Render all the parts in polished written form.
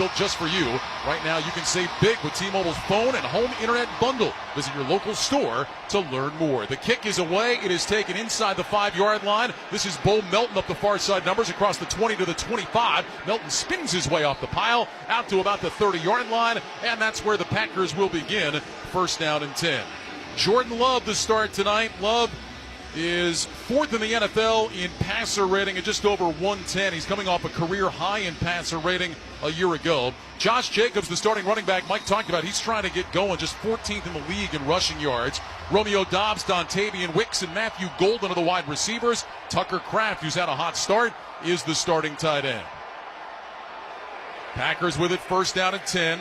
built just for you. Right now, you can save big with T-Mobile's phone and home internet bundle. Visit your local store to learn more. The kick is away. It is taken inside the 5-yard line. This is Bo Melton up the far side numbers across the 20 to the 25. Melton spins his way off the pile out to about the 30-yard line, and that's where the Packers will begin. First down and 10. Jordan Love to start tonight. Love is fourth in the NFL in passer rating at just over 110. He's coming off a career high in passer rating a year ago. Josh Jacobs, the starting running back Mike talked about, he's trying to get going, just 14th in the league in rushing yards. Romeo Doubs, Dontavian Wicks, and Matthew Golden are the wide receivers. Tucker Kraft, who's had a hot start, is the starting tight end. Packers with it, first down and 10.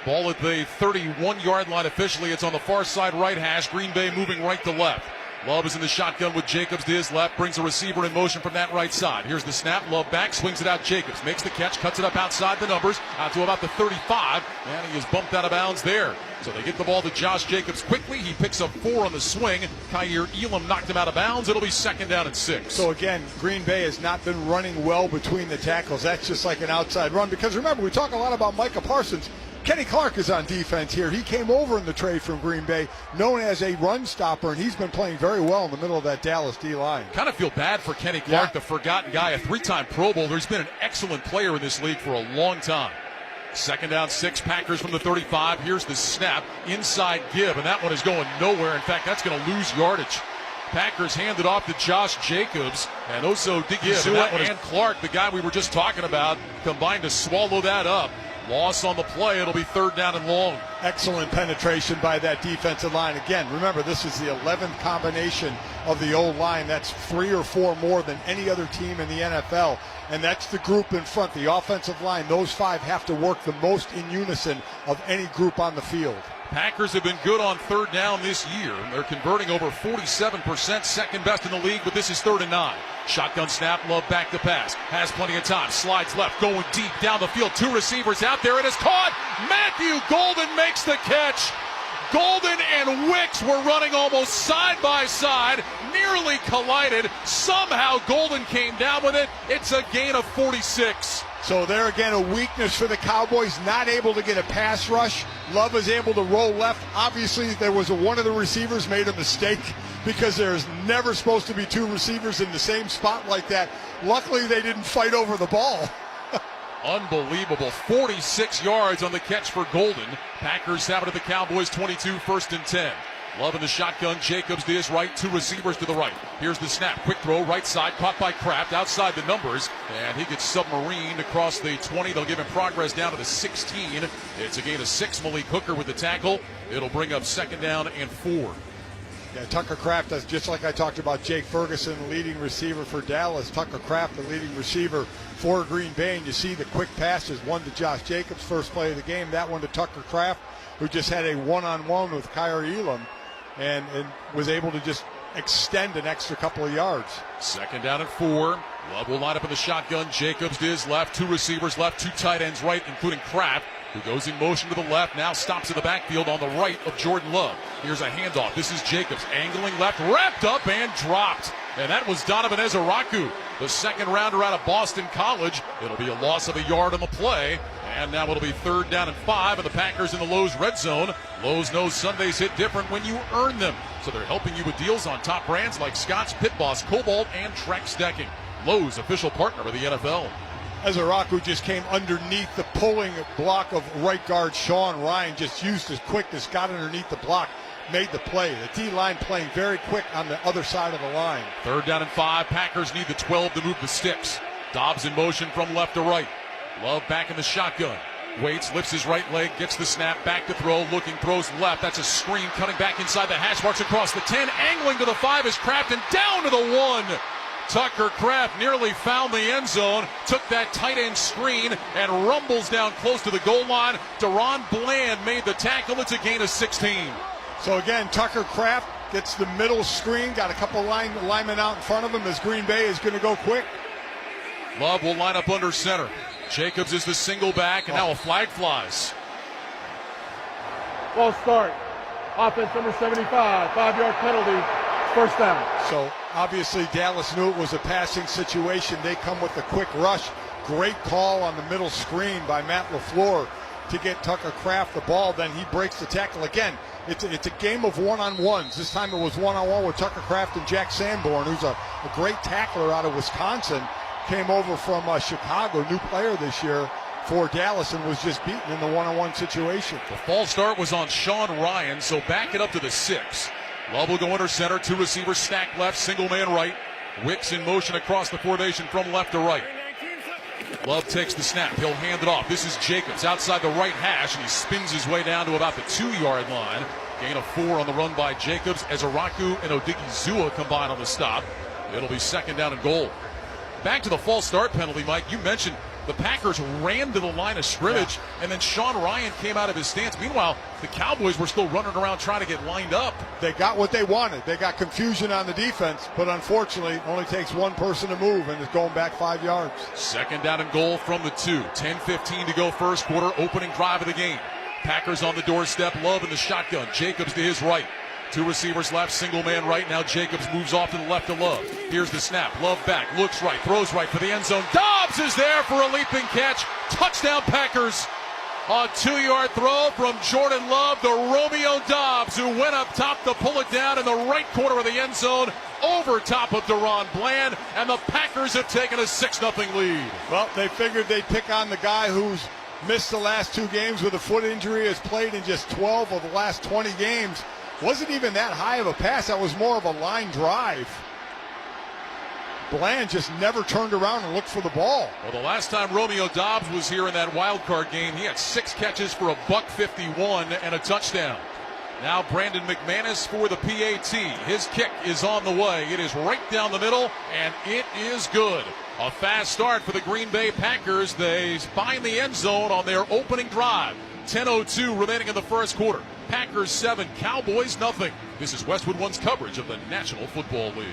Ball at the 31-yard line officially. It's on the far side right hash. Green Bay moving right to left. Love is in the shotgun with Jacobs to his left, brings a receiver in motion from that right side. Here's the snap, Love back, swings it out, Jacobs makes the catch, cuts it up outside the numbers, out to about the 35, and he is bumped out of bounds there. So they get the ball to Josh Jacobs quickly. He picks up 4 on the swing. Kaiir Elam knocked him out of bounds. It'll be second down and 6. So again, Green Bay has not been running well between the tackles. That's just like an outside run, because remember, we talk a lot about Micah Parsons. Kenny Clark is on defense here. He came over in the trade from Green Bay, known as a run stopper, and he's been playing very well in the middle of that Dallas D-line. Kind of feel bad for Kenny Clark, the forgotten guy, a 3-time Pro Bowler. He's been an excellent player in this league for a long time. Second down, 6, Packers from the 35. Here's the snap, inside give, and that one is going nowhere. In fact, that's going to lose yardage. Packers hand it off to Josh Jacobs, and Oso Digizua and Clark, the guy we were just talking about, combined to swallow that up. Loss on the play. It'll be third down and long. Excellent penetration by that defensive line. Again, remember, this is the 11th combination of the O-line. That's 3 or 4 more than any other team in the NFL. And that's the group in front, the offensive line. Those 5 have to work the most in unison of any group on the field. Packers have been good on third down this year. They're converting over 47%, second best in the league, but this is 3rd and 9. Shotgun snap, Love back to pass. Has plenty of time, slides left, going deep down the field. 2 receivers out there, it is caught. Matthew Golden makes the catch. Golden and Wicks were running almost side by side, nearly collided. Somehow Golden came down with it. It's a gain of 46. So there again, a weakness for the Cowboys, not able to get a pass rush. Love is able to roll left. Obviously, there was one of the receivers made a mistake, because there's never supposed to be 2 receivers in the same spot like that. Luckily, they didn't fight over the ball. Unbelievable. 46 yards on the catch for Golden. Packers have it at the Cowboys 22, 1st and 10. Love in the shotgun. Jacobs to his right, 2 receivers to the right. Here's the snap. Quick throw, right side, caught by Kraft, outside the numbers, and he gets submarined across the 20. They'll give him progress down to the 16. It's a gain of 6. Malik Hooker with the tackle. It'll bring up second down and 4. Yeah, Tucker Kraft, just like I talked about Jake Ferguson, the leading receiver for Dallas. Tucker Kraft, the leading receiver for Green Bay. And you see the quick passes, one to Josh Jacobs, first play of the game. That one to Tucker Kraft, who just had a one-on-one with Kaiir Elam and was able to just extend an extra couple of yards. Second down and 4. Love will line up in the shotgun. Jacobs to his left, 2 receivers left, 2 tight ends right, including Kraft, who goes in motion to the left, now stops in the backfield on the right of Jordan Love. Here's a handoff. This is Jacobs angling left, wrapped up and dropped. And that was Donovan Ezeraku, the second rounder out of Boston College. It'll be a loss of a yard on the play. And now it'll be 3rd down and 5, and the Packers in the Lowe's red zone. Lowe's knows Sundays hit different when you earn them. So they're helping you with deals on top brands like Scott's, Pit Boss, Cobalt, and Trex Decking. Lowe's, official partner of the NFL. Ezeraku just came underneath the pulling block of right guard Sean Ryan, just used his quickness, got underneath the block, made the play. The D-line playing very quick on the other side of the line. 3rd down and 5. Packers need the 12 to move the sticks. Dobbs in motion from left to right. Love back in the shotgun. Waits, lifts his right leg, gets the snap, back to throw, looking, throws left. That's a screen, cutting back inside the hash marks across the 10, angling to the 5 is Kraft, and down to the 1. Tucker Kraft nearly found the end zone, took that tight end screen, and rumbles down close to the goal line. Deron Bland made the tackle. It's a gain of 16. So again, Tucker Kraft gets the middle screen, got a couple linemen out in front of him as Green Bay is going to go quick. Love will line up under center. Jacobs is the single back, and now a flag flies. False start. Offense number 75, 5-yard penalty, first down. So obviously Dallas knew it was a passing situation. They come with a quick rush. Great call on the middle screen by Matt LaFleur to get Tucker Kraft the ball. Then he breaks the tackle. Again, it's a game of one-on-ones. This time it was one-on-one with Tucker Kraft and Jack Sanborn, who's a great tackler out of Wisconsin. Came over from Chicago, new player this year for Dallas, and was just beaten in the one-on-one situation. The false start was on Sean Ryan, so back it up to the 6. Love will go under center, 2 receivers stacked left, single man right. Wicks in motion across the formation from left to right. Love takes the snap. He'll hand it off. This is Jacobs outside the right hash, and he spins his way down to about the 2-yard line. Gain of 4 on the run by Jacobs as Araku and Odigizua combine on the stop. It'll be 2nd down and goal. Back to the false start penalty, Mike. You mentioned the Packers ran to the line of scrimmage, and then Sean Ryan came out of his stance. Meanwhile, the Cowboys were still running around trying to get lined up. They got what they wanted. They got confusion on the defense, but unfortunately, it only takes one person to move, and it's going back 5 yards. 2nd down and goal from the 2. 10:15 to go first quarter, opening drive of the game. Packers on the doorstep, Love in the shotgun. Jacobs to his right. 2 receivers left, single man right. Now Jacobs moves off to the left to Love. Here's the snap. Love back, looks right, throws right for the end zone. Dobbs is there for a leaping catch. Touchdown Packers. A 2-yard throw from Jordan Love to Romeo Dobbs, who went up top to pull it down in the right corner of the end zone over top of Deron Bland, and the Packers have taken a 6-0 lead. Well, they figured they'd pick on the guy who's missed the last 2 games with a foot injury, has played in just 12 of the last 20 games. Wasn't even that high of a pass. That was more of a line drive. Bland just never turned around and looked for the ball. Well, the last time Romeo Dobbs was here in that wild card game, he had 6 catches for a $151 and a touchdown. Now Brandon McManus for the PAT. His kick is on the way. It is right down the middle, and it is good. A fast start for the Green Bay Packers. They find the end zone on their opening drive. 10:02 remaining in the first quarter. Packers 7, Cowboys nothing. This is Westwood One's coverage of the National Football League.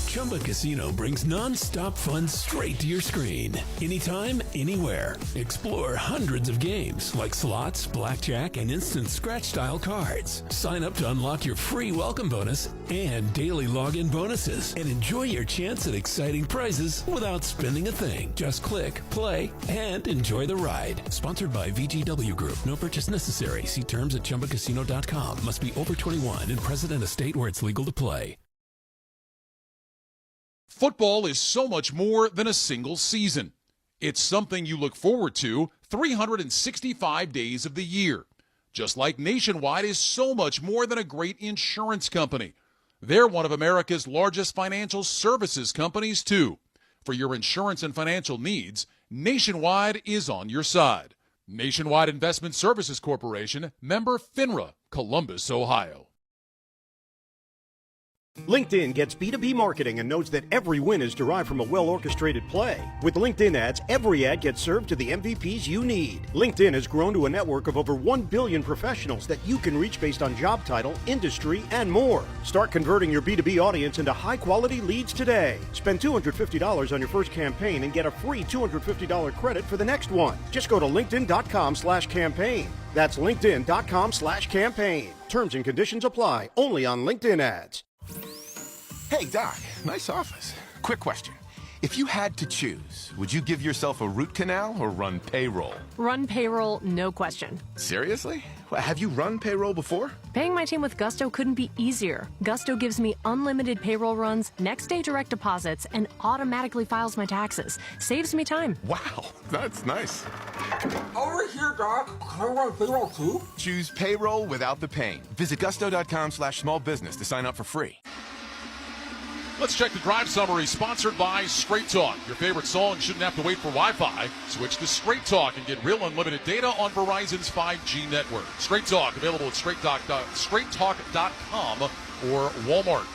Chumba Casino brings non-stop fun straight to your screen. Anytime, anywhere. Explore hundreds of games like slots, blackjack, and instant scratch-style cards. Sign up to unlock your free welcome bonus and daily login bonuses. And enjoy your chance at exciting prizes without spending a thing. Just click, play, and enjoy the ride. Sponsored by VGW Group. No purchase necessary. See terms at ChumbaCasino.com. Must be over 21 and present in a state where it's legal to play. Football is so much more than a single season. It's something you look forward to 365 days of the year. Just like Nationwide is so much more than a great insurance company. They're one of America's largest financial services companies, too. For your insurance and financial needs, Nationwide is on your side. Nationwide Investment Services Corporation, member FINRA, Columbus, Ohio. LinkedIn gets B2B marketing and knows that every win is derived from a well-orchestrated play. With LinkedIn ads, every ad gets served to the MVPs you need. LinkedIn has grown to a network of over 1 billion professionals that you can reach based on job title, industry, and more. Start converting your B2B audience into high-quality leads today. Spend $250 on your first campaign and get a free $250 credit for the next one. Just go to linkedin.com/campaign. That's linkedin.com/campaign. Terms and conditions apply. Only on LinkedIn ads. Hey, Doc, nice office. Quick question. If you had to choose, would you give yourself a root canal or run payroll? Run payroll, no question. Seriously? Have you run payroll before? Paying my team with Gusto couldn't be easier. Gusto gives me unlimited payroll runs, next day direct deposits, and automatically files my taxes. Saves me time. Wow, that's nice. Over here, Doc. Can I run payroll too? Choose payroll without the pain. Visit gusto.com/small business to sign up for free. Let's check the drive summary, sponsored by Straight Talk. Your favorite song shouldn't have to wait for Wi-Fi. Switch to Straight Talk and get real unlimited data on Verizon's 5G network. Straight Talk, available at straighttalk.com or Walmart.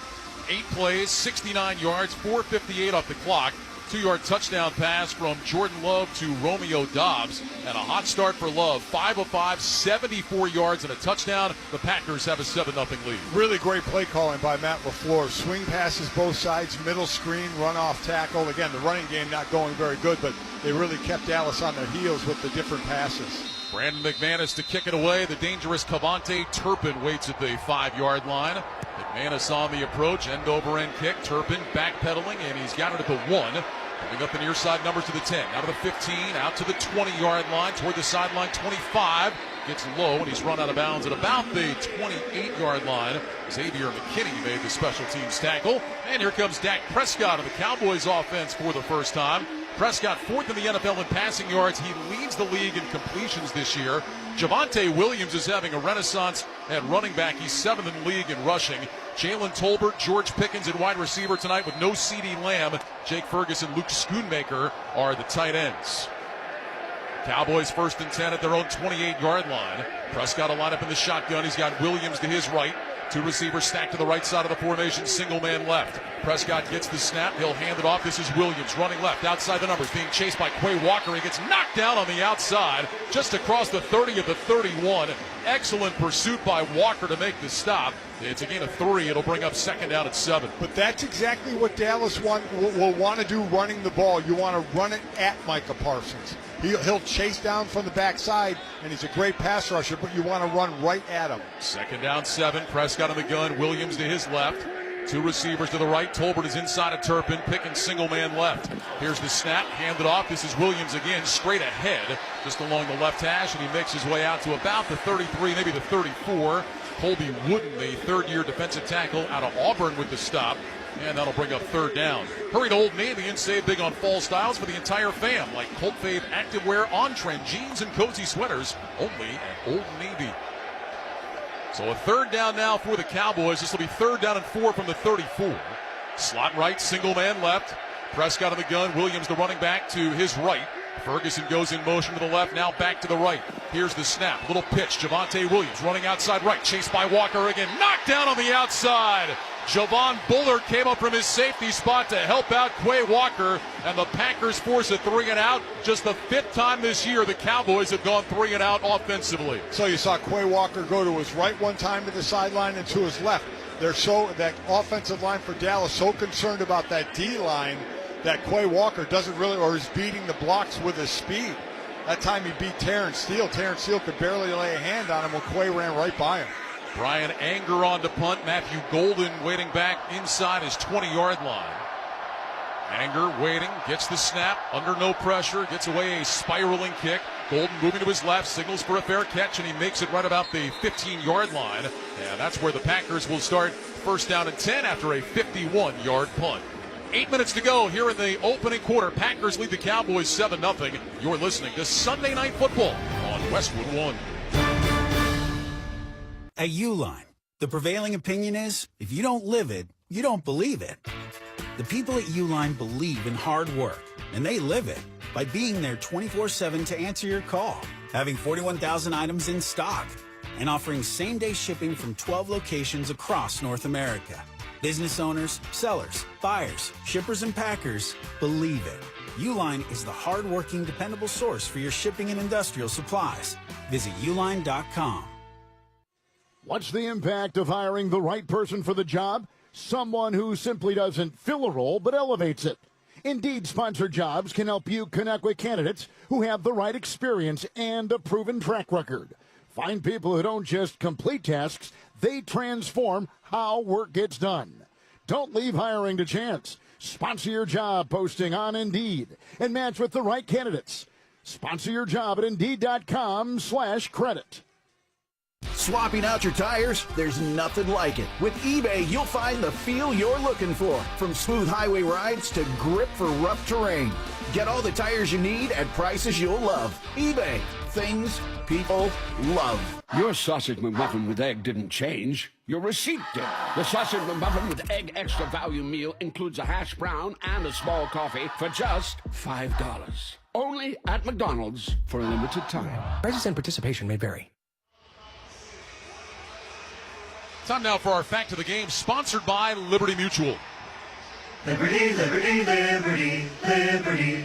8 plays, 69 yards, 4:58 off the clock. 2-yard touchdown pass from Jordan Love to Romeo Dobbs. And a hot start for Love. 5 of 5, 74 yards and a touchdown. The Packers have a 7-0 lead. Really great play calling by Matt LaFleur. Swing passes both sides, middle screen, run-off tackle. Again, the running game not going very good, but they really kept Dallas on their heels with the different passes. Brandon McManus to kick it away. The dangerous Cavante Turpin waits at the 5-yard line. McManus on the approach, end-over-end kick. Turpin backpedaling, and he's got it at the 1. Coming up the near side numbers to the 10. Out of the 15, out to the 20-yard line, toward the sideline 25. Gets low, and he's run out of bounds at about the 28-yard line. Xavier McKinney made the special teams tackle. And here comes Dak Prescott of the Cowboys offense for the first time. Prescott 4th in the NFL in passing yards. He leads the league in completions this year. Javonte Williams is having a renaissance at running back. He's 7th in the league in rushing. Jalen Tolbert, George Pickens at wide receiver tonight with no CeeDee Lamb. Jake Ferguson, Luke Schoonmaker are the tight ends. Cowboys 1st and 10 at their own 28-yard line. Prescott will line up in the shotgun. He's got Williams to his right. 2 receivers stacked to the right side of the formation. Single man left. Prescott gets the snap. He'll hand it off. This is Williams running left outside the numbers. Being chased by Quay Walker. He gets knocked down on the outside just across the 30 of the 31. Excellent pursuit by Walker to make the stop. It's a gain of 3. It'll bring up 2nd down at 7. But that's exactly what Dallas will want to do running the ball. You want to run it at Micah Parsons. He'll chase down from the backside, and he's a great pass rusher, but you want to run right at him. 2nd down 7. Prescott on the gun. Williams to his left. 2 receivers to the right. Tolbert is inside of Turpin. Pickens single man left. Here's the snap. Handed off. This is Williams again, straight ahead, just along the left hash, and he makes his way out to about the 33, maybe the 34. Colby Wooden, the 3rd-year defensive tackle out of Auburn with the stop. And that'll bring up 3rd down. Hurry to Old Navy and save big on fall styles for the entire fam, like Colt Fave activewear, on-trend jeans, and cozy sweaters, only at Old Navy. So a 3rd down now for the Cowboys. This will be 3rd down and 4 from the 34. Slot right, single man left. Prescott on the gun. Williams, the running back, to his right. Ferguson goes in motion to the left, now back to the right. Here's the snap, little pitch. Javonte Williams running outside right, chased by Walker again. Knocked down on the outside. Javon Bullard came up from his safety spot to help out Quay Walker, and the Packers force a 3 and out. Just the 5th time this year the Cowboys have gone 3 and out offensively. So you saw Quay Walker go to his right one time to the sideline and to his left. That offensive line for Dallas so concerned about that D line that Quay Walker doesn't really, or is beating the blocks with his speed. That time he beat Terrence Steele. Terrence Steele could barely lay a hand on him when Quay ran right by him. Brian Anger on to punt. Matthew Golden waiting back inside his 20-yard line. Anger waiting, gets the snap, under no pressure, gets away a spiraling kick. Golden moving to his left, signals for a fair catch, and he makes it right about the 15-yard line. And that's where the Packers will start 1st down and 10 after a 51-yard punt. 8 minutes to go here in the opening quarter. Packers lead the Cowboys 7-0. You're listening to Sunday Night Football on Westwood One. At Uline, the prevailing opinion is, if you don't live it, you don't believe it. The people at Uline believe in hard work, and they live it by being there 24/7 to answer your call, having 41,000 items in stock, and offering same-day shipping from 12 locations across North America. Business owners, sellers, buyers, shippers, and packers believe it. Uline is the hard-working, dependable source for your shipping and industrial supplies. Visit uline.com. What's the impact of hiring the right person for the job? Someone who simply doesn't fill a role but elevates it. Indeed sponsored jobs can help you connect with candidates who have the right experience and a proven track record. Find people who don't just complete tasks, they transform how work gets done. Don't leave hiring to chance. Sponsor your job posting on Indeed and match with the right candidates. Sponsor your job at Indeed.com/credit. Swapping out your tires? There's nothing like it. With eBay, you'll find the feel you're looking for. From smooth highway rides to grip for rough terrain. Get all the tires you need at prices you'll love. eBay. Things people love. Your sausage McMuffin with egg didn't change. Your receipt did. The sausage McMuffin with egg extra value meal includes a hash brown and a small coffee for just $5. Only at McDonald's for a limited time. Prices and participation may vary. Time now for our Fact of the Game, sponsored by Liberty Mutual. Liberty, liberty, liberty, liberty.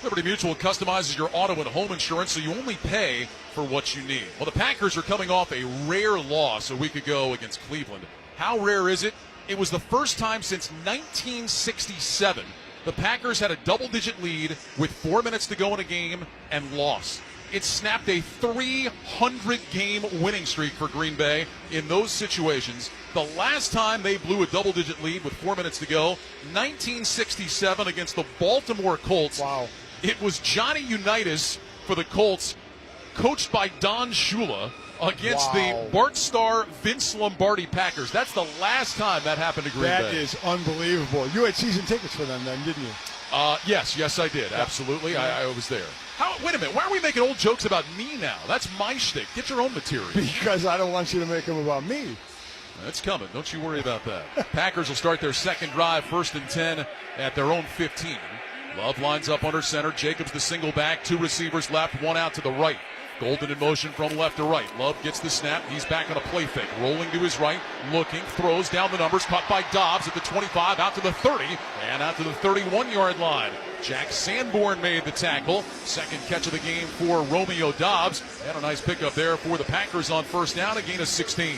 Liberty Mutual customizes your auto and home insurance so you only pay for what you need. Well, the Packers are coming off a rare loss a week ago against Cleveland. How rare is it? It was the first time since 1967 the Packers had a double-digit lead with 4 minutes to go in a game and lost. it snapped a 300-game winning streak for Green Bay in those situations. The last time they blew a double-digit lead with 4 minutes to go, 1967 against the Baltimore Colts. Wow. It was Johnny Unitas for the Colts, coached by Don Shula, against the Bart Starr, Vince Lombardi Packers. That's the last time that happened to Green Bay. That is unbelievable. You had season tickets for them then, didn't you? Yes, I did. Absolutely. I was there. Wait a minute. Why are we making old jokes about me now? That's my shtick. Get your own material. Because I don't want you to make them about me. That's coming. Don't you worry about that. Packers will start their second drive, 1st and 10 at their own 15. Love lines up under center. Jacobs the single back. 2 receivers left, 1 out to the right. Golden in motion from left to right. Love gets the snap. He's back on a play fake. Rolling to his right. Looking. Throws down the numbers. Caught by Dobbs at the 25. Out to the 30. And out to the 31-yard line. Jack Sanborn made the tackle. Second catch of the game for Romeo Dobbs. And a nice pickup there for the Packers on first down. A gain of 16.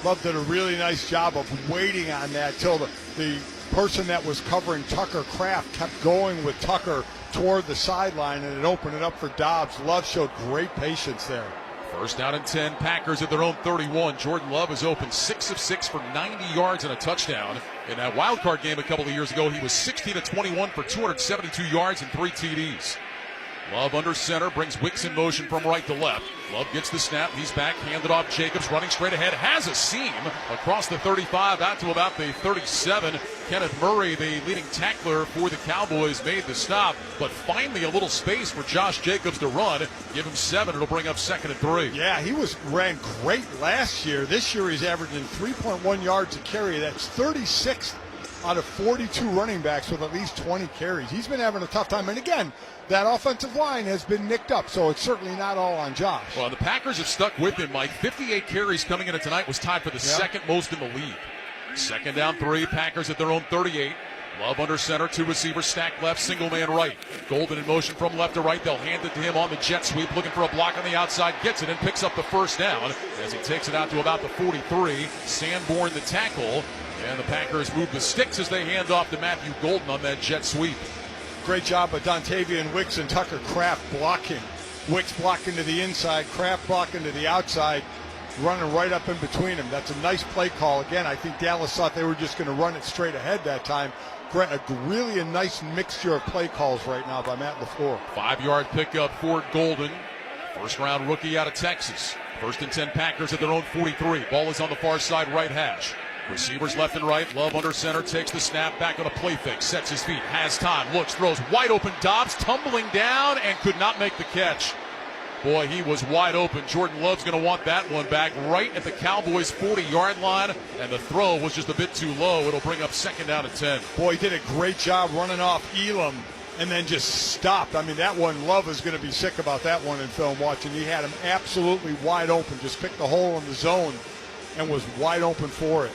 Love did a really nice job of waiting on that till the person that was covering Tucker Kraft kept going with Tucker toward the sideline, and it opened it up for Dobbs. Love showed great patience there. First down and 10, Packers at their own 31. Jordan Love is open 6 of 6 for 90 yards and a touchdown. In that wild card game a couple of years ago, he was 16 of 21 for 272 yards and 3 TDs. Love under center, brings Wicks in motion from right to left. Love gets the snap. He's back, handed off Jacobs, running straight ahead. Has a seam across the 35 out to about the 37. Kenneth Murray, the leading tackler for the Cowboys, made the stop, but finally a little space for Josh Jacobs to run. Give him 7. It'll bring up 2nd and 3. Yeah, he ran great last year. This year he's averaging 3.1 yards a carry. That's 36th out of 42 running backs with at least 20 carries. He's been having a tough time. And again, that offensive line has been nicked up, so it's certainly not all on Josh. Well, the Packers have stuck with him, Mike. 58 carries coming into tonight, was tied for the second most in the league. Second down 3, Packers at their own 38. Love under center, 2 receivers stacked left, single man right. Golden in motion from left to right. They'll hand it to him on the jet sweep, looking for a block on the outside. Gets it and picks up the first down as he takes it out to about the 43. Sanborn the tackle, and the Packers move the sticks as they hand off to Matthew Golden on that jet sweep. Great job by Dontavian Wicks and Tucker Kraft blocking. Wicks blocking to the inside, Kraft blocking to the outside, running right up in between them. That's a nice play call. Again, I think Dallas thought they were just going to run it straight ahead that time. Really a nice mixture of play calls right now by Matt LaFleur. 5-yard pickup for Golden. First-round rookie out of Texas. 1st and 10 Packers at their own 43. Ball is on the far side right hash. Receivers left and right. Love under center, takes the snap, back on a play fake, sets his feet, has time, looks, throws, wide open. Dobbs tumbling down and could not make the catch. Boy, he was wide open. Jordan Love's going to want that one back right at the Cowboys' 40-yard line, and the throw was just a bit too low. It'll bring up 2nd down and 10. Boy, he did a great job running off Elam and then just stopped. I mean, that one, Love is going to be sick about that one in film watching. He had him absolutely wide open, just picked the hole in the zone and was wide open for it.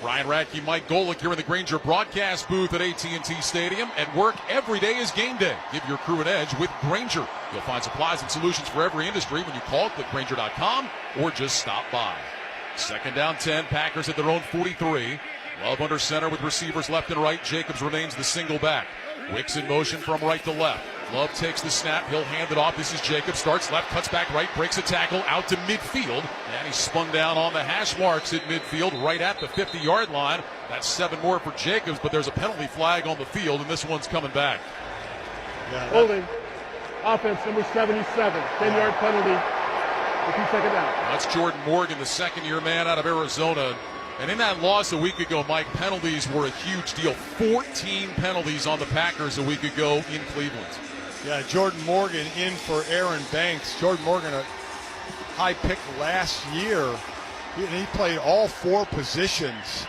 Ryan Radke, Mike Golick here in the Grainger broadcast booth at AT&T Stadium. At work, every day is game day. Give your crew an edge with Grainger. You'll find supplies and solutions for every industry when you call, click Grainger.com, or just stop by. 2nd down 10, Packers at their own 43. Love under center with receivers left and right. Jacobs remains the single back. Wicks in motion from right to left. Love takes the snap. He'll hand it off. This is Jacobs. Starts left, cuts back right, breaks a tackle out to midfield. And he's spun down on the hash marks at midfield right at the 50-yard line. That's 7 more for Jacobs, but there's a penalty flag on the field, and this one's coming back. Holding. Offense number 77. 10-yard penalty. With 2 second down. That's Jordan Morgan, the second-year man out of Arizona. And in that loss a week ago, Mike, penalties were a huge deal. 14 penalties on the Packers a week ago in Cleveland. Yeah, Jordan Morgan in for Aaron Banks. Jordan Morgan, a high pick last year. He played all 4 positions.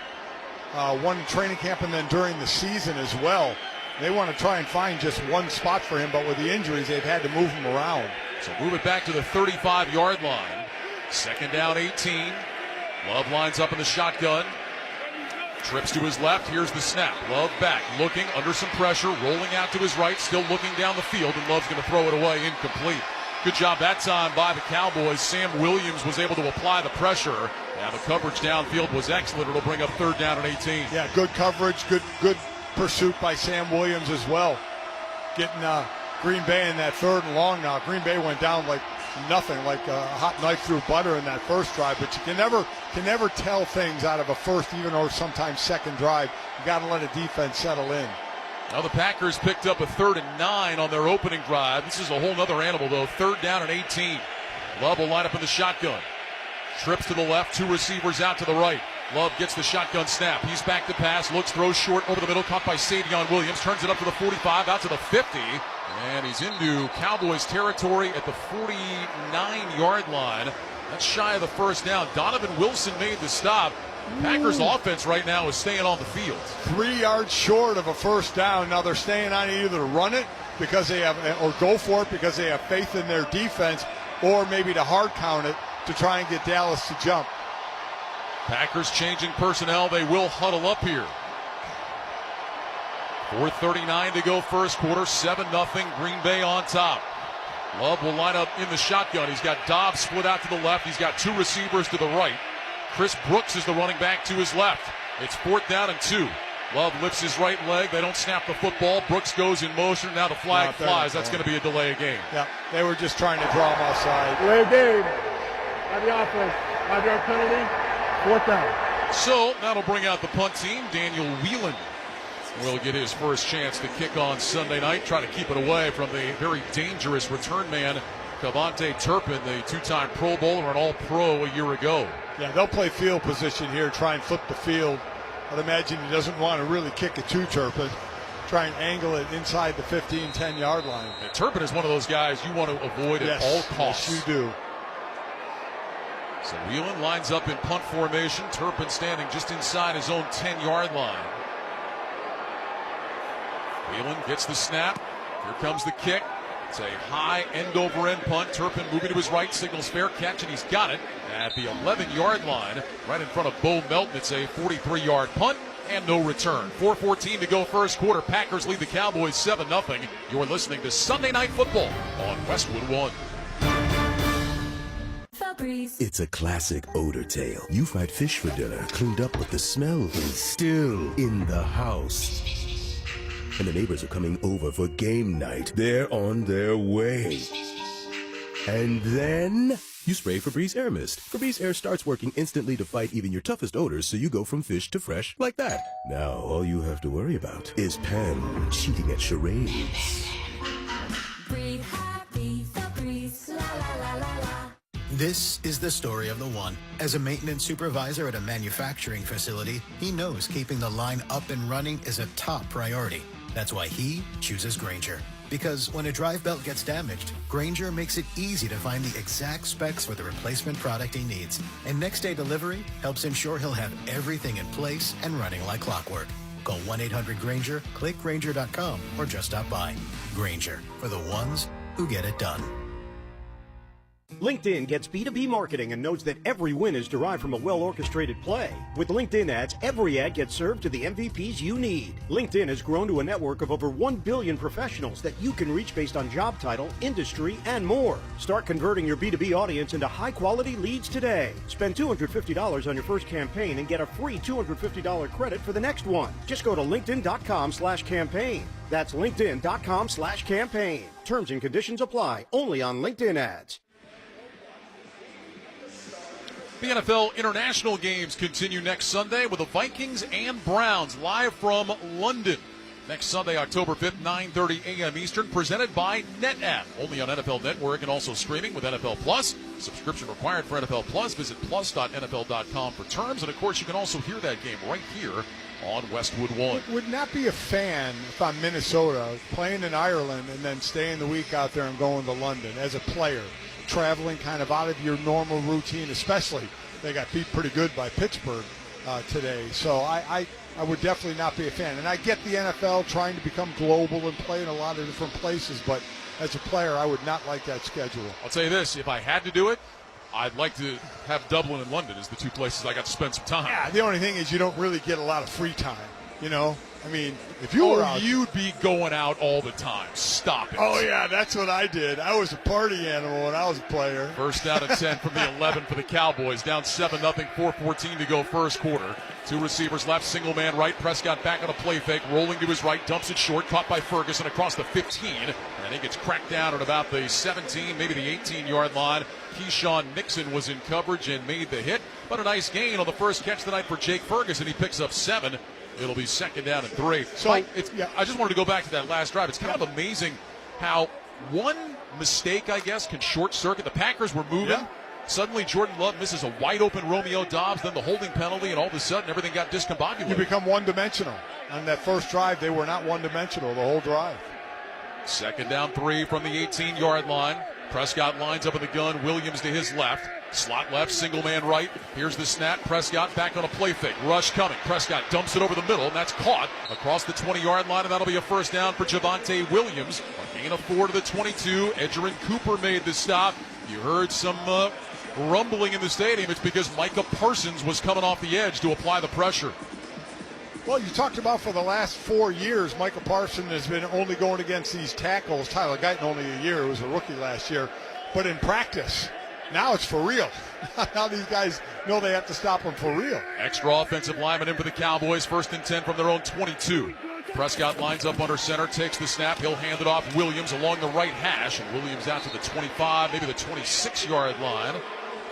One in training camp and then during the season as well. They want to try and find just one spot for him, but with the injuries, they've had to move him around. So move it back to the 35-yard line. 2nd down 18. Love lines up in the shotgun. Trips to his left. Here's the snap. Love back, looking under some pressure, rolling out to his right, still looking down the field, and Love's going to throw it away, incomplete. Good job that time by the Cowboys. Sam Williams was able to apply the pressure. Now the coverage downfield was excellent. It'll bring up 3rd down and 18. Yeah, good coverage, good pursuit by Sam Williams as well. Getting Green Bay in that 3rd and long now. Green Bay went down like nothing, like a hot knife through butter in that first drive. But you can never tell things out of a first, even or sometimes second drive. You got to let a defense settle in. Now the Packers picked up a 3rd and 9 on their opening drive. This is a whole other animal, though. 3rd down and 18. Love will line up in the shotgun. Trips to the left, 2 receivers out to the right. Love gets the shotgun snap. He's back to pass, looks, throws short over the middle, caught by Savion Williams, turns it up to the 45, out to the 50, and he's into Cowboys territory at the 49-yard line. That's shy of the first down. Donovan Wilson made the stop. Packers offense right now is staying on the field. 3 yards short of a first down. Now they're staying on it, either to run it because they have, or go for it because they have faith in their defense, or maybe to hard count it to try and get Dallas to jump. Packers changing personnel. They will huddle up here. 4:39 to go first quarter. 7-0 Green Bay on top. Love will line up in the shotgun. He's got Dobbs split out to the left. He's got 2 receivers to the right. Chris Brooks is the running back to his left. It's 4th down and 2. Love lifts his right leg. They don't snap the football. Brooks goes in motion. Now the flag flies. That's going to be a delay of game. Yeah, they were just trying to draw him offside. Delay of game. By the offense. 5-yard penalty. 4th down. So that'll bring out the punt team. Daniel Whelan will get his first chance to kick on Sunday night. Try to keep it away from the very dangerous return man, Cavante Turpin, the 2-time Pro Bowler and All-Pro a year ago. Yeah, they'll play field position here, try and flip the field. I'd imagine he doesn't want to really kick it to Turpin. Try and angle it inside the 15, 10-yard line. And Turpin is one of those guys you want to avoid at all costs. Yes, you do. So Whelan lines up in punt formation. Turpin standing just inside his own 10-yard line. Whelan gets the snap. Here comes the kick. It's a high end-over-end punt. Turpin moving to his right, signals fair catch, and he's got it at the 11-yard line, right in front of Bo Melton. It's a 43-yard punt and no return. 4:14 to go first quarter. Packers lead the Cowboys 7-0. You're listening to Sunday Night Football on Westwood One. It's a classic odor tale. You fried fish for dinner, cleaned up, but the smell is still in the house. And the neighbors are coming over for game night. They're on their way. And then you spray Febreze Air Mist. Febreze Air starts working instantly to fight even your toughest odors, so you go from fish to fresh like that. Now all you have to worry about is Pam cheating at charades. Breathe happy, Febreze, la la la la la. This is the story of the one. As a maintenance supervisor at a manufacturing facility, he knows keeping the line up and running is a top priority. That's why he chooses Grainger. Because when a drive belt gets damaged, Grainger makes it easy to find the exact specs for the replacement product he needs. And next day delivery helps ensure he'll have everything in place and running like clockwork. Call 1-800-GRAINGER, click Grainger.com, or just stop by. Grainger, for the ones who get it done. LinkedIn gets B2B marketing and knows that every win is derived from a well-orchestrated play. With LinkedIn ads, every ad gets served to the MVPs you need. LinkedIn has grown to a network of over 1 billion professionals that you can reach based on job title, industry, and more. Start converting your B2B audience into high-quality leads today. Spend $250 on your first campaign and get a free $250 credit for the next one. Just go to linkedin.com/campaign. That's linkedin.com/campaign. Terms and conditions apply. Only on LinkedIn ads. The NFL international games continue next Sunday with the Vikings and Browns live from London. Next Sunday, October 5th, 9:30 a.m. Eastern, presented by NetApp. Only on NFL Network and also streaming with NFL Plus. Subscription required for NFL Plus. Visit plus.nfl.com for terms. And, of course, you can also hear that game right here on Westwood One. Would not be a fan if I'm Minnesota, playing in Ireland and then staying the week out there and going to London as a player. Traveling kind of out of your normal routine, especially they got beat pretty good by Pittsburgh today. So I would definitely not be a fan. And I get the NFL trying to become global and play in a lot of different places, but as a player, I would not like that schedule. I'll tell you this, if I had to do it, I'd like to have Dublin and London as the two places I got to spend some time. Yeah, the only thing is you don't really get a lot of free time. You know, I mean, if you were out, you'd be going out all the time. Stop it. Oh, yeah, that's what I did. I was a party animal when I was a player. First down and 10 from the 11 for the Cowboys. Down 7-0, 4:14 to go first quarter. Two receivers left, single man right. Prescott back on a play fake, rolling to his right, dumps it short, caught by Ferguson across the 15. And he gets cracked down at about the 17, maybe the 18-yard line. Keyshawn Nixon was in coverage and made the hit. But a nice gain on the first catch tonight for Jake Ferguson. He picks up 7. It'll be second down and 3. So I just wanted to go back to that last drive. It's kind of amazing how one mistake, I guess, can short circuit. The Packers were moving. Yeah. Suddenly Jordan Love misses a wide open Romeo Doubs, then the holding penalty, and all of a sudden everything got discombobulated. You become one-dimensional. On that first drive, they were not one-dimensional the whole drive. Second down 3 from the 18-yard line. Prescott lines up in the gun. Williams to his left. Slot left, single man right. Here's the snap. Prescott back on a play fake. Rush coming. Prescott dumps it over the middle, and that's caught across the 20-yard line, and that'll be a first down for Javonte Williams. A gain of 4 to the 22. Edgerrin Cooper made the stop. You heard some rumbling in the stadium. It's because Micah Parsons was coming off the edge to apply the pressure. Well, you talked about for the last 4 years, Micah Parson has been only going against these tackles. Tyler Guyton only a year. He was a rookie last year. But in practice, now it's for real. Now these guys know they have to stop him for real. Extra offensive lineman in for the Cowboys. First and 10 from their own 22. Prescott lines up under center, takes the snap. He'll hand it off Williams along the right hash. And Williams out to the 25, maybe the 26-yard line.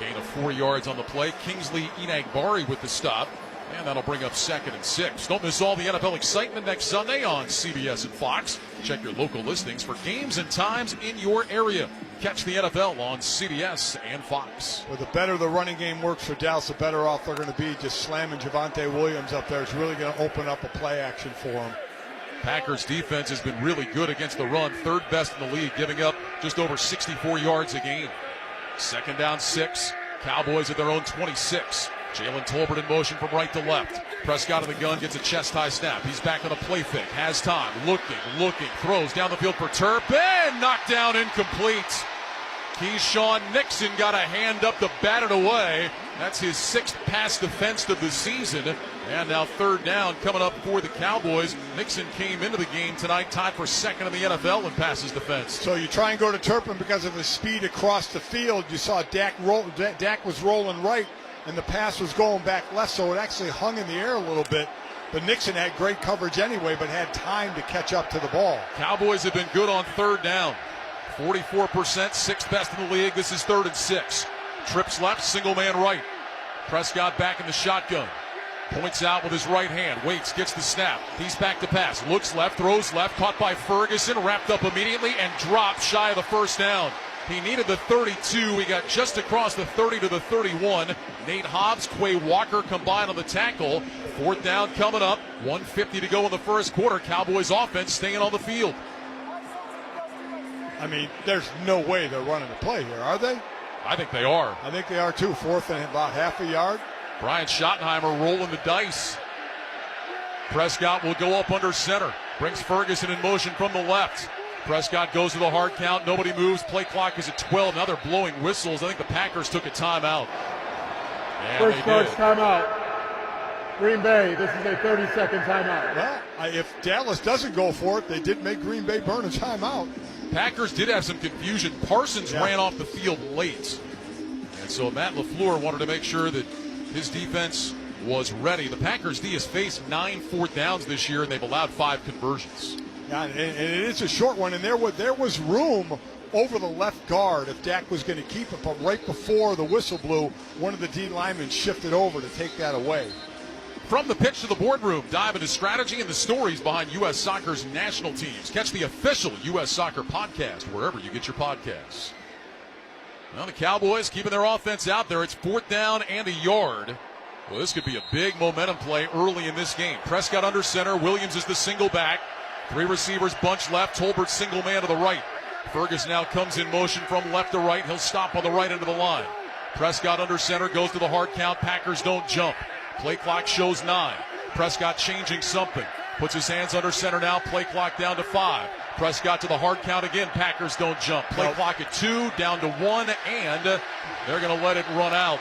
Gain of 4 yards on the play. Kingsley Enagbari with the stop. And that'll bring up second and 6. Don't miss all the NFL excitement next Sunday on CBS and Fox. Check your local listings for games and times in your area. Catch the NFL on CBS and Fox. Well, the better the running game works for Dallas, the better off they're going to be. Just slamming Javonte Williams up there is really going to open up a play action for them. Packers defense has been really good against the run. Third best in the league, giving up just over 64 yards a game. Second down 6. Cowboys at their own 26. Jalen Tolbert in motion from right to left. Prescott in the gun, gets a chest-high snap. He's back on a play fake, has time, looking, throws down the field for Turp, and knocked down, incomplete. Keyshawn Nixon got a hand up to bat it away. That's his 6th pass defense of the season. And now third down coming up for the Cowboys. Nixon came into the game tonight, tied for second in the NFL in passes defense. So you try and go to Turpin because of his speed across the field. You saw Dak was rolling right, and the pass was going back left, so it actually hung in the air a little bit. But Nixon had great coverage anyway, but had time to catch up to the ball. Cowboys have been good on third down. 44%, 6th best in the league. This is 3rd and 6. Trips left, single man right. Prescott back in the shotgun. Points out with his right hand. Waits, gets the snap. He's back to pass. Looks left, throws left. Caught by Ferguson. Wrapped up immediately and dropped shy of the first down. He needed the 32. He got just across the 30 to the 31. Nate Hobbs, Quay Walker combined on the tackle. Fourth down coming up. 1:50 to go in the first quarter. Cowboys offense staying on the field. I mean, there's no way they're running the play here, are they? I think they are. I think they are too. 4th and about half a yard. Brian Schottenheimer rolling the dice. Prescott will go up under center. Brings Ferguson in motion from the left. Prescott goes to the hard count. Nobody moves. Play clock is at 12. Now they're blowing whistles. I think the Packers took a timeout. First starts timeout. Green Bay, this is a 30-second timeout. Well, if Dallas doesn't go for it, they did make Green Bay burn a timeout. Packers did have some confusion. Parsons ran off the field late. And so Matt LaFleur wanted to make sure that his defense was ready. The Packers D has faced 9 fourth downs this year, and they've allowed 5 conversions. Yeah, and it is a short one, and there was room over the left guard if Dak was going to keep it, but right before the whistle blew, one of the D linemen shifted over to take that away. From the pitch to the boardroom, dive into strategy and the stories behind U.S. Soccer's national teams. Catch the official U.S. Soccer podcast wherever you get your podcasts. Well, the Cowboys keeping their offense out there. It's 4th down and a yard. Well, this could be a big momentum play early in this game. Prescott under center. Williams is the single back. 3 receivers bunch left. Tolbert single man to the right. Ferguson now comes in motion from left to right. He'll stop on the right end of the line. Prescott under center, goes to the hard count. Packers don't jump. Play clock shows 9. Prescott changing something. Puts his hands under center now. Play clock down to 5. Prescott to the hard count again. Packers don't jump. Play clock at 2, down to 1, and they're going to let it run out.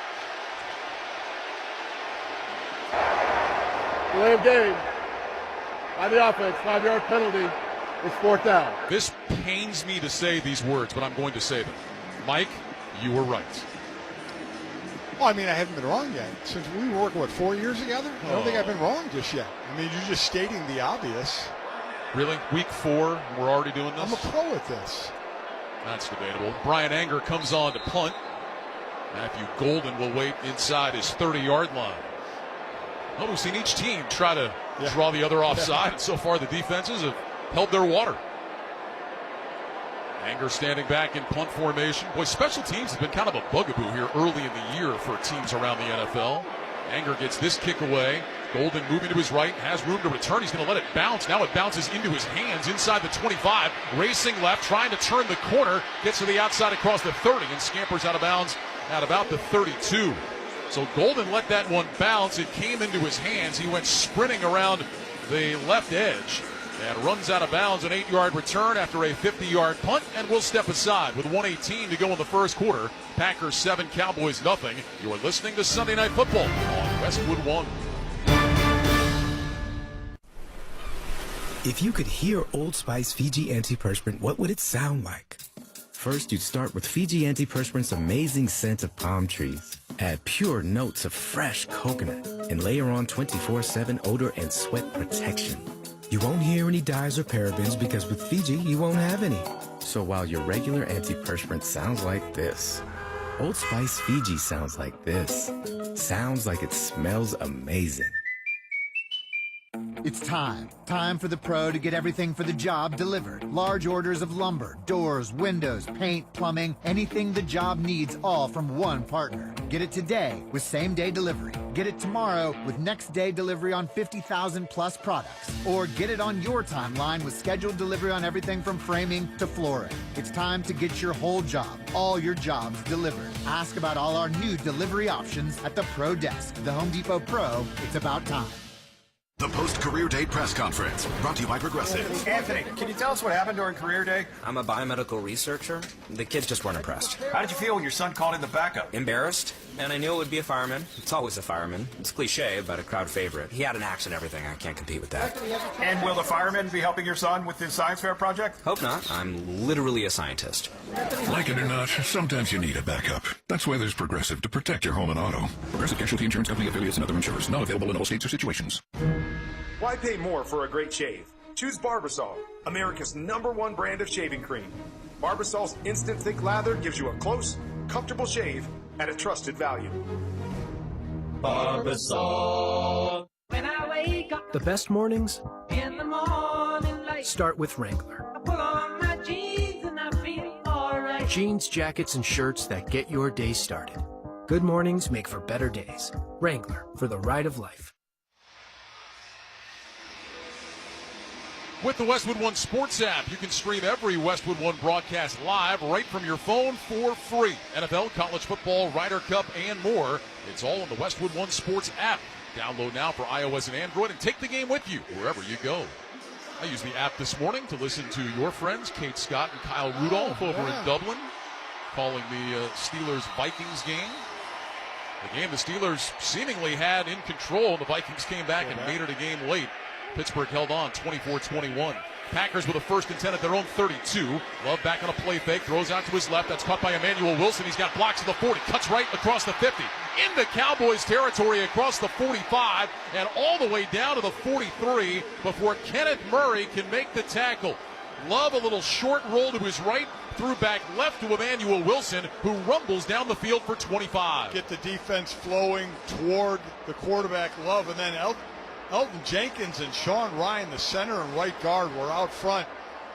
Delay of game. by the offense, 5-yard penalty. It's 4th down. This pains me to say these words, but I'm going to say them. Mike, you were right. Well, I mean, I haven't been wrong yet. Since we were working, 4 years together? I don't think I've been wrong just yet. I mean, you're just stating the obvious. Really? Week 4, we're already doing this? I'm a pro at this. That's debatable. Brian Anger comes on to punt. Matthew Golden will wait inside his 30-yard line. Well, we've seen each team try to draw the other offside, and so far the defenses have held their water. Anger standing back in punt formation. Boy, special teams has been kind of a bugaboo here early in the year for teams around the NFL. Anger gets this kick away. Golden moving to his right, has room to return. He's going to let it bounce. Now it bounces into his hands inside the 25. Racing left, trying to turn the corner. Gets to the outside across the 30 and scampers out of bounds at about the 32. So Golden let that one bounce. It came into his hands. He went sprinting around the left edge and runs out of bounds, an 8-yard return after a 50-yard punt, and will step aside with 1:18 to go in the first quarter. Packers 7, Cowboys nothing. You're listening to Sunday Night Football on Westwood One. If you could hear Old Spice Fiji Antiperspirant, what would it sound like? First, you'd start with Fiji Antiperspirant's amazing scent of palm trees. Add pure notes of fresh coconut and layer on 24/7 odor and sweat protection. You won't hear any dyes or parabens because with Fiji, you won't have any. So while your regular antiperspirant sounds like this, Old Spice Fiji sounds like this. Sounds like it smells amazing. It's time. Time for the pro to get everything for the job delivered. Large orders of lumber, doors, windows, paint, plumbing, anything the job needs, all from one partner. Get it today with same-day delivery. Get it tomorrow with next-day delivery on 50,000 plus products. Or get it on your timeline with scheduled delivery on everything from framing to flooring. It's time to get your whole job, all your jobs delivered. Ask about all our new delivery options at the Pro Desk. The Home Depot Pro, it's about time. The post-career day press conference, brought to you by Progressive. Anthony, can you tell us what happened during career day? I'm a biomedical researcher. The kids just weren't impressed. How did you feel when your son called in the backup? Embarrassed, and I knew it would be a fireman. It's always a fireman. It's cliche, but a crowd favorite. He had an axe and everything. I can't compete with that. And will the firemen be helping your son with his science fair project? Hope not. I'm literally a scientist. Like it or not, sometimes you need a backup. That's why there's Progressive to protect your home and auto. Progressive Casualty Insurance Company affiliates and other insurers. Not available in all states or situations. Why pay more for a great shave? Choose Barbasol, America's #1 brand of shaving cream. Barbasol's instant thick lather gives you a close, comfortable shave at a trusted value. Barbasol. When I wake up The best mornings in the morning light, start with Wrangler. I pull on my jeans and I feel alright. Jeans, jackets, and shirts that get your day started. Good mornings make for better days. Wrangler, for the ride of life. With the Westwood One Sports app, you can stream every Westwood One broadcast live right from your phone for free. NFL, college football, Ryder Cup, and more. It's all in the Westwood One Sports app. Download now for iOS and Android and take the game with you wherever you go. I used the app this morning to listen to your friends, Kate Scott and Kyle Rudolph over in Dublin, calling the Steelers-Vikings game. The game the Steelers seemingly had in control, and the Vikings came back and made it a game late. Pittsburgh held on 24-21. Packers with a 1st and 10 at their own 32. Love back on a play fake, throws out to his left. That's caught by Emmanuel Wilson. He's got blocks at the 40, cuts right across the 50. Into Cowboys territory across the 45 and all the way down to the 43 before Kenneth Murray can make the tackle. Love a little short roll to his right, threw back left to Emmanuel Wilson, who rumbles down the field for 25. Get the defense flowing toward the quarterback, Love, and then Elton Jenkins and Sean Ryan, the center and right guard, were out front.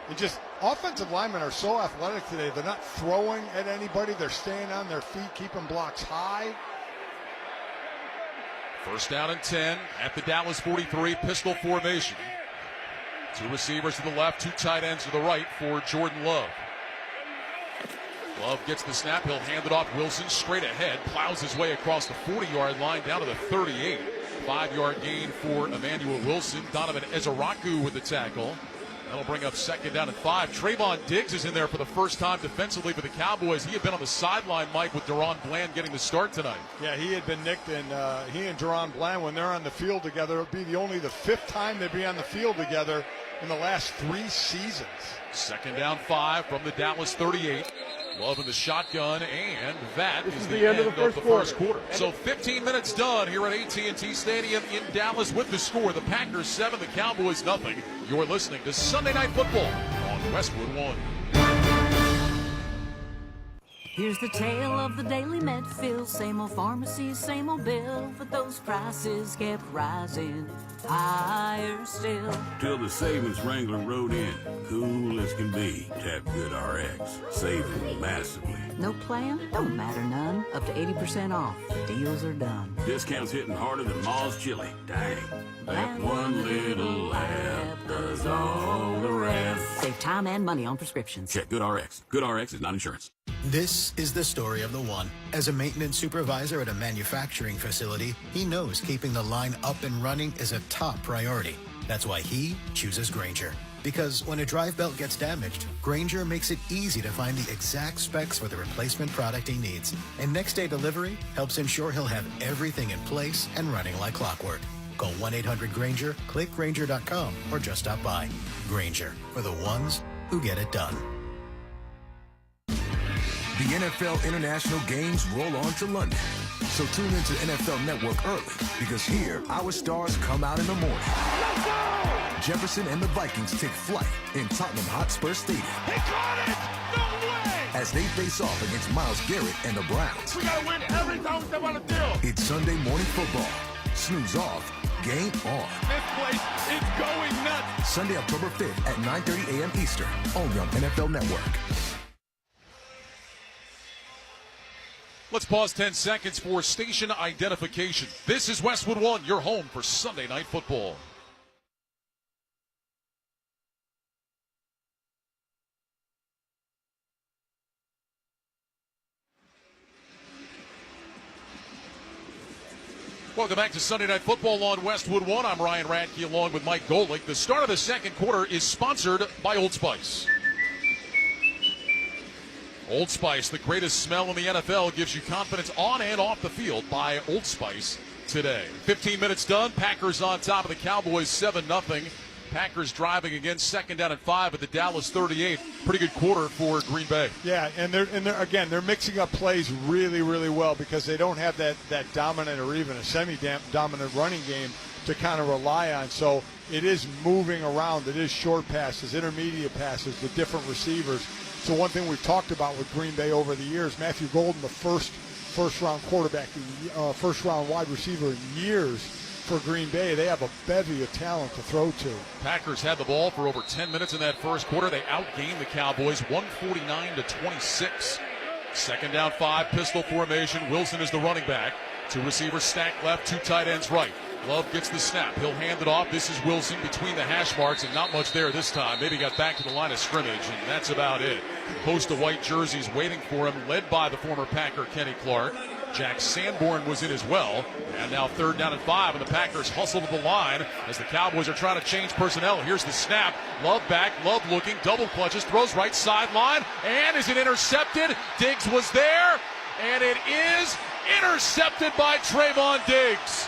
And just offensive linemen are so athletic today. They're not throwing at anybody. They're staying on their feet, keeping blocks high. 1st down and 10 at the Dallas 43, pistol formation. 2 receivers to the left, 2 tight ends to the right for Jordan Love. Love gets the snap. He'll hand it off. Wilson straight ahead, plows his way across the 40-yard line down to the 38. 5-yard gain for Emmanuel Wilson. Donovan Ezeraku with the tackle. That'll bring up 2nd down and 5. Trayvon Diggs is in there for the first time defensively for the Cowboys. He had been on the sideline, Mike, with Deron Bland getting the start tonight. Yeah, he had been nicked, and he and Deron Bland, when they're on the field together, it'll be only the 5th time they'd be on the field together in the last 3 seasons. 2nd down 5 from the Dallas 38. Love in the shotgun, and that is the end of the first quarter. So 15 minutes done here at AT&T Stadium in Dallas with the score. The Packers 7, the Cowboys nothing. You're listening to Sunday Night Football on Westwood One. Here's the tale of the daily med fill. Same old pharmacy, same old bill, but those prices kept rising higher still. Till the savings Wrangler rode in, cool as can be. Tap Good RX, saving massively. No plan? Don't matter none. Up to 80% off. Deals are done. Discounts hitting harder than Ma's chili. Dang, that one little app does all the rest. Save time and money on prescriptions. Check Good RX. Good RX is not insurance. This is the story of the one. As a maintenance supervisor at a manufacturing facility, he knows keeping the line up and running is a top priority. That's why he chooses Grainger. Because when a drive belt gets damaged, Grainger makes it easy to find the exact specs for the replacement product he needs. And next day delivery helps ensure he'll have everything in place and running like clockwork. Call 1-800-GRAINGER, click Grainger.com, or just stop by. Grainger, for the ones who get it done. The NFL International Games roll on to London. So tune into NFL Network early, because here, our stars come out in the morning. Jefferson and the Vikings take flight in Tottenham Hotspur Stadium. He caught it! No way! As they face off against Myles Garrett and the Browns. We gotta win every time we step on the field. It's Sunday morning football. Snooze off, game on. This place is going nuts. Sunday, October 5th at 9:30 a.m. Eastern, only on NFL Network. Let's pause 10 seconds for station identification. This is Westwood One, your home for Sunday Night Football. Welcome back to Sunday Night Football on Westwood One. I'm Ryan Radke along with Mike Golick. The start of the second quarter is sponsored by Old Spice. Old Spice, the greatest smell in the NFL, gives you confidence on and off the field. Buy Old Spice today. 15 minutes done. Packers on top of the Cowboys 7-0. Packers driving again, 2nd down and 5 at the Dallas 38. Pretty good quarter for Green Bay. Yeah, and they're mixing up plays really, really well because they don't have that dominant or even a semi-dominant running game to kind of rely on. So it is moving around. It is short passes, intermediate passes with different receivers. So one thing we've talked about with Green Bay over the years, Matthew Golden, the first-round quarterback, first-round wide receiver in years for Green Bay. They have a bevy of talent to throw to. Packers had the ball for over 10 minutes in that first quarter. They outgained the Cowboys 149-26. 2nd down 5, pistol formation. Wilson is the running back. 2 receivers stacked left, 2 tight ends right. Love gets the snap. He'll hand it off. This is Wilson between the hash marks, and not much there this time. Maybe got back to the line of scrimmage, and that's about it. Host of white jerseys waiting for him, led by the former Packer Kenny Clark. Jack Sanborn was in as well. And now 3rd down and 5, and the Packers hustle to the line as the Cowboys are trying to change personnel. Here's the snap. Love back, Love looking, double clutches, throws right sideline, and is it intercepted? Diggs was there, and it is intercepted by Trayvon Diggs.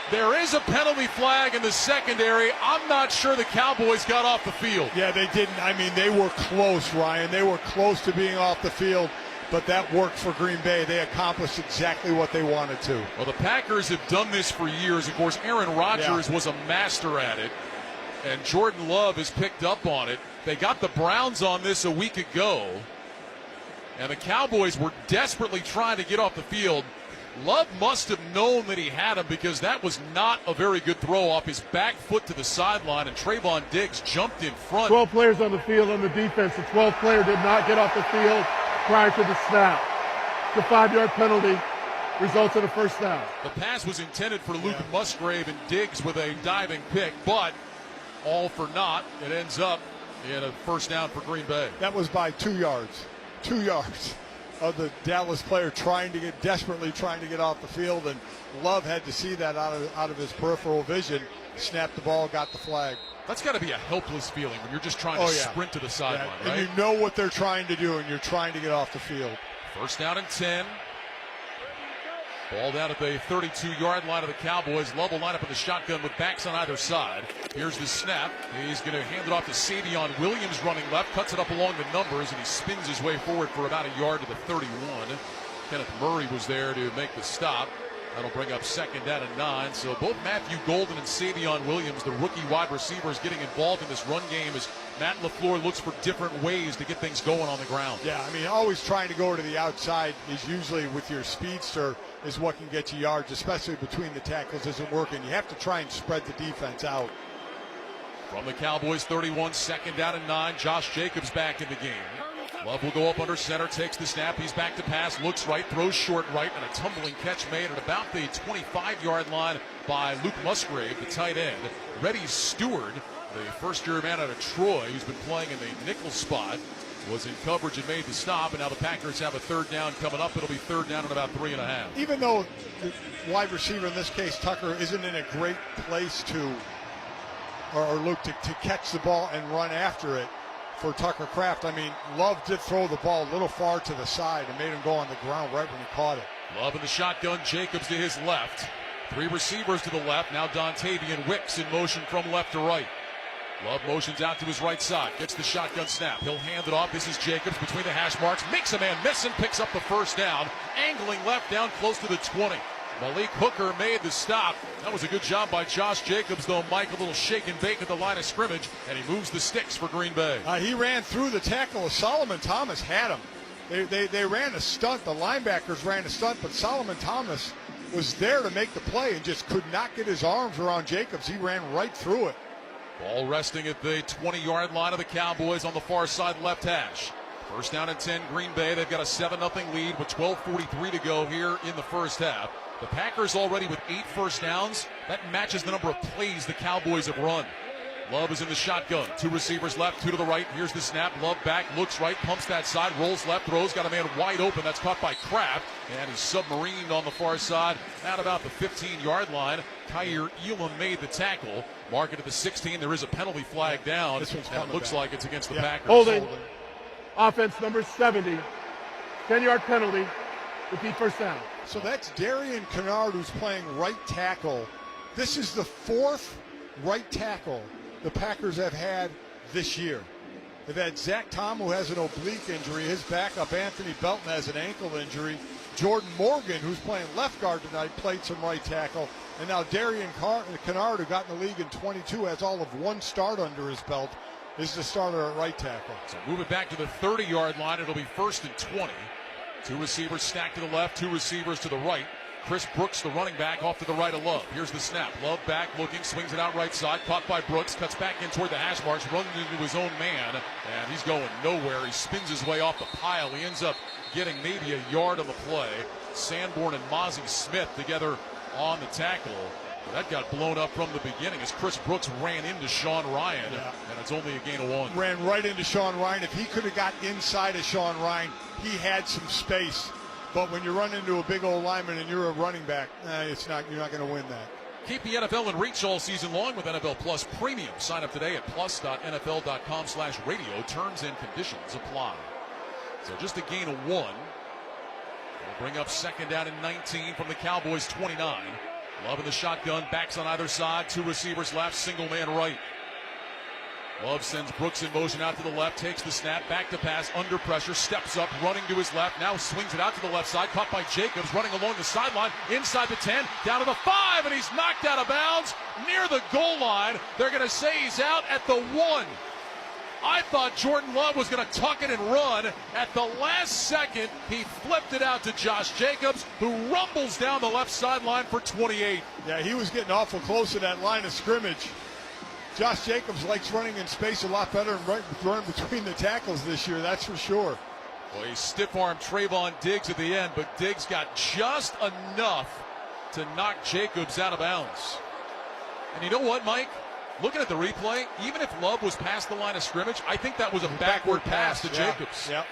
There is a penalty flag in the secondary. I'm not sure the Cowboys got off the field. Yeah, they didn't. I mean, they were close, Ryan. They were close to being off the field, but that worked for Green Bay. They accomplished exactly what they wanted to. Well, the Packers have done this for years. Of course, Aaron Rodgers was a master at it, and Jordan Love has picked up on it. They got the Browns on this a week ago, and the Cowboys were desperately trying to get off the field. Love must have known that he had him because that was not a very good throw off his back foot to the sideline, and Trayvon Diggs jumped in front. 12 players on the field on the defense. The 12th player did not get off the field prior to the snap. The 5-yard penalty results in a first down. The pass was intended for Luke Musgrave, and Diggs with a diving pick, but all for naught. It ends up in a first down for Green Bay. That was by 2 yards. 2 yards of the Dallas player desperately trying to get off the field, and Love had to see that out of his peripheral vision, snapped the ball, got the flag. That's got to be a helpless feeling when you're just trying to sprint to the sideline, right? And you know what they're trying to do, and you're trying to get off the field. First down and 10. Ball down at the 32-yard line of the Cowboys. Love will line up in the shotgun with backs on either side. Here's the snap. He's going to hand it off to Savion Williams running left, cuts it up along the numbers, and he spins his way forward for about a yard to the 31. Kenneth Murray was there to make the stop. That'll bring up second down and 9. So both Matthew Golden and Savion Williams, the rookie wide receivers, getting involved in this run game as Matt LaFleur looks for different ways to get things going on the ground. Yeah, I mean, always trying to go to the outside is usually with your speedster is what can get you yards, especially between the tackles isn't working. You have to try and spread the defense out. From the Cowboys 31, second down and 9. Josh Jacobs back in the game. Love will go up under center, takes the snap. He's back to pass, looks right, throws short right, and a tumbling catch made at about the 25-yard line by Luke Musgrave, the tight end. Reddy Stewart, the first-year man out of Troy, who's been playing in the nickel spot, was in coverage and made the stop, and now the Packers have a third down coming up. It'll be third down in about 3.5. Even though the wide receiver, in this case Tucker, isn't in a great place to, or Luke, to catch the ball and run after it, for Tucker Kraft, I mean, Love did throw the ball a little far to the side and made him go on the ground right when he caught it. Love in the shotgun, Jacobs to his left. 3 receivers to the left, now Dontavian Wicks in motion from left to right. Love motions out to his right side, gets the shotgun snap. He'll hand it off. This is Jacobs between the hash marks, makes a man miss and picks up the first down, angling left down close to the 20. Malik Hooker made the stop. That was a good job by Josh Jacobs, though. Mike, a little shake and bake at the line of scrimmage, and he moves the sticks for Green Bay. He ran through the tackle. Solomon Thomas had him. They ran a stunt. The linebackers ran a stunt, but Solomon Thomas was there to make the play and just could not get his arms around Jacobs. He ran right through it. Ball resting at the 20-yard line of the Cowboys on the far side left hash. First down and 10, Green Bay. They've got a 7-0 lead with 12:43 to go here in the first half. The Packers already with 8 first downs. That matches the number of plays the Cowboys have run. Love is in the shotgun. 2 receivers left, 2 to the right. Here's the snap. Love back, looks right, pumps that side, rolls left, throws. Got a man wide open. That's caught by Kraft. And he's submarined on the far side at about the 15-yard line. Kyer Elam made the tackle. Mark it at the 16. There is a penalty flag down. And it looks like it's against the Packers. Holding. Offense number 70. 10-yard penalty. Repeat first down. So that's Darian Kennard, who's playing right tackle. This is the 4th right tackle the Packers have had this year. They've had Zach Tom, who has an oblique injury. His backup, Anthony Belton, has an ankle injury. Jordan Morgan, who's playing left guard tonight, played some right tackle. And now Darian Kennard, who got in the league in 22, has all of 1 start under his belt, is the starter at right tackle. So move it back to the 30-yard line. It'll be first and 20. 2 receivers stacked to the left, 2 receivers to the right. Chris Brooks, the running back, off to the right of Love. Here's the snap. Love back, looking, swings it out right side. Caught by Brooks, cuts back in toward the hash marks, runs into his own man, and he's going nowhere. He spins his way off the pile. He ends up getting maybe a yard on the play. Sanborn and Mozzie Smith together on the tackle. That got blown up from the beginning as Chris Brooks ran into Sean Ryan, and it's only a gain of 1. Ran right into Sean Ryan. If he could have got inside of Sean Ryan, he had some space. But when you run into a big old lineman and you're a running back, you're not going to win that. Keep the NFL in reach all season long with NFL Plus Premium. Sign up today at plus.nfl.com/radio. Terms and conditions apply. So just a gain of 1. We'll bring up second down and 19 from the Cowboys 29. Love in the shotgun, backs on either side, 2 receivers left, single man right. Love sends Brooks in motion out to the left, takes the snap, back to pass, under pressure, steps up, running to his left, now swings it out to the left side, caught by Jacobs, running along the sideline, inside the 10, down to the 5, and he's knocked out of bounds near the goal line. They're going to say he's out at the 1. I thought Jordan Love was going to tuck it and run. At the last second, he flipped it out to Josh Jacobs, who rumbles down the left sideline for 28. Yeah, he was getting awful close to that line of scrimmage. Josh Jacobs likes running in space a lot better and running between the tackles this year, that's for sure. Well, he stiff-armed Trayvon Diggs at the end, but Diggs got just enough to knock Jacobs out of bounds. And you know what, Mike? Looking at the replay, even if Love was past the line of scrimmage, I think that was a backward pass to Jacobs. Yep.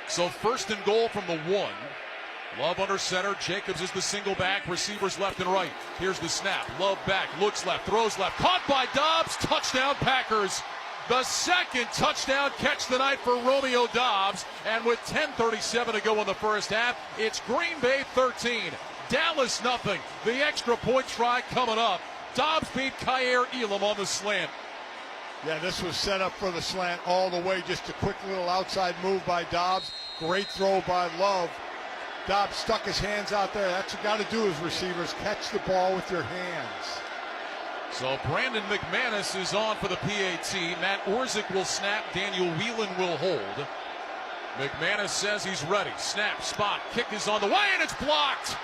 So first and goal from the 1. Love under center. Jacobs is the single back. Receivers left and right. Here's the snap. Love back. Looks left. Throws left. Caught by Dobbs. Touchdown Packers. The second touchdown catch the night for Romeo Dobbs. And with 10:37 to go in the first half, it's Green Bay 13. Dallas nothing. The extra point try coming up. Dobbs beat Kyer Elam on the slant. Yeah, this was set up for the slant all the way. Just a quick little outside move by Dobbs. Great throw by Love. Dobbs stuck his hands out there. That's what you got to do as receivers. Catch the ball with your hands. So Brandon McManus is on for the PAT. Matt Orzik will snap. Daniel Whelan will hold. McManus says he's ready. Snap, spot, kick is on the way, and it's blocked.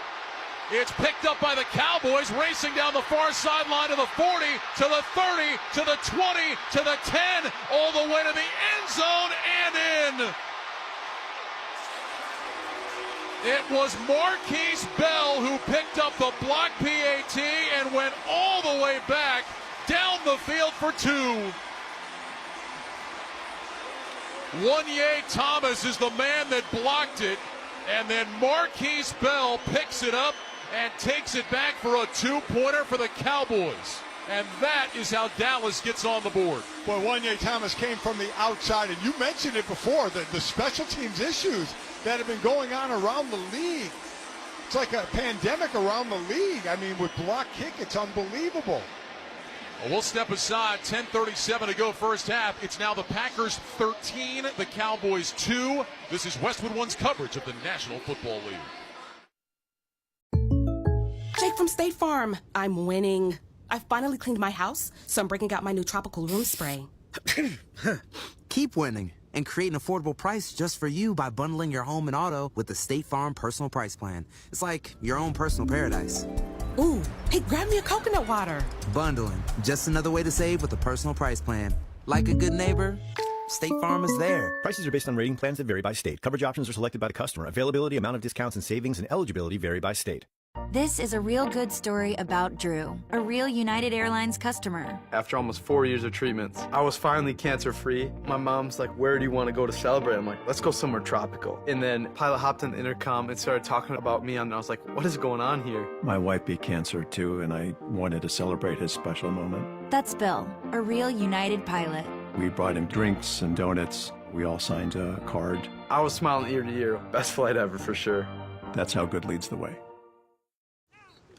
It's picked up by the Cowboys, racing down the far sideline to the 40, to the 30, to the 20, to the 10, all the way to the end zone and in. It was Marquise Bell who picked up the block PAT and went all the way back down the field for two. Wanye Thomas is the man that blocked it, and then Marquise Bell picks it up and takes it back for a two-pointer for the Cowboys. And that is how Dallas gets on the board. Boy, Wanye Thomas came from the outside, and you mentioned it before, the special teams issues that have been going on around the league. It's like a pandemic around the league. I mean, with block kick, it's unbelievable. Well, we'll step aside. 10:37 to go first half. It's now the Packers 13, the Cowboys 2. This is Westwood One's coverage of the National Football League. Jake from State Farm. I'm winning. I finally cleaned my house, so I'm breaking out my new tropical room spray. Keep winning and create an affordable price just for you by bundling your home and auto with the State Farm Personal Price Plan. It's like your own personal paradise. Ooh, hey, grab me a coconut water. Bundling, just another way to save with a personal price plan. Like a good neighbor, State Farm is there. Prices are based on rating plans that vary by state. Coverage options are selected by the customer. Availability, amount of discounts and savings, and eligibility vary by state. This is a real good story about Drew, a real United Airlines customer. After almost 4 years of treatments, I was finally cancer-free. My mom's like, where do you want to go to celebrate? I'm like, let's go somewhere tropical. And then pilot hopped on the intercom and started talking about me, and I was like, what is going on here? My wife beat cancer too, and I wanted to celebrate his special moment. That's Bill, a real United pilot. We brought him drinks and donuts. We all signed a card. I was smiling ear to ear. Best flight ever, for sure. That's how good leads the way.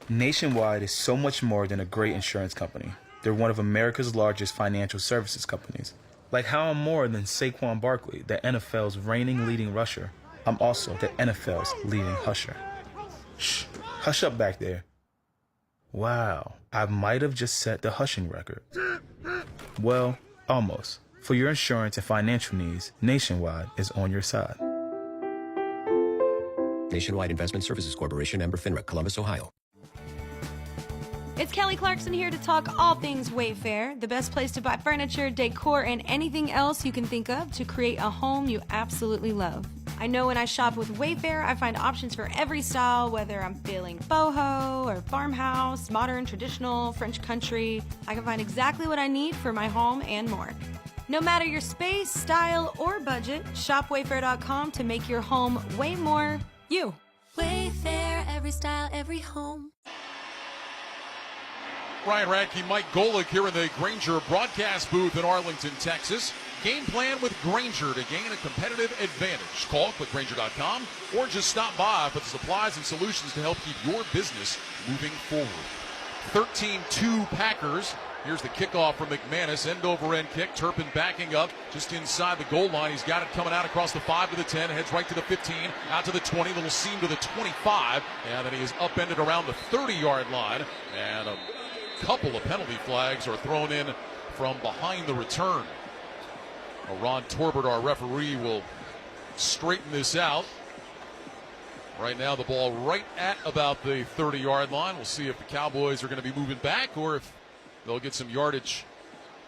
Nationwide is so much more than a great insurance company. They're one of America's largest financial services companies. Like how I'm more than Saquon Barkley, the NFL's reigning leading rusher. I'm also the NFL's leading husher. Shh, hush up back there. Wow, I might have just set the hushing record. Well, almost. For your insurance and financial needs, Nationwide is on your side. Nationwide Investment Services Corporation, member FINRA, Columbus, Ohio. It's Kelly Clarkson here to talk all things Wayfair, the best place to buy furniture, decor, and anything else you can think of to create a home you absolutely love. I know when I shop with Wayfair, I find options for every style, whether I'm feeling boho or farmhouse, modern, traditional, French country. I can find exactly what I need for my home and more. No matter your space, style, or budget, shop Wayfair.com to make your home way more you. Wayfair, every style, every home. Ryan Radke, Mike Golick here in the Grainger broadcast booth in Arlington, Texas. Game plan with Grainger to gain a competitive advantage. Call clickgrainger.com or just stop by for the supplies and solutions to help keep your business moving forward. 13-2 Packers. Here's the kickoff from McManus. End-over-end kick. Turpin backing up just inside the goal line. He's got it coming out across the 5 to the 10. Heads right to the 15. Out to the 20. Little seam to the 25. And then he is upended around the 30-yard line. And a couple of penalty flags are thrown in from behind the return. Ron Torbert, our referee, will straighten this out. Right now the ball right at about the 30-yard line. We'll see if the Cowboys are going to be moving back or if they'll get some yardage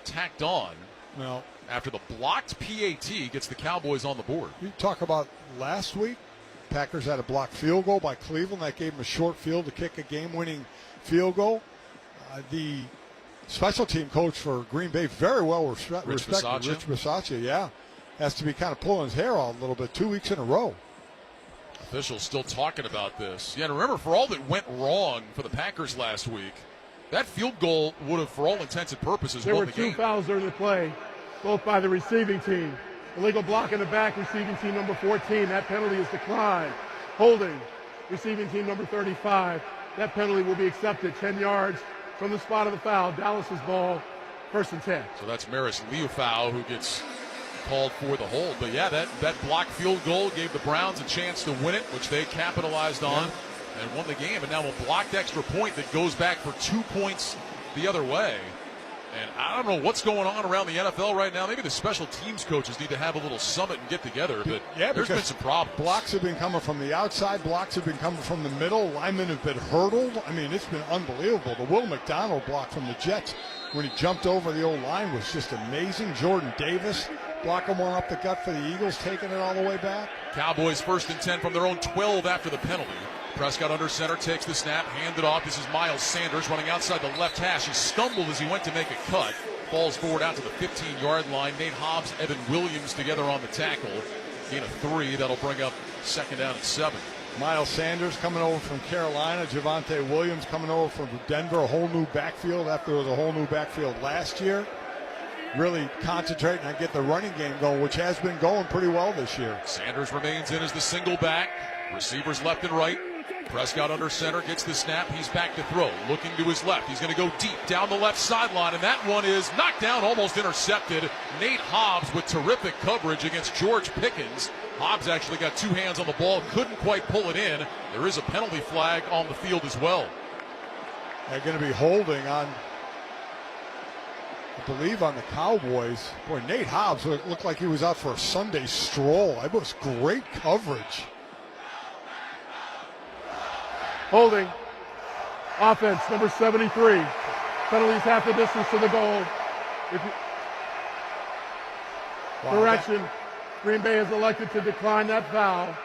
tacked on. Well, after the blocked PAT gets the Cowboys on the board. You talk about last week, Packers had a blocked field goal by Cleveland. That gave them a short field to kick a game-winning field goal. The special team coach for Green Bay, very well respected, Rich Bisaccia, yeah, has to be kind of pulling his hair out a little bit. 2 weeks in a row. Officials still talking about this. Yeah, and remember, for all that went wrong for the Packers last week, that field goal would have, for all intents and purposes, there won were the game. two fouls during the play, both by the receiving team. Illegal block in the back, receiving team number 14. That penalty is declined. Holding, receiving team number 35. That penalty will be accepted 10 yards from the spot of the foul. Dallas's ball, 1st and 10. So that's Maris Liufau who gets called for the hold. But yeah, that blocked field goal gave the Browns a chance to win it, which they capitalized on and won the game. And now a blocked extra point that goes back for 2 points the other way. And I don't know what's going on around the NFL right now. Maybe the special teams coaches need to have a little summit and get together. But there's been some problems. Blocks have been coming from the outside. Blocks have been coming from the middle. Linemen have been hurdled. I mean, it's been unbelievable. The Will McDonald block from the Jets when he jumped over the old line was just amazing. Jordan Davis blocking one up the gut for the Eagles, taking it all the way back. Cowboys 1st and 10 from their own 12 after the penalty. Prescott under center, takes the snap, handed off. This is Miles Sanders running outside the left hash. He stumbled as he went to make a cut. Falls forward out to the 15-yard line. Nate Hobbs, Evan Williams together on the tackle. Gain of 3. That'll bring up 2nd down and 7. Miles Sanders coming over from Carolina. Javonte Williams coming over from Denver. A whole new backfield after there was a whole new backfield last year. Really concentrating on get the running game going, which has been going pretty well this year. Sanders remains in as the single back. Receivers left and right. Prescott under center, gets the snap. He's back to throw. Looking to his left. He's going to go deep down the left sideline, and that one is knocked down, almost intercepted. Nate Hobbs with terrific coverage against George Pickens. Hobbs actually got 2 hands on the ball, couldn't quite pull it in. There is a penalty flag on the field as well. They're going to be holding on, I believe, on the Cowboys. Boy, Nate Hobbs looked like he was out for a Sunday stroll. It was great coverage. Holding. Offense, number 73. Penalties half the distance to the goal. Correction. Green Bay has elected to decline that foul.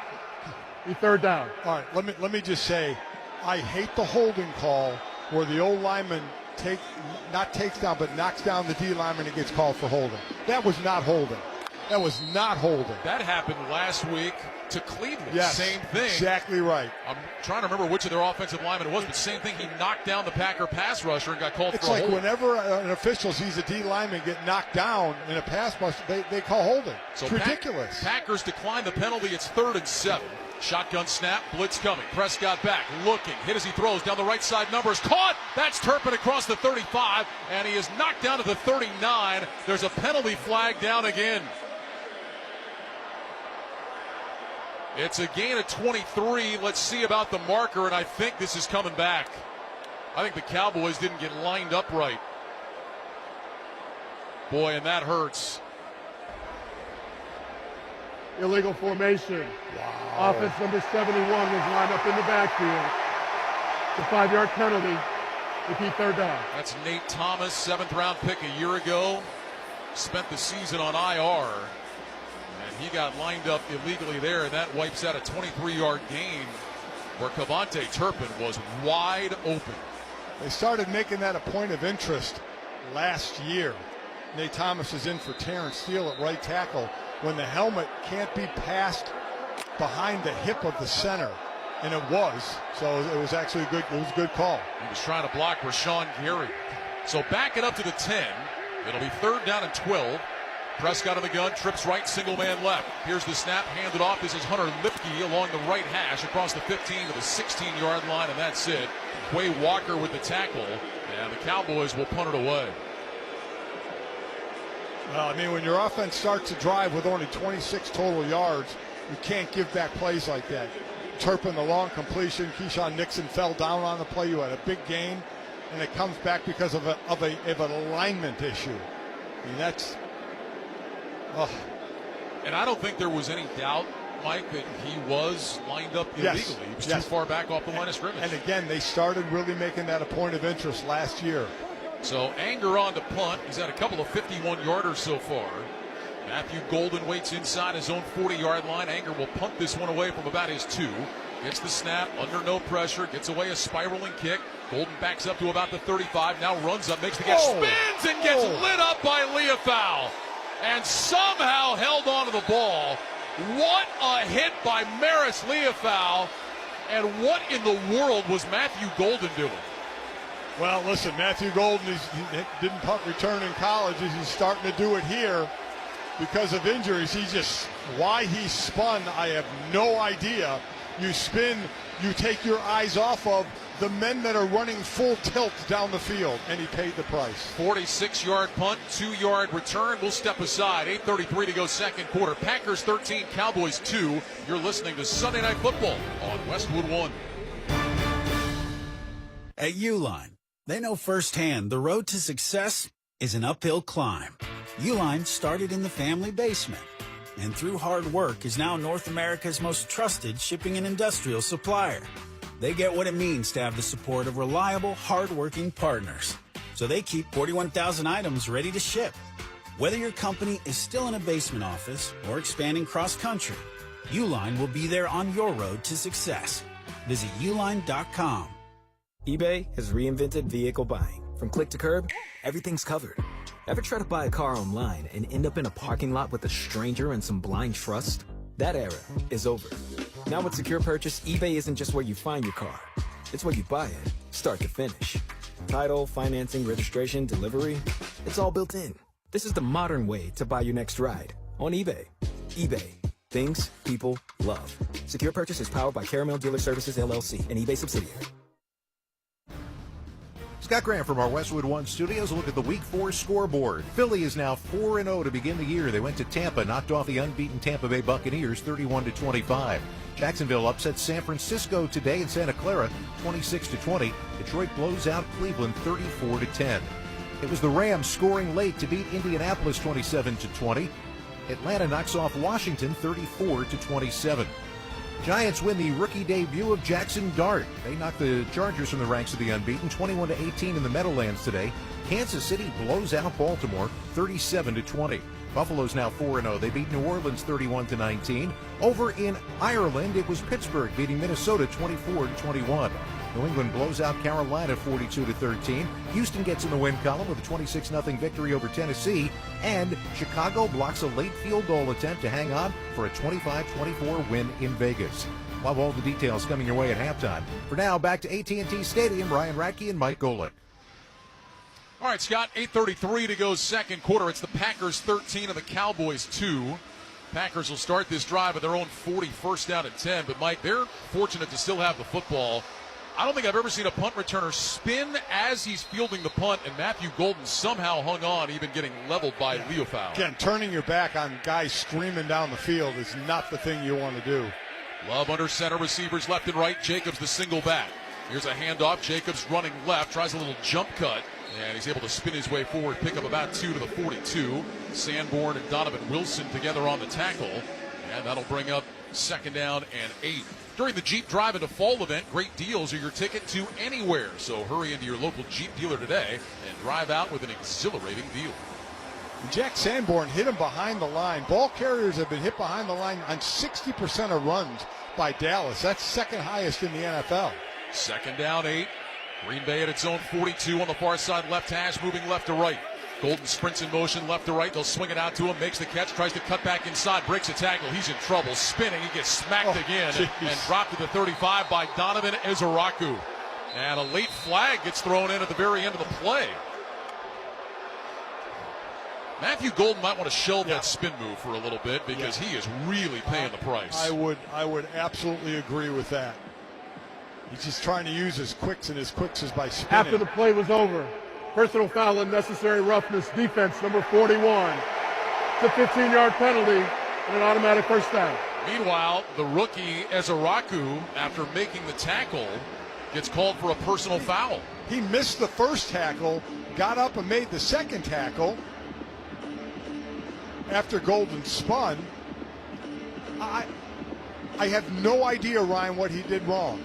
Be 3rd down. All right, let me just say, I hate the holding call where the old lineman takes down, but knocks down the D lineman and gets called for holding. That was not holding. That was not holding. That happened last week to Cleveland. Yes, same thing. Exactly right. I'm trying to remember which of their offensive linemen it was, but same thing. He knocked down the Packer pass rusher and got called it's for a like hold. Whenever an official sees a D lineman get knocked down in a pass rush, they call holding. So it's ridiculous. Packers decline the penalty. It's 3rd and 7. Shotgun snap, blitz coming. Prescott back, looking, hit as he throws down the right side. Numbers caught. That's Turpin across the 35, and he is knocked down to the 39. There's a penalty flag down again. It's a gain of 23. Let's see about the marker, and I think this is coming back. I think the Cowboys didn't get lined up right. Boy, and that hurts. Illegal formation. Wow. Offense number 71 was lined up in the backfield. The 5-yard penalty to keep 3rd down. That's Nate Thomas, 7th-round pick a year ago. Spent the season on IR. And he got lined up illegally there, and that wipes out a 23-yard gain where Cavante Turpin was wide open. They started making that a point of interest last year. Nate Thomas is in for Terrence Steele at right tackle when the helmet can't be passed behind the hip of the center, and it was. So it was actually a good call. He was trying to block Rashawn Gary. So back it up to the 10. It'll be 3rd down and 12. Prescott on the gun, trips right, single man left. Here's the snap, handed off. This is Hunter Lipke along the right hash across the 15 to the 16-yard line, and that's it. Quay Walker with the tackle, and the Cowboys will punt it away. Well, I mean, when your offense starts to drive with only 26 total yards, you can't give back plays like that. Turpin, the long completion. Keyshawn Nixon fell down on the play. You had a big gain, and it comes back because of an alignment issue. I mean, that's... Oh. And I don't think there was any doubt, Mike, that he was lined up illegally. Yes. He was too far back off the line of scrimmage. And again, they started really making that a point of interest last year. So Anger on to punt. He's had a couple of 51-yarders so far. Matthew Golden waits inside his own 40-yard line. Anger will punt this one away from about his 2. Gets the snap, under no pressure, gets away a spiraling kick. Golden backs up to about the 35, now runs up, makes the catch, spins and gets lit up by Liufau. And somehow held onto the ball. What a hit by Maris Leofau. And what in the world was Matthew Golden doing? Well, listen, Matthew Golden he didn't punt return in college. He's starting to do it here because of injuries. Why he spun, I have no idea. You spin, you take your eyes off of the men that are running full tilt down the field, and he paid the price. 46-yard punt, 2-yard return. We'll step aside. 8:33 to go second quarter. Packers 13, Cowboys 2. You're listening to Sunday Night Football on Westwood One. At Uline, they know firsthand the road to success is an uphill climb. Uline started in the family basement, and through hard work is now North America's most trusted shipping and industrial supplier. They get what it means to have the support of reliable, hard-working partners. So they keep 41,000 items ready to ship. Whether your company is still in a basement office or expanding cross-country, Uline will be there on your road to success. Visit uline.com. eBay has reinvented vehicle buying. From click to curb, everything's covered. Ever try to buy a car online and end up in a parking lot with a stranger and some blind trust? That era is over. Now with Secure Purchase, eBay isn't just where you find your car. It's where you buy it, start to finish. Title, financing, registration, delivery, it's all built in. This is the modern way to buy your next ride on eBay. eBay. Things people love. Secure Purchase is powered by Caramel Dealer Services, LLC, an eBay subsidiary. Scott Graham from our Westwood One studios. Look at the Week 4 scoreboard. Philly is now 4-0 to begin the year. They went to Tampa, knocked off the unbeaten Tampa Bay Buccaneers 31-25. Jacksonville upsets San Francisco today in Santa Clara 26-20. Detroit blows out Cleveland 34-10. It was the Rams scoring late to beat Indianapolis 27-20. Atlanta knocks off Washington 34-27. Giants win the rookie debut of Jackson Dart. They knocked the Chargers from the ranks of the unbeaten 21-18 in the Meadowlands today. Kansas City blows out Baltimore 37-20. Buffalo's now 4-0. They beat New Orleans 31-19. Over in Ireland, it was Pittsburgh beating Minnesota 24-21. New England blows out Carolina 42-13. Houston gets in the win column with a 26-0 victory over Tennessee. And Chicago blocks a late field goal attempt to hang on for a 25-24 win in Vegas. We'll have all the details coming your way at halftime. For now, back to AT&T Stadium. Ryan Radke and Mike Golick. All right, Scott, 8:33 to go second quarter. It's the Packers 13 and the Cowboys 2. Packers will start this drive at their own 41st down and 10. But, Mike, they're fortunate to still have the football. I don't think I've ever seen a punt returner spin as he's fielding the punt, and Matthew Golden somehow hung on, even getting leveled by Leofau. Again, turning your back on guys screaming down the field is not the thing you want to do. Love under center, receivers left and right. Jacobs the single back. Here's a handoff. Jacobs running left, tries a little jump cut, and he's able to spin his way forward, pick up about 2 to the 42. Sanborn and Donovan Wilson together on the tackle, and that'll bring up second down and 8. During the Jeep Drive into Fall event, great deals are your ticket to anywhere. So hurry into your local Jeep dealer today and drive out with an exhilarating deal. Jack Sanborn hit him behind the line. Ball carriers have been hit behind the line on 60% of runs by Dallas. That's second highest in the NFL. Second down 8. Green Bay at its own 42 on the far side left hash, moving left to right. Golden sprints in motion left to right. They'll swing it out to him, makes the catch, tries to cut back inside, breaks a tackle. He's in trouble. Spinning, he gets smacked again and dropped to the 35 by Donovan Ezeraku. And a late flag gets thrown in at the very end of the play. Matthew Golden might want to shelve that spin move for a little bit because he is really paying the price. I would absolutely agree with that. He's just trying to use his quicks, and his quicks is by spinning. After the play was over, personal foul, unnecessary roughness, defense, number 41. It's a 15-yard penalty and an automatic first down. Meanwhile, the rookie Ezeraku, after making the tackle, gets called for a personal foul. He missed the first tackle, got up and made the second tackle after Golden spun. I have no idea, Ryan, what he did wrong.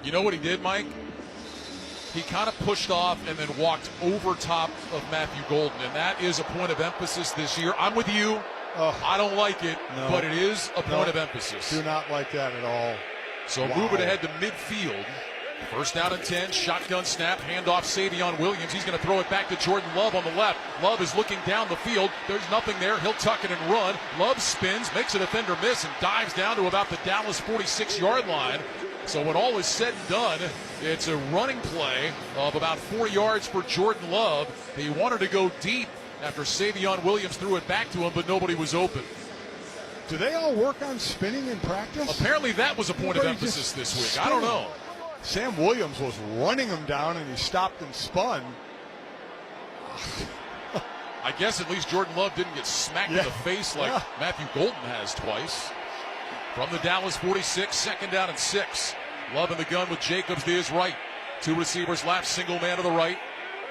You know what he did, Mike? He kind of pushed off and then walked over top of Matthew Golden, and that is a point of emphasis this year. I'm with you. I don't like it, but it is a point of emphasis. Do not like that at all. So move it ahead to midfield. First down and 10, shotgun snap, handoff Savion Williams. He's going to throw it back to Jordan Love on the left. Love is looking down the field. There's nothing there. He'll tuck it and run. Love spins, makes a defender miss, and dives down to about the Dallas 46-yard line. So when all is said and done, it's a running play of about 4 yards for Jordan Love. He wanted to go deep after Savion Williams threw it back to him, but nobody was open. Do they all work on spinning in practice? Apparently that was a point of emphasis this week. Spinning. I don't know. Sam Williams was running him down, and he stopped and spun. I guess at least Jordan Love didn't get smacked in the face like Matthew Golden has twice. From the Dallas 46, second down and 6. Love in the gun with Jacobs to his right. 2 receivers left, single man to the right.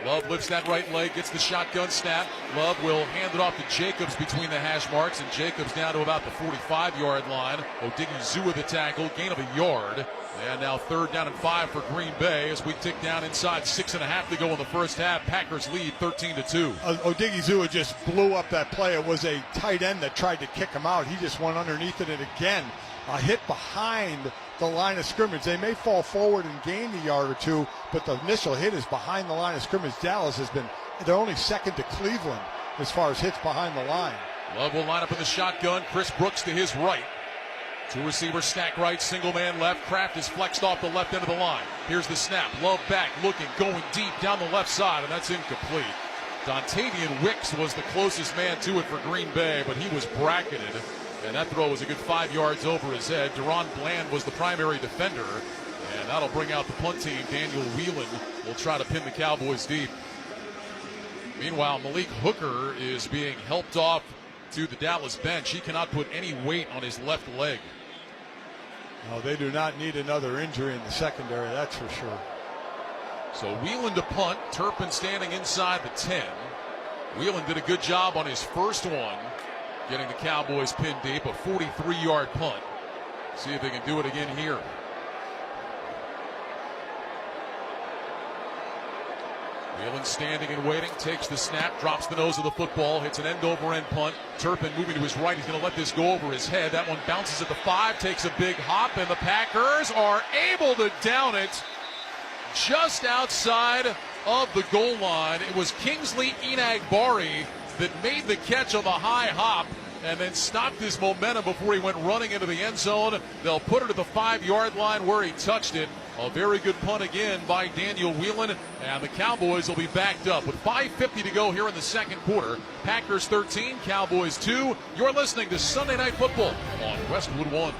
Love lifts that right leg, gets the shotgun snap. Love will hand it off to Jacobs between the hash marks, and Jacobs down to about the 45-yard line. Odighizuwa the tackle, gain of a yard. And now third down and 5 for Green Bay as we tick down inside 6.5 to go in the first half. Packers lead 13-2. Odighizuwa just blew up that play. It was a tight end that tried to kick him out. He just went underneath it, and again, a hit behind the line of scrimmage. They may fall forward and gain a yard or two, but the initial hit is behind the line of scrimmage. Dallas has been, they're only second to Cleveland as far as hits behind the line. Love will line up in the shotgun. Chris Brooks to his right. 2 receivers stack right, single man left. Kraft is flexed off the left end of the line. Here's the snap. Love back, looking, going deep down the left side, and that's incomplete. Dontavian Wicks was the closest man to it for Green Bay, but he was bracketed, and that throw was a good 5 yards over his head. Deron Bland was the primary defender, and that'll bring out the punt team. Daniel Whelan will try to pin the Cowboys deep. Meanwhile, Malik Hooker is being helped off to the Dallas bench. He cannot put any weight on his left leg. No, they do not need another injury in the secondary, that's for sure. So Whelan to punt. Turpin standing inside the 10. Whelan did a good job on his first one, getting the Cowboys pinned deep, a 43-yard punt. See if they can do it again here. Whelan standing and waiting, takes the snap, drops the nose of the football, hits an end-over-end punt. Turpin moving to his right. He's going to let this go over his head. That one bounces at the 5, takes a big hop, and the Packers are able to down it just outside of the goal line. It was Kingsley Enagbari that made the catch on the high hop and then stopped his momentum before he went running into the end zone. They'll put it at the 5-yard line where he touched it. A very good punt again by Daniel Whelan, and the Cowboys will be backed up with 5:50 to go here in the second quarter. Packers 13, Cowboys 2. You're listening to Sunday Night Football on Westwood One.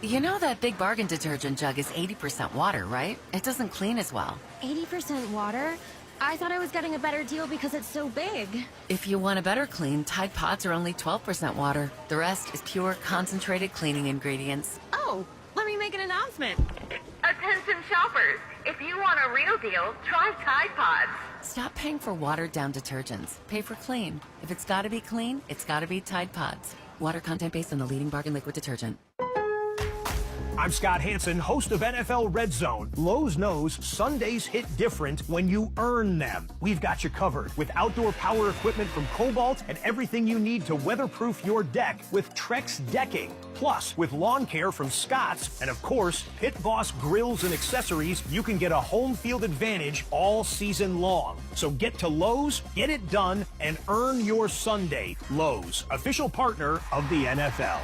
You know that Big Bargain detergent jug is 80% water, right? It doesn't clean as well. 80% water? I thought I was getting a better deal because it's so big. If you want a better clean, Tide Pods are only 12% water. The rest is pure, concentrated cleaning ingredients. Oh, let me make an announcement. Attention shoppers, if you want a real deal, try Tide Pods. Stop paying for watered-down detergents. Pay for clean. If it's gotta be clean, it's gotta be Tide Pods. Water content based on the leading bargain liquid detergent. I'm Scott Hansen, host of NFL Red Zone. Lowe's knows Sundays hit different when you earn them. We've got you covered with outdoor power equipment from Cobalt and everything you need to weatherproof your deck with Trex decking. Plus, with lawn care from Scott's and, of course, Pit Boss grills and accessories, you can get a home field advantage all season long. So get to Lowe's, get it done, and earn your Sunday. Lowe's, official partner of the NFL.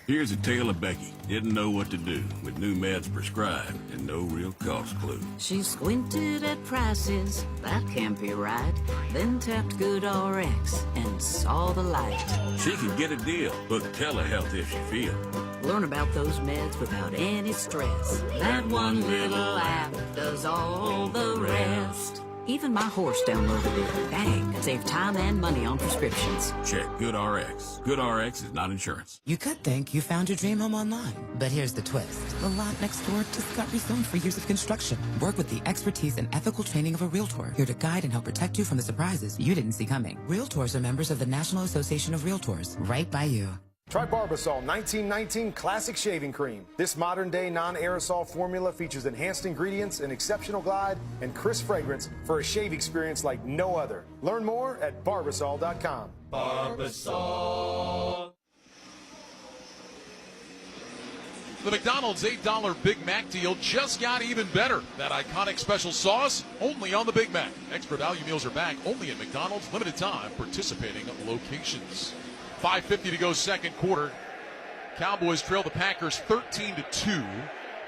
Here's a tale of Becky. Didn't know what to do with new meds prescribed and no real cost clue. She squinted at prices, that can't be right. Then tapped GoodRx and saw the light. She could get a deal, book telehealth if she feel. Learn about those meds without any stress. That one little app does all the rest. Even my horse downloaded it. Dang, save time and money on prescriptions. Check GoodRx. GoodRx is not insurance. You could think you found your dream home online, but here's the twist. The lot next door just got rezoned for years of construction. Work with the expertise and ethical training of a Realtor, here to guide and help protect you from the surprises you didn't see coming. Realtors are members of the National Association of Realtors, right by you. Try Barbasol 1919 Classic Shaving Cream. This modern-day non-aerosol formula features enhanced ingredients, an exceptional glide, and crisp fragrance for a shave experience like no other. Learn more at Barbasol.com. Barbasol. The McDonald's $8 Big Mac deal just got even better. That iconic special sauce, only on the Big Mac. Extra value meals are back only at McDonald's, limited time, participating locations. 5:50 to go, second quarter. Cowboys trail the Packers 13-2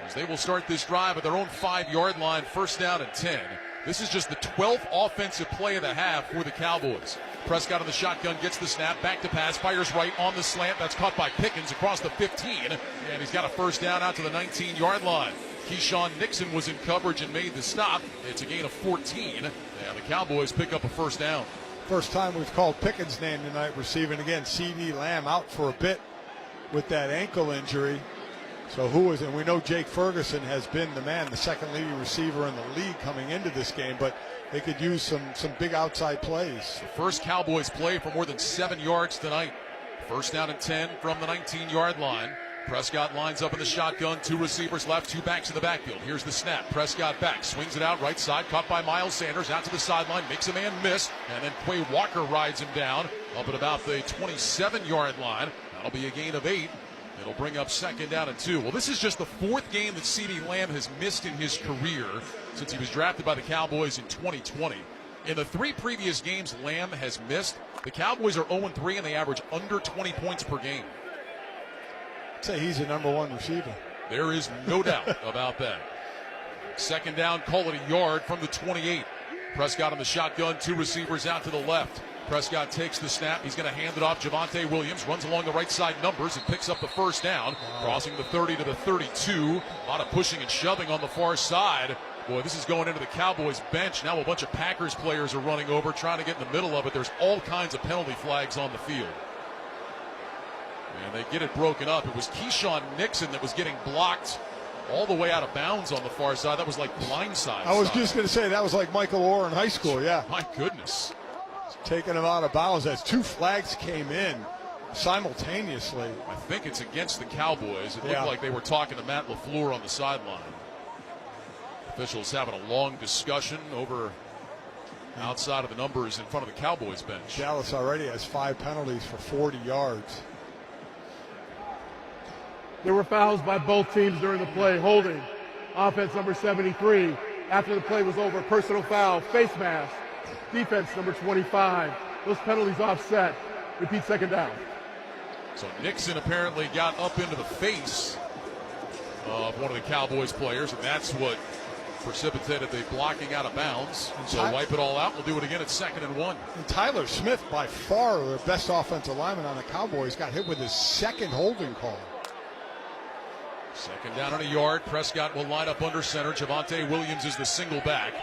as they will start this drive at their own 5-yard line, first down and 10. This is just the 12th offensive play of the half for the Cowboys. Prescott in the shotgun, gets the snap, back to pass, fires right on the slant. That's caught by Pickens across the 15, and he's got a first down out to the 19-yard line. Keyshawn Nixon was in coverage and made the stop. It's a gain of 14, and the Cowboys pick up a first down. First time we've called Pickens' name tonight receiving. Again, C.D. Lamb out for a bit with that ankle injury. So who is it? We know Jake Ferguson has been the man, the second leading receiver in the league coming into this game, but they could use some big outside plays. The first Cowboys play for more than 7 yards tonight. First down and 10 from the 19-yard line. Prescott lines up in the shotgun, 2 receivers left, 2 backs in the backfield. Here's the snap. Prescott back, swings it out right side, caught by Miles Sanders, out to the sideline, makes a man miss, and then Quay Walker rides him down up at about the 27-yard line. That'll be a gain of 8. It'll bring up second down and 2. Well, this is just the 4th game that C.D. Lamb has missed in his career since he was drafted by the Cowboys in 2020. In the 3 previous games Lamb has missed, the Cowboys are 0-3 and they average under 20 points per game. I'd say he's the number 1 receiver. There is no doubt about that. Second down, call it a yard from the 28. Prescott in the shotgun, 2 receivers out to the left. Prescott takes the snap. He's going to hand it off. Javonte Williams runs along the right side numbers and picks up the first down, crossing the 30 to the 32. A lot of pushing and shoving on the far side. Boy, this is going into the Cowboys bench. Now a bunch of Packers players are running over, trying to get in the middle of it. There's all kinds of penalty flags on the field. And they get it broken up. It was Keyshawn Nixon that was getting blocked all the way out of bounds on the far side. That was like blindside. I was just going to say, that was like Michael Orr in high school, yeah. My goodness. Taking him out of bounds as 2 flags came in simultaneously. I think it's against the Cowboys. It looked like they were talking to Matt LaFleur on the sideline. Officials having a long discussion over outside of the numbers in front of the Cowboys bench. Dallas already has 5 penalties for 40 yards. There were fouls by both teams during the play. Holding. Offense number 73. After the play was over, personal foul, face mask. Defense number 25. Those penalties offset. Repeat second down. So Nixon apparently got up into the face of one of the Cowboys players, and that's what precipitated the blocking out of bounds. So wipe it all out. We'll do it again at 2nd and 1. And Tyler Smith, by far the best offensive lineman on the Cowboys, got hit with his 2nd holding call. Second down and a yard. Prescott will line up under center. Javonte Williams is the single back.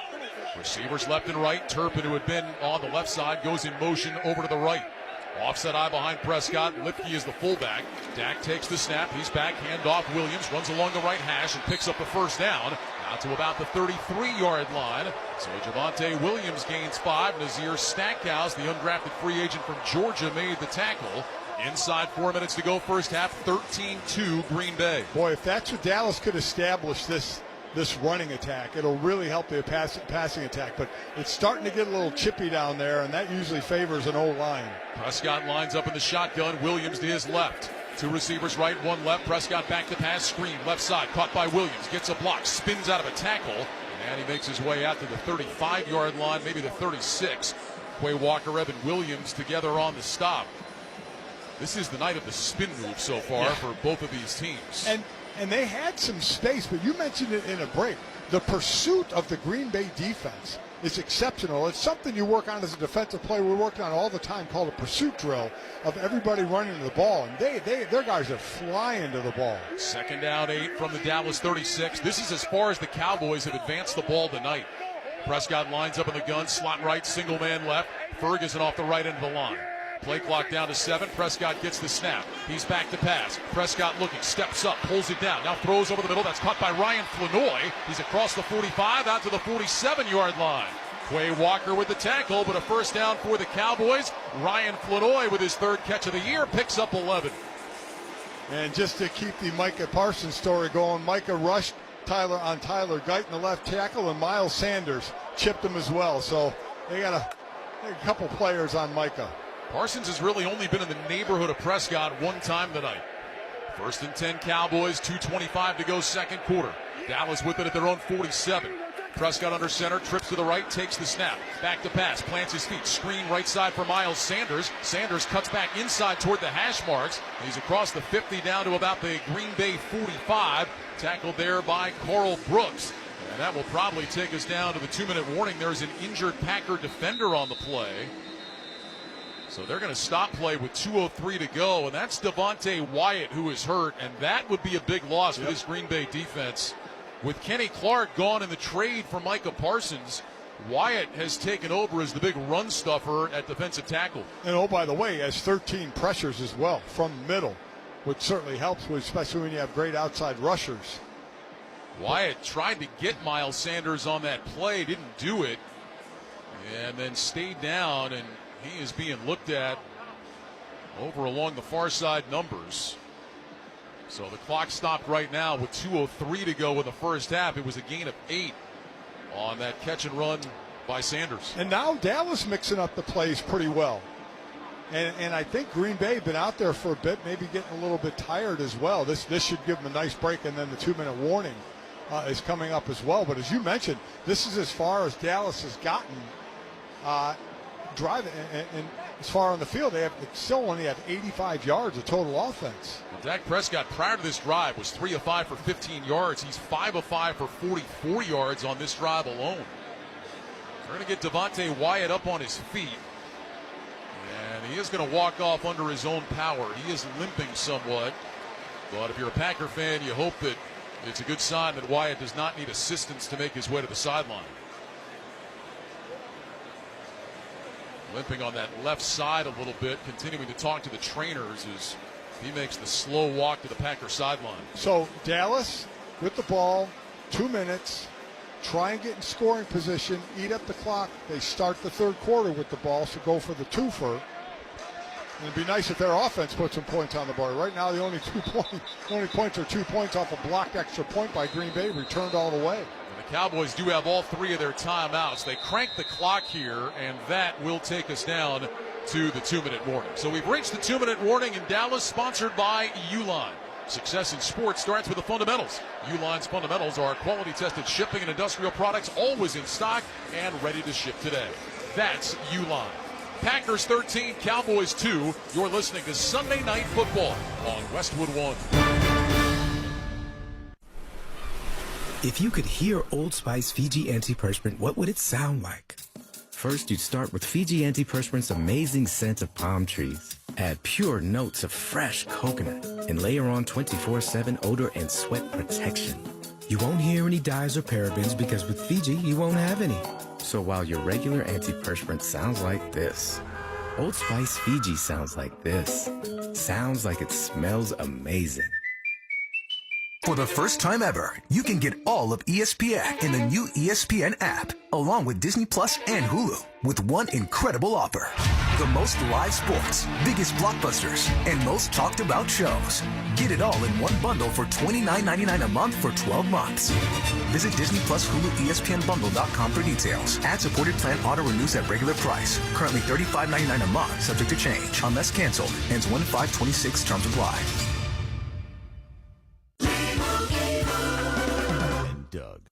Receivers left and right. Turpin, who had been on the left side, goes in motion over to the right. Offset eye behind Prescott. Lipke is the fullback. Dak takes the snap. He's back. Handoff. Williams runs along the right hash and picks up the first down. Out to about the 33-yard line. So Javonte Williams gains 5. Nazir Stackhouse, the undrafted free agent from Georgia, made the tackle. Inside 4 minutes to go, first half, 13-2 Green Bay. Boy, if that's what Dallas could establish this running attack, it'll really help the passing attack. But it's starting to get a little chippy down there, and that usually favors an O-line. Prescott lines up in the shotgun. Williams to his left. 2 receivers right, 1 left. Prescott back to pass, screen, left side, caught by Williams. Gets a block, spins out of a tackle, and he makes his way out to the 35-yard line, maybe the 36. Quay Walker, Evan Williams together on the stop. This is the night of the spin move so far for both of these teams. And they had some space, but you mentioned it in a break. The pursuit of the Green Bay defense is exceptional. It's something you work on as a defensive player. We're working on all the time, called a pursuit drill of everybody running to the ball. And their guys are flying to the ball. Second down 8 from the Dallas 36. This is as far as the Cowboys have advanced the ball tonight. Prescott lines up in the gun, slot right, single man left. Ferguson off the right end of the line. Play clock down to 7. Prescott gets the snap. He's back to pass. Prescott looking, steps up, pulls it down. Now throws over the middle. That's caught by Ryan Flanoy. He's across the 45 out to the 47-yard line. Quay Walker with the tackle, but a first down for the Cowboys. Ryan Flanoy with his 3rd catch of the year picks up 11. And just to keep the Micah Parson story going, Micah rushed Tyler Guyton, the left tackle, and Miles Sanders chipped him as well. So they got a couple players on Micah. Parsons has really only been in the neighborhood of Prescott one time tonight. First and 10 Cowboys, 2:25 to go second quarter. Dallas with it at their own 47. Prescott under center, trips to the right, takes the snap. Back to pass, plants his feet, screen right side for Miles Sanders. Sanders cuts back inside toward the hash marks. He's across the 50 down to about the Green Bay 45. Tackled there by Carl Brooks. And that will probably take us down to the 2-minute warning. There's an injured Packer defender on the play. So they're going to stop play with 2:03 to go, and that's Devontae Wyatt who is hurt, and that would be a big loss for this Green Bay defense. With Kenny Clark gone in the trade for Micah Parsons, Wyatt has taken over as the big run stuffer at defensive tackle. And oh, by the way, has 13 pressures as well from the middle, which certainly helps, especially when you have great outside rushers. Wyatt tried to get Miles Sanders on that play, didn't do it, and then stayed down, and he is being looked at over along the far side numbers. So the clock stopped right now with 2:03 to go in the first half. It was a gain of 8 on that catch and run by Sanders. And now Dallas mixing up the plays pretty well. And I think Green Bay been out there for a bit, maybe getting a little bit tired as well. This should give them a nice break, and then the 2-minute warning is coming up as well. But as you mentioned, this is as far as Dallas has gotten driving, and as far on the field, they still only have 85 yards of total offense. Well, Dak Prescott prior to this drive was 3 of 5 for 15 yards. He's 5 of 5 for 44 yards on this drive alone. We're going to get Devontae Wyatt up on his feet, and he is going to walk off under his own power. He is limping somewhat, but if you're a Packer fan, you hope that it's a good sign that Wyatt does not need assistance to make his way to the sideline. Limping on that left side a little bit, continuing to talk to the trainers as he makes the slow walk to the Packer sideline. So Dallas with the ball, 2 minutes, try and get in scoring position, eat up the clock. They start the third quarter with the ball, so go for the twofer. And it'd be nice if their offense put some points on the board. Right now, the only points are 2 points off a blocked extra point by Green Bay, returned all the way. And the Cowboys do have all 3 of their timeouts. They crank the clock here, and that will take us down to the 2-minute warning. So we've reached the 2-minute warning in Dallas, sponsored by Uline. Success in sports starts with the fundamentals. Uline's fundamentals are quality-tested shipping and industrial products, always in stock and ready to ship today. That's Uline. Packers 13, Cowboys 2. You're listening to Sunday Night Football on Westwood One. If you could hear Old Spice Fiji Antiperspirant, what would it sound like? First, you'd start with Fiji Antiperspirant's amazing scent of palm trees. Add pure notes of fresh coconut and layer on 24/7 odor and sweat protection. You won't hear any dyes or parabens because with Fiji, you won't have any. So while your regular antiperspirant sounds like this, Old Spice Fiji sounds like this. Sounds like it smells amazing. For the first time ever, you can get all of ESPN in the new ESPN app, along with Disney Plus and Hulu, with one incredible offer. The most live sports, biggest blockbusters, and most talked about shows. Get it all in one bundle for $29.99 a month for 12 months. Visit Disney Plus Hulu ESPNBundle.com for details. Ad-supported plan auto-renews at regular price. Currently $35.99 a month, subject to change. Unless canceled. Ends 1/5/26. Terms apply.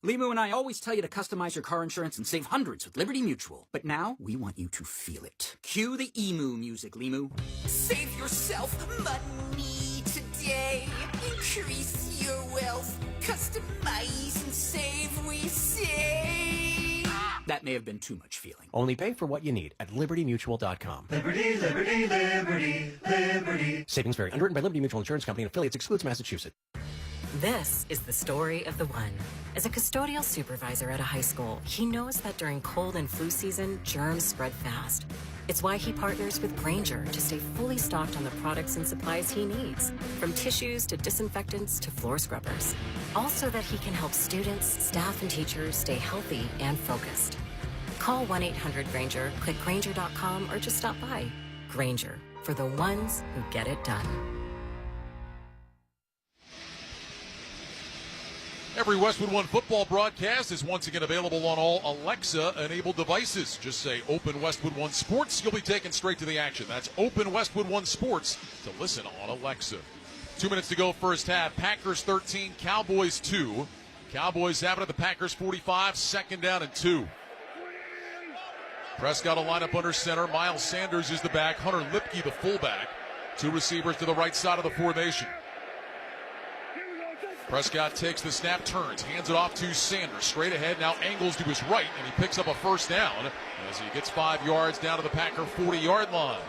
Limu and I always tell you to customize your car insurance and save hundreds with Liberty Mutual. But now, we want you to feel it. Cue the emu music, Limu. Save yourself money today. Increase your wealth. Customize and save, we say. That may have been too much feeling. Only pay for what you need at libertymutual.com. Liberty, liberty, liberty, liberty. Savings vary. Underwritten by Liberty Mutual Insurance Company and affiliates. Excludes Massachusetts. This is the story of the one. As a custodial supervisor at a high school, he knows that during cold and flu season, germs spread fast. It's why he partners with Grainger to stay fully stocked on the products and supplies he needs, from tissues to disinfectants to floor scrubbers. All so that he can help students, staff, and teachers stay healthy and focused. Call 1-800-GRAINGER, click Grainger.com, or just stop by. Grainger, for the ones who get it done. Every Westwood One football broadcast is once again available on all Alexa-enabled devices. Just say Open Westwood One Sports. You'll be taken straight to the action. That's Open Westwood One Sports to listen on Alexa. 2 minutes to go first half. Packers 13, Cowboys 2. Cowboys have it at the Packers 45, 2nd down and 2. Prescott will line up under center. Miles Sanders is the back. Hunter Lipke the fullback. 2 receivers to the right side of the formation. Prescott takes the snap, turns, hands it off to Sanders. Straight ahead, now angles to his right, and he picks up a first down as he gets 5 yards down to the Packer 40-yard line.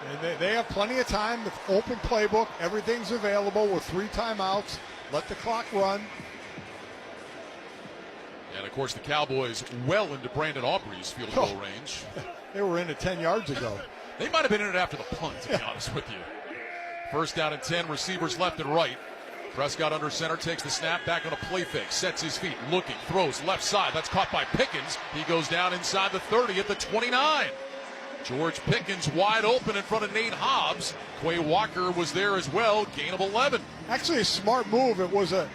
And they have plenty of time. The open playbook, everything's available with 3 timeouts. Let the clock run. And, of course, the Cowboys well into Brandon Aubrey's field goal range. They were in it 10 yards ago. They might have been in it after the punt, to be honest with you. First down and 10, receivers left and right. Prescott under center, takes the snap, back on a play fake, sets his feet, looking, throws left side. That's caught by Pickens. He goes down inside the 30 at the 29. George Pickens wide open in front of Nate Hobbs. Quay Walker was there as well, gain of 11. Actually, a smart move. It was a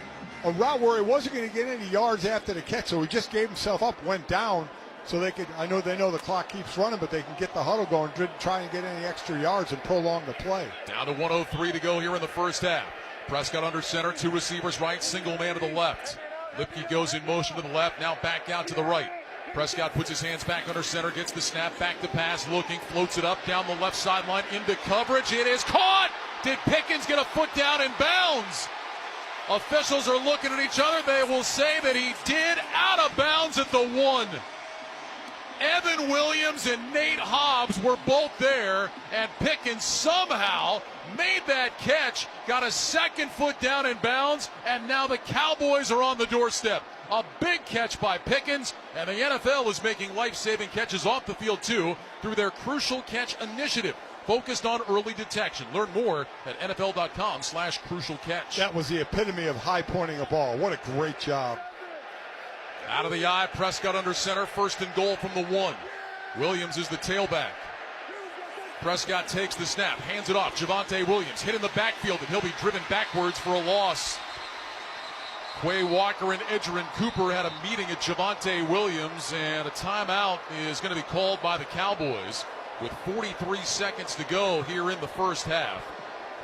route where he wasn't going to get any yards after the catch, so he just gave himself up, went down, so they could, I know they know the clock keeps running, but they can get the huddle going, try and get any extra yards and prolong the play. Down to 1:03 to go here in the first half. Prescott under center, 2 receivers right, single man to the left. Lipke goes in motion to the left, now back out to the right. Prescott puts his hands back under center, gets the snap, back to pass, looking, floats it up down the left sideline into coverage. It is caught! Did Pickens get a foot down in bounds? Officials are looking at each other. They will say that he did, out of bounds at the 1. Evan Williams and Nate Hobbs were both there, and Pickens somehow made that catch, got a second foot down in bounds, and now the Cowboys are on the doorstep. A big catch by Pickens, and the NFL is making life-saving catches off the field too through their Crucial Catch initiative, focused on early detection. Learn more at NFL.com/Crucial Catch. That was the epitome of high-pointing a ball. What a great job. Out of the eye, Prescott under center, 1st and goal from the 1. Williams is the tailback. Prescott takes the snap, hands it off. Javonte Williams hit in the backfield, and he'll be driven backwards for a loss. Quay Walker and Edgerrin Cooper had a meeting at Javonte Williams, and a timeout is going to be called by the Cowboys with 43 seconds to go here in the first half.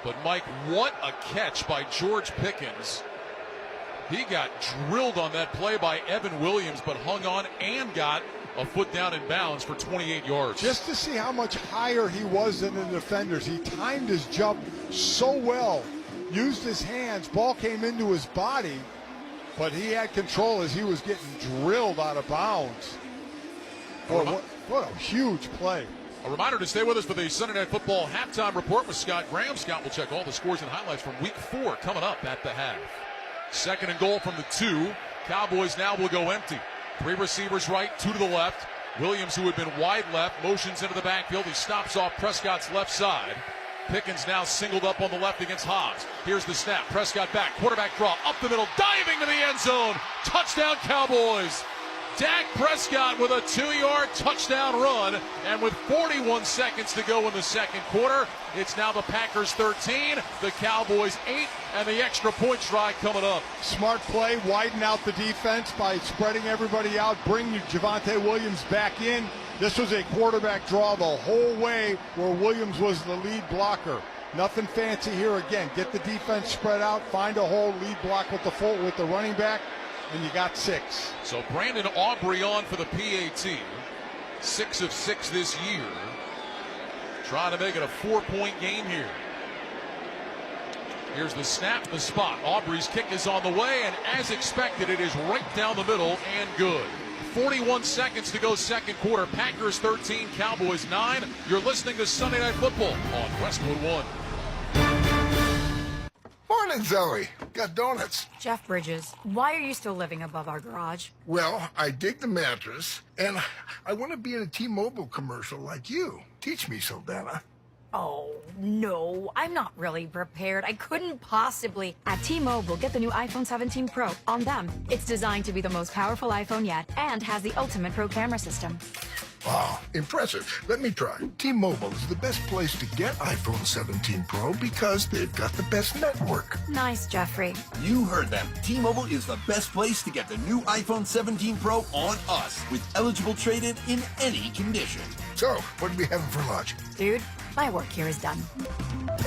But, Mike, what a catch by George Pickens. He got drilled on that play by Evan Williams, but hung on and got a foot down in bounds for 28 yards. Just to see how much higher he was than the defenders. He timed his jump so well, used his hands, ball came into his body, but he had control as he was getting drilled out of bounds. Boy, what a huge play. A reminder to stay with us for the Sunday Night Football halftime report with Scott Graham. Scott will check all the scores and highlights from Week 4 coming up at the half. 2nd and goal from the 2. Cowboys now will go empty. 3 receivers right, 2 to the left. Williams, who had been wide left, motions into the backfield. He stops off Prescott's left side. Pickens now singled up on the left against Hobbs. Here's the snap. Prescott back. Quarterback draw. Up the middle. Diving to the end zone. Touchdown Cowboys. Dak Prescott with a 2-yard touchdown run. And with 41 seconds to go in the second quarter, it's now the Packers 13, the Cowboys 8, and the extra point try coming up. Smart play, widen out the defense by spreading everybody out, bring Javonte Williams back in. This was a quarterback draw the whole way where Williams was the lead blocker. Nothing fancy here again. Get the defense spread out, find a hole, lead block with the running back, and you got 6. So Brandon Aubrey on for the PAT. 6 of 6 this year. Trying to make it a 4-point game here. Here's the snap, the spot. Aubrey's kick is on the way, and as expected, it is right down the middle and good. 41 seconds to go second quarter. Packers 13, Cowboys 9. You're listening to Sunday Night Football on Westwood One. Morning, Zoe. Got donuts. Jeff Bridges, why are you still living above our garage? Well, I dig the mattress, and I want to be in a T-Mobile commercial like you. Teach me, Saldana. Oh, no, I'm not really prepared. I couldn't possibly. At T-Mobile, get the new iPhone 17 Pro on them. It's designed to be the most powerful iPhone yet and has the ultimate pro camera system. Wow, impressive. Let me try. T-Mobile is the best place to get iPhone 17 Pro because they've got the best network. Nice, Jeffrey. You heard them. T-Mobile is the best place to get the new iPhone 17 Pro on us with eligible trade-in in any condition. So, what are we having for lunch? Dude, my work here is done.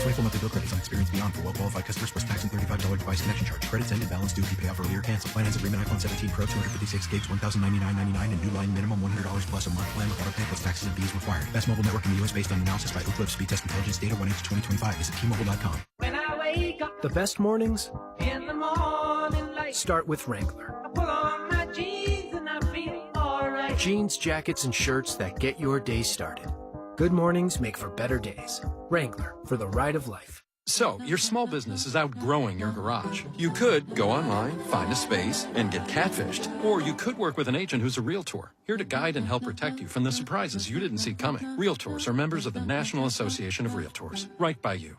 24 monthly bill credits on experience beyond for well-qualified customers plus tax and $35 device connection charge. Credits end and balance due if you pay off early or cancel. Finance agreement iPhone 17 Pro 256 gigs $1,099.99 and new line minimum $100 plus a month plan with auto pay plus taxes and fees required. Best mobile network in the U.S. based on analysis by Ookla Speed Test Intelligence data 1/2025. Visit T-Mobile.com. When I wake up The best mornings in the morning light, start with Wrangler. I put on my jeans and I feel alright. Jeans, jackets, and shirts that get your day started. Good mornings make for better days. Wrangler, for the ride of life. So, your small business is outgrowing your garage. You could go online, find a space, and get catfished. Or you could work with an agent who's a realtor, here to guide and help protect you from the surprises you didn't see coming. Realtors are members of the National Association of Realtors. Right by you.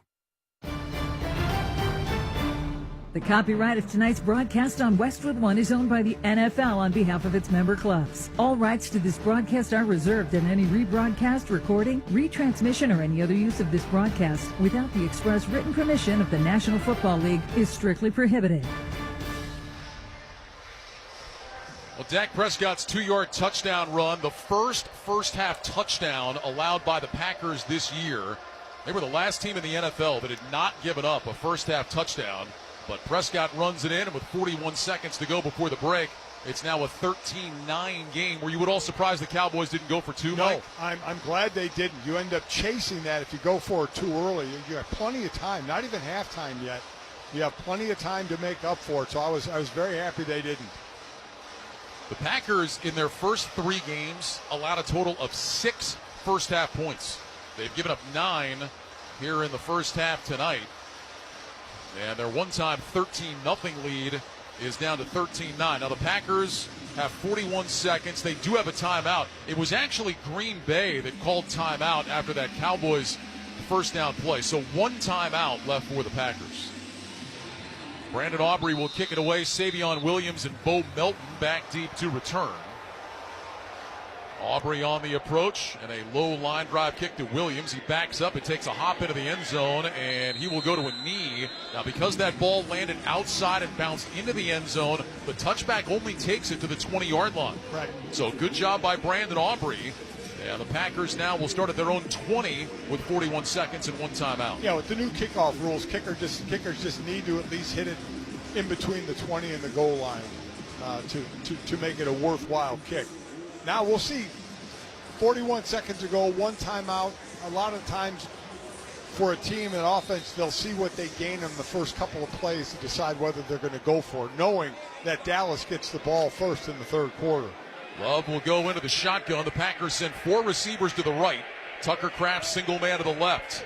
The copyright of tonight's broadcast on Westwood One is owned by the NFL on behalf of its member clubs. All rights to this broadcast are reserved, and any rebroadcast, recording, retransmission, or any other use of this broadcast without the express written permission of the National Football League is strictly prohibited. Well, Dak Prescott's 2-yard touchdown run, the first half touchdown allowed by the Packers this year. They were the last team in the NFL that had not given up a first half touchdown. But Prescott runs it in, and with 41 seconds to go before the break, it's now a 13-9 game. Were you at all surprised the Cowboys didn't go for two, Mike? No, I'm glad they didn't. You end up chasing that if you go for it too early. You have plenty of time, not even halftime yet. You have plenty of time to make up for it, so I was very happy they didn't. The Packers, in their first 3 games, allowed a total of 6 first-half points. They've given up 9 here in the first half tonight. And their one-time 13-0 lead is down to 13-9. Now the Packers have 41 seconds. They do have a timeout. It was actually Green Bay that called timeout after that Cowboys first down play. So 1 timeout left for the Packers. Brandon Aubrey will kick it away. Savion Williams and Bo Melton back deep to return. Aubrey on the approach, and a low line drive kick to Williams. He backs up, it takes a hop into the end zone, and he will go to a knee. Now, because that ball landed outside and bounced into the end zone, the touchback only takes it to the 20-yard line. Right. So good job by Brandon Aubrey. And the Packers now will start at their own 20 with 41 seconds and 1 timeout. Yeah, with the new kickoff rules, kickers just need to at least hit it in between the 20 and the goal line to make it a worthwhile kick. Now we'll see. 41 seconds ago, 1 timeout. A lot of times for a team in offense, they'll see what they gain in the first couple of plays to decide whether they're going to go for it, knowing that Dallas gets the ball first in the third quarter. Love will go into the shotgun. The Packers send 4 receivers to the right. Tucker Kraft, single man to the left.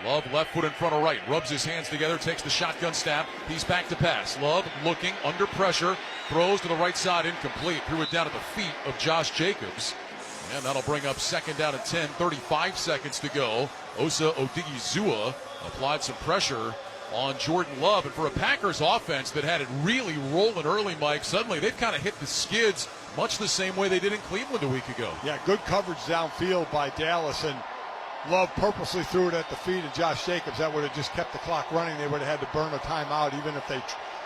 Love left foot in front of right. Rubs his hands together, takes the shotgun snap. He's back to pass. Love looking, under pressure. Throws to the right side, incomplete. Threw it down at the feet of Josh Jacobs. And that'll bring up 2nd down and 10, 35 seconds to go. Osa Odigizua applied some pressure on Jordan Love. And for a Packers offense that had it really rolling early, Mike, suddenly they've kind of hit the skids much the same way they did in Cleveland a week ago. Yeah, good coverage downfield by Dallas, and Love purposely threw it at the feet of Josh Jacobs. That would have just kept the clock running. They would have had to burn a timeout even if they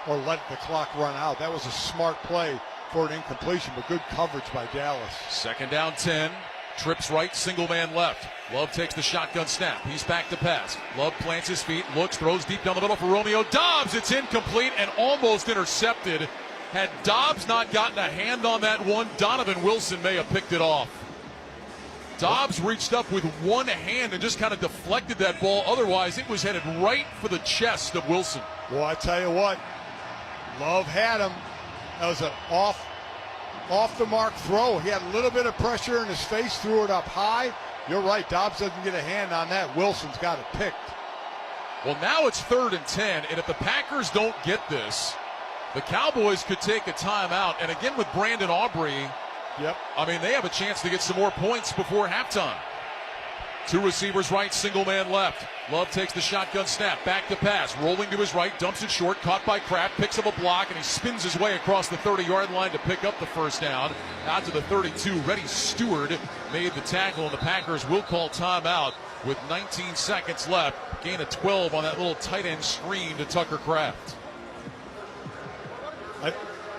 or let the clock run out. That was a smart play for an incompletion, but good coverage by Dallas. 2nd down 10. Trips right, single man left. Love takes the shotgun snap. He's back to pass. Love plants his feet, looks, throws deep down the middle for Romeo Doubs. It's incomplete and almost intercepted. Had Doubs not gotten a hand on that one, Donovan Wilson may have picked it off. Doubs reached up with one hand and just kind of deflected that ball. Otherwise, it was headed right for the chest of Wilson. Well, I tell you what, Love had him. That was an off-the-mark throw. He had a little bit of pressure in his face, threw it up high. You're right, Doubs doesn't get a hand on that. Wilson's got it picked. Well, now it's 3rd and 10, and if the Packers don't get this, the Cowboys could take a timeout. And again with Brandon Aubrey, I mean, they have a chance to get some more points before halftime. 2 receivers right, single man left. Love takes the shotgun snap, back to pass, rolling to his right, dumps it short, caught by Kraft, picks up a block, and he spins his way across the 30-yard line to pick up the first down. Out to the 32, Reddy Stewart made the tackle, and the Packers will call timeout with 19 seconds left. Gain of 12 on that little tight end screen to Tucker Kraft.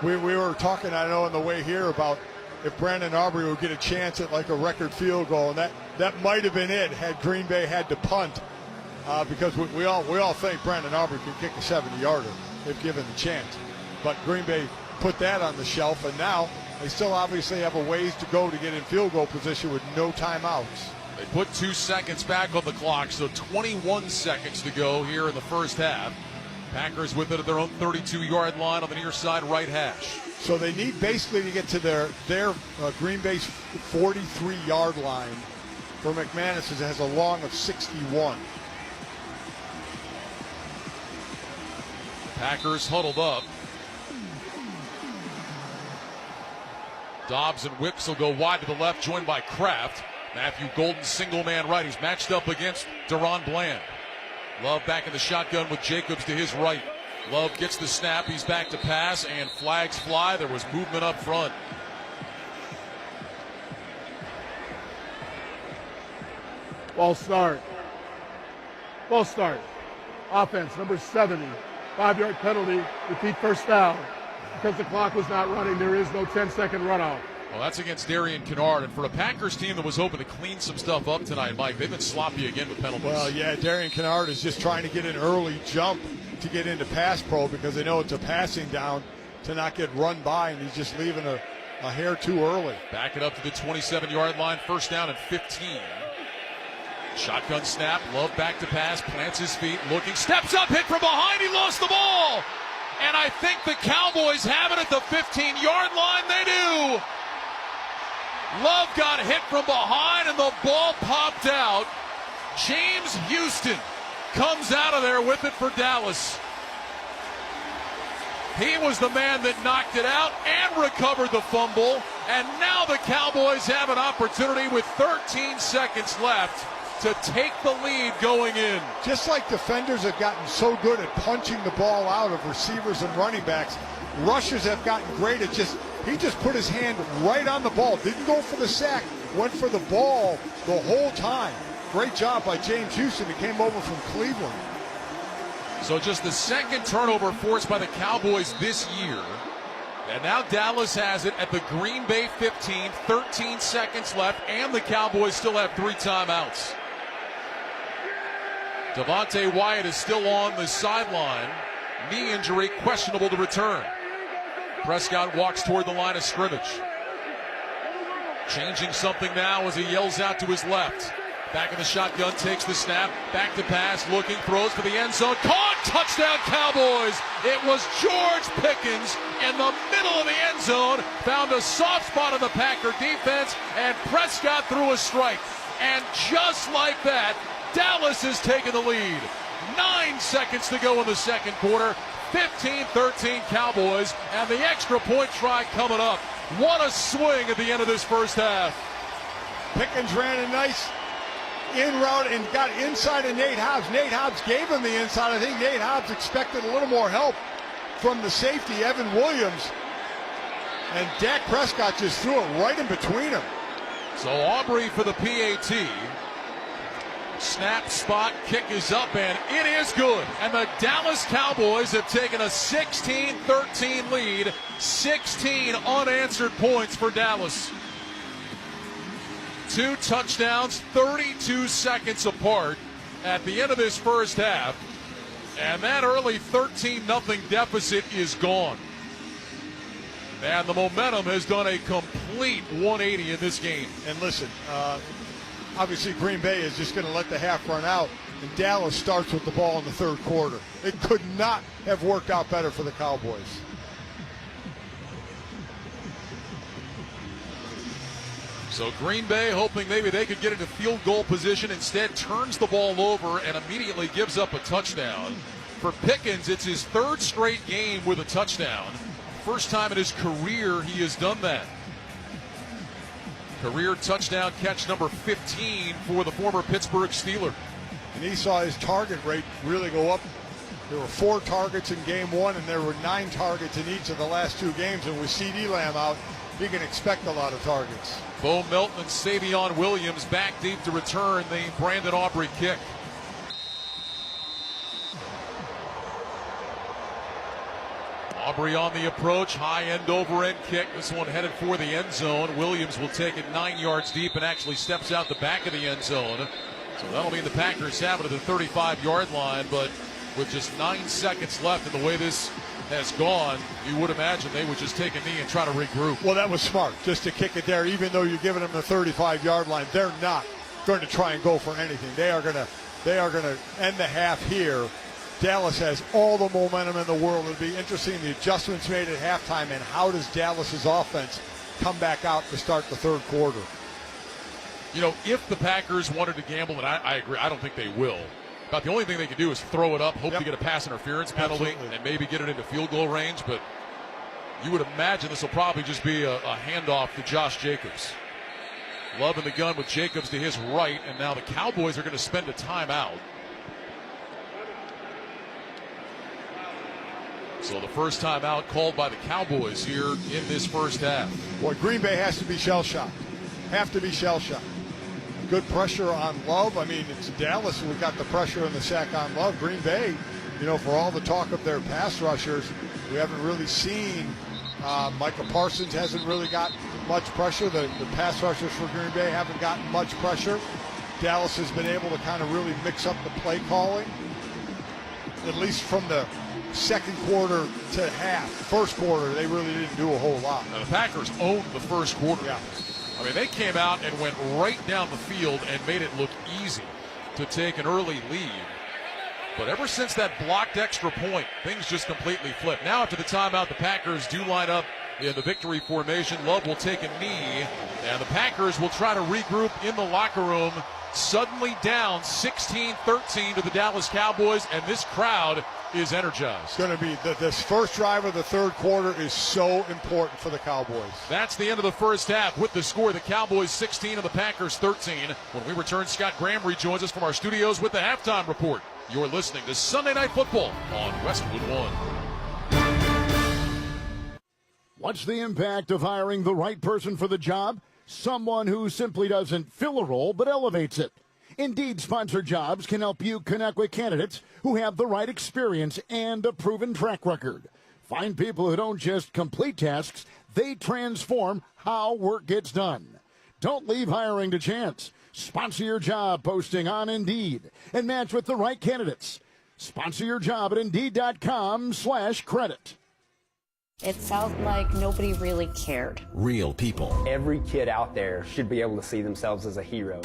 We were talking, I know, on the way here about if Brandon Aubrey would get a chance at like a record field goal, and that might have been it had Green Bay had to punt. because we all think Brandon Aubrey can kick a 70-yarder if given the chance. But Green Bay put that on the shelf, and now they still obviously have a ways to go to get in field goal position with no timeouts. They put 2 seconds back on the clock, so 21 seconds to go here in the first half. Packers with it at their own 32-yard line on the near side right hash. So they need basically to get to their Green Bay's 43-yard line, where McManus has a long of 61. Packers huddled up. Dobbs and Wicks will go wide to the left, joined by Kraft. Matthew Golden, single man right. He's matched up against Deron Bland. Love back in the shotgun with Jacobs to his right. Love gets the snap. He's back to pass, and flags fly. There was movement up front. Ball start. Ball start. Offense, number 70. 5-yard penalty. Repeat first down. Because the clock was not running, there is no 10-second runoff. Well, that's against Darian Kennard. And for a Packers team that was hoping to clean some stuff up tonight, Mike, they've been sloppy again with penalties. Well, yeah, Darian Kennard is just trying to get an early jump to get into pass pro because they know it's a passing down to not get run by, and he's just leaving a hair too early. Back it up to the 27-yard line, first down and 15. Shotgun snap, Love back to pass, plants his feet, looking, steps up, hit from behind, he lost the ball. And I think the Cowboys have it at the 15-yard line. They do. Love got hit from behind and the ball popped out. James Houston comes out of there with it for Dallas. He was the man that knocked it out and recovered the fumble. And now the Cowboys have an opportunity with 13 seconds left to take the lead going in. Just like defenders have gotten so good at punching the ball out of receivers and running backs, rushers have gotten great at he just put his hand right on the ball. Didn't go for the sack, went for the ball the whole time. Great job by James Houston, who came over from Cleveland. So just the second turnover forced by the Cowboys this year. And now Dallas has it at the Green Bay 15, 13 seconds left, and the Cowboys still have 3 timeouts. Devontae Wyatt is still on the sideline. Knee injury, questionable to return. Prescott walks toward the line of scrimmage. Changing something now as he yells out to his left. Back in the shotgun, takes the snap, back to pass, looking, throws for the end zone. Caught, touchdown Cowboys. It was George Pickens in the middle of the end zone. Found a soft spot in the Packer defense, and Prescott threw a strike. And just like that, Dallas has taken the lead. 9 seconds to go in the second quarter. 15-13 Cowboys, and the extra point try coming up. What a swing at the end of this first half. Pickens ran a nice in route and got inside of Nate Hobbs. Nate Hobbs gave him the inside. I think Nate Hobbs expected a little more help from the safety, Evan Williams. And Dak Prescott just threw it right in between them. So Aubrey for the PAT. Snap, spot, kick is up, and it is good. And the Dallas Cowboys have taken a 16-13 lead. 16 unanswered points for Dallas. 2 touchdowns, 32 seconds apart at the end of this first half. And that early 13-0 deficit is gone. And the momentum has done a complete 180 in this game. And listen, obviously Green Bay is just going to let the half run out, and Dallas starts with the ball in the third quarter. It could not have worked out better for the Cowboys. So Green Bay hoping maybe they could get into field goal position, instead turns the ball over and immediately gives up a touchdown. For Pickens, it's his 3rd straight game with a touchdown. First time in his career he has done that. Career touchdown catch number 15 for the former Pittsburgh Steeler. And he saw his target rate really go up. There were 4 targets in game 1, and there were 9 targets in each of the last 2 games. And with CeeDee Lamb out, he can expect a lot of targets. Bo Melton and Savion Williams back deep to return the Brandon Aubrey kick. Aubrey on the approach, high end over end kick. This one headed for the end zone. Williams will take it 9 yards deep and actually steps out the back of the end zone. So that'll mean the Packers have it at the 35-yard line, but with just 9 seconds left and the way this has gone, you would imagine they would just take a knee and try to regroup. Well, that was smart, just to kick it there. Even though you're giving them the 35-yard line, they're not going to try and go for anything. They are going to end the half here. Dallas has all the momentum in the world. It'll be interesting, the adjustments made at halftime, and how does Dallas's offense come back out to start the third quarter? You know, if the Packers wanted to gamble, and I agree, I don't think they will. About the only thing they can do is throw it up, hope to get a pass interference penalty, and maybe get it into field goal range. But you would imagine this will probably just be a handoff to Josh Jacobs. Love in the gun with Jacobs to his right, and now the Cowboys are going to spend a timeout. So the first timeout called by the Cowboys here in this first half. Boy, Green Bay has to be shell-shocked. Have to be shell-shocked. Good pressure on Love. I mean, it's Dallas who got the pressure and the sack on Love. Green Bay, you know, for all the talk of their pass rushers, we haven't really seen. Micah Parsons hasn't really got much pressure. The pass rushers for Green Bay haven't gotten much pressure. Dallas has been able to kind of really mix up the play calling, at least from the second quarter to half. First quarter, they really didn't do a whole lot. Now, the Packers owned the first quarter. Yeah. I mean, they came out and went right down the field and made it look easy to take an early lead. But ever since that blocked extra point, things just completely flipped. Now after the timeout, the Packers do line up in the victory formation. Love will take a knee, and the Packers will try to regroup in the locker room. Suddenly down 16-13 to the Dallas Cowboys, and this crowd is energized. It's going to be this first drive of the third quarter is so important for the Cowboys. That's the end of the first half with the score. The Cowboys 16 and the Packers 13. When we return, Scott Graham rejoins us from our studios with the halftime report. You're listening to Sunday Night Football on Westwood One. What's the impact of hiring the right person for the job? Someone who simply doesn't fill a role but elevates it. Indeed sponsored jobs can help you connect with candidates who have the right experience and a proven track record. Find people who don't just complete tasks, they transform how work gets done. Don't leave hiring to chance. Sponsor your job posting on Indeed and match with the right candidates. Sponsor your job at Indeed.com/credit. It felt like nobody really cared. Real people. Every kid out there should be able to see themselves as a hero.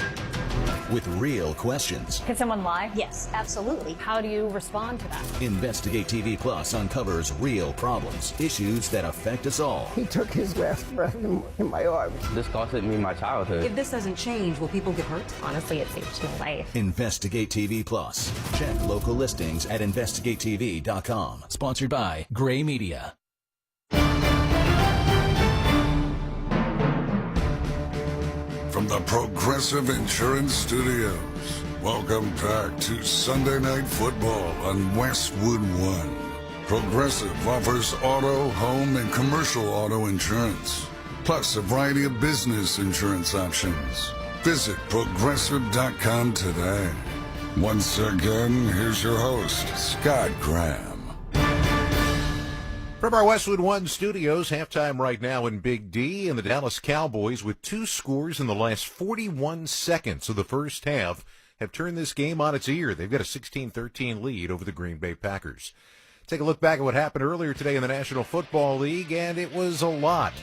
With real questions. Can someone lie? Yes, absolutely. How do you respond to that? Investigate TV Plus uncovers real problems, issues that affect us all. He took his last breath in my arms. This costed me my childhood. If this doesn't change, will people get hurt? Honestly, it saved my life. Investigate TV Plus. Check local listings at investigatetv.com. Sponsored by Gray Media. From the Progressive Insurance Studios, welcome back to Sunday Night Football on Westwood One. Progressive offers auto, home, and commercial auto insurance, plus a variety of business insurance options. Visit Progressive.com today. Once again, here's your host, Scott Graham. From our Westwood One studios, halftime right now in Big D, and the Dallas Cowboys, with 2 scores in the last 41 seconds of the first half, have turned this game on its ear. They've got a 16-13 lead over the Green Bay Packers. Take a look back at what happened earlier today in the National Football League, and it was a lot.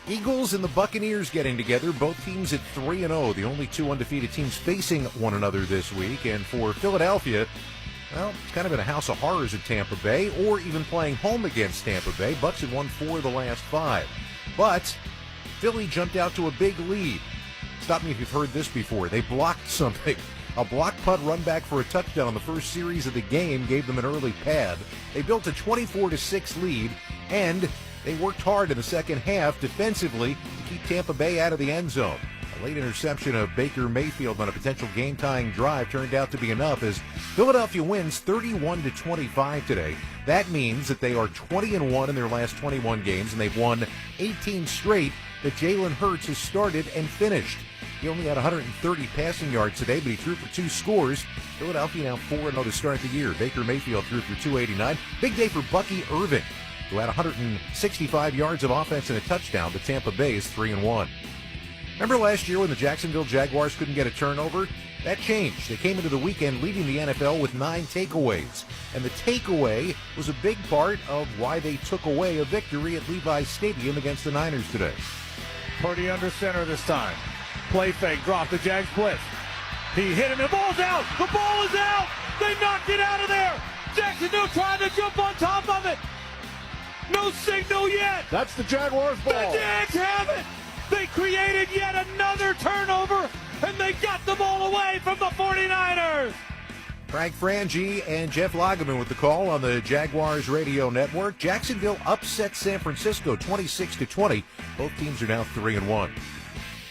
Eagles and the Buccaneers getting together, both teams at 3-0, the only 2 undefeated teams facing one another this week. And for Philadelphia, well, it's kind of been a house of horrors at Tampa Bay, or even playing home against Tampa Bay. Bucs had won 4 of the last 5. But Philly jumped out to a big lead. Stop me if you've heard this before. They blocked something. A block punt run back for a touchdown on the first series of the game gave them an early pad. They built a 24-6 lead, and they worked hard in the second half defensively to keep Tampa Bay out of the end zone. A late interception of Baker Mayfield on a potential game-tying drive turned out to be enough as Philadelphia wins 31-25 today. That means that they are 20-1 in their last 21 games, and they've won 18 straight that Jalen Hurts has started and finished. He only had 130 passing yards today, but he threw for 2 scores. Philadelphia now 4-0 to start the year. Baker Mayfield threw for 289. Big day for Bucky Irving, who had 165 yards of offense and a touchdown, but Tampa Bay is 3-1. Remember last year when the Jacksonville Jaguars couldn't get a turnover? That changed. They came into the weekend leading the NFL with 9 takeaways. And the takeaway was a big part of why they took away a victory at Levi's Stadium against the Niners today. Purdy under center this time. Play fake, drop the Jags blitz. He hit him, the ball's out! The ball is out! They knocked it out of there! Jacksonville trying to jump on top of it! No signal yet! That's the Jaguars ball. The Jags have it! They created yet another turnover, and they got the ball away from the 49ers! Frank Frangie and Jeff Lageman with the call on the Jaguars radio network. Jacksonville upset San Francisco 26-20. Both teams are now 3-1.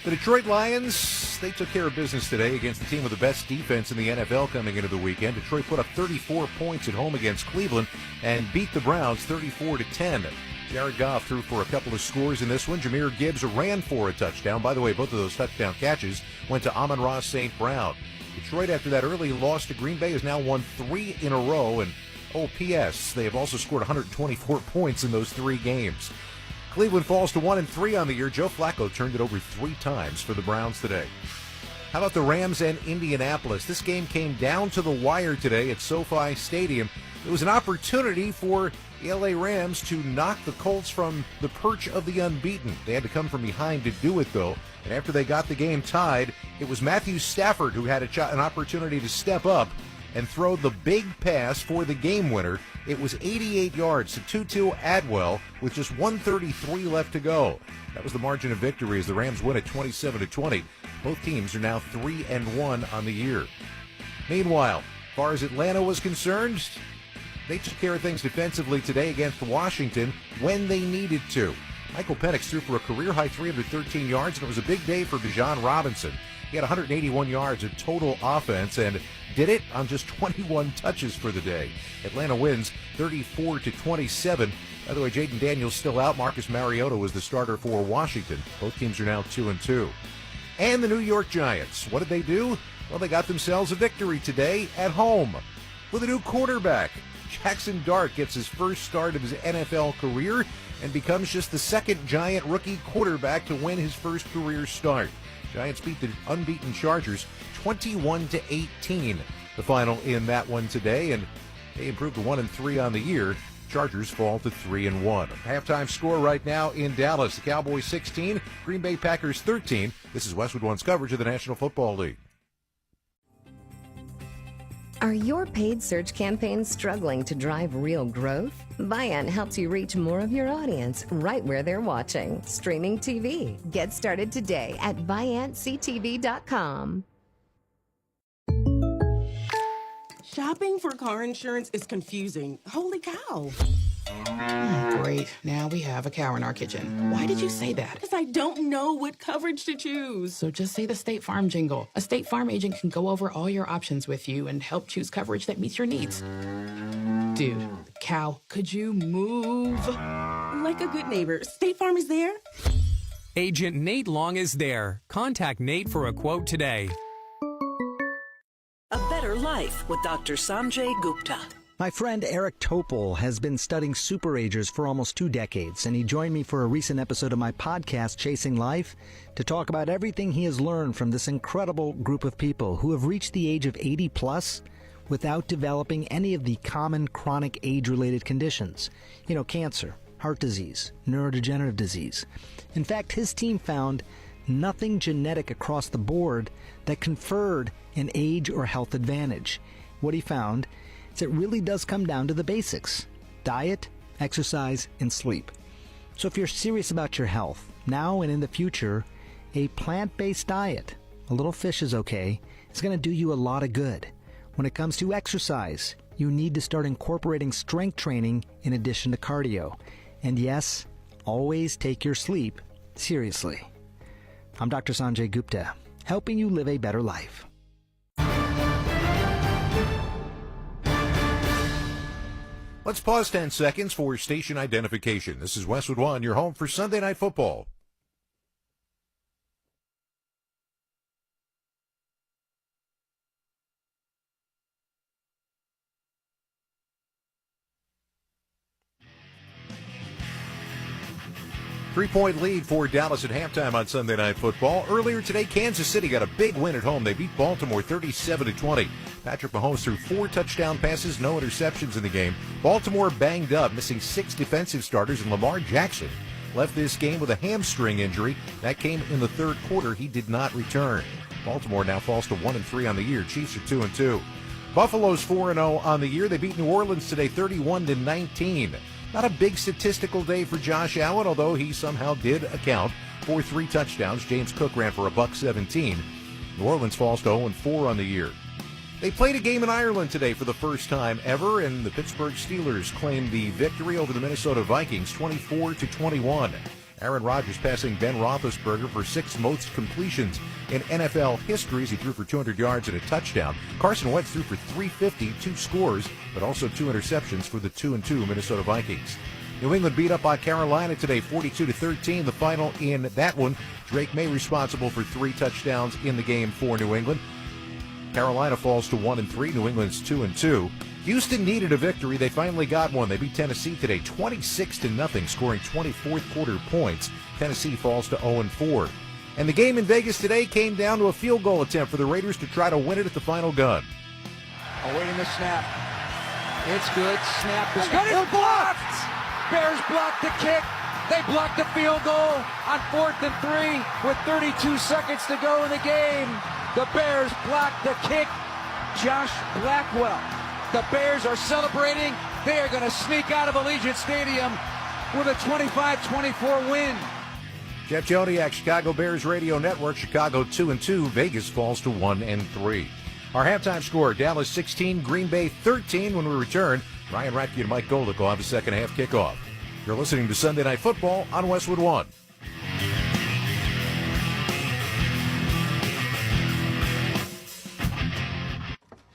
The Detroit Lions, they took care of business today against the team with the best defense in the NFL coming into the weekend. Detroit put up 34 points at home against Cleveland and beat the Browns 34-10. Jared Goff threw for a couple of scores in this one. Jahmyr Gibbs ran for a touchdown. By the way, both of those touchdown catches went to Amon-Ra St. Brown. Detroit, after that early loss to Green Bay, has now won 3 in a row. And, P.S., they have also scored 124 points in those 3 games. Cleveland falls to 1-3 on the year. Joe Flacco turned it over 3 times for the Browns today. How about the Rams and Indianapolis? This game came down to the wire today at SoFi Stadium. It was an opportunity for the L.A. Rams to knock the Colts from the perch of the unbeaten. They had to come from behind to do it, though. And after they got the game tied, it was Matthew Stafford who had an opportunity to step up and throw the big pass for the game winner. It was 88 yards to Tutu Atwell with just 1:33 left to go. That was the margin of victory as the Rams win at 27-20. Both teams are now 3-1 on the year. Meanwhile, as far as Atlanta was concerned, they took care of things defensively today against Washington when they needed to. Michael Penix threw for a career-high 313 yards, and it was a big day for Bijan Robinson. He had 181 yards of total offense and did it on just 21 touches for the day. Atlanta wins 34-27. By the way, Jaden Daniels still out. Marcus Mariota was the starter for Washington. Both teams are now 2-2. And the New York Giants, what did they do? Well, they got themselves a victory today at home with a new quarterback. Jackson Dart gets his first start of his NFL career and becomes just the second Giant rookie quarterback to win his first career start. Giants beat the unbeaten Chargers 21-18, the final in that one today, and they improved to 1-3 on the year. Chargers fall to 3-1. Halftime score right now in Dallas: the Cowboys 16, Green Bay Packers 13. This is Westwood One's coverage of the National Football League. Are your paid search campaigns struggling to drive real growth? Viant helps you reach more of your audience right where they're watching. Streaming TV. Get started today at ViantCTV.com. Shopping for car insurance is confusing. Holy cow. Great. Now we have a cow in our kitchen. Why did you say that? Because I don't know what coverage to choose. So just say the State Farm jingle. A State Farm agent can go over all your options with you and help choose coverage that meets your needs. Dude, cow, could you move? Like a good neighbor, State Farm is there. Agent Nate Long is there. Contact Nate for a quote today. A Better Life with Dr. Sanjay Gupta. My friend Eric Topol has been studying superagers for almost 2 decades, and he joined me for a recent episode of my podcast, Chasing Life, to talk about everything he has learned from this incredible group of people who have reached the age of 80 plus without developing any of the common chronic age-related conditions. You know, cancer, heart disease, neurodegenerative disease. In fact, his team found nothing genetic across the board that conferred an age or health advantage. What he found is it really does come down to the basics: diet, exercise, and sleep. So if you're serious about your health, now and in the future, a plant-based diet, a little fish is okay, is going to do you a lot of good. When it comes to exercise, you need to start incorporating strength training in addition to cardio. And yes, always take your sleep seriously. I'm Dr. Sanjay Gupta, helping you live a better life. Let's pause 10 seconds for station identification. This is Westwood One, your home for Sunday Night Football. 3-point lead for Dallas at halftime on Sunday Night Football. Earlier today, Kansas City got a big win at home. They beat Baltimore 37-20. Patrick Mahomes threw 4 touchdown passes, no interceptions in the game. Baltimore banged up, missing 6 defensive starters, and Lamar Jackson left this game with a hamstring injury. That came in the third quarter. He did not return. Baltimore now falls to 1-3 on the year. Chiefs are 2-2. Buffalo's 4-0 on the year. They beat New Orleans today 31-19. Not a big statistical day for Josh Allen, although he somehow did account for 3 touchdowns. James Cook ran for $117. New Orleans falls to 0-4 on the year. They played a game in Ireland today for the first time ever, and the Pittsburgh Steelers claimed the victory over the Minnesota Vikings 24-21. Aaron Rodgers passing Ben Roethlisberger for 6th most completions in NFL history as he threw for 200 yards and a touchdown. Carson Wentz threw for 350, 2 scores, but also 2 interceptions for the 2-2 Minnesota Vikings. New England beat up on Carolina today 42-13. The final in that one. Drake May responsible for 3 touchdowns in the game for New England. Carolina falls to 1-3. New England's 2-2. Houston needed a victory. They finally got one. They beat Tennessee today 26-0, scoring 24th quarter points. Tennessee falls to 0-4. And the game in Vegas today came down to a field goal attempt for the Raiders to try to win it at the final gun. Awaiting the snap. It's good. Snap is good. It's blocked. Bears blocked the kick. They blocked the field goal on 4th and 3 with 32 seconds to go in the game. The Bears blocked the kick. Josh Blackwell. The Bears are celebrating. They are going to sneak out of Allegiant Stadium with a 25-24 win. Jeff Joniak, Chicago Bears Radio Network. Chicago 2-2. Vegas falls to 1-3. Our halftime score, Dallas 16, Green Bay 13. When we return, Ryan Radke and Mike Golick will have the second half kickoff. You're listening to Sunday Night Football on Westwood One.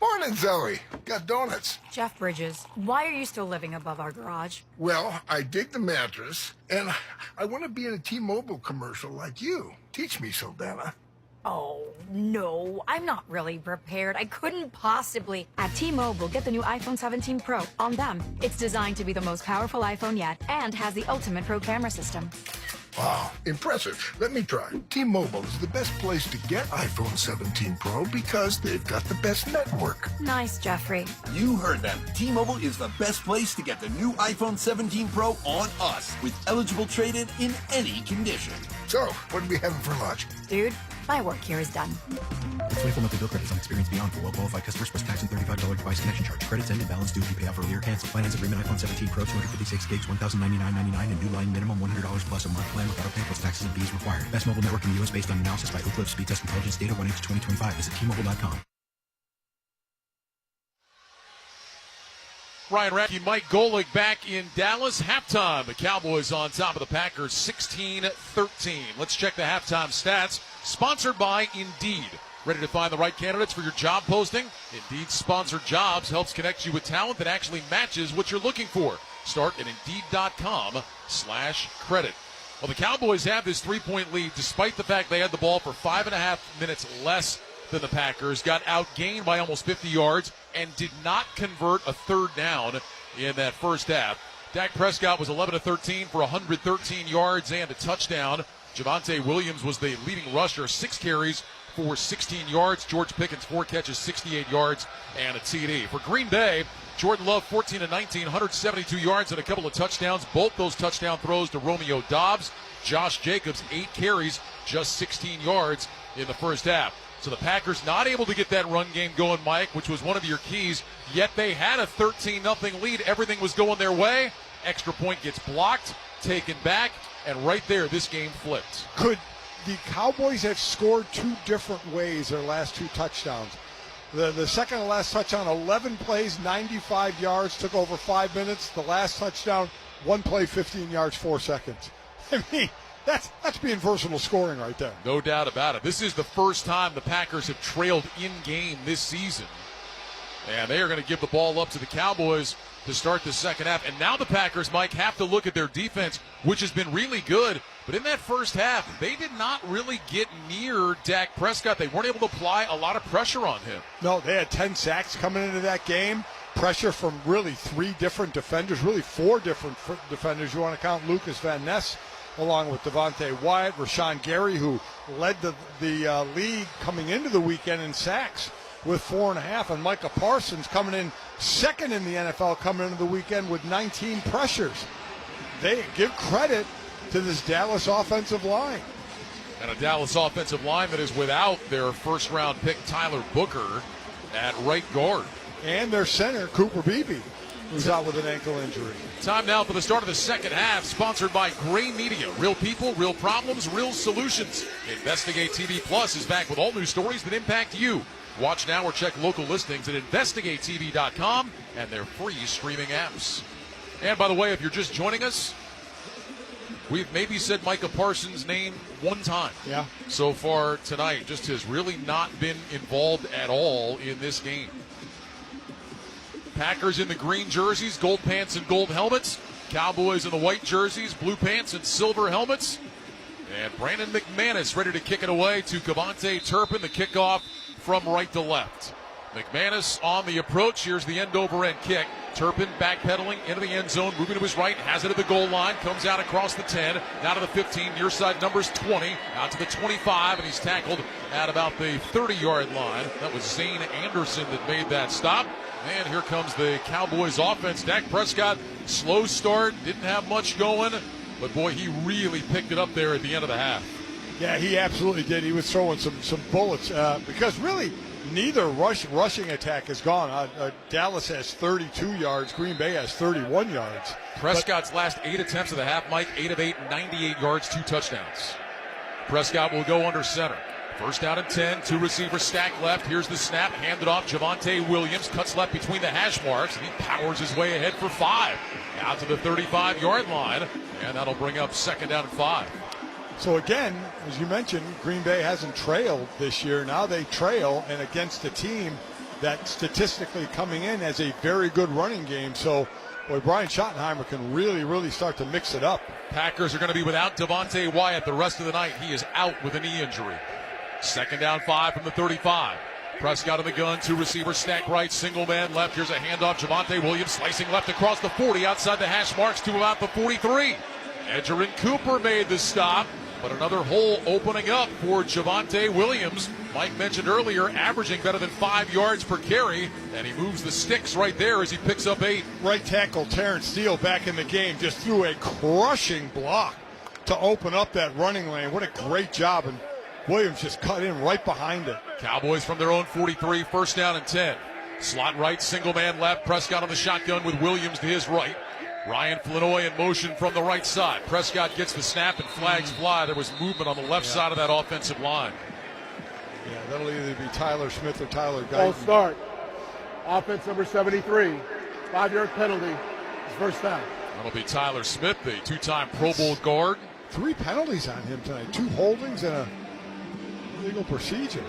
Morning, Zoe. Got donuts. Jeff Bridges, why are you still living above our garage? Well, I dig the mattress, and I want to be in a T-Mobile commercial like you. Teach me, Saldana. Oh, no, I'm not really prepared. I couldn't possibly. At T-Mobile, get the new iPhone 17 Pro. On them, it's designed to be the most powerful iPhone yet and has the ultimate pro camera system. Wow, impressive. Let me try. T-Mobile is the best place to get iPhone 17 Pro because they've got the best network. Nice, Jeffrey. You heard them. T-Mobile is the best place to get the new iPhone 17 Pro on us with eligible trade-in in any condition. So, what are we having for lunch? Dude, my work here is done. It's 24 monthly bill credits on Experience Beyond for well-qualified customers plus tax and $35 device connection charge. Credits end and balance due if you pay off earlier. Cancel. Finance agreement iPhone 17 Pro 256 gigs, $1,099.99 and new line minimum $100 plus a month plan with auto pay plus taxes and fees required. Best mobile network in the U.S. based on analysis by Oak Cliff Speed Test Intelligence data 1/8/2025. Visit T-Mobile.com. Ryan Radke, Mike Golick back in Dallas. Halftime, the Cowboys on top of the Packers, 16-13. Let's check the halftime stats. Sponsored by Indeed. Ready to find the right candidates for your job posting? Indeed Sponsored Jobs helps connect you with talent that actually matches what you're looking for. Start at Indeed.com/credit. Well, the Cowboys have this 3-point lead despite the fact they had the ball for 5.5 minutes less than the Packers, got outgained by almost 50 yards, and did not convert a third down in that first half. Dak Prescott was 11-13 for 113 yards and a touchdown. Javonte Williams was the leading rusher, 6 carries for 16 yards. George Pickens, 4 catches, 68 yards, and a TD. For Green Bay, Jordan Love, 14-19, 172 yards and a couple of touchdowns. Both those touchdown throws to Romeo Doubs. Josh Jacobs, 8 carries, just 16 yards in the first half. So the Packers not able to get that run game going, Mike, which was one of your keys, yet they had a 13-0 lead. Everything was going their way. Extra point gets blocked, taken back, and right there, this game flipped. Could the Cowboys have scored 2 different ways their last 2 touchdowns? The second to last touchdown, 11 plays, 95 yards, took over 5 minutes. The last touchdown, 1 play, 15 yards, 4 seconds. I mean, that's being versatile scoring right there. No doubt about it. This is the first time the Packers have trailed in-game this season. And they are going to give the ball up to the Cowboys to start the second half. And now the Packers, Mike, have to look at their defense, which has been really good. But in that first half, they did not really get near Dak Prescott. They weren't able to apply a lot of pressure on him. No, they had 10 sacks coming into that game. Pressure from really 3 different defenders, really 4 different defenders. You want to count Lucas Van Ness along with Devontae Wyatt, Rashawn Gary, who led the league coming into the weekend in sacks with 4.5, and Micah Parsons coming in second in the NFL coming into the weekend with 19 pressures. They give credit to this Dallas offensive line. And a Dallas offensive line that is without their first-round pick Tyler Booker at right guard. And their center, Cooper Beebe, who's out with an ankle injury. Time now for the start of the second half, sponsored by Gray Media. Real people, real problems, real solutions. Investigate TV Plus is back with all new stories that impact you. Watch now or check local listings at investigatetv.com and their free streaming apps. And by the way, if you're just joining us, we've maybe said Micah Parsons' name one time so far tonight. Just has really not been involved at all in this game. Packers in the green jerseys, gold pants and gold helmets. Cowboys in the white jerseys, blue pants and silver helmets. And Brandon McManus ready to kick it away to Kevontae Turpin, the kickoff from right to left. McManus on the approach. Here's the end-over-end kick. Turpin backpedaling into the end zone, moving to his right, has it at the goal line, comes out across the 10, now to the 15, near side numbers 20, out to the 25, and he's tackled at about the 30-yard line. That was Zane Anderson that made that stop. And here comes the Cowboys offense. Dak Prescott, slow start, didn't have much going, but boy, he really picked it up there at the end of the half. Yeah, he absolutely did. He was throwing some bullets because really neither rushing attack is gone. Dallas has 32 yards. Green Bay has 31 yards. Prescott's last 8 attempts of the half, Mike, 8 of 8, 98 yards, 2 touchdowns. Prescott will go under center. First down and 10, 2 receivers stack left. Here's the snap, handed off. Javonte Williams cuts left between the hash marks, and he powers his way ahead for 5. Out to the 35-yard line, and that'll bring up second down and 5. So again, as you mentioned, Green Bay hasn't trailed this year. Now they trail, and against a team that statistically coming in has a very good running game. So, boy, Brian Schottenheimer can really start to mix it up. Packers are going to be without Devontae Wyatt the rest of the night. He is out with a knee injury. Second down 5 from the 35. Prescott in the gun, 2 receivers stack right, single man left. Here's a handoff. Javonte Williams slicing left across the 40, outside the hash marks to about the 43. Edgerrin Cooper made the stop, but another hole opening up for Javonte Williams. Mike mentioned earlier, averaging better than 5 yards per carry, and he moves the sticks right there as he picks up 8. Right tackle Terrence Steele back in the game just threw a crushing block to open up that running lane. What a great job, and Williams just cut in right behind it. Cowboys from their own 43, first down and 10. Slot right, single man left. Prescott on the shotgun with Williams to his right. Ryan Flanoy in motion from the right side. Prescott gets the snap and flags fly. There was movement on the left side of that offensive line. Yeah, that'll either be Tyler Smith or Tyler Guyton. Ball start. Offense number 73. 5-yard penalty. It's first down. That'll be Tyler Smith, the 2-time Pro Bowl guard. 3 penalties on him tonight. 2 holdings and a illegal procedure.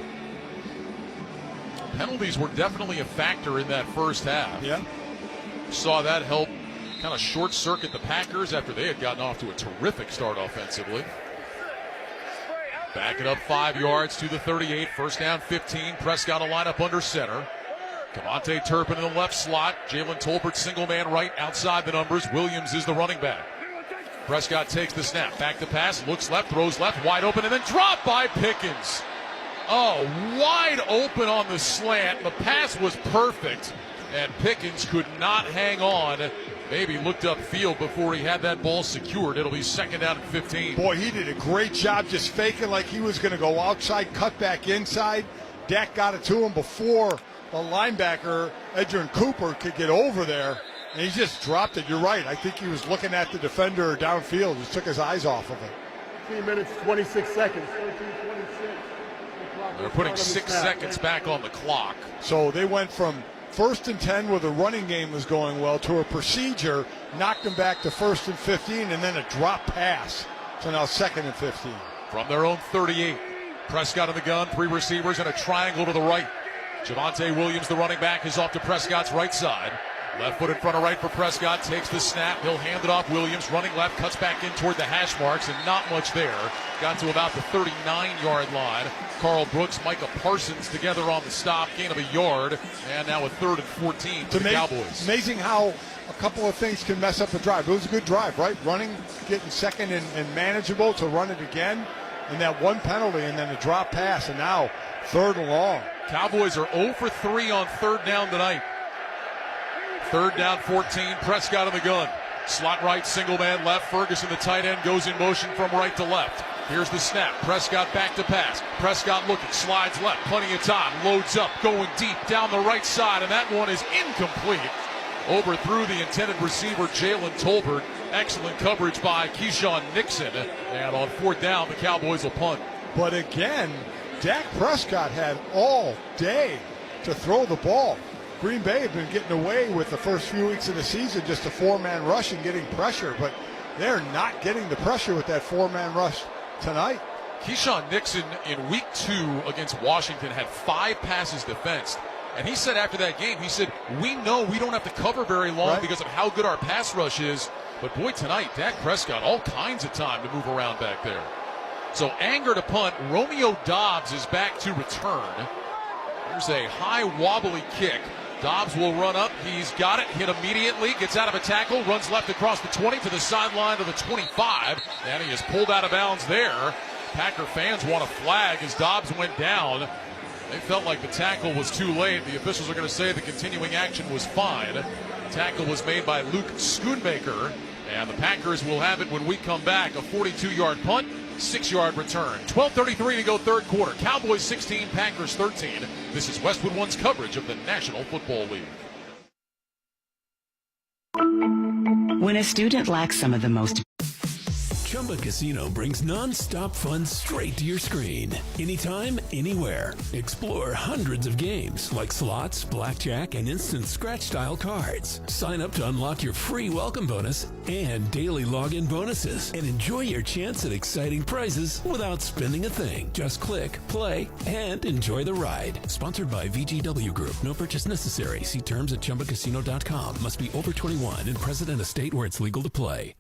Penalties were definitely a factor in that first half. Yeah. Saw that help kind of short circuit the Packers after they had gotten off to a terrific start offensively. Back it up 5 yards to the 38. First down 15. Prescott will line up under center. Kevontae Turpin in the left slot. Jalen Tolbert single man right outside the numbers. Williams is the running back. Prescott takes the snap. Back to pass. Looks left. Throws left. Wide open and then dropped by Pickens. Oh, wide open on the slant. The pass was perfect, and Pickens could not hang on. Maybe looked upfield before he had that ball secured. It'll be second down and 15. Boy, he did a great job just faking like he was going to go outside, cut back inside. Dak got it to him before the linebacker, Edgerrin Cooper, could get over there, and he just dropped it. You're right. I think he was looking at the defender downfield. Just took his eyes off of it. 3 minutes, 26 seconds. 13:26. They're putting 6 seconds back on the clock. So they went from 1st and 10 where the running game was going well to a procedure, knocked them back to 1st and 15, and then a drop pass. So now 2nd and 15. From their own 38. Prescott in the gun, 3 receivers and a triangle to the right. Javonte Williams, the running back, is off to Prescott's right side. Left foot in front of right for Prescott. Takes the snap. He'll hand it off. Williams running left. Cuts back in toward the hash marks, and not much there. Got to about the 39-yard line. Carl Brooks, Micah Parsons together on the stop. Gain of a yard. And now a 3rd and 14 to the Cowboys. Amazing how a couple of things can mess up a drive. It was a good drive, right? Running, getting second and manageable to run it again. And that one penalty and then a drop pass. And now 3rd and long. Cowboys are 0 for 3 on 3rd down tonight. 3rd down 14, Prescott in the gun. Slot right, single man left. Ferguson, the tight end, goes in motion from right to left. Here's the snap. Prescott back to pass. Prescott looking, slides left, plenty of time. Loads up, going deep down the right side, and that one is incomplete. Overthrew the intended receiver, Jalen Tolbert. Excellent coverage by Keyshawn Nixon. And on 4th down, the Cowboys will punt. But again, Dak Prescott had all day to throw the ball. Green Bay had been getting away with the first few weeks of the season, just a 4-man rush and getting pressure, but they're not getting the pressure with that 4-man rush tonight. Keyshawn Nixon in week 2 against Washington had 5 passes defensed. And he said after that game, he said, we know we don't have to cover very long because of how good our pass rush is. But boy, tonight, Dak Prescott, all kinds of time to move around back there. So anger to punt. Romeo Doubs is back to return. Here's a high wobbly kick. Doubs will run up. He's got it. Hit immediately. Gets out of a tackle. Runs left across the 20 to the sideline to the 25. And he is pulled out of bounds there. Packer fans want a flag as Doubs went down. They felt like the tackle was too late. The officials are going to say the continuing action was fine. The tackle was made by Luke Schoonmaker. And the Packers will have it when we come back. A 42-yard punt, 6-yard return. 12:33 to go 3rd quarter. Cowboys 16, Packers 13. This is Westwood One's coverage of the National Football League. When a student lacks some of the most... Chumba Casino brings non-stop fun straight to your screen. Anytime, anywhere. Explore hundreds of games like slots, blackjack, and instant scratch-style cards. Sign up to unlock your free welcome bonus and daily login bonuses. And enjoy your chance at exciting prizes without spending a thing. Just click, play, and enjoy the ride. Sponsored by VGW Group. No purchase necessary. See terms at ChumbaCasino.com. Must be over 21 and present in a state where it's legal to play.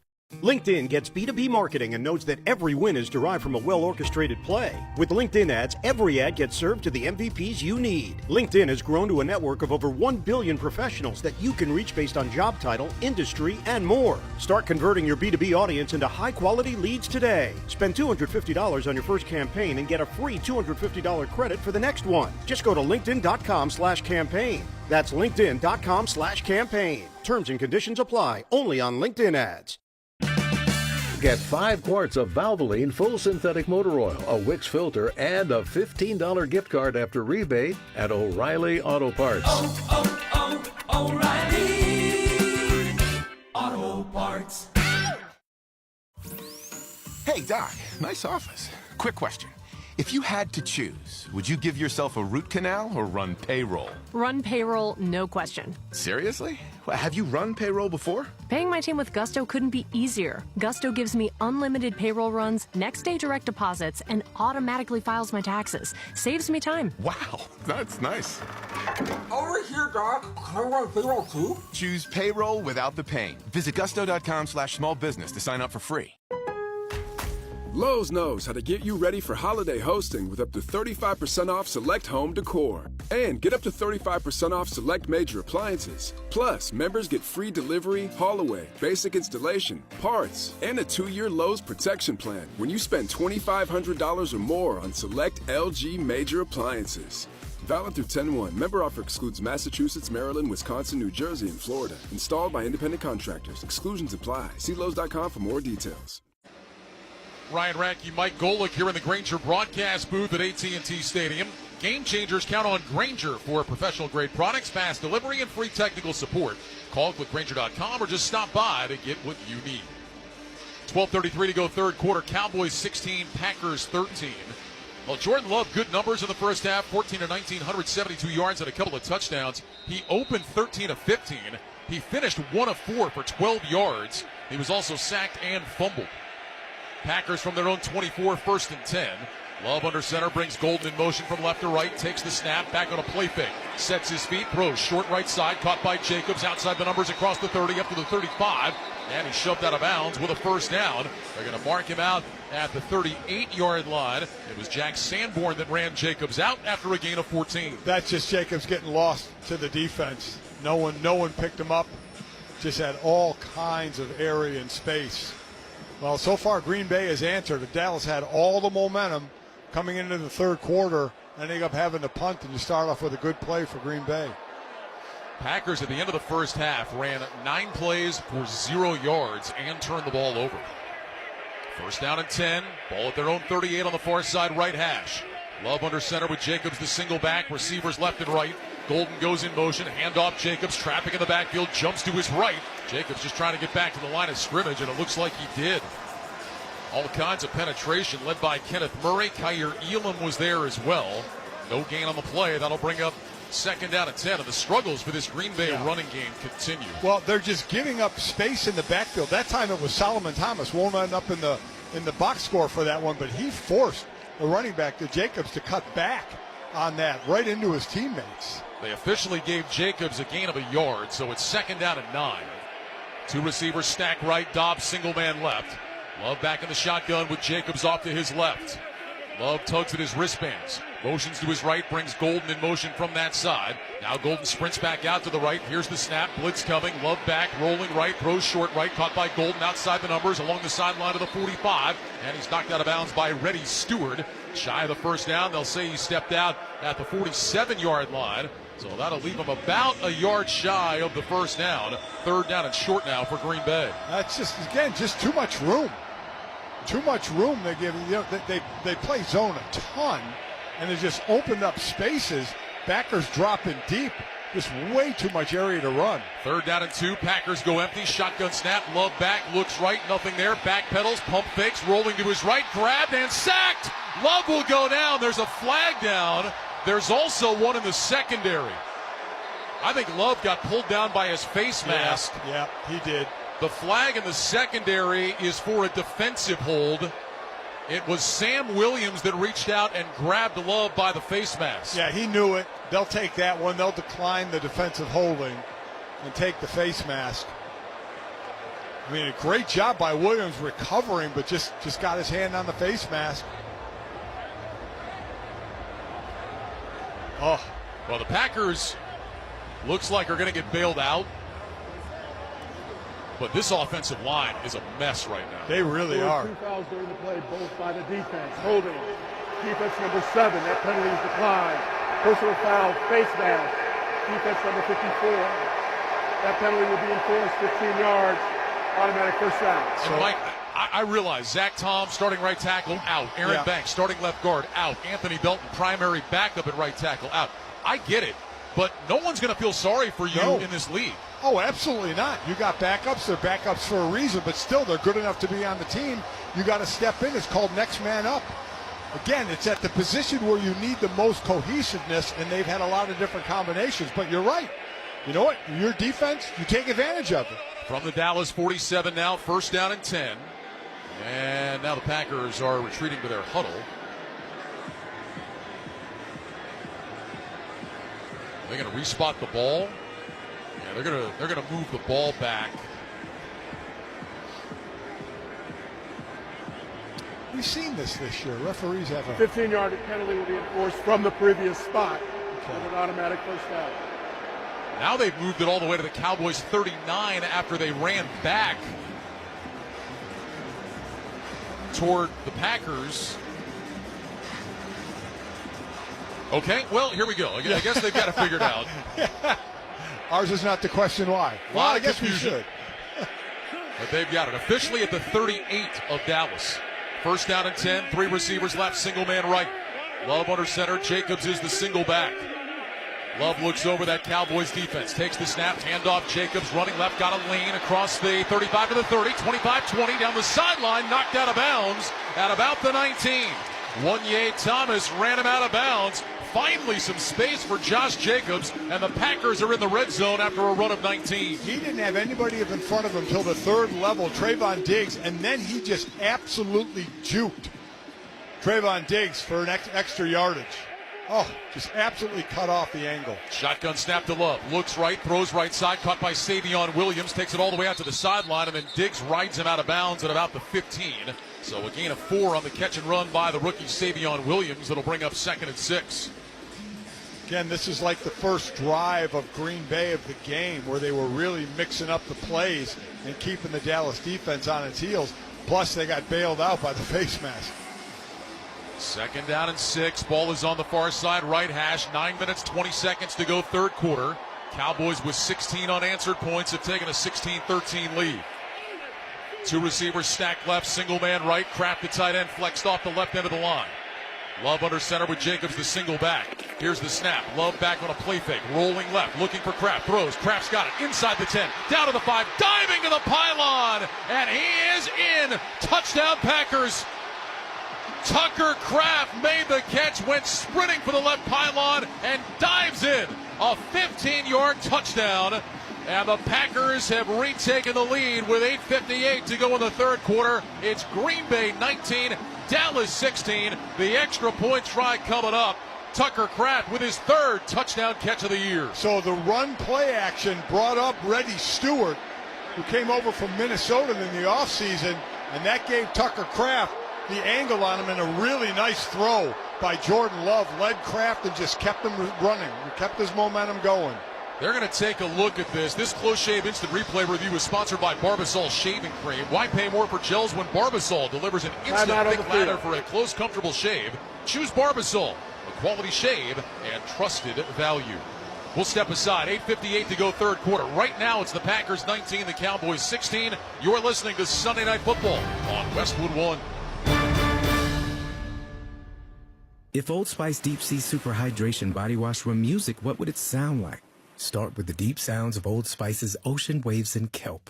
LinkedIn gets B2B marketing and knows that every win is derived from a well-orchestrated play. With LinkedIn ads, every ad gets served to the MVPs you need. LinkedIn has grown to a network of over 1 billion professionals that you can reach based on job title, industry, and more. Start converting your B2B audience into high-quality leads today. Spend $250 on your first campaign and get a free $250 credit for the next one. Just go to linkedin.com/campaign. That's linkedin.com/campaign. Terms and conditions apply. Only on LinkedIn ads. Get 5 quarts of Valvoline full synthetic motor oil, a Wix filter, and a $15 gift card after rebate at O'Reilly Auto Parts. O'Reilly Auto Parts. Hey, Doc, nice office. Quick question. If you had to choose, would you give yourself a root canal or run payroll? Run payroll, no question. Seriously? Have you run payroll before? Paying my team with Gusto couldn't be easier. Gusto gives me unlimited payroll runs, next day direct deposits, and automatically files my taxes. Saves me time. Wow, that's nice. Over here, Doc. Can I run payroll too? Choose payroll without the pain. Visit gusto.com/small business to sign up for free. Lowe's knows how to get you ready for holiday hosting with up to 35% off select home decor. And get up to 35% off select major appliances. Plus, members get free delivery, haul away, basic installation, parts, and a 2-year Lowe's protection plan when you spend $2,500 or more on select LG major appliances. Valid through 10/1. Member offer excludes Massachusetts, Maryland, Wisconsin, New Jersey, and Florida. Installed by independent contractors. Exclusions apply. See Lowe's.com for more details. Ryan Radke, Mike Golick here in the Grainger broadcast booth at AT&T Stadium. Game changers count on Grainger for professional-grade products, fast delivery, and free technical support. Call clickgrainger.com or just stop by to get what you need. 12:33 to go 3rd quarter. Cowboys 16, Packers 13. Well, Jordan Love, good numbers in the first half, 14 of 19, 172 yards and a couple of touchdowns. He opened 13 of 15. He finished 1 of 4 for 12 yards. He was also sacked and fumbled. Packers from their own 24, 1st and 10. Love under center, brings Golden in motion from left to right, takes the snap, back on a play fake. sets his feet, throws short right side, caught by Jacobs, outside the numbers across the 30 up to the 35, and he shoved out of bounds with a first down. They're going to mark him out at the 38-yard line. It was Jack Sanborn that ran Jacobs out after a gain of 14. That's just Jacobs getting lost to the defense. No one picked him up. Just had all kinds of area and space. Well, so far Green Bay has answered. Dallas had all the momentum coming into the third quarter, ending up having to punt and to start off with a good play for Green Bay. Packers at the end of the first half ran 9 plays for 0 yards and turned the ball over. First down and 10. Ball at their own 38 on the far side right hash. Love under center with Jacobs the single back. Receivers left and right. Golden goes in motion. Handoff Jacobs. Traffic in the backfield. Jumps to his right. Jacobs just trying to get back to the line of scrimmage, and it looks like he did. All kinds of penetration led by Kenneth Murray. Kyer Elam was there as well. No gain on the play. That'll bring up second down and 10. And the struggles for this Green Bay running game continue. Well, they're just giving up space in the backfield. That time it was Solomon Thomas. Won't end up in the box score for that one, but he forced the running back, to Jacobs, to cut back on that right into his teammates. They officially gave Jacobs a gain of a yard, so it's second down and 9. 2 receivers stack right. Dobbs single man left. Love back in the shotgun with Jacobs off to his left. Love tugs at his wristbands. Motions to his right, brings Golden in motion from that side. Now Golden sprints back out to the right. Here's the snap. Blitz coming. Love back, rolling right, throws short right. Caught by Golden outside the numbers along the sideline of the 45. And he's knocked out of bounds by Reddy Stewart. Shy of the first down. They'll say he stepped out at the 47-yard line. So that'll leave him about a yard shy of the first down. Third down and short now for Green Bay. That's just too much room. Too much room they give. They play zone a ton, and they just opened up spaces. Backers dropping deep. Just way too much area to run. Third down and 2. Packers go empty. Shotgun snap. Love back. Looks right. Nothing there. Back pedals. Pump fakes. Rolling to his right. Grabbed and sacked. Love will go down. There's a flag down. There's also one in the secondary. I think Love got pulled down by his face mask. Yeah, he did. The flag in the secondary is for a defensive hold. It was Sam Williams that reached out and grabbed Love by the face mask. Yeah, he knew it. They'll take that one. They'll decline the defensive holding and take the face mask. I mean, a great job by Williams recovering, but just got his hand on the face mask. Oh, well, the Packers looks like are going to get bailed out. But this offensive line is a mess right now. They really are. 2 fouls during the play, both by the defense. Holding. Defense number 7, that penalty is declined. Personal foul, face mask. Defense number 54. That penalty will be enforced, 15 yards. Automatic first down. So, Mike, I realize Zach Tom, starting right tackle, out. Aaron Banks, starting left guard, out. Anthony Belton, primary backup at right tackle, out. I get it, but no one's going to feel sorry for you in this league. Oh, absolutely not. You got backups. They're backups for a reason, but still they're good enough to be on the team. You got to step in. It's called next man up. Again, it's at the position where you need the most cohesiveness, and they've had a lot of different combinations. But you're right. You know what? Your defense, you take advantage of it. From the Dallas 47 now, first down and 10. And now the Packers are retreating to their huddle. They're going to respot the ball. Yeah, they're gonna move the ball back. We've seen this year. Referees have a 15-yard penalty will be enforced from the previous spot with an automatic first down. Now they've moved it all the way to the Cowboys 39 after they ran back toward the Packers. Okay, well, here we go. I guess they've got it figured out. Ours is not to question why. Well, I guess confusion. we should. But they've got it officially at the 38 of Dallas. First down and 10, 3 receivers left, single man right. Love under center, Jacobs is the single back. Love looks over that Cowboys defense, takes the snap, handoff Jacobs, running left, got a lane across the 35 to the 30, 25-20, down the sideline, knocked out of bounds at about the 19. Wanye Thomas ran him out of bounds. Finally some space for Josh Jacobs, and the Packers are in the red zone after a run of 19. He didn't have anybody up in front of him until the third level, Trayvon Diggs, and then he just absolutely juked Trayvon Diggs for an extra yardage. Oh, just absolutely cut off the angle. Shotgun snap to Love. Looks right, throws right side, caught by Savion Williams, takes it all the way out to the sideline, and then Diggs rides him out of bounds at about the 15. So a gain of 4 on the catch and run by the rookie Savion Williams. That'll bring up 2nd and 6. Again, this is like the first drive of Green Bay of the game where they were really mixing up the plays and keeping the Dallas defense on its heels. Plus, they got bailed out by the face mask. 2nd down and 6. Ball is on the far side, right hash. 9 minutes, 20 seconds to go, third quarter. Cowboys with 16 unanswered points have taken a 16-13 lead. 2 receivers stacked left, single man right. Kraft, the tight end, flexed off the left end of the line. Love under center with Jacobs, the single back. Here's the snap. Love back on a play fake. Rolling left, looking for Kraft. Throws. Kraft's got it. Inside the 10. Down to the 5. Diving to the pylon. And he is in. Touchdown Packers. Tucker Kraft made the catch, went sprinting for the left pylon, and dives in. A 15-yard touchdown. And the Packers have retaken the lead with 8:58 to go in the third quarter. It's Green Bay 19, Dallas 16. The extra point try coming up. Tucker Kraft with his 3rd touchdown catch of the year. So the run play action brought up Reddy Stewart, who came over from Minnesota in the offseason, and that gave Tucker Kraft the angle on him, and a really nice throw by Jordan Love led Kraft and just kept him running, kept his momentum going. They're going to take a look at this. This Close Shave Instant Replay review is sponsored by Barbasol Shaving Cream. Why pay more for gels when Barbasol delivers an instant thick lather for a close, comfortable shave? Choose Barbasol, a quality shave and trusted value. We'll step aside. 8:58 to go, third quarter. Right now, it's the Packers 19, the Cowboys 16. You're listening to Sunday Night Football on Westwood One. If Old Spice Deep Sea Super Hydration Body Wash were music, what would it sound like? Start with the deep sounds of Old Spice's Ocean Waves and Kelp.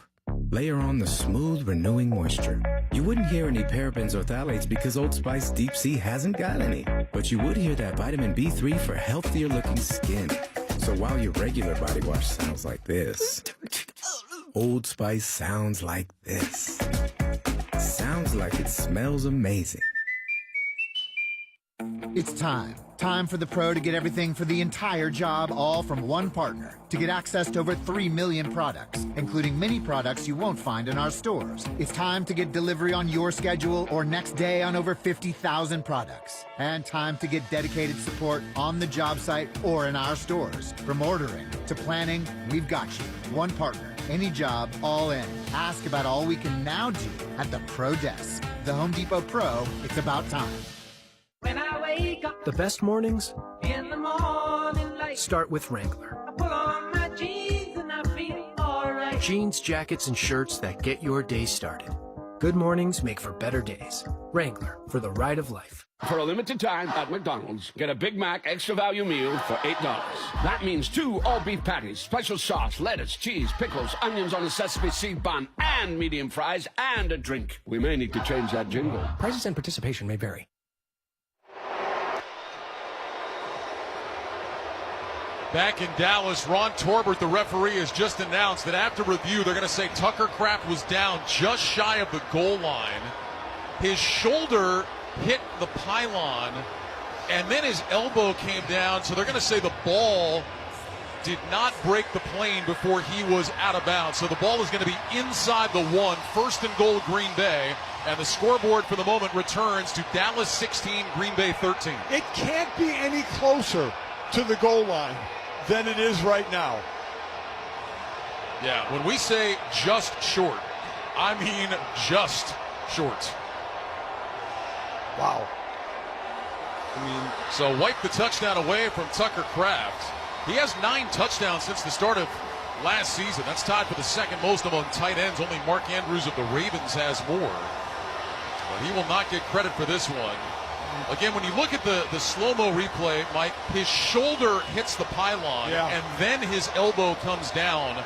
Layer on the smooth, renewing moisture. You wouldn't hear any parabens or phthalates because Old Spice Deep Sea hasn't got any. But you would hear that vitamin B3 for healthier looking skin. So while your regular body wash sounds like this, Old Spice sounds like this. Sounds like it smells amazing. It's time. Time for the pro to get everything for the entire job, all from one partner. To get access to over 3 million products, including many products you won't find in our stores. It's time to get delivery on your schedule or next day on over 50,000 products. And time to get dedicated support on the job site or in our stores. From ordering to planning, we've got you. One partner, any job, all in. Ask about all we can now do at the Pro Desk. The Home Depot Pro, it's about time. When I wake up The best mornings in the morning light, start with Wrangler. I put on my jeans and I feel alright. Jeans, jackets, and shirts that get your day started. Good mornings make for better days. Wrangler, for the ride of life. For a limited time at McDonald's, get a Big Mac extra value meal for $8. That means 2 all-beef patties, special sauce, lettuce, cheese, pickles, onions on a sesame seed bun, and medium fries, and a drink. We may need to change that jingle. Prices and participation may vary. Back in Dallas, Ron Torbert, the referee, has just announced that after review, they're going to say Tucker Kraft was down just shy of the goal line. His shoulder hit the pylon, and then his elbow came down, so they're going to say the ball did not break the plane before he was out of bounds. So the ball is going to be inside the 1, 1st and goal, Green Bay. And the scoreboard for the moment returns to Dallas 16, Green Bay 13. It can't be any closer to the goal line than it is right now. Yeah, when we say just short, I mean just short. Wow. So wipe the touchdown away from Tucker Kraft. He has 9 touchdowns since the start of last season. That's tied for the second most among tight ends. Only Mark Andrews of the Ravens has more. But he will not get credit for this one. Again, when you look at the slow-mo replay, Mike, his shoulder hits the pylon, and then his elbow comes down.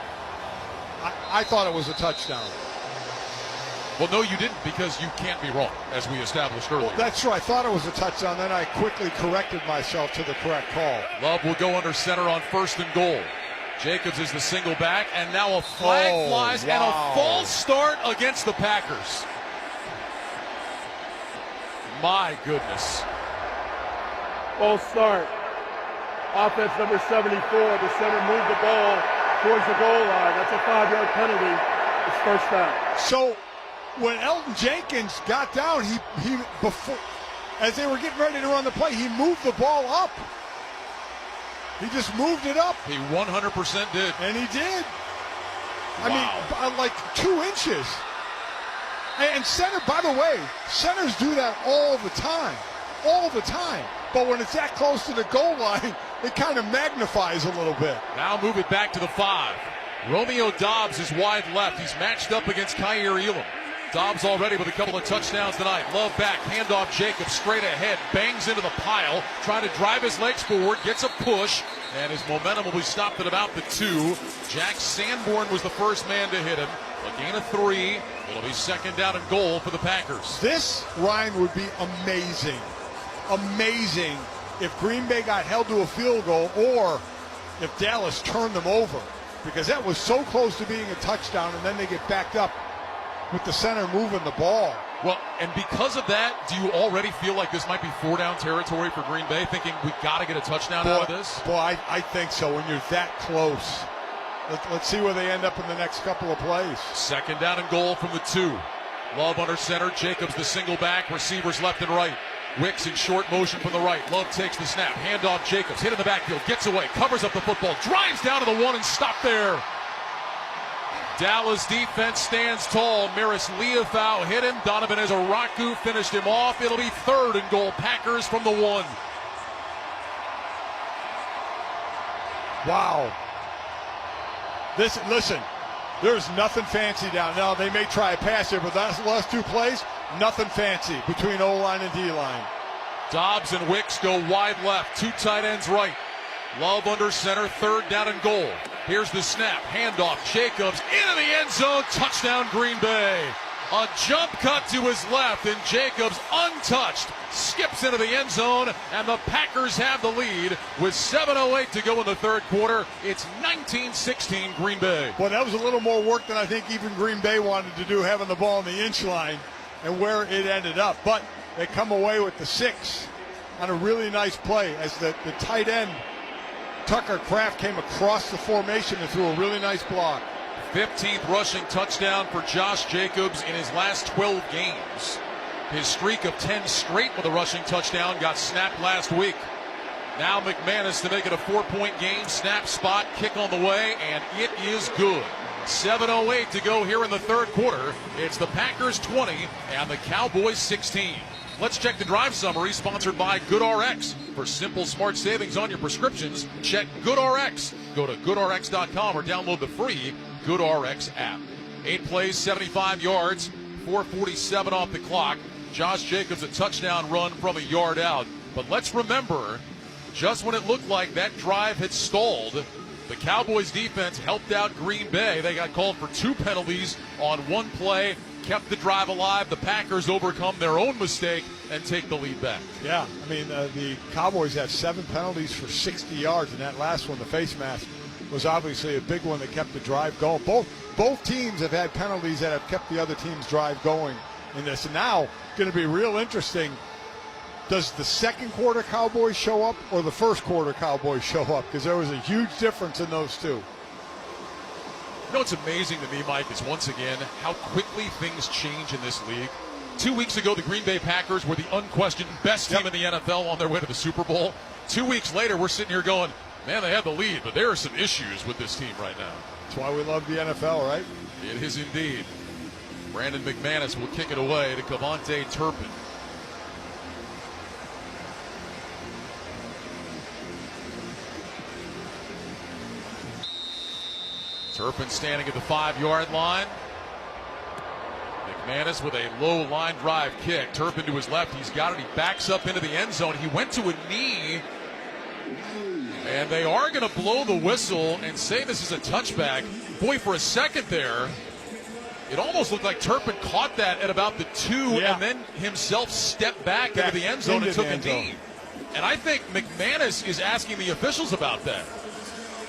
I thought it was a touchdown. Well, no, you didn't, because you can't be wrong, as we established earlier. Well, that's true. I thought it was a touchdown. Then I quickly corrected myself to the correct call. Love will go under center on 1st and goal. Jacobs is the single back, and now a flag flies, and a false start against the Packers. My goodness. False start. Offense number 74. The center moved the ball towards the goal line. That's a 5-yard penalty. It's first down. So when Elton Jenkins got down, he before, as they were getting ready to run the play, he moved the ball up. He just moved it up. He 100% did. And he did. Wow. I mean, like 2 inches. And center, by the way, centers do that all the time. All the time. But when it's that close to the goal line, it kind of magnifies a little bit. Now move it back to the 5. Romeo Dobbs is wide left. He's matched up against Kyer Elam. Dobbs already with a couple of touchdowns tonight. Love back, handoff Jacobs straight ahead, bangs into the pile, trying to drive his legs forward, gets a push, and his momentum will be stopped at about the 2. Jack Sanborn was the first man to hit him. A gain of 3. It'll be second down and goal for the Packers. This, Ryan, would be amazing. Amazing if Green Bay got held to a field goal or if Dallas turned them over, because that was so close to being a touchdown, and then they get backed up with the center moving the ball. Well, and because of that, do you already feel like this might be 4-down territory for Green Bay, thinking we got to get a touchdown out of this? Boy, I think so when you're that close. Let's see where they end up in the next couple of plays. Second down and goal from the 2. Love under center. Jacobs the single back. Receivers left and right. Wicks in short motion from the right. Love takes the snap. Handoff Jacobs. Hit in the backfield. Gets away. Covers up the football. Drives down to the 1 and stopped there. Dallas defense stands tall. Maris Liufau hit him. Donovan Ezaraku finished him off. It'll be third and goal. Packers from the 1. Wow. Listen, there's nothing fancy down now. They may try a pass here, but that's the last 2 plays. Nothing fancy between O-line and D-line. Dobbs and Wicks go wide left. 2 tight ends right. Love under center. Third down and goal. Here's the snap. Handoff. Jacobs into the end zone. Touchdown Green Bay. A jump cut to his left, and Jacobs, untouched, skips into the end zone, and the Packers have the lead with 7:08 to go in the third quarter. It's 19-16 Green Bay. Well, that was a little more work than I think even Green Bay wanted to do, having the ball on the inch line and where it ended up. But they come away with the 6 on a really nice play as the tight end, Tucker Kraft, came across the formation and threw a really nice block. 15th rushing touchdown for Josh Jacobs in his last 12 games. His streak of 10 straight with a rushing touchdown got snapped last week. Now McManus to make it a 4-point game. Snap, spot, kick on the way, and it is good. 7:08 to go here in the third quarter. It's the Packers 20 and the Cowboys 16. Let's check the drive summary, sponsored by GoodRx. For simple, smart savings on your prescriptions, check GoodRx. Go to GoodRx.com or download the free GoodRx app. 8 plays, 75 yards, 4:47 off the clock. Josh Jacobs a touchdown run from a yard out. But let's remember, just when it looked like that drive had stalled, the Cowboys defense helped out Green Bay. They got called for 2 penalties on 1 play, kept the drive alive. The Packers overcome their own mistake and take the lead back. Yeah, I mean, the Cowboys had 7 penalties for 60 yards, and that last one, the face mask, was obviously a big one that kept the drive going. Both teams have had penalties that have kept the other team's drive going in this. And now, going to be real interesting. Does the second quarter Cowboys show up or the first quarter Cowboys show up? Because there was a huge difference in those 2. You know what's amazing to me, Mike, is once again how quickly things change in this league. 2 weeks ago, the Green Bay Packers were the unquestioned best team in the NFL on their way to the Super Bowl. 2 weeks later, we're sitting here going, man, they have the lead, but there are some issues with this team right now. That's why we love the NFL, right? It is indeed. Brandon McManus will kick it away to Cavante Turpin. Turpin standing at the 5-yard line. McManus with a low line drive kick. Turpin to his left. He's got it. He backs up into the end zone. He went to a knee. And they are going to blow the whistle and say this is a touchback. Boy, for a second there, it almost looked like Turpin caught that at about the 2 and then himself stepped back into the end zone and took a knee. And I think McManus is asking the officials about that.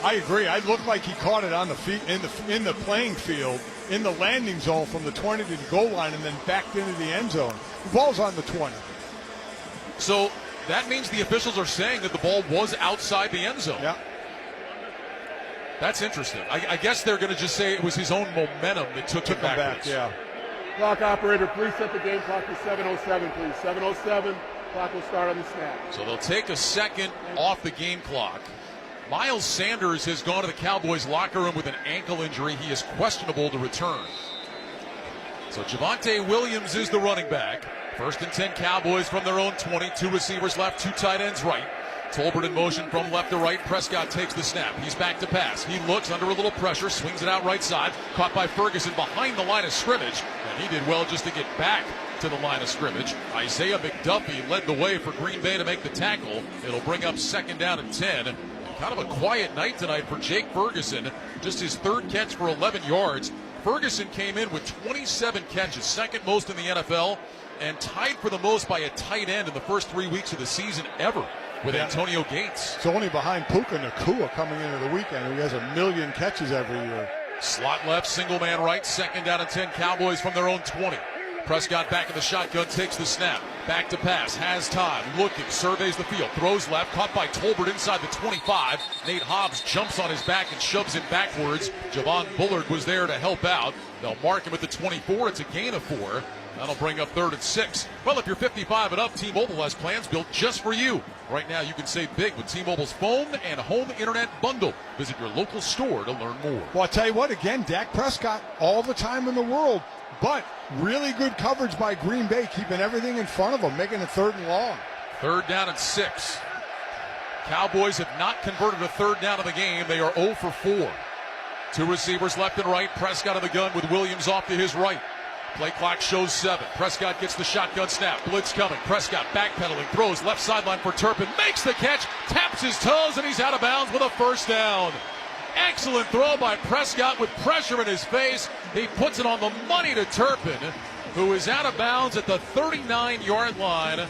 I agree. It looked like he caught it on the feet in the playing field, in the landing zone from the 20 to the goal line, and then backed into the end zone. The ball's on the 20. So that means the officials are saying that the ball was outside the end zone. Yeah. That's interesting. I guess they're going to just say it was his own momentum that took him backwards. Yeah. Clock operator, please set the game clock to 7:07, please. 7:07. Clock will start on the snap. So they'll take a second off the game clock. Miles Sanders has gone to the Cowboys locker room with an ankle injury. He is questionable to return. So Javonte Williams is the running back. 1st and 10 Cowboys from their own 20. 2 receivers left, 2 tight ends right. Tolbert in motion from left to right. Prescott takes the snap. He's back to pass. He looks under a little pressure, swings it out right side. Caught by Ferguson behind the line of scrimmage. And he did well just to get back to the line of scrimmage. Isaiah McDuffie led the way for Green Bay to make the tackle. It'll bring up 2nd down and 10. And kind of a quiet night tonight for Jake Ferguson. Just his 3rd catch for 11 yards. Ferguson came in with 27 catches, 2nd most in the NFL, and tied for the most by a tight end in the first 3 weeks of the season ever with Antonio Gates. It's only behind Puka Nacua coming into the weekend, who has 1 million catches every year. Slot left, single man right, 2nd down and 10 Cowboys from their own 20. Prescott back in the shotgun, takes the snap. Back to pass, has time, looking, surveys the field, throws left, caught by Tolbert inside the 25. Nate Hobbs jumps on his back and shoves him backwards. Javon Bullard was there to help out. They'll mark him at the 24. It's a gain of 4. That'll bring up 3rd and 6. Well, if you're 55 and up, T-Mobile has plans built just for you. Right now, you can save big with T-Mobile's phone and home internet bundle. Visit your local store to learn more. Well, I'll tell you what, again, Dak Prescott, all the time in the world, but really good coverage by Green Bay, keeping everything in front of them, making it 3rd and long. 3rd down and 6. Cowboys have not converted a 3rd down of the game. They are 0 for 4. 2 receivers left and right. Prescott on the gun with Williams off to his right. Play clock shows 7. Prescott gets the shotgun snap. Blitz coming. Prescott backpedaling. Throws left sideline for Turpin. Makes the catch. Taps his toes, and he's out of bounds with a 1st down. Excellent throw by Prescott with pressure in his face. He puts it on the money to Turpin, who is out of bounds at the 39-yard line.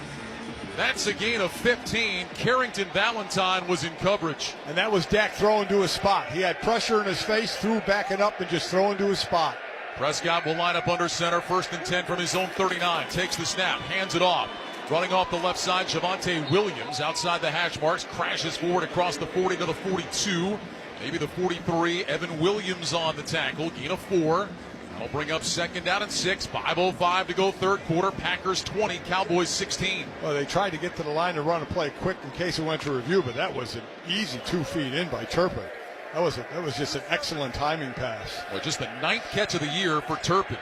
That's a gain of 15. Carrington Valentine was in coverage. And that was Dak throwing to his spot. He had pressure in his face, threw backing up, and just throwing to his spot. Prescott will line up under center, 1st and 10 from his own 39. Takes the snap, hands it off. Running off the left side, Javonte Williams outside the hash marks, crashes forward across the 40 to the 42. Maybe the 43. Evan Williams on the tackle, gain of 4. That'll bring up 2nd down and 6. 5:05 to go 3rd quarter. Packers 20, Cowboys 16. Well, they tried to get to the line to run a play quick in case it went to review, but that was an easy 2 feet in by Turpin. That was just an excellent timing pass. Well, just the 9th catch of the year for Turpin.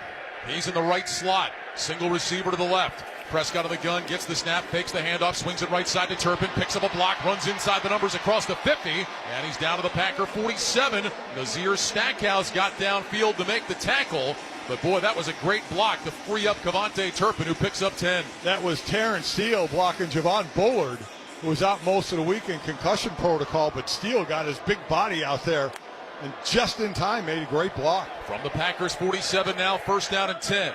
He's in the right slot. Single receiver to the left. Prescott on the gun, gets the snap, fakes the handoff, swings it right side to Turpin, picks up a block, runs inside the numbers across the 50, and he's down to the Packer 47. Nazir Stackhouse got downfield to make the tackle, but boy, that was a great block to free up Cavante Turpin, who picks up 10. That was Terrence Steele blocking Javon Bullard, who was out most of the week in concussion protocol, but Steele got his big body out there and just in time made a great block. From the Packers 47 now, 1st down and 10.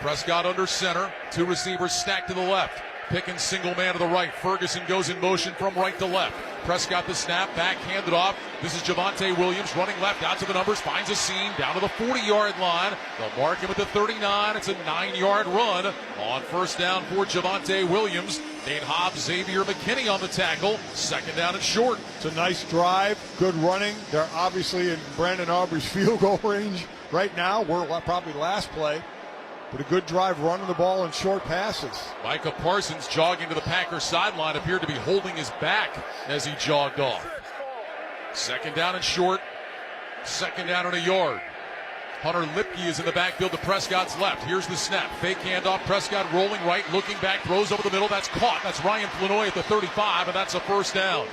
Prescott under center, 2 receivers stacked to the left. Pickens single man to the right. Ferguson goes in motion from right to left. Prescott the snap, back, handed off. This is Javonte Williams running left out to the numbers, finds a seam down to the 40-yard line. They'll mark him at the 39. It's a 9-yard run on 1st down for Javonte Williams. Nate Hobbs, Xavier McKinney on the tackle. 2nd down and short. It's a nice drive, good running. They're obviously in Brandon Aubrey's field goal range right now. We're probably last play. But a good drive running the ball in short passes. Micah Parsons jogging to the Packers sideline, appeared to be holding his back as he jogged off. 2nd down and short. 2nd down and a yard. Hunter Lipke is in the backfield to Prescott's left. Here's the snap. Fake handoff. Prescott rolling right, looking back, throws over the middle. That's caught. That's Ryan Flanoy at the 35, and that's a 1st down.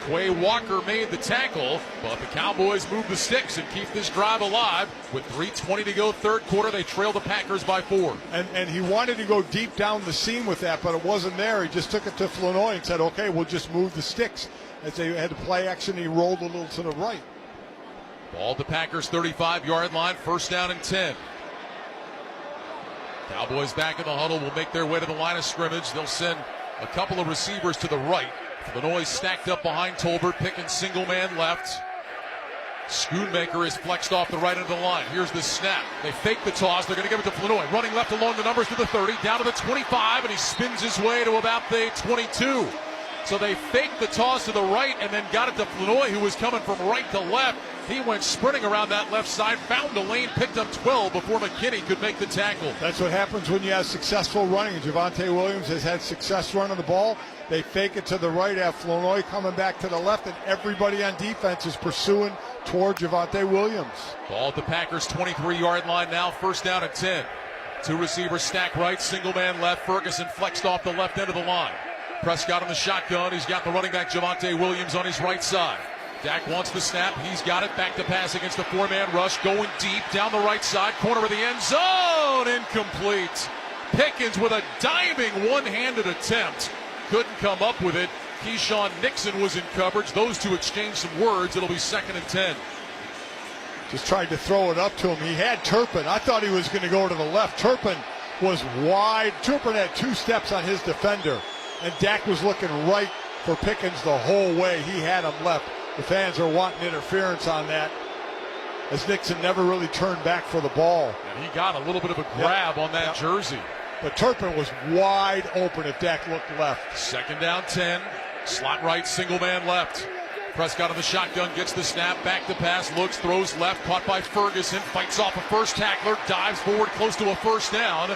Quay Walker made the tackle, but the Cowboys move the sticks and keep this drive alive. With 3:20 to go 3rd quarter, they trail the Packers by 4. And he wanted to go deep down the seam with that, but it wasn't there. He just took it to Flanoy and said, okay, we'll just move the sticks. As they had to play action, he rolled a little to the right. Ball at the Packers 35-yard line, 1st down and 10. Cowboys back in the huddle will make their way to the line of scrimmage. They'll send a couple of receivers to the right. Flanoy stacked up behind Tolbert, picking single man left. Schoonmaker is flexed off the right end of the line. Here's the snap. They fake the toss. They're going to give it to Flanoy. Running left along the numbers to the 30, down to the 25, and he spins his way to about the 22. So they faked the toss to the right and then got it to Flanoy, who was coming from right to left. He went sprinting around that left side, found a lane, picked up 12 before McKinney could make the tackle. That's what happens when you have successful running. Javonte Williams has had success running the ball. They fake it to the right, have Flanoy coming back to the left, and everybody on defense is pursuing toward Javonte Williams. Ball at the Packers' 23-yard line now, first down at 10. Two receivers stack right, single man left. Ferguson flexed off the left end of the line. Prescott on the shotgun. He's got the running back Javonte Williams on his right side. Dak wants the snap. He's got it. Back to pass against the four-man rush. Going deep down the right side. Corner of the end zone. Incomplete. Pickens with a diving one-handed attempt. Couldn't come up with it. Keyshawn Nixon was in coverage. Those two exchanged some words. It'll be 2nd and 10. Just tried to throw it up to him. He had Turpin. I thought he was going to go to the left. Turpin was wide. Turpin had 2 steps on his defender. And Dak was looking right for Pickens the whole way. He had him left. The fans are wanting interference on that, as Nixon never really turned back for the ball. And he got a little bit of a grab on that jersey. But Turpin was wide open if Dak looked left. 2nd down 10. Slot right, single man left. Prescott on the shotgun, gets the snap, back to pass, looks, throws left, caught by Ferguson, fights off a first tackler, dives forward close to a first down.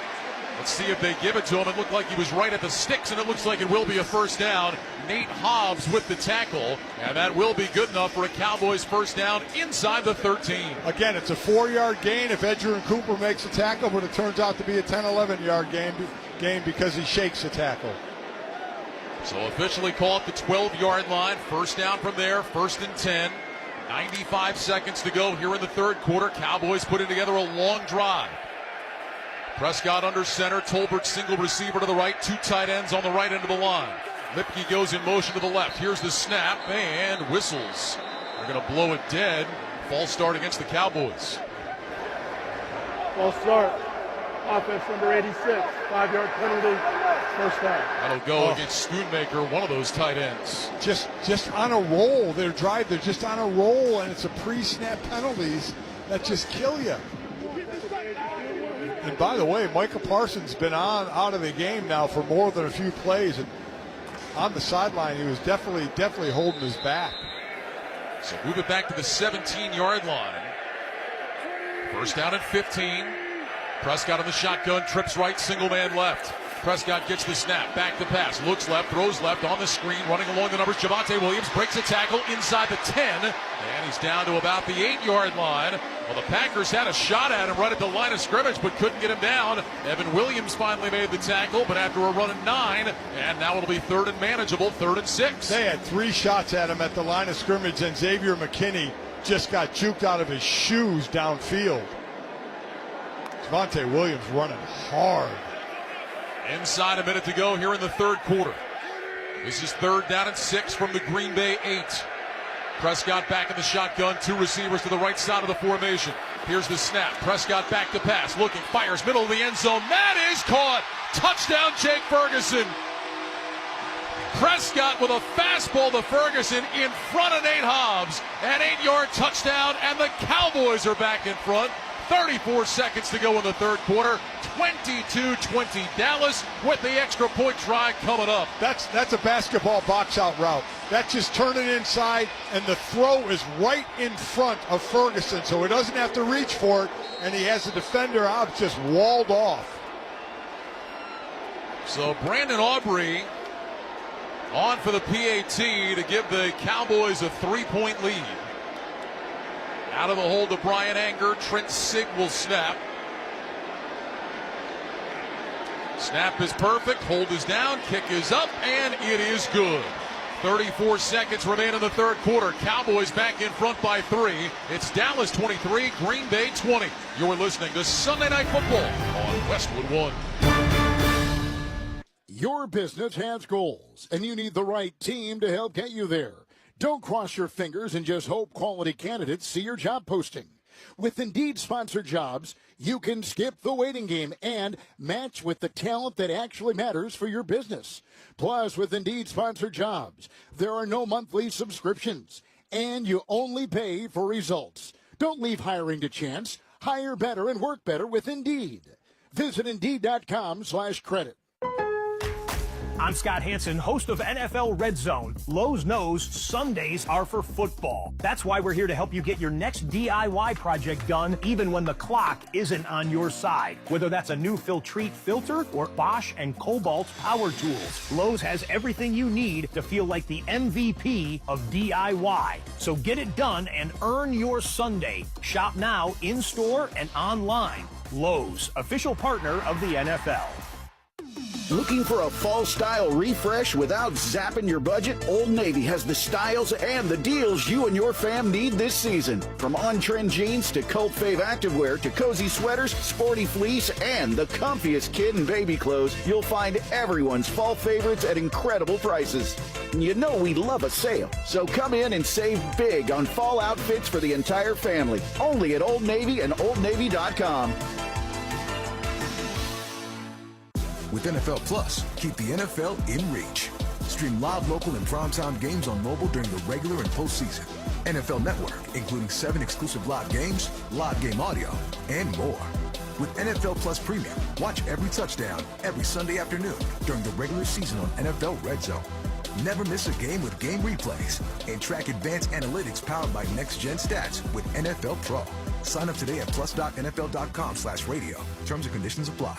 Let's see if they give it to him. It looked like he was right at the sticks, and it looks like it will be a first down. Nate Hobbs with the tackle, and that will be good enough for a Cowboys first down inside the 13. Again, it's a 4-yard gain if Edgerrin Cooper makes a tackle, but it turns out to be a 10-11-yard game because he shakes the tackle. So officially call it the 12-yard line. First down from there, 1st and 10. 95 seconds to go here in the third quarter. Cowboys putting together a long drive. Prescott under center, Tolbert single receiver to the right, 2 tight ends on the right end of the line. Lipke goes in motion to the left. Here's the snap, and whistles. They're going to blow it dead. False start against the Cowboys. False start. Offense number 86, 5-yard penalty, first down. That'll go against Schoonmaker, one of those tight ends. Just on a roll. They're just on a roll, and it's a pre-snap penalties that just kill you. And by the way, Micah Parson's been out of the game now for more than a few plays. And on the sideline, he was definitely holding his back. So move it back to the 17-yard line. First down at 15. Prescott on the shotgun, trips right, single man left. Prescott gets the snap, back to pass, looks left, throws left on the screen, running along the numbers. Javonte Williams breaks a tackle inside the 10, and he's down to about the 8-yard line. Well, the Packers had a shot at him right at the line of scrimmage, but couldn't get him down. Evan Williams finally made the tackle, but after a run at 9, and now it'll be 3rd and manageable, 3rd and 6. They had 3 shots at him at the line of scrimmage, and Xavier McKinney just got juked out of his shoes downfield. Javonte Williams running hard. Inside a minute to go here in the third quarter. This is 3rd down and 6 from the Green Bay 8. Prescott back in the shotgun, 2 receivers to the right side of the formation. Here's the snap. Prescott back to pass, looking, fires, middle of the end zone. That is caught. Touchdown, Jake Ferguson. Prescott with a fastball to Ferguson in front of Nate Hobbs. An 8-yard touchdown, and the Cowboys are back in front. 34 seconds to go in the third quarter. 22-20 Dallas with the extra point try coming up. That's a basketball box out route. That's just turning inside, and the throw is right in front of Ferguson, so he doesn't have to reach for it, and he has the defender out just walled off. So Brandon Aubrey on for the PAT to give the Cowboys a 3-point lead. Out of the hold to Brian Anger. Trent Sig will snap. Snap is perfect. Hold is down. Kick is up. And it is good. 34 seconds remain in the third quarter. Cowboys back in front by 3. It's Dallas 23, Green Bay 20. You're listening to Sunday Night Football on Westwood One. Your business has goals, and you need the right team to help get you there. Don't cross your fingers and just hope quality candidates see your job posting. With Indeed sponsored jobs, you can skip the waiting game and match with the talent that actually matters for your business. Plus, with Indeed sponsored jobs, there are no monthly subscriptions, and you only pay for results. Don't leave hiring to chance. Hire better and work better with Indeed. Visit Indeed.com/credit. I'm Scott Hansen, host of NFL Red Zone. Lowe's knows Sundays are for football. That's why we're here to help you get your next DIY project done, even when the clock isn't on your side. Whether that's a new Filtrete filter or Bosch and Cobalt power tools, Lowe's has everything you need to feel like the MVP of DIY. So get it done and earn your Sunday. Shop now, in-store and online. Lowe's, official partner of the NFL. Looking for a fall-style refresh without zapping your budget? Old Navy has the styles and the deals you and your fam need this season. From on-trend jeans to cult fave activewear to cozy sweaters, sporty fleece, and the comfiest kid and baby clothes, you'll find everyone's fall favorites at incredible prices. You know we love a sale, so come in and save big on fall outfits for the entire family. Only at Old Navy and OldNavy.com. With NFL Plus, keep the NFL in reach. Stream live, local, and primetime games on mobile during the regular and postseason. NFL Network, including 7 exclusive live games, live game audio, and more. With NFL Plus Premium, watch every touchdown every Sunday afternoon during the regular season on NFL Red Zone. Never miss a game with game replays and track advanced analytics powered by next-gen stats with NFL Pro. Sign up today at plus.nfl.com/radio. Terms and conditions apply.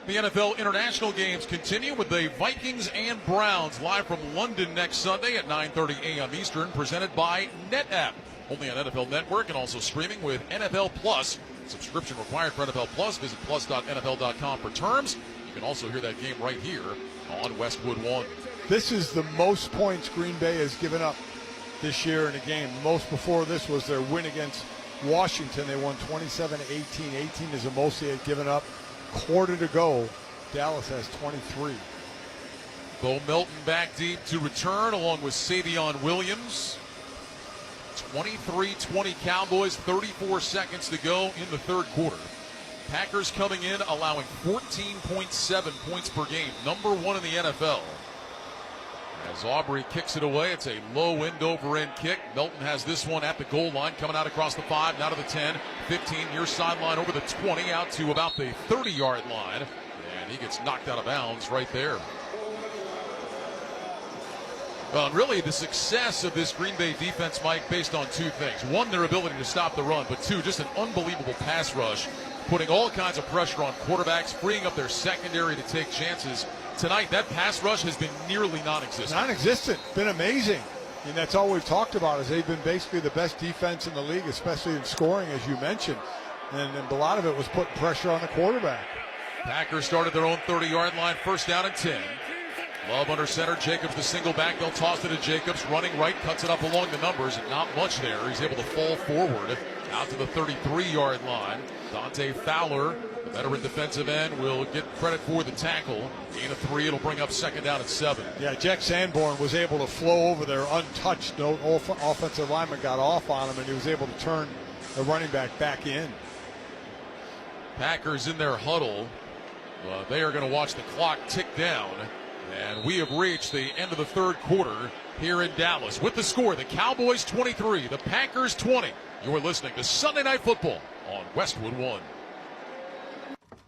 The NFL international games continue with the Vikings and Browns live from London next Sunday at 9:30 a.m. Eastern, presented by NetApp. Only on NFL Network and also streaming with NFL Plus. Subscription required for NFL Plus. Visit plus.nfl.com for terms. You can also hear that game right here on Westwood One. This is the most points Green Bay has given up this year in a game. Most before this was their win against Washington. They won 27-18. 18 is the most they had given up. Quarter to go. Dallas has 23. Bo Melton back deep to return along with Savion Williams. 23-20 Cowboys, 34 seconds to go in the third quarter. Packers coming in allowing 14.7 points per game, number 1 in the NFL. As Aubrey kicks it away, it's a low end over end kick. Melton has this one at the goal line, coming out across the 5, now to the 10, 15, near sideline over the 20, out to about the 30-yard line. And he gets knocked out of bounds right there. Well, really, the success of this Green Bay defense, Mike, based on 2 things. 1, their ability to stop the run, but 2, just an unbelievable pass rush, putting all kinds of pressure on quarterbacks, freeing up their secondary to take chances. Tonight, that pass rush has been nearly non-existent. Non-existent. Been amazing. And that's all we've talked about, is they've been basically the best defense in the league, especially in scoring, as you mentioned. And a lot of it was putting pressure on the quarterback. Packers started their own 30-yard line, first down and 10. Love under center, Jacobs the single back. They'll toss it to Jacobs, running right, cuts it up along the numbers, and not much there. He's able to fall forward out to the 33-yard line. Dante Fowler, the veteran defensive end, will get credit for the tackle. Gain of 3, it'll bring up second down and 7. Yeah, Jack Sanborn was able to flow over there untouched. No offensive lineman got off on him, and he was able to turn the running back in. Packers in their huddle. They are going to watch the clock tick down. And we have reached the end of the third quarter here in Dallas. With the score, the Cowboys 23, the Packers 20. You're listening to Sunday Night Football on Westwood One.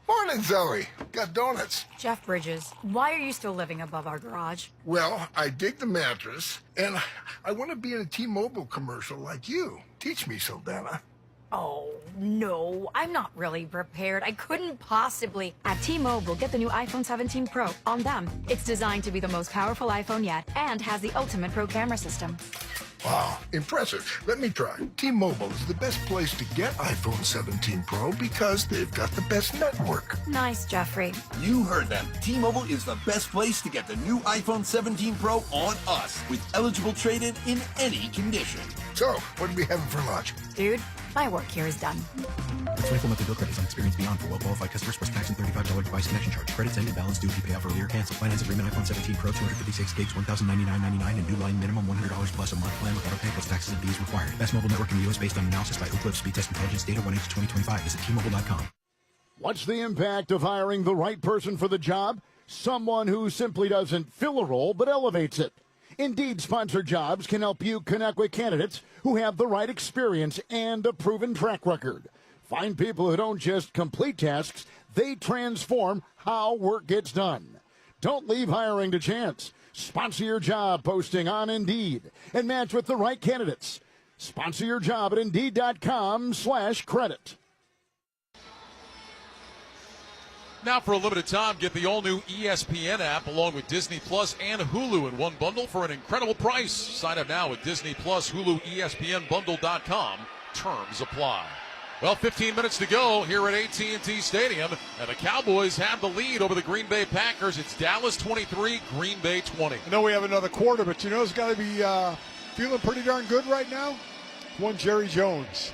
Morning, Zoe. Got donuts. Jeff Bridges, why are you still living above our garage? Well, I dig the mattress, and I want to be in a T-Mobile commercial like you. Teach me, Saldana. Oh, no, I'm not really prepared. I couldn't possibly. At T-Mobile, get the new iPhone 17 Pro on them. It's designed to be the most powerful iPhone yet and has the ultimate Pro camera system. Wow, impressive. Let me try. T-Mobile is the best place to get iPhone 17 Pro because they've got the best network. Nice, Jeffrey. You heard them. T-Mobile is the best place to get the new iPhone 17 Pro on us with eligible trade-in in any condition. So, what are we having for lunch? Dude, my work here is done. 24 monthly bill credits on experience beyond for well-qualified customers plus tax and $35 device connection charge. Credits end and balance due if you pay off earlier. Cancel. Finance agreement iPhone 17 Pro 256 gigs, $1,099.99 and new line minimum $100 plus a month plan with auto pay plus taxes and fees required. Best mobile network in the U.S. based on analysis by Ookla Speed Test Intelligence Data 1H2025. Visit T-Mobile.com. What's the impact of hiring the right person for the job? someone who simply doesn't fill a role but elevates it. Indeed sponsored jobs can help you connect with candidates who have the right experience and a proven track record. Find people who don't just complete tasks, they transform how work gets done. Don't leave hiring to chance. Sponsor your job posting on Indeed and match with the right candidates. Sponsor your job at Indeed.com/credit. Now for a limited time, get the all-new ESPN app along with Disney Plus and Hulu in one bundle for an incredible price. Sign up now at Disney Plus, Hulu, ESPNbundle.com. Terms apply. Well, 15 minutes to go here at AT&T Stadium, and the Cowboys have the lead over the Green Bay Packers. It's Dallas 23, Green Bay 20. I know we have another quarter, but you know it's got to be feeling pretty darn good right now. One Jerry Jones.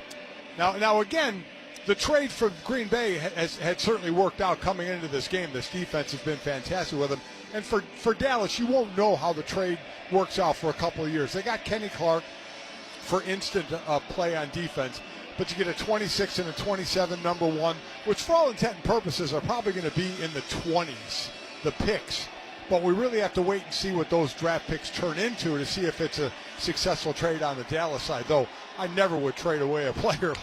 Now again, the trade for Green Bay had certainly worked out coming into this game. This defense has been fantastic with them. And for Dallas, you won't know how the trade works out for a couple of years. They got Kenny Clark for instant play on defense, but you get a 26 and a 27 number one, which for all intent and purposes are probably going to be in the 20s, the picks. But we really have to wait and see what those draft picks turn into to see if it's a successful trade on the Dallas side. Though I never would trade away a player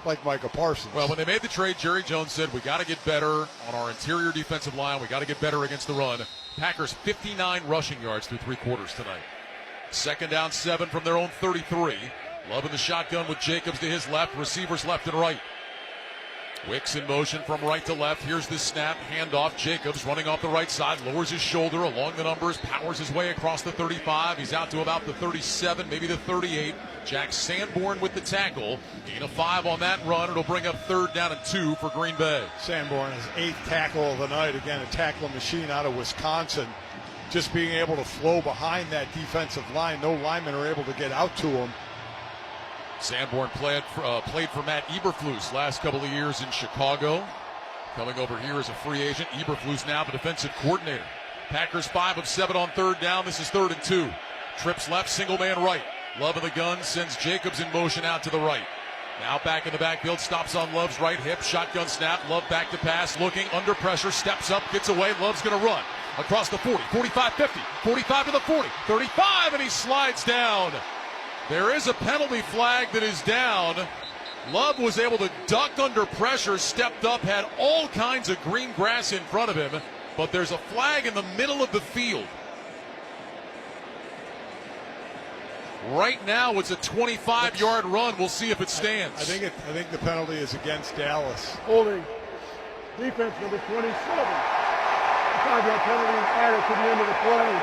like Micah Parson. Well, when they made the trade, Jerry Jones said, we got to get better on our interior defensive line. We got to get better against the run. Packers 59 rushing yards through three quarters tonight. Second down 7 from their own 33. Love in the shotgun with Jacobs to his left, receivers left and right. Wicks in motion from right to left. Here's the snap, handoff. Jacobs running off the right side, lowers his shoulder along the numbers, powers his way across the 35. He's out to about the 37, maybe the 38. Jack Sanborn with the tackle. Gain of 5 on that run. It'll bring up 3rd down and 2 for Green Bay. Sanborn, his 8th tackle of the night. Again, a tackling machine out of Wisconsin. Just being able to flow behind that defensive line. No linemen are able to get out to him. Sanborn played for Matt Eberflus last couple of years in Chicago. Coming over here as a free agent. Eberflus now the defensive coordinator. Packers 5 of 7 on 3rd down. This is 3rd and 2. Trips left, single man right. Love in the gun, sends Jacobs in motion out to the right. Now back in the backfield, stops on Love's right hip. Shotgun snap, Love back to pass, looking under pressure, steps up, gets away. Love's going to run across the 40, 45, 50, 45 to the 40, 35, and he slides down. There is a penalty flag that is down. Love was able to duck under pressure, stepped up, had all kinds of green grass in front of him, but there's a flag in the middle of the field. Right now, it's a 25-yard run. We'll see if it stands. I think the penalty is against Dallas. Holding. Defense number 27. 5-yard penalty added to the end of the play.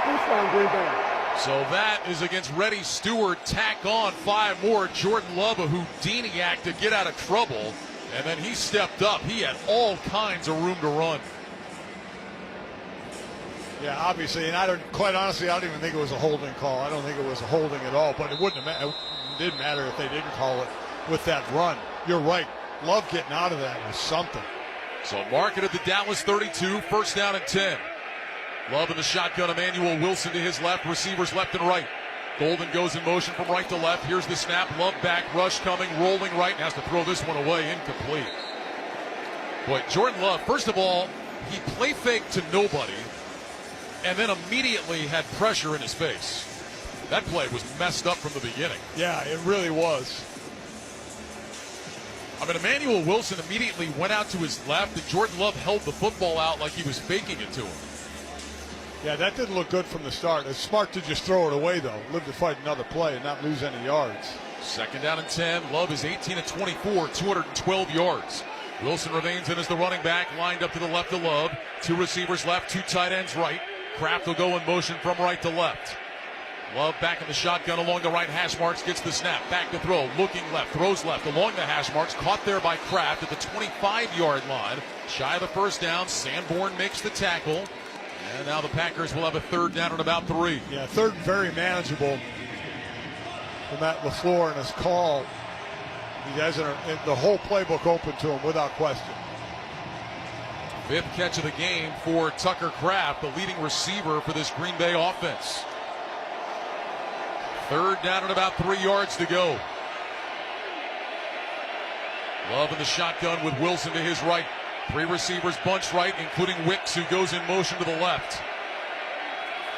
First down, Green Bay. So that is against Reddy Stewart. Tack on 5 more. Jordan Love, a Houdini act to get out of trouble. And then he stepped up. He had all kinds of room to run. Yeah, obviously, and quite honestly, I don't even think it was a holding call. I don't think it was a holding at all, but it didn't matter if they didn't call it with that run. You're right. Love getting out of that was something. So mark it at the Dallas 32, 1st down and 10. Love in the shotgun, Emmanuel Wilson to his left, receivers left and right. Golden goes in motion from right to left. Here's the snap, Love back, rush coming, rolling right, and has to throw this one away, incomplete. Boy, Jordan Love, first of all, he play faked to nobody, and then immediately had pressure in his face. That play was messed up from the beginning. Yeah, it really was. I mean, Emmanuel Wilson immediately went out to his left, and Jordan Love held the football out like he was faking it to him. Yeah, that didn't look good from the start. It's smart to just throw it away, though. Live to fight another play and not lose any yards. 2nd down and 10. Love is 18 of 24, 212 yards. Wilson remains in as the running back, lined up to the left of Love. 2 receivers left, 2 tight ends right. Kraft will go in motion from right to left. Love back in the shotgun along the right hash marks, gets the snap, back to throw, looking left, throws left along the hash marks, caught there by Kraft at the 25-yard line. Shy of the 1st down, Sanborn makes the tackle. And now the Packers will have a 3rd down and about 3. Yeah, 3rd and very manageable for Matt LaFleur and his call. He has the whole playbook open to him without question. 5th catch of the game for Tucker Kraft, the leading receiver for this Green Bay offense. 3rd down and about 3 yards to go. Love in the shotgun with Wilson to his right. Three receivers bunched right, including Wicks, who goes in motion to the left.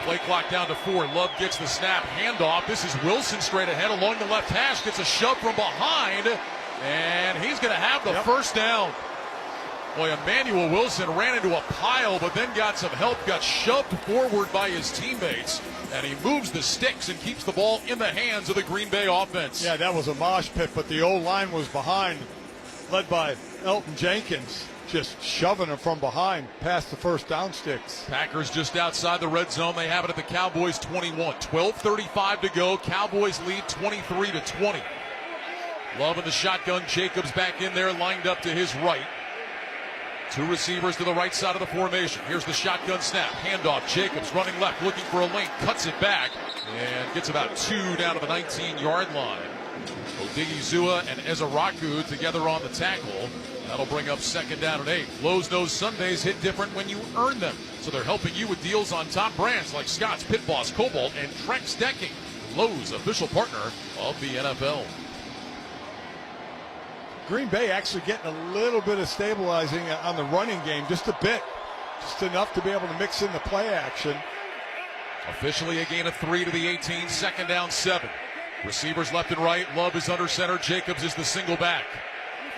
Play clock down to 4. Love gets the snap. Handoff. This is Wilson straight ahead along the left hash. Gets a shove from behind. And he's going to have the first down. Boy, Emmanuel Wilson ran into a pile, but then got some help. Got shoved forward by his teammates. And he moves the sticks and keeps the ball in the hands of the Green Bay offense. Yeah, that was a mosh pit, but the O-line was behind, led by Elton Jenkins. Just shoving him from behind past the first down sticks. Packers just outside the red zone. They have it at the Cowboys 21. 12:35 to go. Cowboys lead 23-20. Love in the shotgun. Jacobs back in there, lined up to his right. Two receivers to the right side of the formation. Here's the shotgun snap. Handoff. Jacobs running left, looking for a lane. Cuts it back and gets about 2 down to the 19-yard line. Odigizua and Ezaraku together on the tackle. That'll bring up 2nd down and 8. Lowe's knows Sundays hit different when you earn them. So they're helping you with deals on top brands like Scott's, Pit Boss, Cobalt, and Trex Decking. Lowe's, official partner of the NFL. Green Bay actually getting a little bit of stabilizing on the running game, just a bit. Just enough to be able to mix in the play action. Officially a gain of 3 to the 18, 2nd down 7. Receivers left and right. Love is under center. Jacobs is the single back.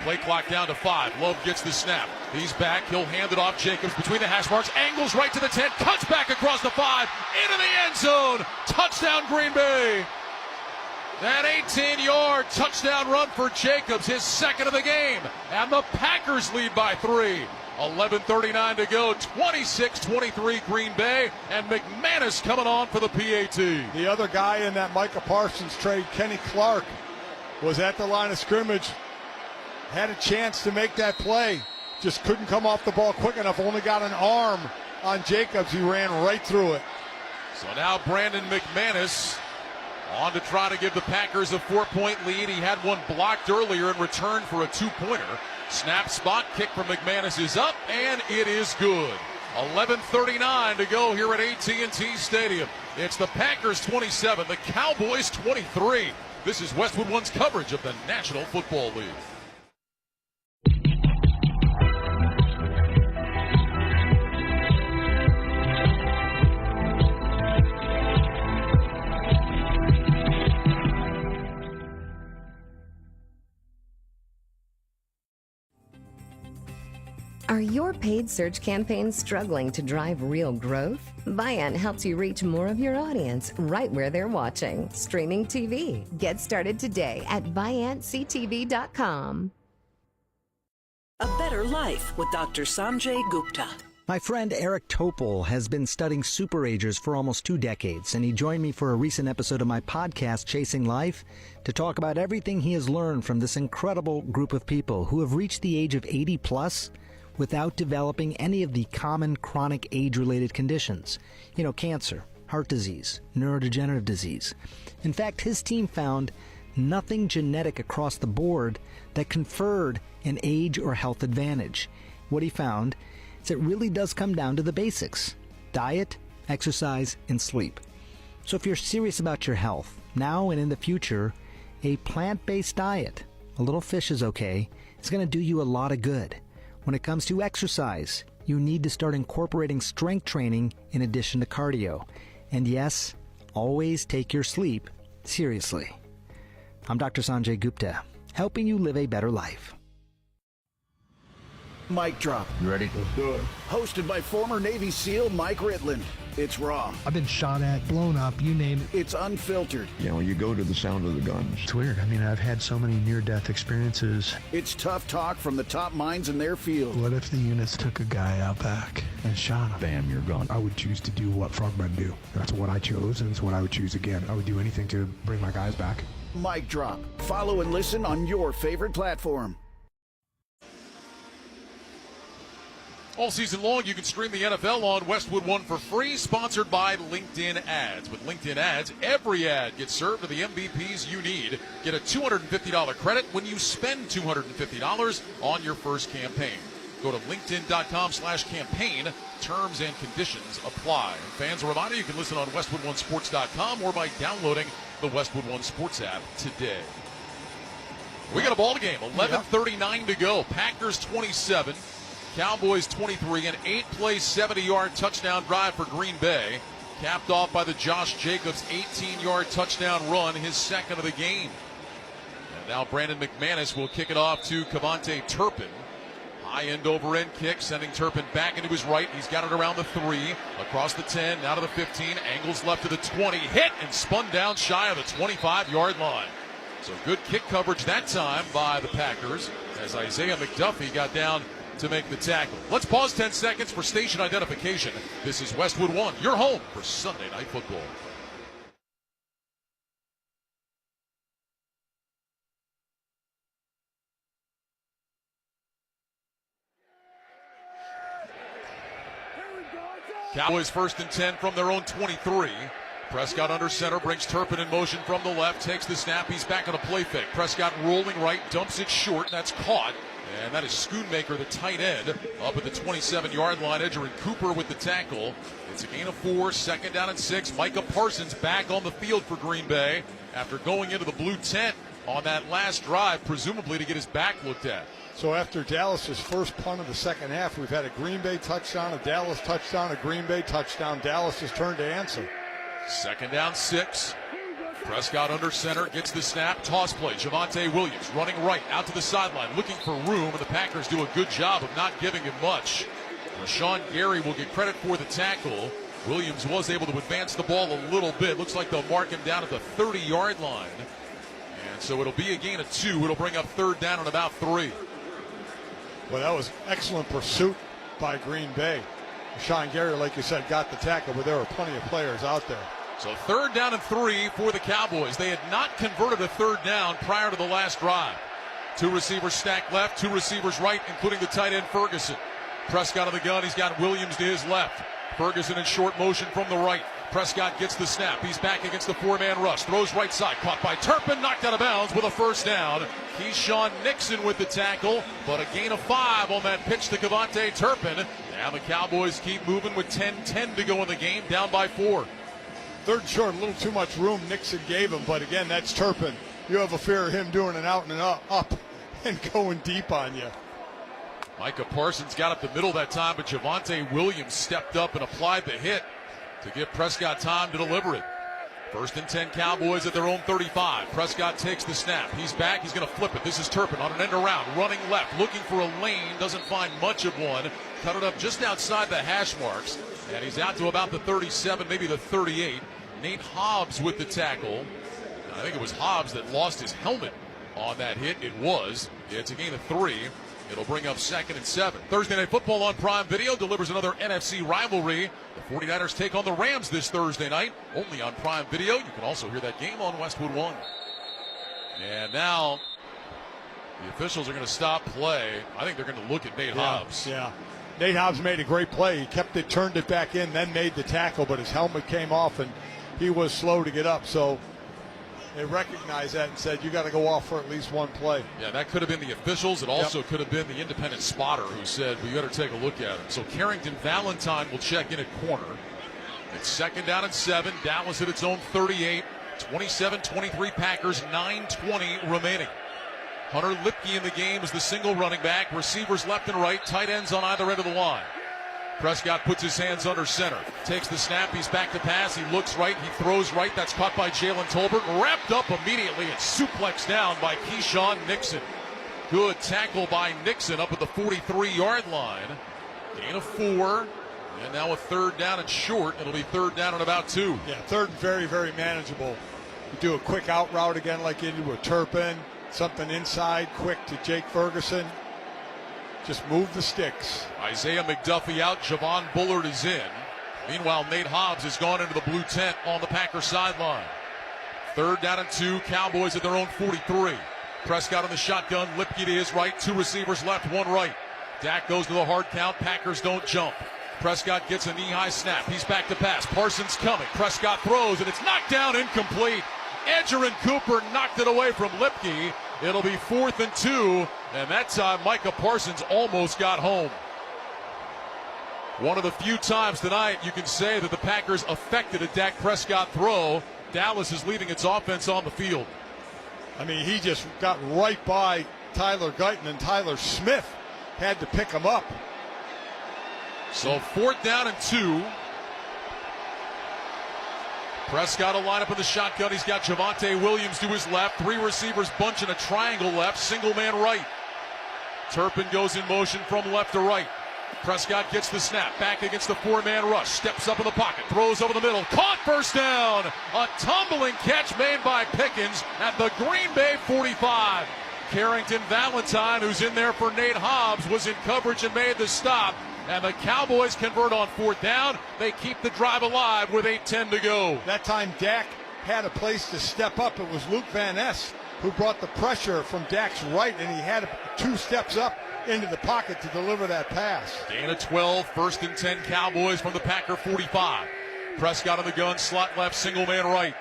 Play clock down to 5. Love gets the snap. He's back. He'll hand it off. Jacobs between the hash marks. Angles right to the 10. Cuts back across the 5. Into the end zone. Touchdown Green Bay. That 18-yard touchdown run for Jacobs. His 2nd of the game. And the Packers lead by 3. 11:39 to go. 26-23 Green Bay. And McManus coming on for the PAT. The other guy in that Micah Parsons trade, Kenny Clark, was at the line of scrimmage. Had a chance to make that play. Just couldn't come off the ball quick enough. Only got an arm on Jacobs. He ran right through it. So now Brandon McManus on to try to give the Packers a 4-point lead. He had one blocked earlier in return for a 2-pointer. Snap, spot, kick from McManus is up, and it is good. 11:39 to go here at AT&T Stadium. It's the Packers 27, the Cowboys 23. This is Westwood One's coverage of the National Football League. Are your paid search campaigns struggling to drive real growth? Viant helps you reach more of your audience right where they're watching. Streaming TV. Get started today at ViantCTV.com. A Better Life with Dr. Sanjay Gupta. My friend Eric Topol has been studying superagers for almost 2 decades, and he joined me for a recent episode of my podcast, Chasing Life, to talk about everything he has learned from this incredible group of people who have reached the age of 80 plus without developing any of the common chronic age-related conditions. You know, cancer, heart disease, neurodegenerative disease. In fact, his team found nothing genetic across the board that conferred an age or health advantage. What he found is it really does come down to the basics: diet, exercise, and sleep. So if you're serious about your health, now and in the future, a plant-based diet, a little fish is okay, it's going to do you a lot of good. When it comes to exercise, you need to start incorporating strength training in addition to cardio. And yes, always take your sleep seriously. I'm Dr. Sanjay Gupta, helping you live a better life. Mic drop. You ready? Let's do it. Hosted by former Navy SEAL Mike Ritland. It's raw. I've been shot at, blown up, you name it. It's unfiltered. You know, you go to the sound of the guns. It's weird. I mean, I've had so many near-death experiences. It's tough talk from the top minds in their field. What if the units took a guy out back and shot him? Bam, you're gone. I would choose to do what frogmen do. That's what I chose, and it's what I would choose again. I would do anything to bring my guys back. Mic drop. Follow and listen on your favorite platform. All season long, you can stream the NFL on Westwood One for free, sponsored by LinkedIn Ads. With LinkedIn Ads, every ad gets served to the MVPs you need. Get a $250 credit when you spend $250 on your first campaign. Go to linkedin.com/campaign. Terms and conditions apply. And fans, a reminder, you can listen on WestwoodOneSports.com or by downloading the Westwood One Sports app today. We got a ball game, 11:39 to go. Packers 27. Cowboys 23, an 8-play, 70-yard touchdown drive for Green Bay, capped off by the Josh Jacobs 18-yard touchdown run, his second of the game. And now Brandon McManus will kick it off to Kevontae Turpin. High end over end kick, sending Turpin back into his right. He's got it around the 3, across the 10, now to the 15, angles left to the 20, hit and spun down shy of the 25-yard line. So good kick coverage that time by the Packers as Isaiah McDuffie got down to make the tackle. Let's pause 10 seconds for station identification. This is Westwood One, your home for Sunday Night Football. Cowboys 1st and 10 from their own 23. Prescott under center, brings Turpin in motion from the left, takes the snap, he's back on a play fake. Prescott rolling right, dumps it short, and that's caught. And that is Schoonmaker, the tight end, up at the 27-yard line. Edgerrin Cooper with the tackle. It's a gain of 4, 2nd down and 6. Micah Parsons back on the field for Green Bay after going into the blue tent on that last drive, presumably to get his back looked at. So after Dallas's first punt of the second half, we've had a Green Bay touchdown, a Dallas touchdown, a Green Bay touchdown. Dallas has turned to answer. 2nd down, 6. Prescott under center, gets the snap, toss play. Javonte Williams running right out to the sideline, looking for room, and the Packers do a good job of not giving him much. Rashawn Gary will get credit for the tackle. Williams was able to advance the ball a little bit. Looks like they'll mark him down at the 30-yard line. And so it'll be a gain of 2. It'll bring up 3rd down and about 3. Well, that was excellent pursuit by Green Bay. Rashawn Gary, like you said, got the tackle, but there were plenty of players out there. So 3rd down and 3 for the Cowboys. They had not converted a 3rd down prior to the last drive. 2 receivers stacked left, 2 receivers right, including the tight end Ferguson. Prescott on the gun. He's got Williams to his left. Ferguson in short motion from the right. Prescott gets the snap. He's back against the 4-man rush. Throws right side. Caught by Turpin. Knocked out of bounds with a 1st down. Keyshawn Nixon with the tackle, but a gain of 5 on that pitch to Kevontae Turpin. Now the Cowboys keep moving with 10-10 to go in the game, down by 4. 3rd short, a little too much room Nixon gave him, but again, that's Turpin. You have a fear of him doing an out and up and going deep on you. Micah Parsons got up the middle that time, but Javonte Williams stepped up and applied the hit to give Prescott time to deliver it. 1st and 10 Cowboys at their own 35. Prescott takes the snap. He's back. He's going to flip it. This is Turpin on an end around, running left, looking for a lane. Doesn't find much of one. Cut it up just outside the hash marks. And he's out to about the 37, maybe the 38. Nate Hobbs with the tackle. I think it was Hobbs that lost his helmet on that hit. It was. It's a gain of 3. It'll bring up 2nd and 7. Thursday Night Football on Prime Video delivers another NFC rivalry. The 49ers take on the Rams this Thursday night, only on Prime Video. You can also hear that game on Westwood One. And now the officials are going to stop play. I think they're going to look at Nate Hobbs. Yeah. Nate Hobbs made a great play. He kept it, turned it back in, then made the tackle, but his helmet came off and he was slow to get up. So they recognized that and said, you got to go off for at least one play. Yeah, that could have been the officials. It also could have been the independent spotter who said, we better take a look at him. So Carrington Valentine will check in at corner. It's 2nd down and 7. Dallas at its own 38. 27-23 Packers, 9:20 remaining. Hunter Lipke in the game is the single running back. Receivers left and right. Tight ends on either end of the line. Prescott puts his hands under center. Takes the snap. He's back to pass. He looks right. He throws right. That's caught by Jalen Tolbert. Wrapped up immediately and suplexed down by Keyshawn Nixon. Good tackle by Nixon up at the 43-yard line. Gain of 4. And now a 3rd down and short. It'll be 3rd down and about 2. Yeah, 3rd and very, very manageable. You do a quick out route again like you did with Turpin. Something inside, quick to Jake Ferguson. Just move the sticks. Isaiah McDuffie out. Javon Bullard is in. Meanwhile, Nate Hobbs has gone into the blue tent on the Packers sideline. 3rd down and 2. Cowboys at their own 43. Prescott on the shotgun. Lipke to his right. 2 receivers left, 1 right. Dak goes to the hard count. Packers don't jump. Prescott gets a knee-high snap. He's back to pass. Parsons coming. Prescott throws, and it's knocked down, incomplete. Edgerrin Cooper knocked it away from Lipke. It'll be 4th and 2, and that time Micah Parsons almost got home. One of the few times tonight you can say that the Packers affected a Dak Prescott throw. Dallas is leaving its offense on the field. I mean, he just got right by Tyler Guyton, and Tyler Smith had to pick him up. So 4th down and 2. Prescott will line up in the shotgun. He's got Javonte Williams to his left. 3 receivers bunch in a triangle left. Single man right. Turpin goes in motion from left to right. Prescott gets the snap. Back against the 4-man rush. Steps up in the pocket. Throws over the middle. Caught, first down. A tumbling catch made by Pickens at the Green Bay 45. Carrington Valentine, who's in there for Nate Hobbs, was in coverage and made the stop. And the Cowboys convert on 4th down. They keep the drive alive with 8:10 to go. That time Dak had a place to step up. It was Luke Van Ness who brought the pressure from Dak's right, and he had 2 steps up into the pocket to deliver that pass. Gain of 12, 1st and 10 Cowboys from the Packer 45. Prescott on the gun, slot left, single man right.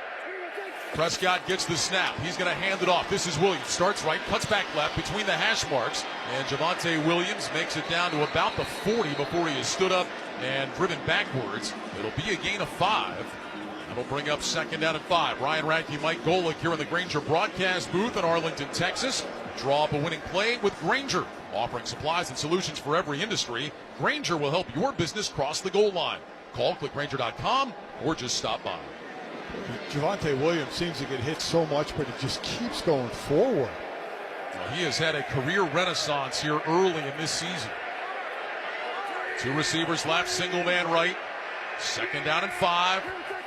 Prescott gets the snap. He's going to hand it off. This is Williams. Starts right, cuts back left between the hash marks. And Javonte Williams makes it down to about the 40 before he is stood up and driven backwards. It'll be a gain of 5. That'll bring up 2nd down and 5. Ryan Radke, Mike Golick here in the Grainger broadcast booth in Arlington, Texas. Draw up a winning play with Grainger. Offering supplies and solutions for every industry, Grainger will help your business cross the goal line. Call, click Grainger.com, or just stop by. Javonte Williams seems to get hit so much, but it just keeps going forward. Well, he has had a career renaissance here early in this season. 2 receivers left, single man right. 2nd down and 5.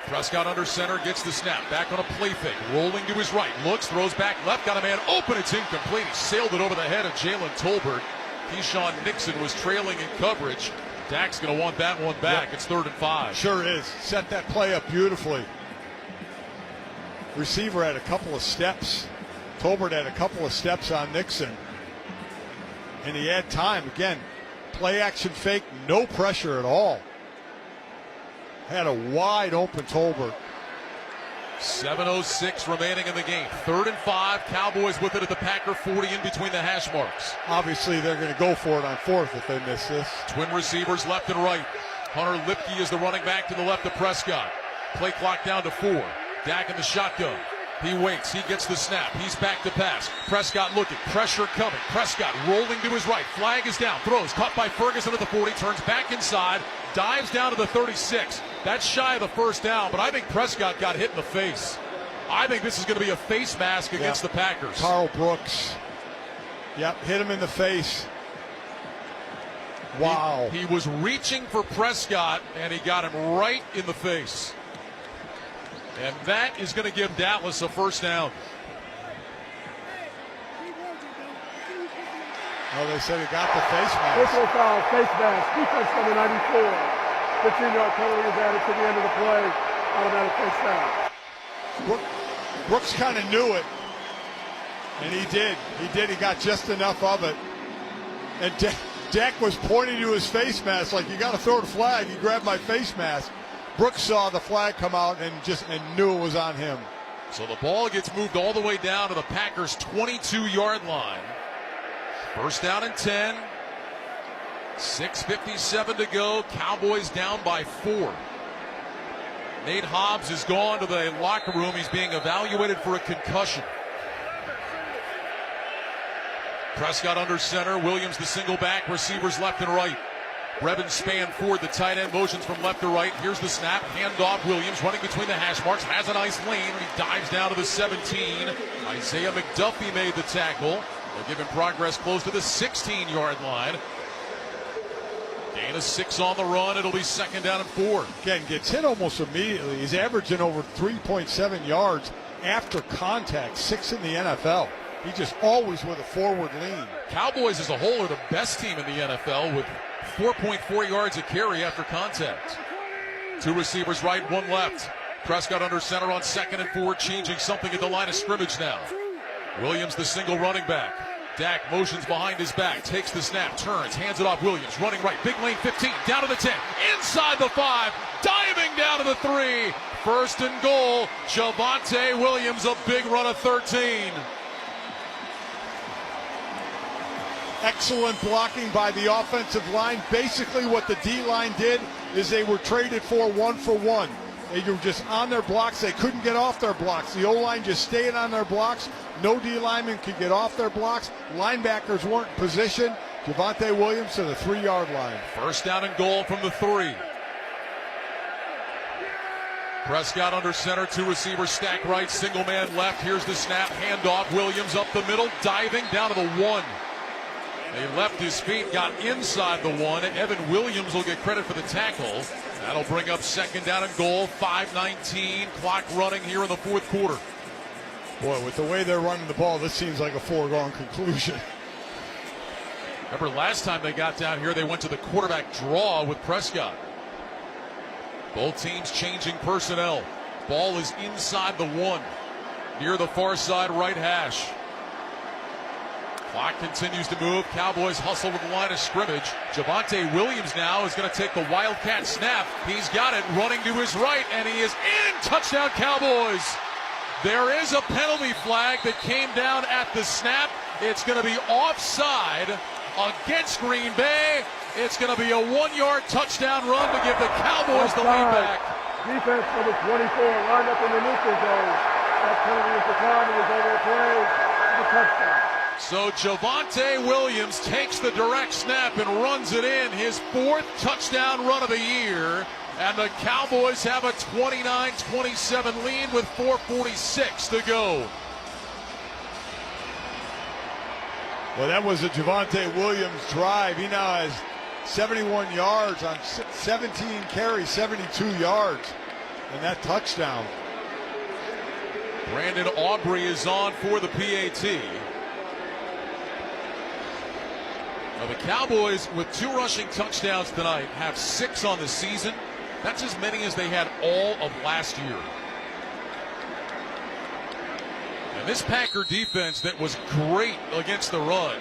Prescott under center, gets the snap. Back on a play fake, rolling to his right. Looks, throws back left, got a man open. It's incomplete. He sailed it over the head of Jalen Tolbert. Keyshawn Nixon was trailing in coverage. Dak's going to want that one back. Yep. It's 3rd and 5. Sure is. Set that play up beautifully. Receiver had a couple of steps. Tolbert had a couple of steps on Nixon. And he had time. Again, play action fake, no pressure at all. Had a wide open Tolbert. 7:06 remaining in the game. 3rd and 5. Cowboys with it at the Packer 40 in between the hash marks. Obviously, they're going to go for it on 4th if they miss this. Twin receivers left and right. Hunter Lipke is the running back to the left of Prescott. Play clock down to 4. Dak in the shotgun. He waits. He gets the snap. He's back to pass. Prescott looking. Pressure coming. Prescott rolling to his right. Flag is down. Throws. Caught by Ferguson at the 40. Turns back inside. Dives down to the 36. That's shy of the 1st down, but I think Prescott got hit in the face. I think this is going to be a face mask against the Packers. Carl Brooks. Yep, hit him in the face. Wow. He was reaching for Prescott, and he got him right in the face. And that is going to give Dallas a 1st down. Well, they said he got the face mask. Personal foul, face mask, defense number 94. 15-yard penalty is added to the end of the play. Automatic first down. Brooks kind of knew it, and he did. He got just enough of it. And Dak was pointing to his face mask like, you got to throw the flag. He grabbed my face mask. Brooks saw the flag come out and knew it was on him. So the ball gets moved all the way down to the Packers' 22-yard line. 1st down and 10. 6:57 to go. Cowboys down by 4. Nate Hobbs has gone to the locker room. He's being evaluated for a concussion. Prescott under center. Williams the single back. Receivers left and right. Brevin span forward, the tight end motions from left to right. Here's the snap, handoff. Williams running between the hash marks, has a nice lane, and he dives down to the 17. Isaiah McDuffie made the tackle. They'll give him progress close to the 16-yard line. Gain of 6 on the run. It'll be 2nd down and 4. Again, gets hit almost immediately. He's averaging over 3.7 yards after contact, 6 in the NFL. He just always with a forward lean. Cowboys as a whole are the best team in the NFL with 4.4 yards a carry after contact. 2 receivers right, 1 left. Prescott under center on 2nd and 4, changing something at the line of scrimmage now. Williams the single running back. Dak motions behind his back, takes the snap, turns, hands it off. Williams running right, big lane 15, down to the 10, inside the 5, diving down to the 3. 1st and goal. Javonte Williams, a big run of 13. Excellent blocking by the offensive line. Basically what the D-line did is they were traded for 1-for-1. They were just on their blocks. They couldn't get off their blocks. The O-line just stayed on their blocks. No D lineman could get off their blocks. Linebackers weren't in position. Javonte Williams to the 3-yard line. First down and goal from the 3. Prescott under center, 2 receivers stack right, single man left. Here's the snap, handoff. Williams up the middle, diving down to the 1. They left his feet, got inside the 1. Evan Williams will get credit for the tackle. That'll bring up second down and goal. 5:19, clock running here in the fourth quarter. Boy, with the way they're running the ball, this seems like a foregone conclusion. Remember last time they got down here, they went to the quarterback draw with Prescott. Both teams changing personnel. Ball is inside the 1, near the far side right hash. Clock continues to move. Cowboys hustle with the line of scrimmage. Javonte Williams now is going to take the Wildcat snap. He's got it, running to his right, and he is in. Touchdown Cowboys. There is a penalty flag that came down at the snap. It's going to be offside against Green Bay. It's going to be a 1-yard touchdown run to give the Cowboys the lead back. Defense number 24 lined up in the neutral zone. That penalty is declined and is over the play. The touchdown. So Javonte Williams takes the direct snap and runs it in, his 4th touchdown run of the year. And the Cowboys have a 29-27 lead with 4:46 to go. Well, that was a Javonte Williams drive. He now has 71 yards on 17 carries, 72 yards, and that touchdown. Brandon Aubrey is on for the PAT. Now the Cowboys, with 2 rushing touchdowns tonight, have 6 on the season. That's as many as they had all of last year. And this Packer defense that was great against the run,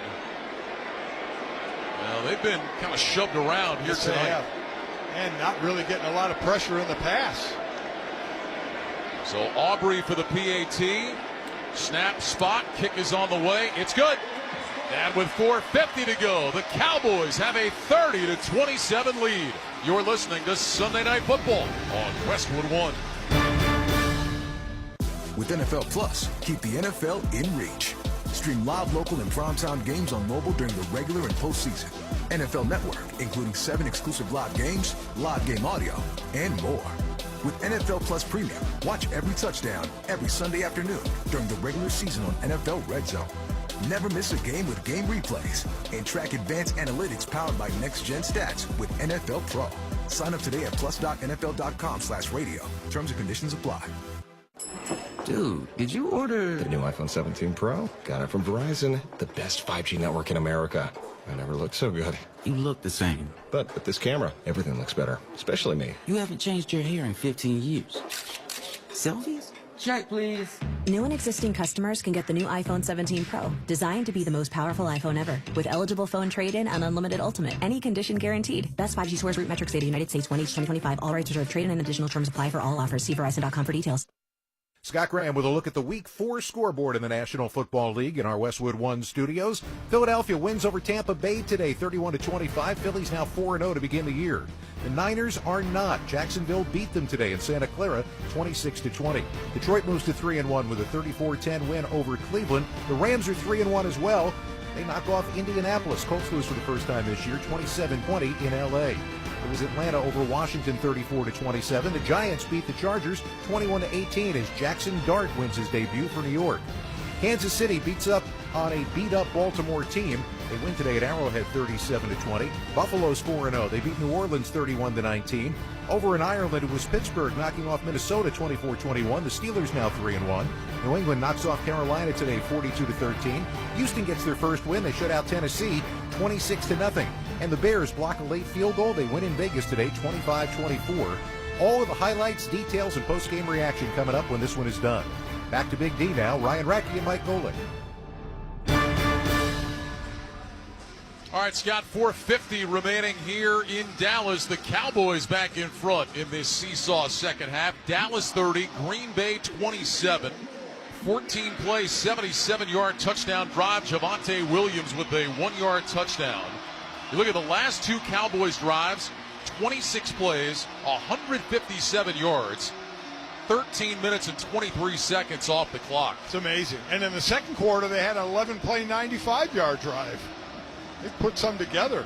well, they've been kind of shoved around here tonight. And not really getting a lot of pressure in the pass. So Aubrey for the PAT. Snap, spot, kick is on the way. It's good. And with 4:50 to go, the Cowboys have a 30-27 lead. You're listening to Sunday Night Football on Westwood One. With NFL Plus, keep the NFL in reach. Stream live, local, and primetime games on mobile during the regular and postseason. NFL Network, including 7 exclusive live games, live game audio, and more. With NFL Plus Premium, watch every touchdown every Sunday afternoon during the regular season on NFL Red Zone. Never miss a game with game replays and track advanced analytics powered by next-gen stats with NFL Pro. Sign up today at plus.nfl.com/radio. Terms and conditions apply. Dude, did you order the new iPhone 17 Pro? Got it from Verizon, the best 5G network in America. I never looked so good. You look the same. But with this camera, everything looks better, especially me. You haven't changed your hair in 15 years. Selfies? Check, please. New and existing customers can get the new iPhone 17 Pro, designed to be the most powerful iPhone ever. With eligible phone trade-in and unlimited ultimate. Any condition guaranteed. Best 5G stores, root metrics data, United States, 1H 2025. All rights reserved. Trade-in and additional terms apply for all offers. See Verizon.com for details. Scott Graham with a look at the Week 4 scoreboard in the National Football League in our Westwood One studios. Philadelphia wins over Tampa Bay today, 31-25. Philly's now 4-0 to begin the year. The Niners are not. Jacksonville beat them today in Santa Clara, 26-20. Detroit moves to 3-1 with a 34-10 win over Cleveland. The Rams are 3-1 as well. They knock off Indianapolis. Colts lose for the first time this year, 27-20 in L.A. It was Atlanta over Washington 34-27. The Giants beat the Chargers 21-18 as Jackson Dart wins his debut for New York. Kansas City beats up on a beat-up Baltimore team. They win today at Arrowhead 37-20. Buffalo's 4-0. They beat New Orleans 31-19. Over in Ireland, it was Pittsburgh knocking off Minnesota 24-21. The Steelers now 3-1. New England knocks off Carolina today 42-13. Houston gets their first win. They shut out Tennessee 26-0. And the Bears block a late field goal. They win in Vegas today 25-24. All of the highlights, details, and post-game reaction coming up when this one is done. Back to Big D now. Ryan Racky and Mike Golick. All right, Scott, 4:50 remaining here in Dallas. The Cowboys back in front in this seesaw second half. Dallas 30, Green Bay 27. 14-play, 77-yard touchdown drive. Javonte Williams with a 1-yard touchdown. You look at the last 2 Cowboys drives, 26 plays, 157 yards. 13 minutes and 23 seconds off the clock. It's amazing. And in the second quarter, they had an 11-play, 95-yard drive. They put some together.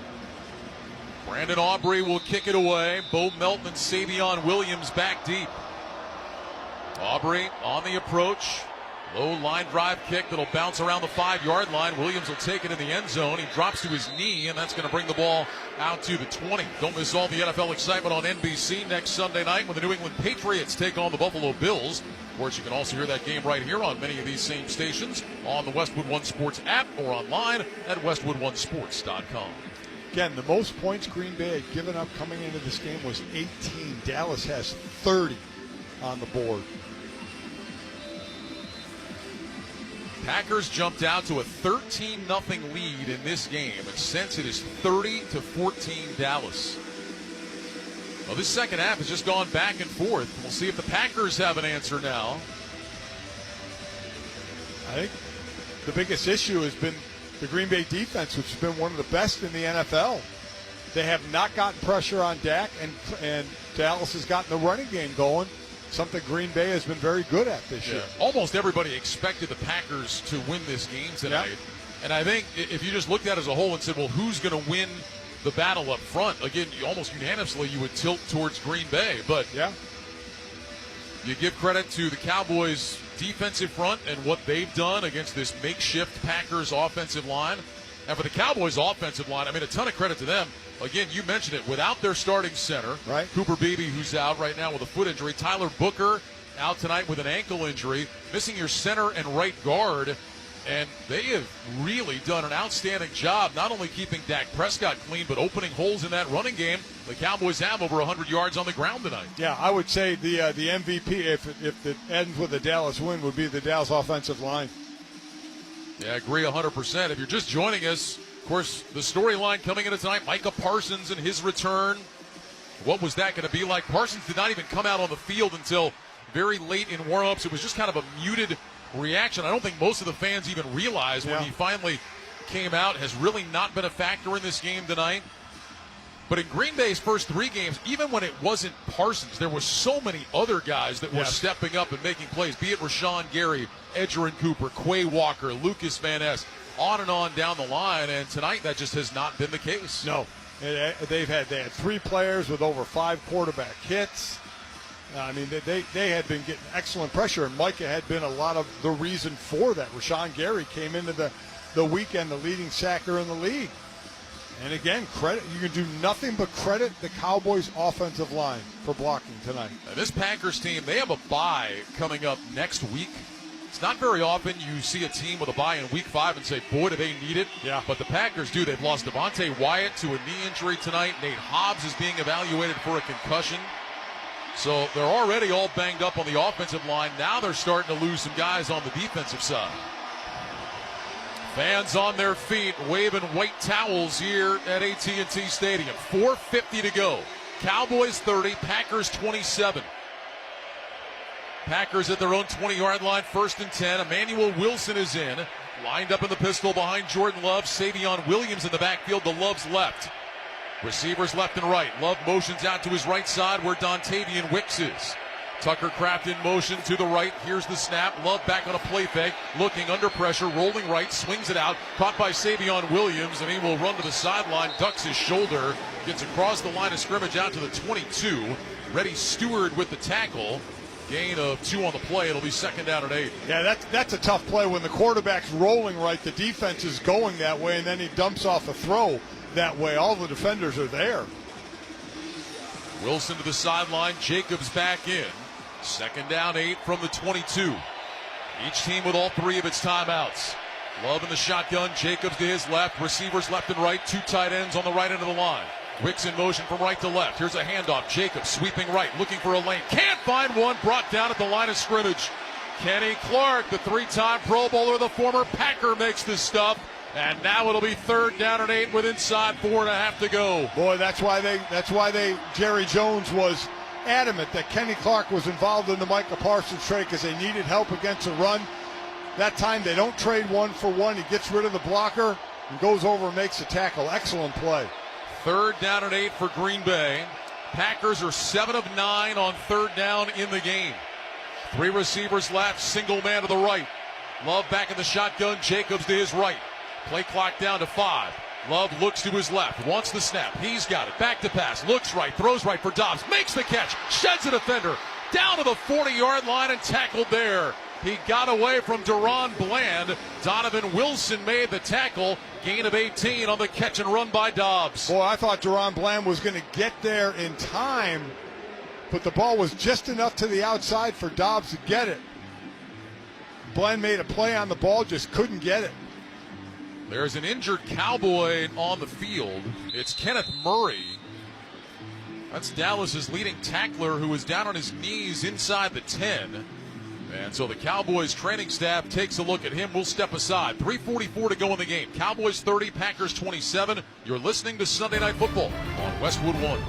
Brandon Aubrey will kick it away. Bo Melton and Savion Williams back deep. Aubrey on the approach. Low line drive kick that'll bounce around the 5-yard line. Williams will take it in the end zone. He drops to his knee, and that's going to bring the ball out to the 20. Don't miss all the NFL excitement on NBC next Sunday night when the New England Patriots take on the Buffalo Bills. Of course, you can also hear that game right here on many of these same stations on the Westwood One Sports app or online at westwoodonesports.com. Again, the most points Green Bay had given up coming into this game was 18. Dallas has 30 on the board. Packers jumped out to a 13-0 lead in this game, and since it is 30-14 Dallas. Well, this second half has just gone back and forth. We'll see if the Packers have an answer now. I think the biggest issue has been the Green Bay defense, which has been one of the best in the NFL. They have not gotten pressure on Dak, and Dallas has gotten the running game going. Something Green Bay has been very good at this year. Almost everybody expected the Packers to win this game tonight. Yep. And I think if you just looked at it as a whole and said, well, who's going to win the battle up front? Again, almost unanimously you would tilt towards Green Bay. But yeah, you give credit to the Cowboys' defensive front and what they've done against this makeshift Packers offensive line. And for the Cowboys' offensive line, I mean, a ton of credit to them. Again, you mentioned it, without their starting center, right? Cooper Beebe, who's out right now with a foot injury. Tyler Booker out tonight with an ankle injury. Missing your center and right guard. And they have really done an outstanding job, not only keeping Dak Prescott clean, but opening holes in that running game. The Cowboys have over 100 yards on the ground tonight. Yeah, I would say the MVP, if it ends with a Dallas win, would be the Dallas offensive line. Yeah, I agree 100%. If you're just joining us, of course, the storyline coming into tonight, Micah Parsons and his return. What was that going to be like? Parsons did not even come out on the field until very late in warm-ups. It was just kind of a muted reaction. I don't think most of the fans even realized when he finally came out. Has really not been a factor in this game tonight. But in Green Bay's first 3 games, even when it wasn't Parsons, there were so many other guys that were stepping up and making plays, be it Rashawn Gary, Edgerrin Cooper, Quay Walker, Lucas Van Ness, on and on down the line, and tonight that just has not been the case. No. They had 3 players with over 5 quarterback hits. I mean, they had been getting excellent pressure, and Micah had been a lot of the reason for that. Rashawn Gary came into the weekend the leading sacker in the league. And again, you can do nothing but credit the Cowboys' offensive line for blocking tonight. Now, this Packers team, they have a bye coming up next week. It's not very often you see a team with a bye in week 5 and say, boy, do they need it. Yeah. But the Packers do. They've lost Devontae Wyatt to a knee injury tonight. Nate Hobbs is being evaluated for a concussion. So they're already all banged up on the offensive line. Now they're starting to lose some guys on the defensive side. Fans on their feet waving white towels here at AT&T Stadium. 4:50 to go. Cowboys 30, Packers 27. Packers at their own 20-yard line, 1st and 10. Emmanuel Wilson is in. Lined up in the pistol behind Jordan Love. Savion Williams in the backfield to Love's left. Receivers left and right. Love motions out to his right side where Dontavian Wicks is. Tucker Kraft in motion to the right. Here's the snap. Love back on a play fake. Looking under pressure. Rolling right. Swings it out. Caught by Savion Williams. And he will run to the sideline. Ducks his shoulder. Gets across the line of scrimmage out to the 22. Reddy Stewart with the tackle. Gain of 2 on the play. It'll be 2nd down and 8. Yeah, that's a tough play when the quarterback's rolling right. The defense is going that way, and then he dumps off a throw that way. All the defenders are there. Wilson to the sideline. Jacobs back in. 2nd down, 8 from the 22. Each team with all 3 of its timeouts. Love in the shotgun. Jacobs to his left. Receivers left and right. 2 tight ends on the right end of the line. Wicks in motion from right to left. Here's a handoff. Jacobs sweeping right, looking for a lane. Can't find one. Brought down at the line of scrimmage. Kenny Clark, the 3-time Pro Bowler, the former Packer, makes this stop. And now it'll be 3rd down and 8 with inside 4.5 to go. Boy, that's why Jerry Jones was adamant that Kenny Clark was involved in the Micah Parsons trade because they needed help against the run. That time they don't trade 1 for 1. He gets rid of the blocker and goes over and makes a tackle. Excellent play. 3rd down and 8 for Green Bay. Packers are 7 of 9 on 3rd down in the game. 3 receivers left, single man to the right. Love back in the shotgun, Jacobs to his right. Play clock down to 5. Love looks to his left, wants the snap. He's got it. Back to pass, looks right, throws right for Dobbs, makes the catch, sheds a defender, down to the 40-yard line and tackled there. He got away from Deron Bland. Donovan Wilson made the tackle. Gain of 18 on the catch and run by Dobbs. Boy, I thought Deron Bland was going to get there in time, but the ball was just enough to the outside for Dobbs to get it. Bland made a play on the ball, just couldn't get it. There's an injured Cowboy on the field. It's Kenneth Murray. That's Dallas's leading tackler, who is down on his knees inside the 10. And so the Cowboys training staff takes a look at him. We'll step aside. 3:44 to go in the game. Cowboys 30, Packers 27. You're listening to Sunday Night Football on Westwood One.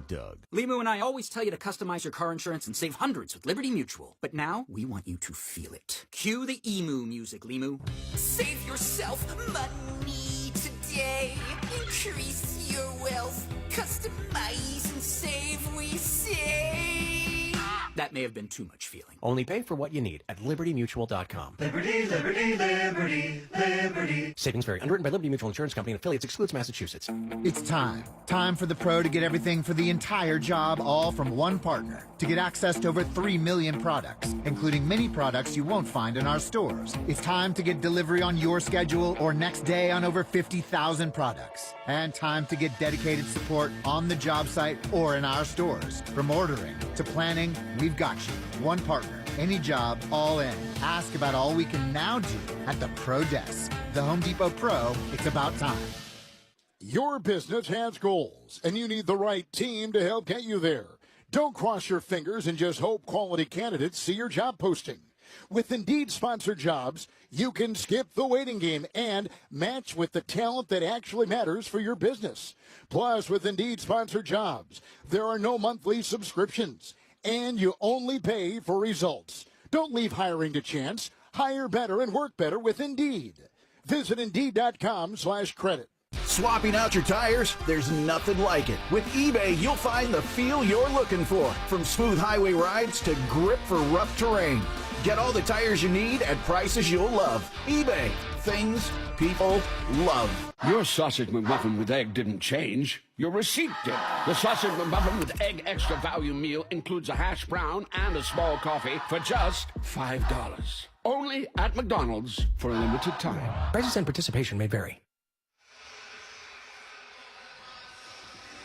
Doug. Limu and I always tell you to customize your car insurance and save hundreds with Liberty Mutual. But now, we want you to feel it. Cue the emu music, Limu. Save yourself money today. Increase your wealth. Customize and save, we say. That may have been too much feeling. Only pay for what you need at libertymutual.com. Liberty, liberty, liberty, liberty. Savings vary. Underwritten by Liberty Mutual Insurance Company and affiliates. Excludes Massachusetts. It's time. Time for the pro to get everything for the entire job, all from one partner. To get access to over 3 million products, including many products you won't find in our stores. It's time to get delivery on your schedule or next day on over 50,000 products. And time to get dedicated support on the job site or in our stores. From ordering to planning, we've got you. One partner, any job, all in. Ask about all we can now do at the Pro Desk. The Home Depot Pro, it's about time. Your business has goals, and you need the right team to help get you there. Don't cross your fingers and just hope quality candidates see your job posting. With Indeed-sponsored jobs, you can skip the waiting game and match with the talent that actually matters for your business. Plus, with Indeed-sponsored jobs, there are no monthly subscriptions, and you only pay for results. Don't leave hiring to chance. Hire better and work better with Indeed. Visit Indeed.com/credit. Swapping out your tires? There's nothing like it. With eBay, you'll find the feel you're looking for. From smooth highway rides to grip for rough terrain. Get all the tires you need at prices you'll love. eBay. Things people love. Your sausage McMuffin with egg didn't change. Your receipt did. The sausage McMuffin with egg extra value meal includes a hash brown and a small coffee for just $5. Only at McDonald's for a limited time. Prices and participation may vary.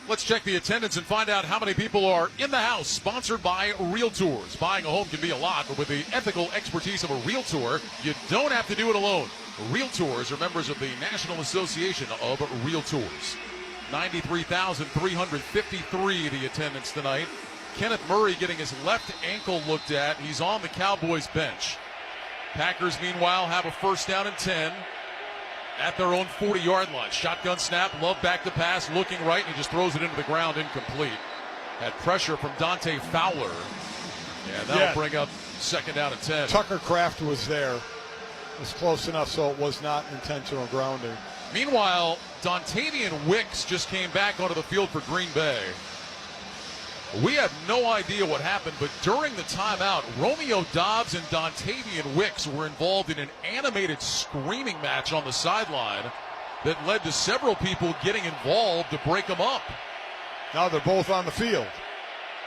Let's check the attendance and find out how many people are in the house. Sponsored by Realtors. Buying a home can be a lot, but with the ethical expertise of a Realtor, you don't have to do it alone. Realtors are members of the National Association of Realtors. 93,353 the attendance tonight. Kenneth Murray getting his left ankle looked at. He's on the Cowboys bench. Packers, meanwhile, have a first down and 10. At their own 40-yard line. Shotgun snap, Love back to pass, looking right, and he just throws it into the ground, incomplete. Had pressure from Dante Fowler. And that'll bring up second down and 10. Tucker Kraft was there. It was close enough so it was not intentional grounding. Meanwhile, Dontavian Wicks just came back onto the field for Green Bay. We have no idea what happened, but during the timeout, Romeo Doubs and Dontavian Wicks were involved in an animated screaming match on the sideline that led to several people getting involved to break them up. Now they're both on the field.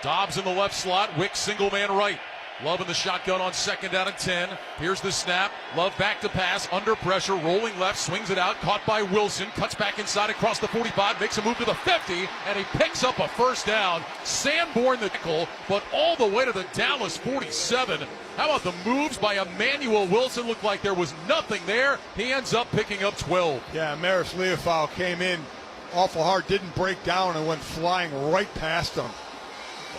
Doubs in the left slot, Wicks single man right. Love in the shotgun on second down and 10. Here's the snap. Love back to pass, under pressure, rolling left, swings it out, caught by Wilson, cuts back inside across the 45, makes a move to the 50, and he picks up a first down. Sanborn the tackle, but all the way to the Dallas 47. How about the moves by Emmanuel Wilson? Looked like there was nothing there. He ends up picking up 12. Yeah, Maris Leofau came in awful hard, didn't break down, and went flying right past him.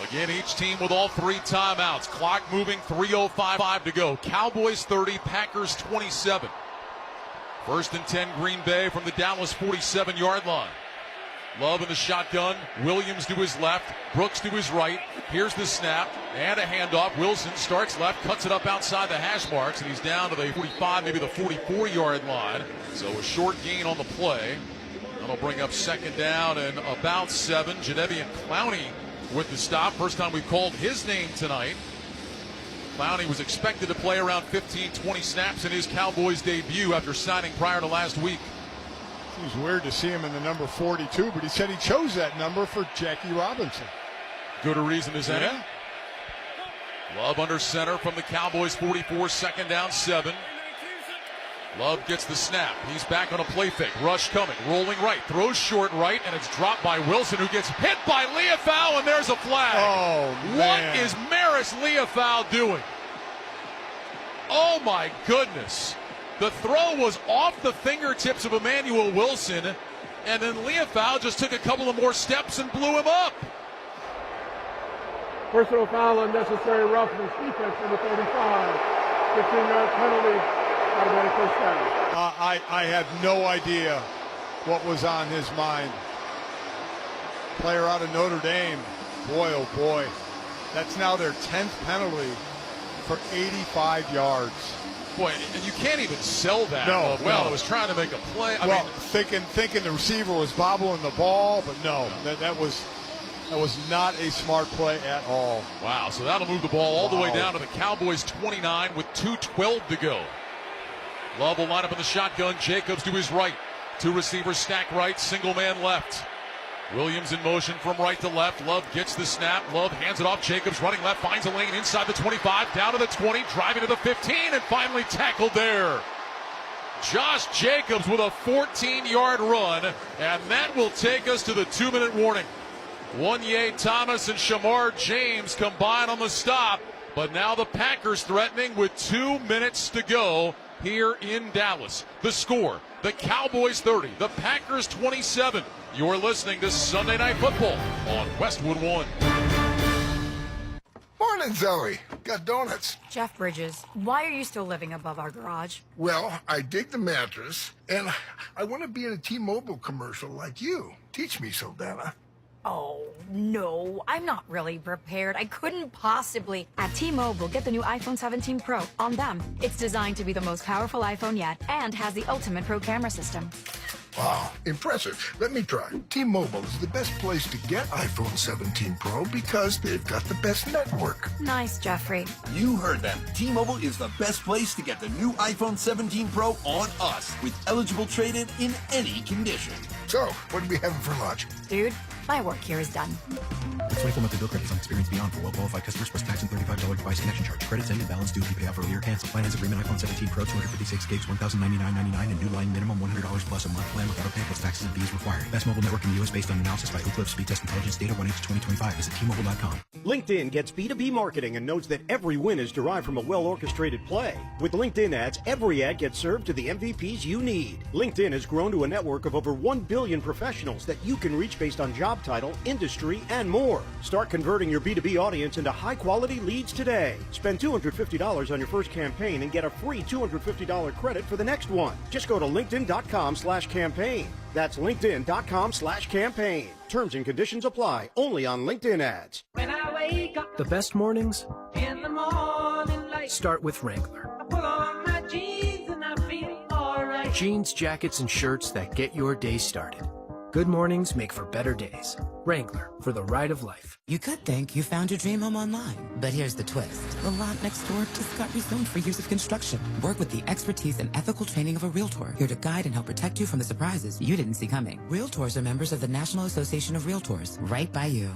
Again, each team with all 3 timeouts. Clock moving, 3:05 to go. Cowboys 30, Packers 27. First and 10, Green Bay from the Dallas 47-yard line. Love in the shotgun. Williams to his left. Brooks to his right. Here's the snap and a handoff. Wilson starts left, cuts it up outside the hash marks, and he's down to the 45, maybe the 44-yard line. So a short gain on the play. That'll bring up second down and about 7. Jadeveon Clowney with the stop. First time we've called his name tonight. Clowney was expected to play around 15-20 snaps in his Cowboys debut after signing prior to last week. Seems weird to see him in the number 42, but he said he chose that number for Jackie Robinson. Good a reason as any. Yeah. Love under center from the Cowboys 44, second down 7. Love gets the snap. He's back on a play fake. Rush coming, rolling right, throws short right, and it's dropped by Wilson, who gets hit by Leofau, and there's a flag. Oh, man. What is Maris Leofau doing? Oh, my goodness. The throw was off the fingertips of Emmanuel Wilson, and then Leofau just took a couple of more steps and blew him up. Personal foul, unnecessary roughness, defense number 35. 15-yard penalty. Automatic first down. I have no idea what was on his mind. Player out of Notre Dame. Boy, oh boy. That's now their 10th penalty for 85 yards. Boy, and you can't even sell that. No, well, no. I was trying to make a play. I well, mean, thinking the receiver was bobbling the ball, but no, that was not a smart play at all. Wow, so that'll move the ball all the way down to the Cowboys 29 with 2:12 to go. Love will line up in the shotgun. Jacobs to his right. 2 receivers stack right, single man left. Williams in motion from right to left. Love gets the snap. Love hands it off. Jacobs running left, finds a lane inside the 25, down to the 20, driving to the 15, and finally tackled there. Josh Jacobs with a 14-yard run, and that will take us to the 2-minute warning. Wanye Thomas and Shamar James combine on the stop, but now the Packers threatening with 2 minutes to go here in Dallas. The score, the Cowboys 30, the Packers 27. You're listening to Sunday Night Football on Westwood One. Morning, Zoe. Got donuts. Jeff Bridges, why are you still living above our garage? Well, I dig the mattress, and I want to be in a T-Mobile commercial like you. Teach me, Saldana. Oh, no, I'm not really prepared. I couldn't possibly. At T-Mobile, get the new iPhone 17 Pro on them. It's designed to be the most powerful iPhone yet and has the ultimate pro camera system. Wow, impressive. Let me try. T-Mobile is the best place to get iPhone 17 Pro because they've got the best network. Nice, Jeffrey. You heard them. T-Mobile is the best place to get the new iPhone 17 Pro on us with eligible trade-in in any condition. So, what are we having for lunch? Dude, my work here is done. With 24 monthly bill credits on Experience Beyond for well-qualified customers plus tax and $35 device connection charge. Credits end and balance due if you pay off early or cancel. Finance agreement iPhone 17 Pro 256 gigs, $1,099.99 and new line minimum $100 plus a month plan with auto pay plus taxes and fees required. Best mobile network in the U.S. based on analysis by Ookla Speed Test Intelligence data 1H2025. Visit T-Mobile.com. LinkedIn gets B2B marketing and knows that every win is derived from a well-orchestrated play. With LinkedIn ads, every ad gets served to the MVPs you need. LinkedIn has grown to a network of over 1 billion professionals that you can reach based on job title, industry, and more. Start converting your B2B audience into high-quality leads today. Spend $250 on your first campaign and get a free $250 credit for the next one. Just go to linkedin.com/campaign. That's linkedin.com/campaign. Terms and conditions apply. Only on LinkedIn ads. When I wake up The best mornings in the morning light, start with Wrangler. I pull on my jeans and I feel alright. Jeans, jackets, and shirts that get your day started. Good mornings make for better days. Wrangler, for the ride of life. You could think you found your dream home online, but here's the twist. The lot next door just got rezoned for years of construction. Work with the expertise and ethical training of a Realtor, here to guide and help protect you from the surprises you didn't see coming. Realtors are members of the National Association of Realtors, right by you.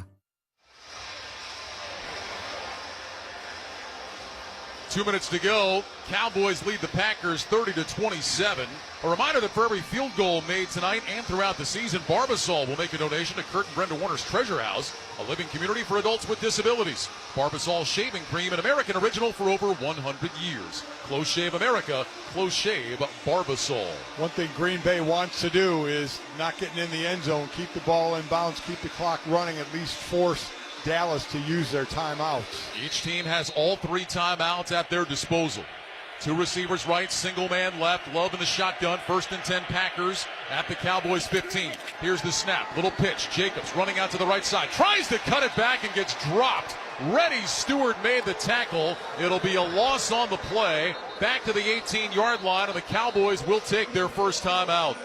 2 minutes to go. Cowboys lead the Packers 30-27. A reminder that for every field goal made tonight and throughout the season, Barbasol will make a donation to Kurt and Brenda Warner's Treasure House, a living community for adults with disabilities. Barbasol shaving cream, an American original for over 100 years. Close Shave America, Close Shave Barbasol. One thing Green Bay wants to do is not getting in the end zone, keep the ball in bounds, keep the clock running, at least force Dallas to use their timeouts. Each team has all 3 timeouts at their disposal. 2 receivers right, single man left. Love in the shotgun. 1st and 10 Packers at the Cowboys 15. Here's the snap. Little pitch. Jacobs running out to the right side. Tries to cut it back and gets dropped. Reddy Stewart made the tackle. It'll be a loss on the play. Back to the 18-yard line, and the Cowboys will take their first timeout.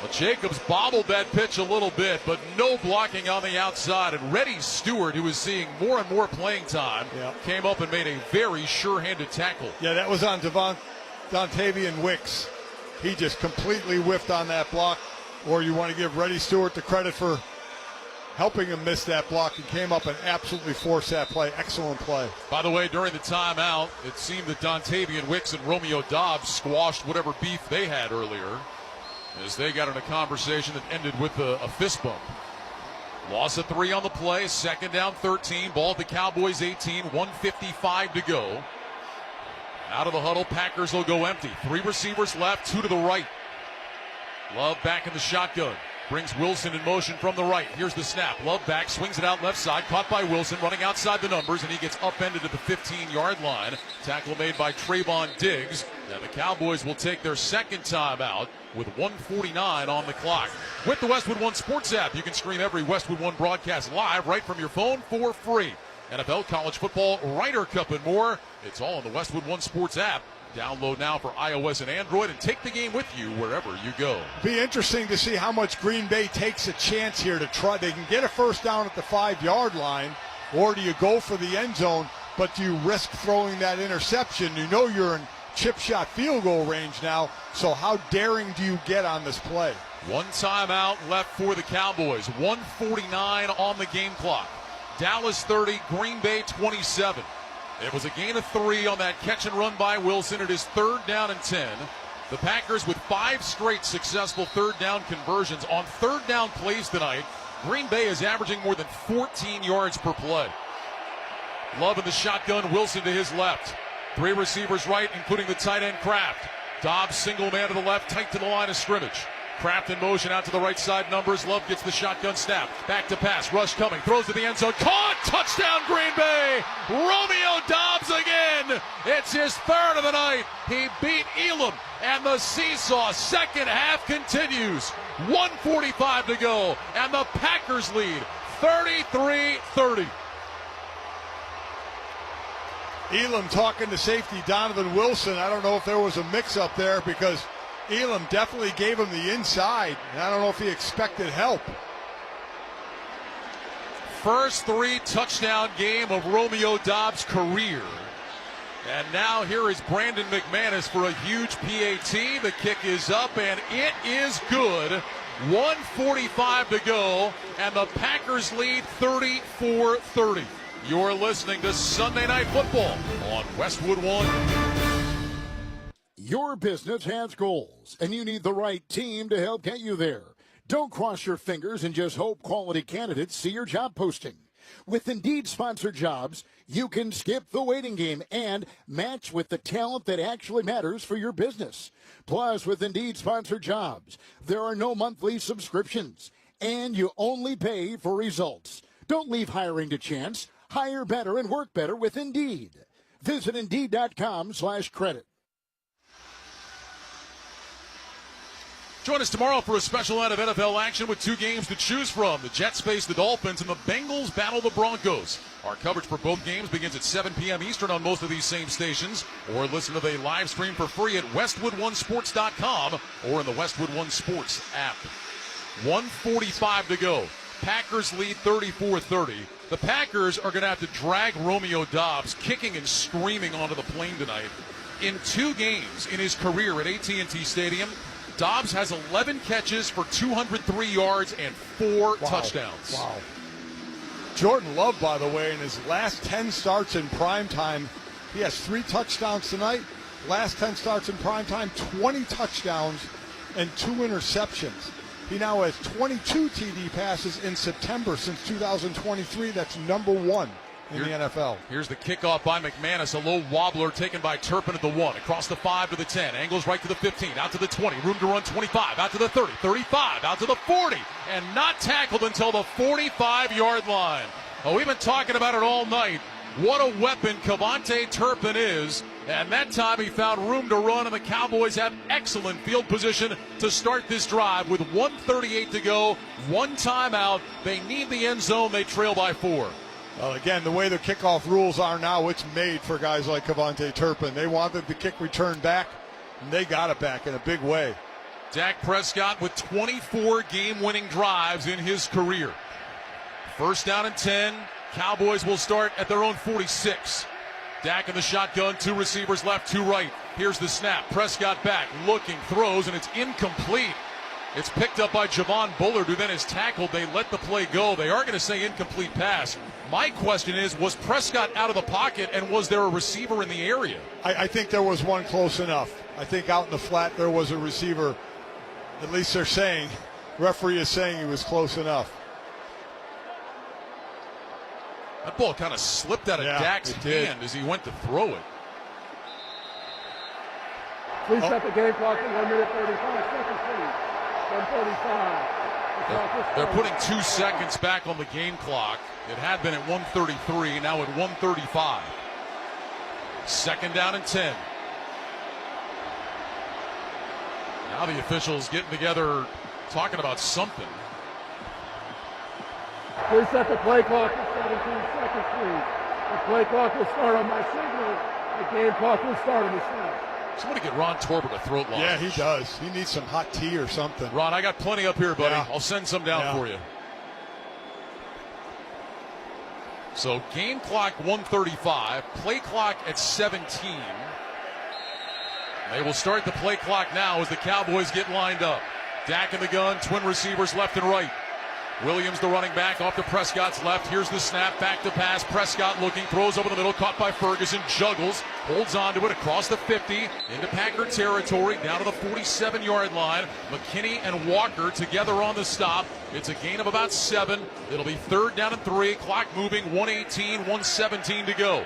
Well, Jacobs bobbled that pitch a little bit, but no blocking on the outside. And Reddy Stewart, who is seeing more and more playing time, came up and made a very sure-handed tackle. Yeah, that was on Dontavian Wicks. He just completely whiffed on that block. Or you want to give Reddy Stewart the credit for helping him miss that block and came up and absolutely forced that play. Excellent play. By the way, during the timeout, it seemed that Dontavian Wicks and Romeo Doubs squashed whatever beef they had earlier as they got in a conversation that ended with a fist bump. Loss of 3 on the play, second down 13, ball at the Cowboys 18, 1:55 to go. Out of the huddle, Packers will go empty. 3 receivers left, 2 to the right. Love back in the shotgun. Brings Wilson in motion from the right. Here's the snap. Love back, swings it out left side. Caught by Wilson, running outside the numbers, and he gets upended at the 15-yard line. Tackle made by Trayvon Diggs. And the Cowboys will take their second time out with 1:49 on the clock. With the Westwood One Sports app, you can stream every Westwood One broadcast live right from your phone for free. NFL, college football, Ryder Cup, and more. It's all on the Westwood One Sports app. Download now for iOS and Android and take the game with you wherever you go. Be interesting to see how much Green Bay takes a chance here to try. They can get a first down at the 5-yard line, or do you go for the end zone, but do you risk throwing that interception? You know you're in chip shot field goal range now, so how daring do you get on this play? 1 timeout left for the Cowboys. 1:49 on the game clock. Dallas 30, Green Bay 27. It was a gain of 3 on that catch and run by Wilson. It is 3rd down and 10. The Packers with 5 straight successful 3rd down conversions. On 3rd down plays tonight, Green Bay is averaging more than 14 yards per play. Love in the shotgun, Wilson to his left. 3 receivers right, including the tight end Kraft. Dobbs single man to the left, tight to the line of scrimmage. Kraft in motion out to the right side numbers. Love gets the shotgun snap. Back to pass. Rush coming. Throws to the end zone. Caught! Touchdown Green Bay! Romeo Doubs again! It's his 3rd of the night. He beat Elam. And the seesaw second half continues. 1:45 to go. And the Packers lead 33-30. Elam talking to safety Donovan Wilson. I don't know if there was a mix-up there because Elam definitely gave him the inside, and I don't know if he expected help. First 3 touchdown game of Romeo Doubs' career. And now here is Brandon McManus for a huge PAT. The kick is up, and it is good. 1:45 to go, and the Packers lead 34-30. You're listening to Sunday Night Football on Westwood One. Your business has goals, and you need the right team to help get you there. Don't cross your fingers and just hope quality candidates see your job posting. With Indeed-sponsored jobs, you can skip the waiting game and match with the talent that actually matters for your business. Plus, with Indeed-sponsored jobs, there are no monthly subscriptions, and you only pay for results. Don't leave hiring to chance. Hire better and work better with Indeed. Visit Indeed.com/credit. Join us tomorrow for a special night of NFL action with 2 games to choose from. The Jets face the Dolphins and the Bengals battle the Broncos. Our coverage for both games begins at 7 p.m. Eastern on most of these same stations, or listen to the live stream for free at WestwoodOneSports.com or in the Westwood One Sports app. 1:45 to go. Packers lead 34-30. The Packers are going to have to drag Romeo Doubs kicking and screaming onto the plane tonight. In 2 games in his career at AT&T Stadium, Doubs has 11 catches for 203 yards and 4 touchdowns. Wow. Jordan Love, by the way, in his last 10 starts in primetime, he has 3 touchdowns tonight. Last 10 starts in primetime, 20 touchdowns and 2 interceptions. He now has 22 TD passes in September since 2023. That's number 1 in the NFL. Here's the kickoff by McManus, a low wobbler taken by Turpin at the 1, across the 5 to the 10, angles right to the 15, out to the 20, room to run 25, out to the 30, 35, out to the 40, and not tackled until the 45-yard line. Oh, we've been talking about it all night. What a weapon Kevontae Turpin is, and that time he found room to run, and the Cowboys have excellent field position to start this drive with 1:38 to go, 1 timeout. They need the end zone. They trail by 4. Well, again, the way the kickoff rules are now, it's made for guys like Kevontae Turpin. They wanted the kick return back, and they got it back in a big way. Dak Prescott with 24 game-winning drives in his career. First down and 10. Cowboys will start at their own 46. Dak in the shotgun, 2 receivers left, 2 right. Here's the snap. Prescott back, looking, throws, and it's incomplete. It's picked up by Javon Bullard, who then is tackled. They let the play go. They are going to say incomplete pass. My question is, was Prescott out of the pocket, and was there a receiver in the area? I think there was one close enough. I think out in the flat there was a receiver. At least they're saying. Referee is saying he was close enough. That ball kind of slipped out of Dak's hand as he went to throw it. Please set the game clock at 1 minute 35 seconds, please. 1:35. They're putting 2 seconds back on the game clock. It had been at 1:33, now at 1:35. Second down and 10. Now the officials getting together, talking about something. Please set the play clock at 17 seconds, please. The play clock will start on my signal. The game clock will start on the snap. Somebody get Ron Torbert a throat lozenge. Yeah, he does. He needs some hot tea or something. Ron, I got plenty up here, buddy. Yeah. I'll send some down for you. So game clock 1:35, play clock at 17. They will start the play clock now as the Cowboys get lined up. Dak in the gun, twin receivers left and right. Williams, the running back, off to Prescott's left. Here's the snap, back to pass. Prescott looking, throws over the middle, caught by Ferguson, juggles, holds on to it across the 50, into Packer territory, down to the 47-yard line. McKinney and Walker together on the stop. It's a gain of about 7. It'll be 3rd down and 3. Clock moving, 1:18, 1:17 to go.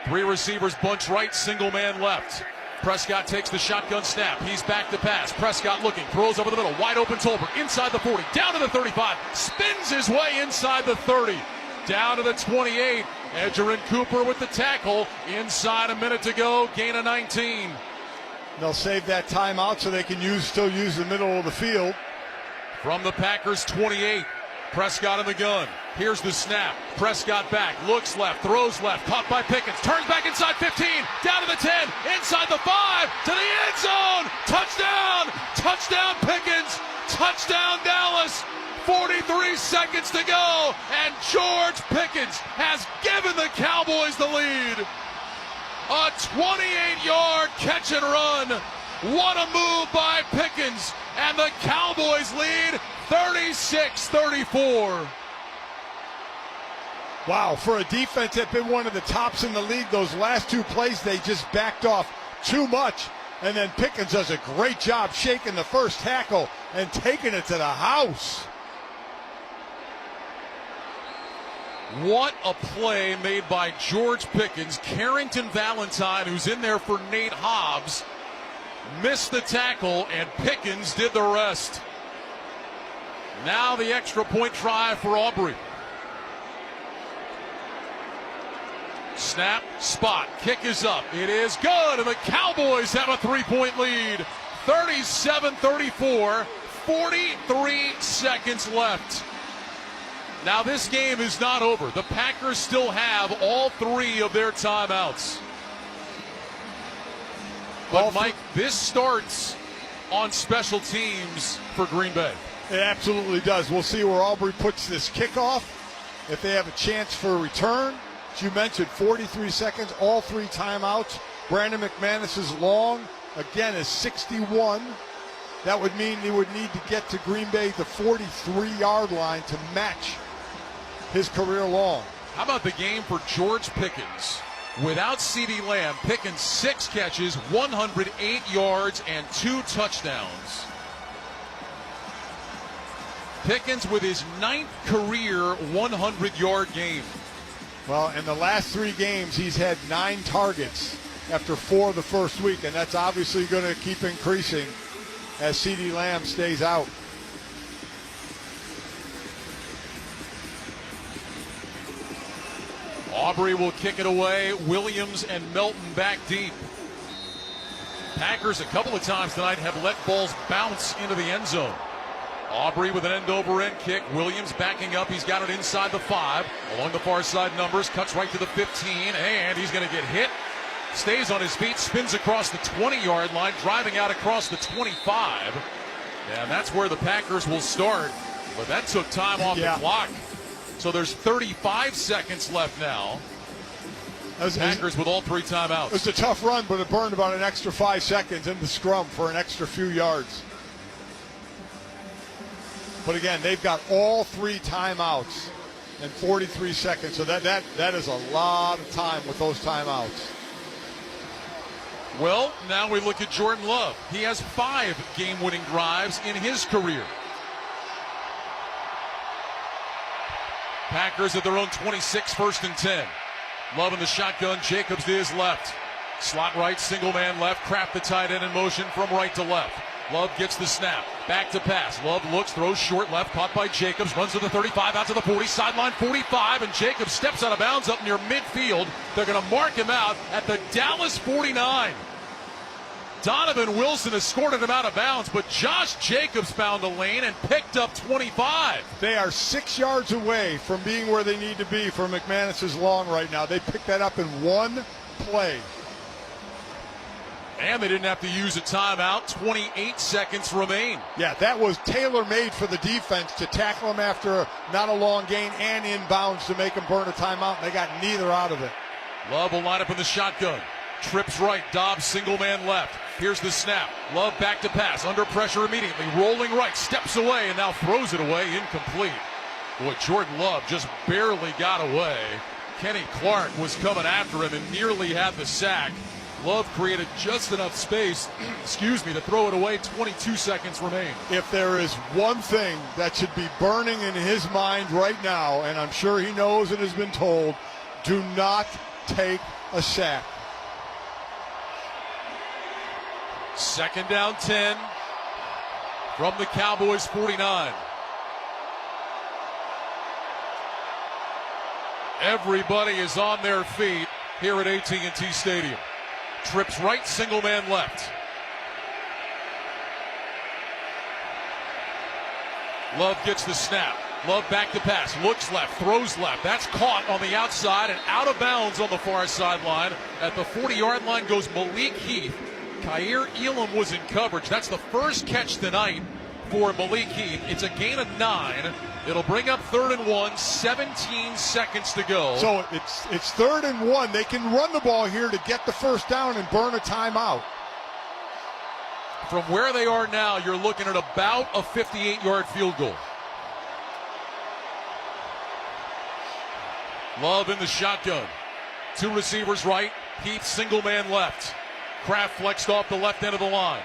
3 receivers bunch right, single man left. Prescott takes the shotgun snap. He's back to pass. Prescott looking, throws over the middle. Wide open Tolbert, inside the 40, down to the 35. Spins his way inside the 30. Down to the 28. Edgerrin Cooper with the tackle. Inside a minute to go. Gain of 19. They'll save that timeout so they can still use the middle of the field. From the Packers 28. Prescott in the gun. Here's the snap. Prescott back, looks left, throws left, caught by Pickens, turns back inside 15, down to the 10, inside the 5, to the end zone. Touchdown! Touchdown Pickens! Touchdown Dallas! 43 seconds to go, and George Pickens has given the Cowboys the lead. A 28-yard catch and run. What a move by Pickens, and the Cowboys lead 36-34. Wow, for a defense that been one of the tops in the league, those last 2 plays, they just backed off too much. And then Pickens does a great job shaking the first tackle and taking it to the house. What a play made by George Pickens. Carrington Valentine, who's in there for Nate Hobbs, missed the tackle, and Pickens did the rest. Now the extra point try for Aubrey. Snap, spot, kick is up. It is good, and the Cowboys have a 3-point lead. 37-34, 43 seconds left. Now this game is not over. The Packers still have all 3 of their timeouts. But Mike, this starts on special teams for Green Bay. It absolutely does. We'll see where Aubrey puts this kickoff. If they have a chance for a return. As you mentioned, 43 seconds, all 3 timeouts. Brandon McManus's long, again, is 61. That would mean he would need to get to Green Bay, the 43-yard line, to match his career long. How about the game for George Pickens? Without CeeDee Lamb, Pickens 6 catches, 108 yards, and 2 touchdowns. Pickens with his 9th career 100-yard game. Well, in the last 3 games, he's had 9 targets after 4 the first week, and that's obviously going to keep increasing as CeeDee Lamb stays out. Aubrey will kick it away. Williams and Melton back deep. Packers a couple of times tonight have let balls bounce into the end zone. Aubrey with an end-over-end kick. Williams backing up. He's got it inside the 5. Along the far side numbers. Cuts right to the 15. And he's going to get hit. stays on his feet, spins across the 20-yard line, driving out across the 25. And that's where the Packers will start. But that took time off the clock. So there's 35 seconds left now. Packers with all 3 timeouts. It was a tough run, but it burned about an extra 5 seconds in the scrum for an extra few yards. But again, they've got all 3 timeouts in 43 seconds. So that is a lot of time with those timeouts. Well, now we look at Jordan Love. He has 5 game-winning drives in his career. Packers at their own 26, 1st and 10. Love in the shotgun, Jacobs to his left. Slot right, single man left, Kraft the tight end in motion from right to left. Love gets the snap, back to pass. Love looks, throws short left, caught by Jacobs, runs to the 35, out to the 40, sideline 45, and Jacobs steps out of bounds up near midfield. They're going to mark him out at the Dallas 49. Donovan Wilson escorted him out of bounds, but Josh Jacobs found a lane and picked up 25. They are 6 yards away from being where they need to be for McManus's long right now. They picked that up in 1 play. And they didn't have to use a timeout. 28 seconds remain. Yeah, that was tailor-made for the defense to tackle him after not a long gain and inbounds to make him burn a timeout, and they got neither out of it. Love will line up in the shotgun. Trips right, Dobbs single man left. Here's the snap. Love back to pass, under pressure immediately. Rolling right, steps away, and now throws it away, incomplete. Boy, Jordan Love just barely got away. Kenny Clark was coming after him and nearly had the sack. Love created just enough space, to throw it away. 22 seconds remain. If there is one thing that should be burning in his mind right now, and I'm sure he knows and has been told, do not take a sack. 2nd down 10 from the Cowboys 49. Everybody is on their feet here at AT&T Stadium. Trips right, single man left. Love gets the snap. Love back to pass, looks left, throws left. That's caught on the outside and out of bounds on the far sideline. At the 40-yard line goes Malik Heath. Kaiir Elam was in coverage. That's the first catch tonight for Malik Heath. It's a gain of 9. It'll bring up 3rd and 1, 17 seconds to go. So it's 3rd and 1. They can run the ball here to get the first down and burn a timeout. From where they are now, you're looking at about a 58-yard field goal. Love in the shotgun. 2 receivers right, Heath single man left. Kraft flexed off the left end of the line.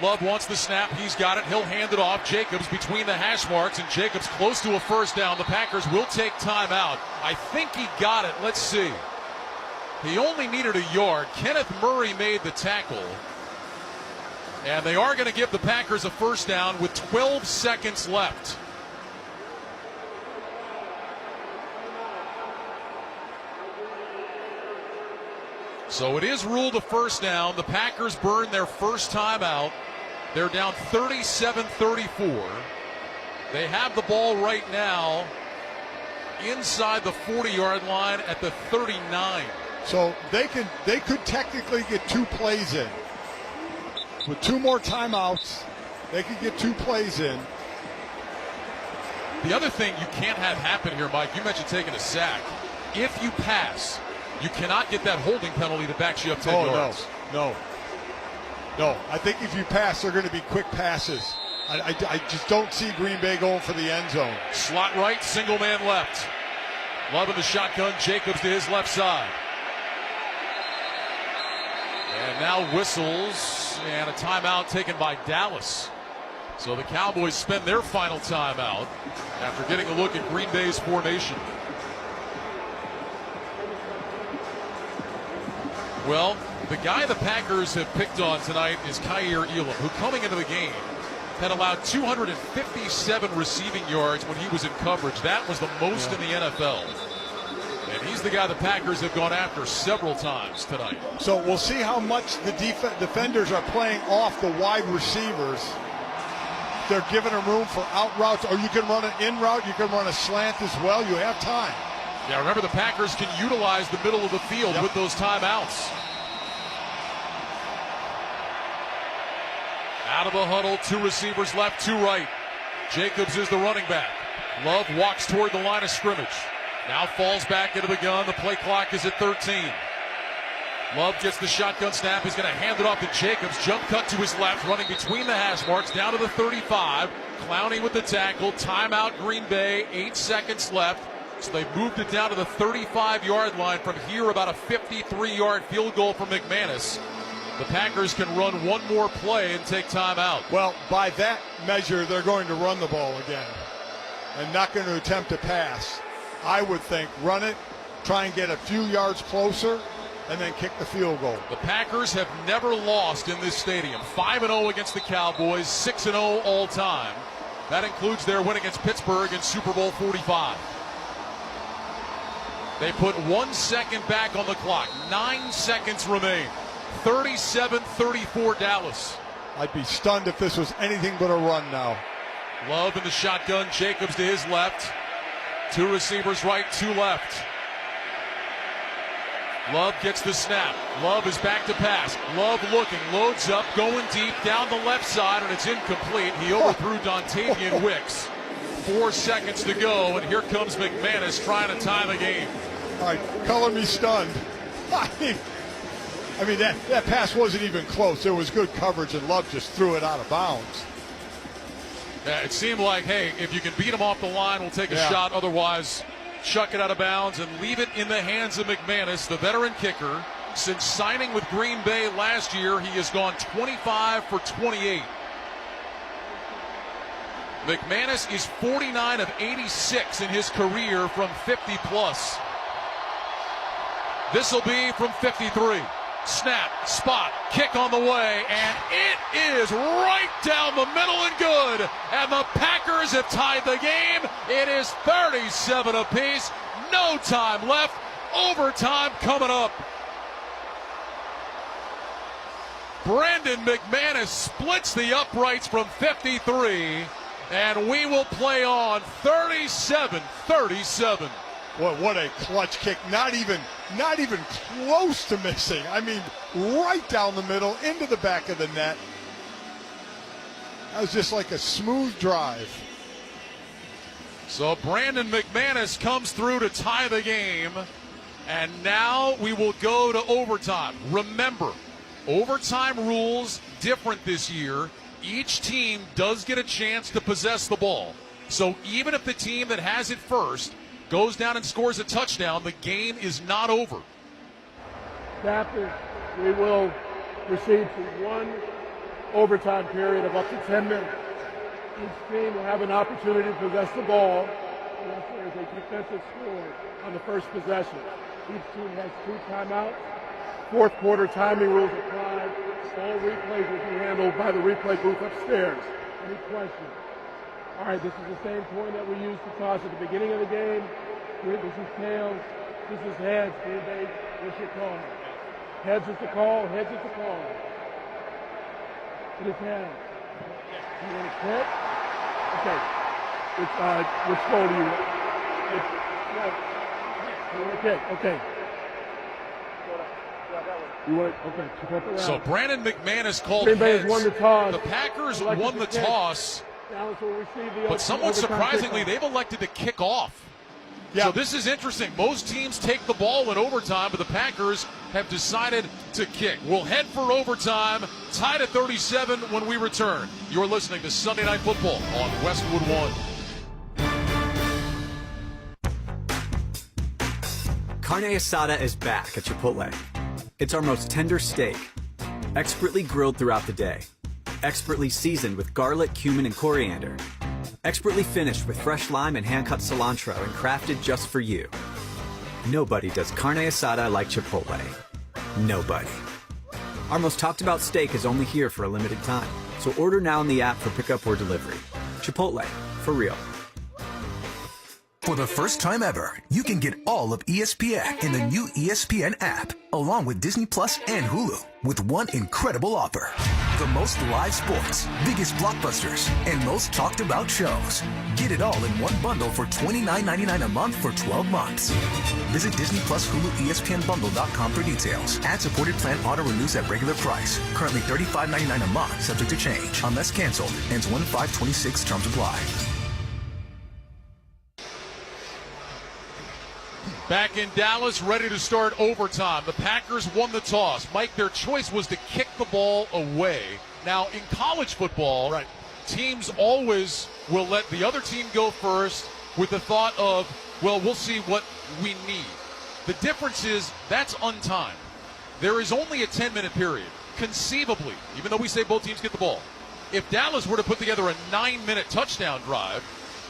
Love wants the snap. He's got it. He'll hand it off. Jacobs between the hash marks, and Jacobs close to a first down. The Packers will take timeout. I think he got it. Let's see. He only needed a yard. Kenneth Murray made the tackle. And they are going to give the Packers a first down with 12 seconds left. So it is ruled a first down. The Packers burn their first timeout. They're down 37-34. They have the ball right now inside the 40-yard line at the 39. So they could technically get 2 plays in. With 2 more timeouts, they could get 2 plays in. The other thing you can't have happen here, Mike, you mentioned taking a sack. If you pass, you cannot get that holding penalty that backs you up 10 yards. No. I think if you pass, they're going to be quick passes. I just don't see Green Bay going for the end zone. Slot right, single man left. Love in the shotgun, Jacobs to his left side. And now whistles and a timeout taken by Dallas. So the Cowboys spend their final timeout after getting a look at Green Bay's formation. Well, the guy the Packers have picked on tonight is Kaiir Elam, who coming into the game had allowed 257 receiving yards when he was in coverage. That was the most in the NFL. And he's the guy the Packers have gone after several times tonight. So we'll see how much the defenders are playing off the wide receivers. They're giving them room for out routes, or you can run an in route, you can run a slant as well. You have time. Yeah, remember the Packers can utilize the middle of the field with those timeouts. Out of the huddle, 2 receivers left, 2 right. Jacobs is the running back. Love walks toward the line of scrimmage. Now falls back into the gun. The play clock is at 13. Love gets the shotgun snap. He's going to hand it off to Jacobs. Jump cut to his left, running between the hash marks, down to the 35. Clowney with the tackle. Timeout, Green Bay. 8 seconds left. So they've moved it down to the 35-yard line. From here, about a 53-yard field goal for McManus. The Packers can run one more play and take timeout. Well, by that measure, they're going to run the ball again and not going to attempt to pass. I would think run it, try and get a few yards closer, and then kick the field goal. The Packers have never lost in this stadium. 5-0 against the Cowboys, 6-0 all time. That includes their win against Pittsburgh in Super Bowl 45. They put 1 second back on the clock. 9 seconds remain. 37-34 Dallas. I'd be stunned if this was anything but a run now. Love in the shotgun. Jacobs to his left. 2 receivers right, 2 left. Love gets the snap. Love is back to pass. Love looking, loads up, going deep down the left side, and it's incomplete. He overthrew Dontavian Wicks. 4 seconds to go, and here comes McManus trying to tie the game. All right, color me stunned. I mean that pass wasn't even close. There was good coverage, and Love just threw it out of bounds. Yeah, it seemed like, hey, if you can beat him off the line, we'll take a shot. Otherwise, chuck it out of bounds and leave it in the hands of McManus, the veteran kicker. Since signing with Green Bay last year, he has gone 25 for 28. McManus is 49 of 86 in his career from 50-plus. This will be from 53. Snap, spot, kick on the way, and it is right down the middle and good. And the Packers have tied the game. It is 37 apiece. No time left. Overtime coming up. Brandon McManus splits the uprights from 53, and we will play on 37-37. What a clutch kick. Not even close to missing. I mean, right down the middle, into the back of the net. That was just like a smooth drive. So Brandon McManus comes through to tie the game. And now we will go to overtime. Remember, overtime rules different this year. Each team does get a chance to possess the ball. So even if the team that has it first goes down and scores a touchdown, the game is not over. After, we will proceed to one overtime period of up to 10 minutes. Each team will have an opportunity to possess the ball unless there is a defensive score on the first possession. Each team has 2 timeouts. Fourth quarter timing rules apply. All replays will be handled by the replay booth upstairs. Any questions? All right, this is the same point that we used to toss at the beginning of the game. This is tails. This is heads. Green Bay, what's your call? Heads is the call. Heads is the call. It is heads. You want to quit? Okay. Which goal do you want? Okay. You want to flip around. So Brandon McManus called Green Bay heads. has won the toss. The Packers won the toss. But somewhat surprisingly, they've elected to kick off. Yeah. So this is interesting. Most teams take the ball in overtime, but the Packers have decided to kick. We'll head for overtime, tied at 37 when we return. You're listening to Sunday Night Football on Westwood One. Carne asada is back at Chipotle. It's our most tender steak, expertly grilled throughout the day. Expertly seasoned with garlic, cumin, and coriander. Expertly finished with fresh lime and hand-cut cilantro and crafted just for you. Nobody does carne asada like Chipotle. Nobody. Our most talked about steak is only here for a limited time, so order now in the app for pickup or delivery. Chipotle, for real. For the first time ever, you can get all of ESPN in the new ESPN app, along with Disney Plus and Hulu, with one incredible offer. The most live sports, biggest blockbusters, and most talked about shows. Get it all in one bundle for $29.99 a month for 12 months. Visit Disney Plus Hulu ESPNBundle.com for details. Ad-supported plan auto renews at regular price. Currently $35.99 a month, subject to change. Unless canceled. Ends 1/5/26. Terms apply. Back in Dallas, ready to start overtime. The Packers won the toss. Mike, their choice was to kick the ball away. Now, in college football, teams always will let the other team go first with the thought of, well, we'll see what we need. The difference is that's untimed. There is only a 10-minute period, conceivably, even though we say both teams get the ball. If Dallas were to put together a 9-minute touchdown drive,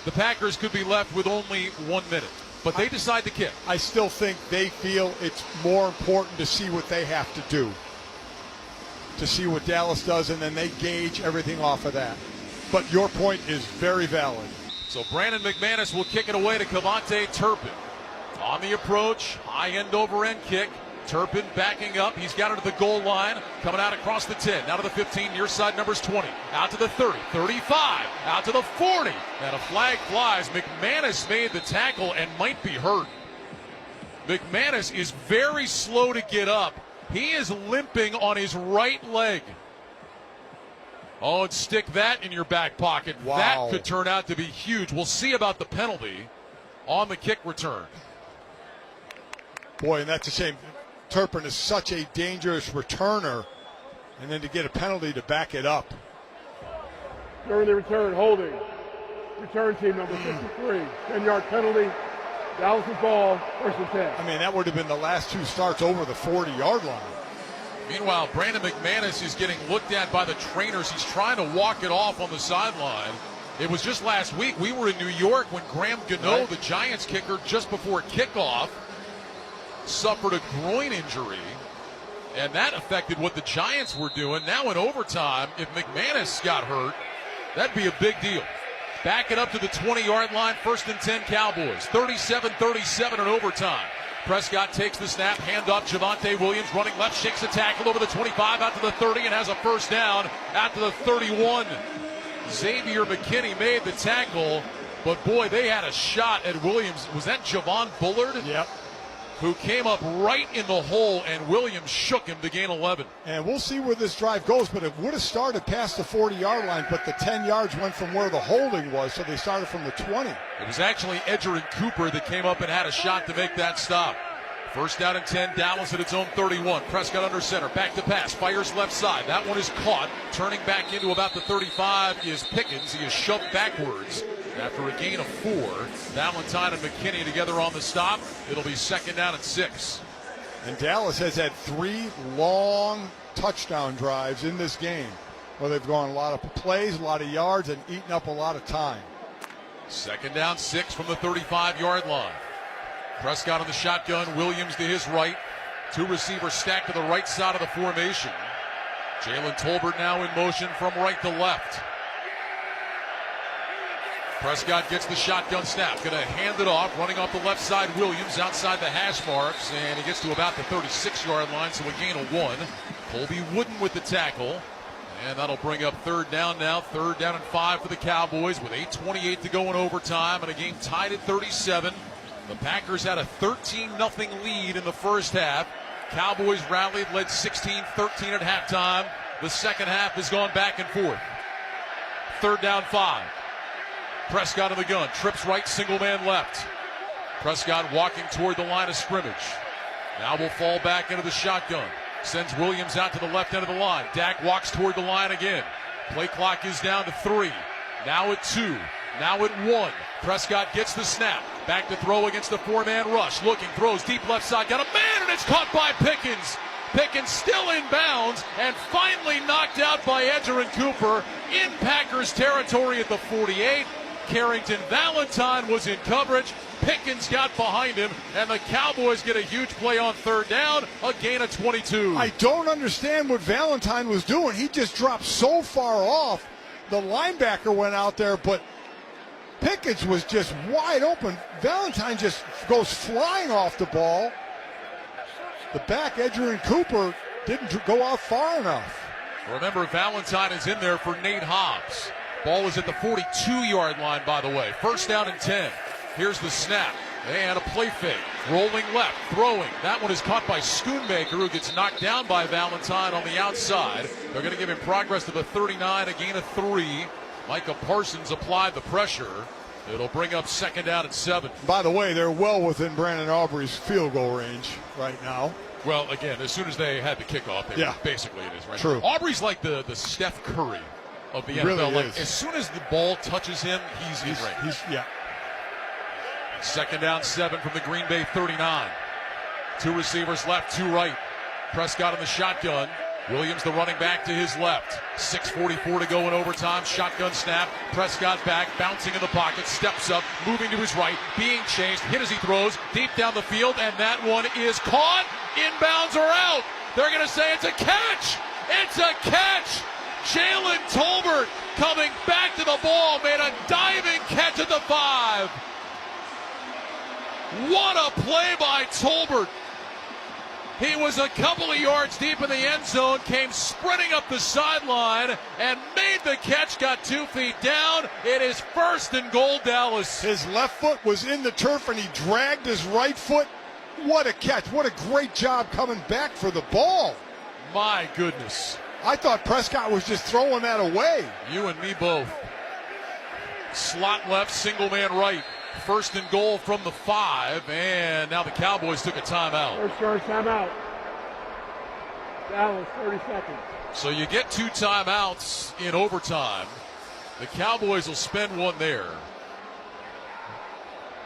the Packers could be left with only 1 minute. But they decide to kick. I still think they feel it's more important to see what they have to do, to see what Dallas does, and then they gauge everything off of that. But your point is very valid. So Brandon McManus will kick it away to Cavante Turpin. On the approach, high end over end kick. Turpin backing up. He's got it to the goal line. Coming out across the 10. Now to the 15. Near side numbers 20. Out to the 30. 35. Out to the 40. And a flag flies. McManus made the tackle and might be hurt. McManus is very slow to get up. He is limping on his right leg. Oh, and stick that in your back pocket. Wow. That could turn out to be huge. We'll see about the penalty on the kick return. Boy, and that's a shame. Turpin is such a dangerous returner, and then to get a penalty to back it up. During the return, holding. Return team number 53. 10-yard penalty. Dallas's ball, 1st and 10. I mean, that would have been the last two starts over the 40-yard line. Meanwhile, Brandon McManus is getting looked at by the trainers. He's trying to walk it off on the sideline. It was just last week. We were in New York when Graham Gano, the Giants kicker, just before kickoff, suffered a groin injury, and that affected what the Giants were doing. Now in overtime, if McManus got hurt, that'd be a big deal. Back it up to the 20-yard line, 1st and 10 Cowboys. 37-37 in overtime. Prescott takes the snap, handoff Javonte Williams, running left, shakes a tackle over the 25, out to the 30, and has a first down out to the 31. Xavier McKinney made the tackle, but boy, they had a shot at Williams. Was that Javon Bullard? Yep. Who came up right in the hole, and Williams shook him to gain 11. And we'll see where this drive goes, but it would have started past the 40-yard line, but the 10 yards went from where the holding was, so they started from the 20. It was actually Edgerrin Cooper that came up and had a shot to make that stop. 1st down and 10, Dallas at its own 31. Prescott under center, back to pass, fires left side. That one is caught. Turning back into about the 35 is Pickens. He is shoved backwards after a gain of 4. Valentine and McKinney together on the stop. It'll be 2nd down and 6. And Dallas has had 3 long touchdown drives in this game, where they've gone a lot of plays, a lot of yards, and eaten up a lot of time. 2nd down, 6 from the 35-yard line. Prescott on the shotgun, Williams to his right. 2 receivers stacked to the right side of the formation. Jalen Tolbert now in motion from right to left. Prescott gets the shotgun snap, going to hand it off, running off the left side, Williams outside the hash marks, and he gets to about the 36-yard line, so a gain of 1. Colby Wooden with the tackle, and that'll bring up 3rd down now, 3rd down and 5 for the Cowboys with 8:28 to go in overtime, and a game tied at 37. The Packers had a 13-0 lead in the first half. Cowboys rallied, led 16-13 at halftime. The second half has gone back and forth. 3rd down, 5. Prescott in the gun, trips right, single man left. Prescott walking toward the line of scrimmage. Now will fall back into the shotgun. Sends Williams out to the left end of the line. Dak walks toward the line again. Play clock is down to 3. Now at 2. Now at 1. Prescott gets the snap. Back to throw against the 4-man rush. Looking, throws deep left side. Got a man, and it's caught by Pickens. Pickens still in bounds and finally knocked out by Edgerrin Cooper in Packers territory at the 48. Carrington Valentine was in coverage. Pickens got behind him, and the Cowboys get a huge play on 3rd down, a gain of 22. I don't understand what Valentine was doing. He just dropped so far off. The linebacker went out there, but Pickens was just wide open. Valentine just goes flying off the ball. The back, Edgerrin Cooper, didn't go out far enough. Remember, Valentine is in there for Nate Hobbs. Ball is at the 42-yard line, by the way. First down and 10. Here's the snap. And a play fake. Rolling left, throwing. That one is caught by Schoonmaker, who gets knocked down by Valentine on the outside. They're going to give him progress to the 39, a gain of 3. Micah Parsons applied the pressure. It'll bring up second down and 7. By the way, they're well within Brandon Aubrey's field goal range right now. Well, again, as soon as they had the kickoff, basically it is, right? True. Aubrey's like the Steph Curry of the NFL. Really like, is. as soon as the ball touches him, he's in range. Second down, 7 from the Green Bay 39. 2 receivers left, 2 right. Prescott in the shotgun. Williams, the running back, to his left. 6:44 to go in overtime. Shotgun snap. Prescott back, bouncing in the pocket, steps up, moving to his right, being chased, hit as he throws, deep down the field, and that one is caught. Inbounds or out. They're going to say it's a catch. It's a catch. Jalen Tolbert coming back to the ball, made a diving catch at the 5. What a play by Tolbert. He was a couple of yards deep in the end zone, came sprinting up the sideline, and made the catch, got 2 feet down. It is first and goal, Dallas. His left foot was in the turf, and he dragged his right foot. What a catch. What a great job coming back for the ball. My goodness. I thought Prescott was just throwing that away. You and me both. Slot left, single man right. First and goal from the 5, and now the Cowboys took a timeout. First yard timeout. Dallas, 30 seconds. So you get 2 timeouts in overtime. The Cowboys will spend one there.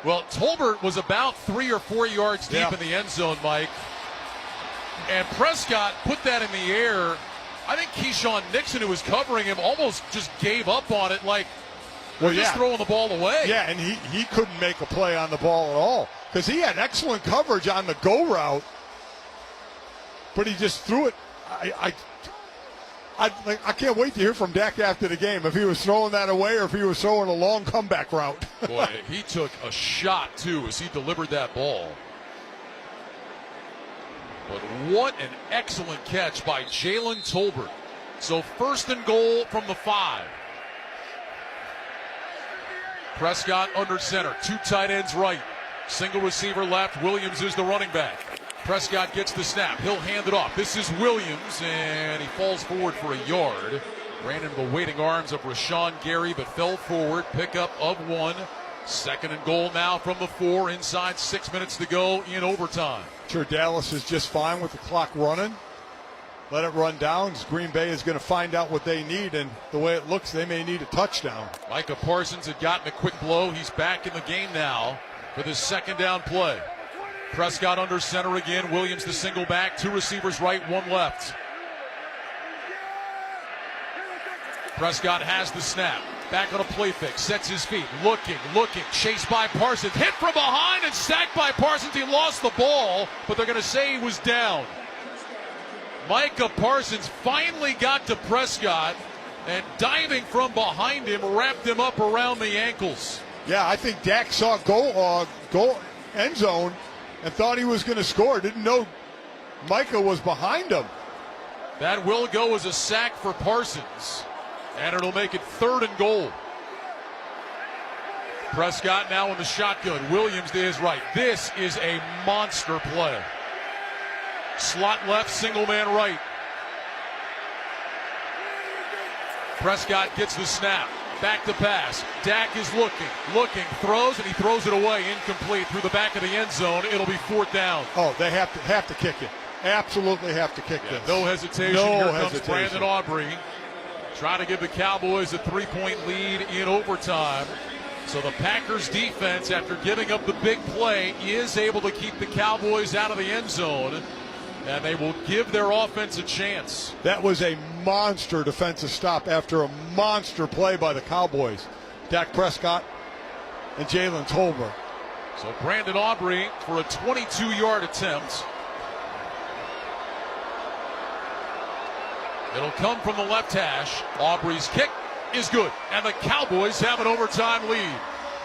Well, Tolbert was about 3 or 4 yards deep in the end zone, Mike. And Prescott put that in the air. I think Keyshawn Nixon, who was covering him, almost just gave up on it, like, just throwing the ball away. Yeah, and he couldn't make a play on the ball at all because he had excellent coverage on the go route, but he just threw it. I can't wait to hear from Dak after the game if he was throwing that away or if he was throwing a long comeback route. Boy, he took a shot, too, as he delivered that ball. But what an excellent catch by Jalen Tolbert. So first and goal from the 5. Prescott under center, 2 tight ends right, single receiver left. Williams is the running back. Prescott gets the snap. He'll hand it off. This is Williams, and he falls forward for a yard. Ran into the waiting arms of Rashawn Gary, but fell forward. Pickup of 1. Second and goal now from the 4. Inside 6 minutes to go in overtime. Sure, Dallas is just fine with the clock running. Let it run down. Green Bay is going to find out what they need, and the way it looks, they may need a touchdown. Micah Parsons had gotten a quick blow. He's back in the game now for this second down play. Prescott under center again. Williams the single back. 2 receivers right, 1 left. Prescott has the snap. Back on a play fake. Sets his feet. Looking. Chased by Parsons. Hit from behind and sacked by Parsons. He lost the ball, but they're going to say he was down. Micah Parsons finally got to Prescott, and diving from behind him, wrapped him up around the ankles. Yeah, I think Dak saw goal end zone and thought he was going to score. Didn't know Micah was behind him. That will go as a sack for Parsons, and it'll make it 3rd and goal. Prescott now in the shotgun. Williams to his right. This is a monster play. Slot left, single man right. Prescott gets the snap. Back to pass. Dak is looking, throws, and he throws it away. Incomplete through the back of the end zone. It'll be 4th down. Oh, they have to kick it. Absolutely have to kick this. No hesitation. Here comes Brandon Aubrey. Trying to give the Cowboys a 3-point lead in overtime. So the Packers defense, after giving up the big play, is able to keep the Cowboys out of the end zone. And they will give their offense a chance. That was a monster defensive stop after a monster play by the Cowboys. Dak Prescott and Jalen Tolbert. So Brandon Aubrey for a 22-yard attempt. It'll come from the left hash. Aubrey's kick is good. And the Cowboys have an overtime lead.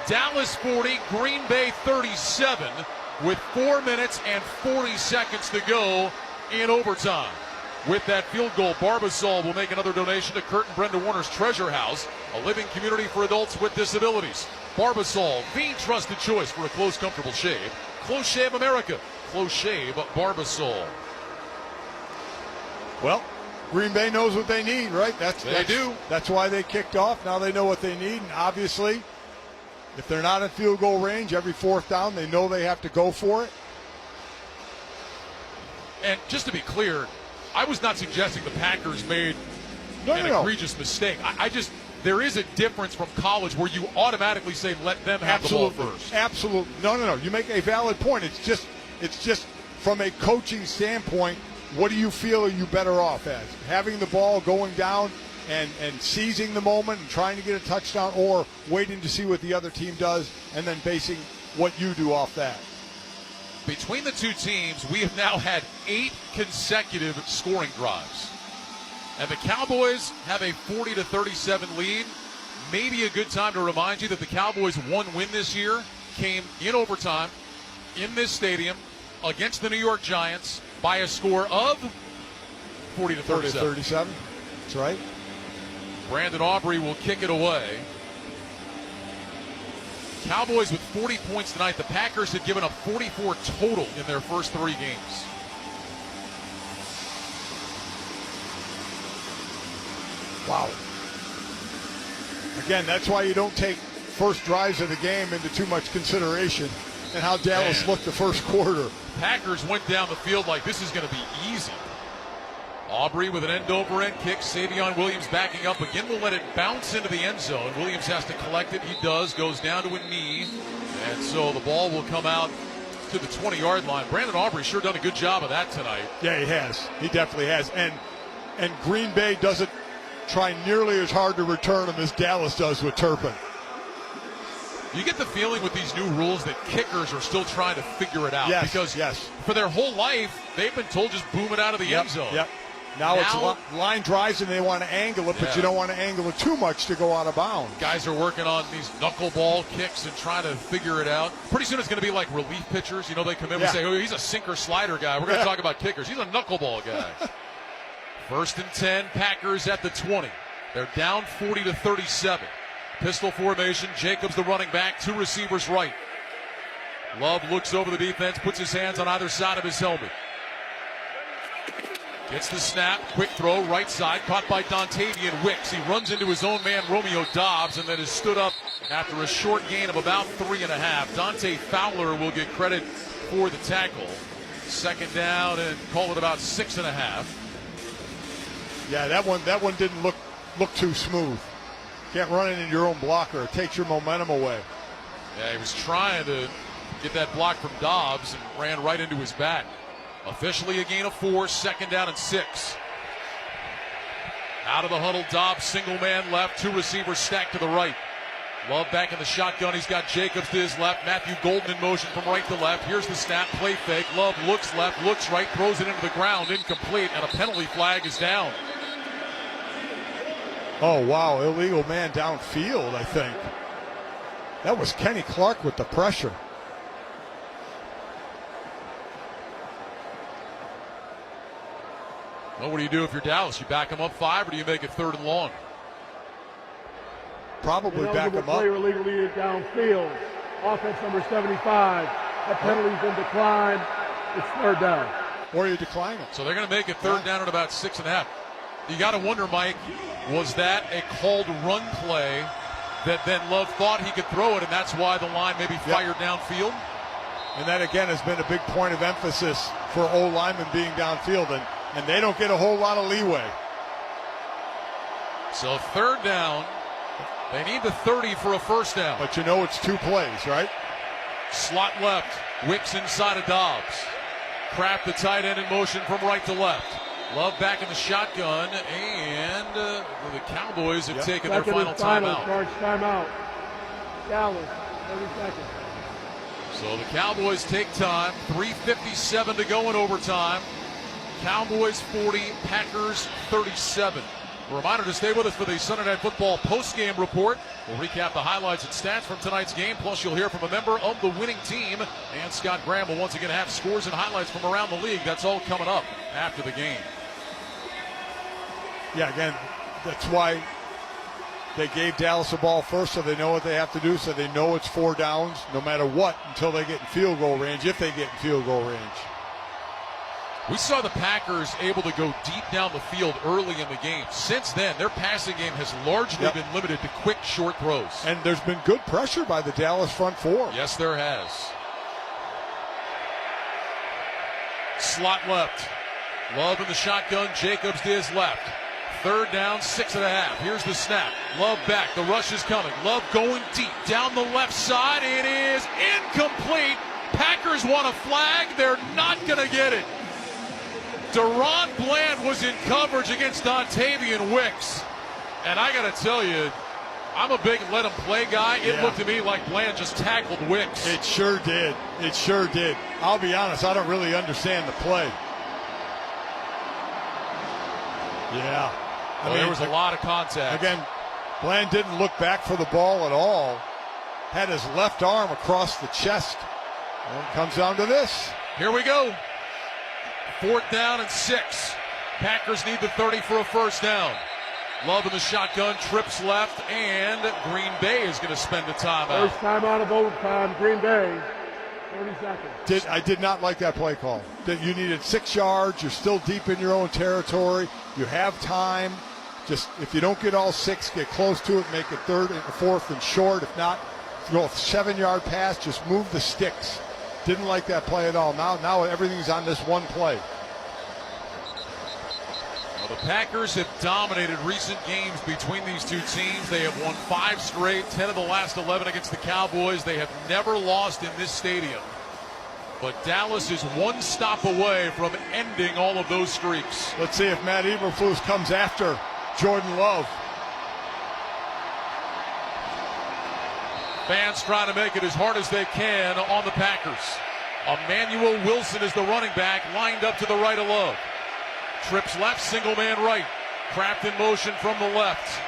Dallas 40, Green Bay 37. With 4 minutes and 40 seconds to go in overtime. with that field goal. Barbasol will make another donation to Kurt and Brenda Warner's Treasure House, a living community for adults with disabilities. Barbasol, the trusted choice for a close, comfortable shave. Close Shave America. Close Shave Barbasol. Well, Green Bay knows what they need, right? They do. That's why they kicked off. Now they know what they need, and obviously, if they're not in field goal range, every fourth down, they know they have to go for it. And just to be clear, I was not suggesting the Packers made an egregious mistake. I just, there is a difference from college where you automatically say let them have the ball first. Absolutely. No. You make a valid point. It's just from a coaching standpoint, what do you feel are you better off as? Having the ball going down and seizing the moment and trying to get a touchdown, or waiting to see what the other team does and then basing what you do off that? Between the two teams, we have now had 8 consecutive scoring drives. And the Cowboys have a 40-37 lead. Maybe a good time to remind you that the Cowboys' one win this year came in overtime in this stadium against the New York Giants by a score of 40-37. 40-37. That's right. Brandon Aubrey will kick it away. Cowboys with 40 points tonight. The Packers had given up 44 total in their first 3 games. Wow. Again, that's why you don't take first drives of the game into too much consideration, and how Dallas looked the first quarter. Packers went down the field like this is going to be easy. Aubrey with an end-over-end kick. Savion Williams backing up again. Will let it bounce into the end zone. Williams has to collect it. He does. Goes down to a knee. And so the ball will come out to the 20-yard line. Brandon Aubrey sure done a good job of that tonight. Yeah, he has. He definitely has. And Green Bay doesn't try nearly as hard to return him as Dallas does with Turpin. You get the feeling with these new rules that kickers are still trying to figure it out. Yes, because for their whole life, they've been told just boom it out of the end zone. Yep. Now it's line drives and they want to angle it, but you don't want to angle it too much to go out of bounds. Guys are working on these knuckleball kicks and trying to figure it out. Pretty soon it's going to be like relief pitchers. You know, they come in and say, oh, he's a sinker slider guy. We're going to talk about kickers. He's a knuckleball guy. 1st and 10, Packers at the 20. They're down 40-37. Pistol formation. Jacobs, the running back, 2 receivers right. Love looks over the defense, puts his hands on either side of his helmet. Gets the snap, quick throw, right side, caught by Dontavian Wicks. He runs into his own man, Romeo Dobbs, and then is stood up after a short gain of about 3.5. Dante Fowler will get credit for the tackle. 2nd down and call it about 6.5. Yeah, that one didn't look too smooth. Can't run it in your own blocker. It takes your momentum away. Yeah, he was trying to get that block from Dobbs and ran right into his back. Officially a gain of 4, 2nd down and 6. Out of the huddle, Dobbs, single man left, 2 receivers stacked to the right. Love back in the shotgun. He's got Jacobs to his left. Matthew Golden in motion from right to left. Here's the snap, play fake. Love looks left, looks right, throws it into the ground, incomplete, and a penalty flag is down. Oh, wow, illegal man downfield, I think. That was Kenny Clark with the pressure. Well, what do you do if you're Dallas? You back them up 5, or do you make it 3rd and long? Probably back them up. Player illegally downfield. Offense number 75. That penalty's been declined. It's 3rd down. Or you decline it. So they're going to make it 3rd down at about 6.5. You got to wonder, Mike, was that a called run play that then Love thought he could throw it, and that's why the line maybe fired downfield? And that, again, has been a big point of emphasis for O-linemen being downfield, and they don't get a whole lot of leeway. So 3rd down. They need the 30 for a 1st down. But you know it's 2 plays, right? Slot left. Wicks inside of Dobbs. Kraft, the tight end, in motion from right to left. Love back in the shotgun, and the Cowboys have taken their final timeout. Charge timeout. Dallas, 30 seconds. So the Cowboys take time. 3:57 to go in overtime. Cowboys 40, Packers 37. A reminder to stay with us for the Sunday Night Football post-game report. We'll recap the highlights and stats from tonight's game, plus you'll hear from a member of the winning team. And Scott Graham will once again have scores and highlights from around the league. That's all coming up after the game. Yeah, again, that's why they gave Dallas the ball first, so they know what they have to do, so they know it's 4 downs no matter what until they get in field goal range, if they get in field goal range. We saw the Packers able to go deep down the field early in the game. Since then, their passing game has largely been limited to quick, short throws. And there's been good pressure by the Dallas front 4. Yes, there has. Slot left. Love in the shotgun. Jacobs to his left. 3rd down, 6.5. Here's the snap. Love back. The rush is coming. Love going deep down the left side. It is incomplete. Packers want a flag. They're not going to get it. Deron Bland was in coverage against Dontavian Wicks. And I got to tell you, I'm a big let him play guy. It looked to me like Bland just tackled Wicks. It sure did. It sure did. I'll be honest, I don't really understand the play. Yeah. I mean, there was a lot of contact. Again, Bland didn't look back for the ball at all. Had his left arm across the chest. And it comes down to this. Here we go. 4th down and 6. Packers need the 30 for a 1st down. Love in the shotgun, trips left, and Green Bay is going to spend a timeout. First time out of overtime, Green Bay, 30 seconds. I did not like that play call. That you needed 6 yards, you're still deep in your own territory, you have time. Just, if you don't get all 6, get close to it, make it 3rd and 4th and short. If not, go a 7-yard pass, just move the sticks. Didn't like that play at all. Now everything's on this one play. Well, the Packers have dominated recent games between these two teams. They have won 5 straight, 10 of the last 11 against the Cowboys. They have never lost in this stadium. But Dallas is 1 stop away from ending all of those streaks. Let's see if Matt Eberflus comes after Jordan Love. Fans trying to make it as hard as they can on the Packers. Emmanuel Wilson is the running back, lined up to the right of Love. Trips left, single man right. Kraft in motion from the left.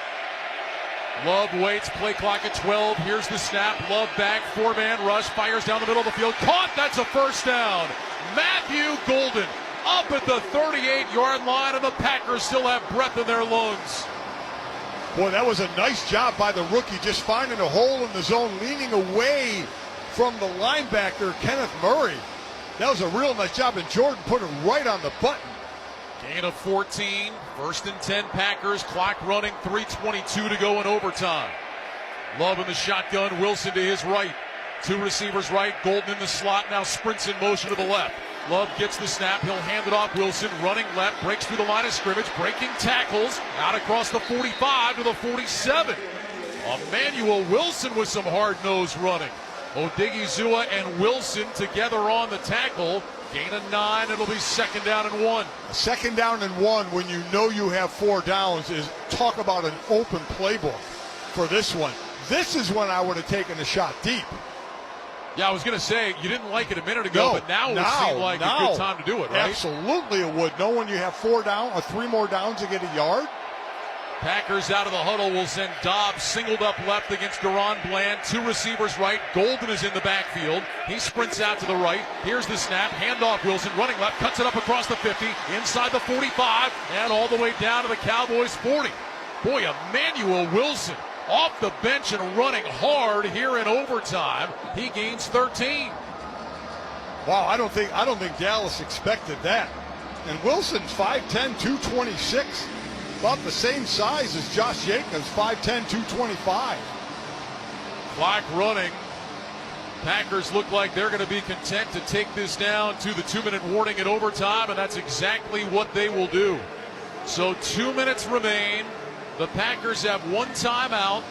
Love waits, play clock at 12. Here's the snap. Love back, 4-man rush, fires down the middle of the field. Caught, that's a 1st down. Matthew Golden up at the 38-yard line, and the Packers still have breath in their lungs. Boy, that was a nice job by the rookie, just finding a hole in the zone, leaning away from the linebacker, Kenneth Murray. That was a real nice job, and Jordan put him right on the button. Gain of 14, 1st and 10 Packers, clock running, 3:22 to go in overtime. Love in the shotgun, Wilson to his right. 2 receivers right, Golden in the slot, now sprints in motion to the left. Love gets the snap, he'll hand it off. Wilson running left, breaks through the line of scrimmage, breaking tackles, out across the 45 to the 47. Emmanuel Wilson with some hard-nosed running. Odigizua and Wilson together on the tackle. Gain of 9, it'll be 2nd down and 1. 2nd down and 1 when you know you have 4 downs is, talk about an open playbook for this one. This is when I would have taken the shot deep. Yeah, I was going to say, you didn't like it a minute ago, but now it would seem like a good time to do it, right? Absolutely it would. Know when you have 4 down or 3 more downs to get a yard. Packers out of the huddle will send Dobbs singled up left against Deron Bland. 2 receivers right. Golden is in the backfield. He sprints out to the right. Here's the snap. Handoff Wilson running left. Cuts it up across the 50. Inside the 45. And all the way down to the Cowboys 40. Boy, Emmanuel Wilson off the bench and running hard here in overtime. He gains 13. Wow, I don't think Dallas expected that. And Wilson's 5'10", 226. About the same size as Josh Jacobs, 5'10", 225. Clock running. Packers look like they're going to be content to take this down to the 2-minute warning in overtime, and that's exactly what they will do. So 2 minutes remain. The Packers have 1 timeout.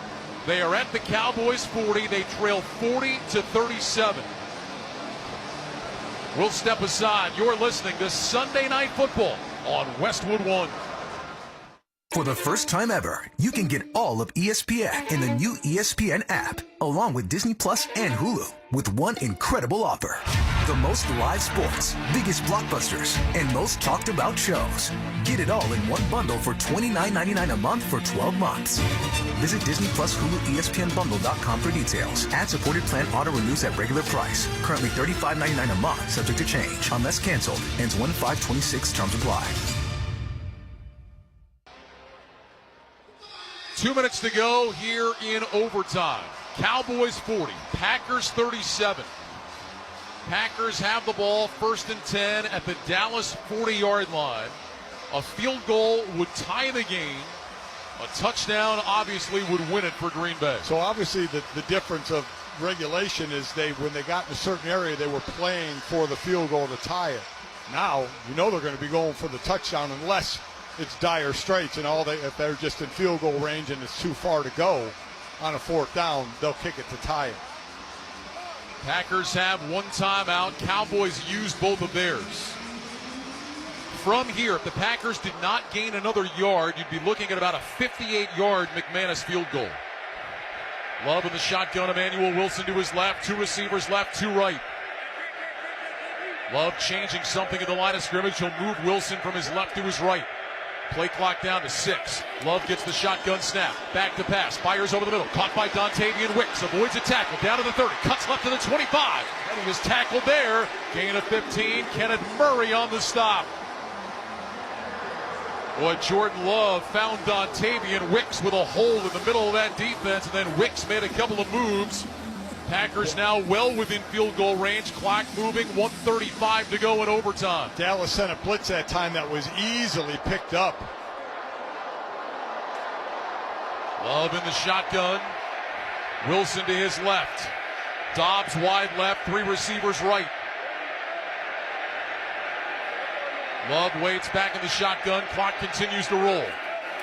They are at the Cowboys 40. They trail 40-37. We'll step aside. You're listening to Sunday Night Football on Westwood One. For the first time ever, you can get all of ESPN in the new ESPN app, along with Disney Plus and Hulu, with one incredible offer. The most live sports, biggest blockbusters, and most talked about shows. Get it all in one bundle for $29.99 a month for 12 months. Visit Disney Plus Hulu ESPNBundle.com for details. Ad-supported plan auto renews at regular price. Currently $35.99 a month, subject to change. Unless canceled. Ends 1/5/26. Terms apply. 2 minutes to go here in overtime. Cowboys 40, Packers 37. Packers have the ball 1st and 10 at the Dallas 40-yard line. A field goal would tie the game. A touchdown obviously would win it for Green Bay. So obviously the difference of regulation is when they got in a certain area, they were playing for the field goal to tie it. Now, you know they're going to be going for the touchdown unless it's dire straits and if they're just in field goal range and it's too far to go on a 4th down, they'll kick it to tie it. Packers have 1 timeout. Cowboys use both of theirs. From here, if the Packers did not gain another yard, you'd be looking at about a 58-yard McManus field goal. Love in the shotgun. Emmanuel Wilson to his left. 2 receivers left, 2 right. Love changing something at the line of scrimmage. He'll move Wilson from his left to his right. Play clock down to 6. Love gets the shotgun snap. Back to pass. Fires over the middle. Caught by Dontavian Wicks. Avoids a tackle. Down to the 30. Cuts left to the 25. And he was tackled there. Gain of 15. Kenneth Murray on the stop. Boy, Jordan Love found Dontavian Wicks with a hole in the middle of that defense, and then Wicks made a couple of moves. Packers now well within field goal range. Clock moving, 1:35 to go in overtime. Dallas sent a blitz that time that was easily picked up. Love in the shotgun. Wilson to his left. Dobbs wide left, 3 receivers right. Love waits back in the shotgun. Clock continues to roll.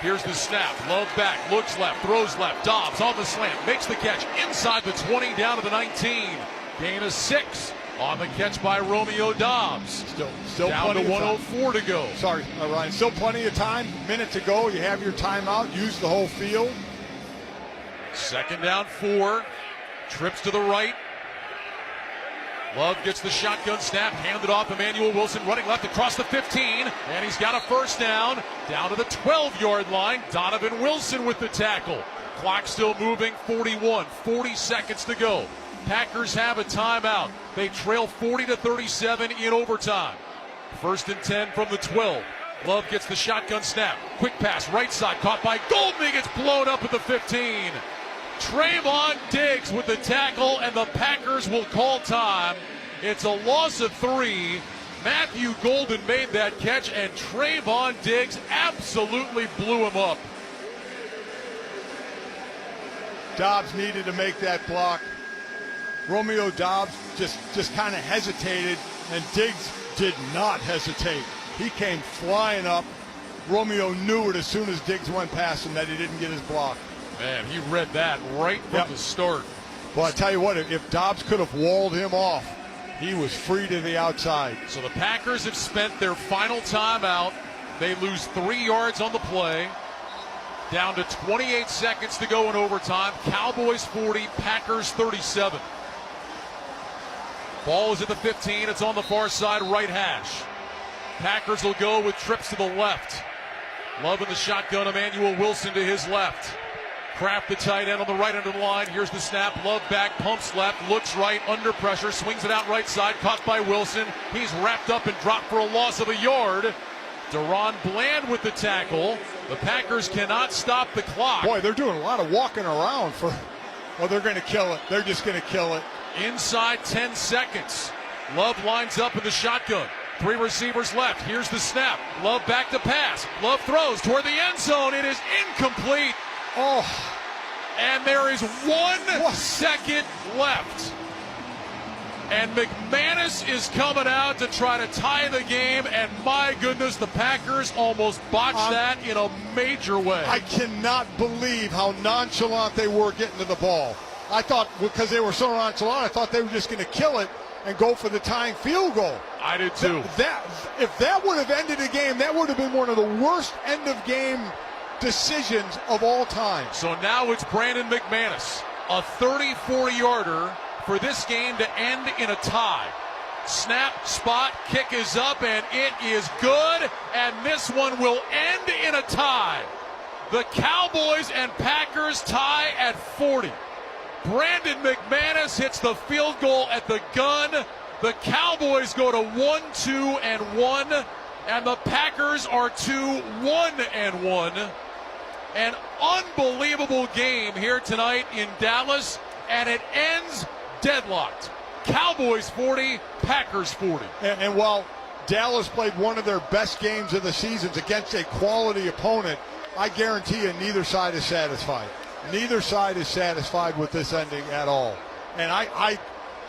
Here's the snap. Love back. Looks left. Throws left. Dobbs on the slant. Makes the catch inside the 20 down to the 19. Gain of 6 on the catch by Romeo Dobbs. Still down to plenty 1:04 to go. Sorry, Ryan. Still plenty of time. Minute to go. You have your timeout. Use the whole field. 2nd down 4. Trips to the right. Love gets the shotgun snap, handed off. Emmanuel Wilson running left across the 15, and he's got a 1st down to the 12-yard line. Donovan Wilson with the tackle. Clock still moving, 40 seconds to go. Packers have a timeout. They trail 40-37 in overtime. 1st and 10 from the 12. Love gets the shotgun snap. Quick pass, right side, caught by Goldman, gets blown up at the 15. Trayvon Diggs with the tackle, and the Packers will call time. It's a loss of 3. Matthew Golden made that catch, and Trayvon Diggs absolutely blew him up. Dobbs needed to make that block. Romeo Dobbs just kind of hesitated, and Diggs did not hesitate. He came flying up. Romeo knew it as soon as Diggs went past him that he didn't get his block. Man, he read that right from the start. Well, I tell you what, if Dobbs could have walled him off, he was free to the outside. So the Packers have spent their final timeout. They lose 3 yards on the play. Down to 28 seconds to go in overtime. Cowboys 40, Packers 37. Ball is at the 15. It's on the far side, right hash. Packers will go with trips to the left. Love in the shotgun. Emmanuel Wilson to his left. Kraft, the tight end, on the right end of the line. Here's the snap. Love back, pumps left, looks right, under pressure, swings it out right side, caught by Wilson. He's wrapped up and dropped for a loss of a yard. Deron Bland with the tackle. The Packers cannot stop the clock. Boy, they're doing a lot of walking around well, they're going to kill it. They're just going to kill it. Inside 10 seconds. Love lines up in the shotgun. 3 receivers left. Here's the snap. Love back to pass. Love throws toward the end zone. It is incomplete. Oh, and there is 1 second left. And McManus is coming out to try to tie the game, and my goodness, the Packers almost botched that in a major way. I cannot believe how nonchalant they were getting to the ball. I thought, because they were so nonchalant, I thought they were just going to kill it and go for the tying field goal. I did too. If that would have ended the game, that would have been one of the worst end-of-game decisions of all time. So now it's Brandon McManus, a 34-yarder for this game to end in a tie. Snap, spot, kick is up, and it is good, and this one will end in a tie. The Cowboys and Packers tie at 40. Brandon McManus hits the field goal at the gun. The Cowboys go to 1-2-1, and the Packers are 2-1-1. An unbelievable game here tonight in Dallas, and it ends deadlocked. Cowboys 40, Packers 40. And while Dallas played one of their best games of the season against a quality opponent, I guarantee you neither side is satisfied. Neither side is satisfied with this ending at all. And I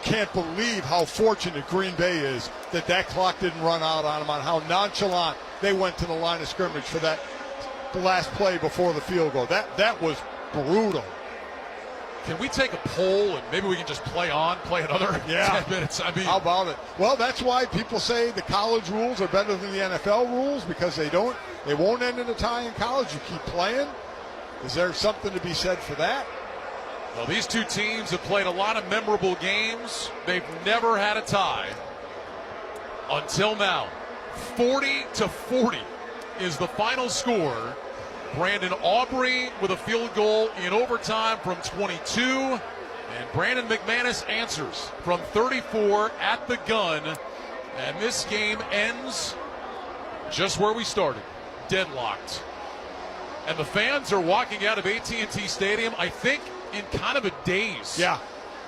can't believe how fortunate Green Bay is that clock didn't run out on them, on how nonchalant they went to the line of scrimmage for that last play before the field goal. That was brutal. Can we take a poll and maybe we can just play another 10 minutes? I mean, how about it? Well, that's why people say the college rules are better than the NFL rules, because they won't end in a tie in college. You keep playing. Is there something to be said for that? Well, these two teams have played a lot of memorable games. They've never had a tie until now. 40-40 is the final score. Brandon Aubrey with a field goal in overtime from 22. And Brandon McManus answers from 34 at the gun. And this game ends just where we started, deadlocked. And the fans are walking out of AT&T Stadium, I think, in kind of a daze. Yeah.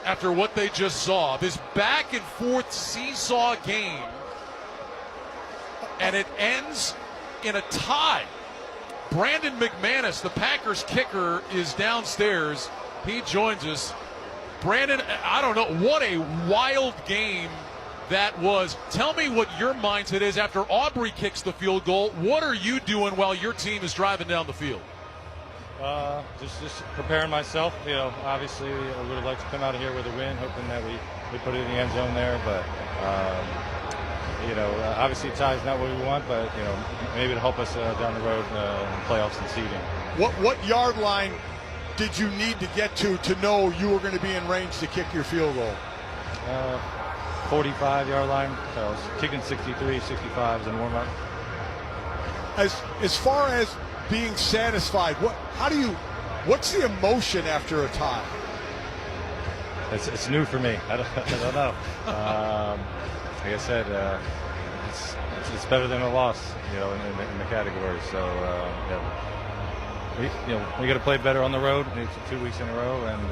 After what they just saw. This back and forth seesaw game. And it ends in a tie. Brandon McManus, the Packers kicker, is downstairs. He joins us. Brandon, I don't know, what a wild game that was. Tell me what your mindset is after Aubrey kicks the field goal. What are you doing while your team is driving down the field? Just preparing myself. You know, obviously I would have liked to come out of here with a win, hoping that we put it in the end zone there. But you know, obviously tie is not what we want, but you know, maybe it'll help us down the road in playoffs and seeding. What yard line did you need to get to know you were going to be in range to kick your field goal? 45-yard line. So I was kicking 63, 65 as a warm-up. As far as being satisfied, what's the emotion after a tie? It's new for me. I don't know. Like I said, it's better than a loss, you know, in the category. So we got to play better on the road. It's 2 weeks in a row, and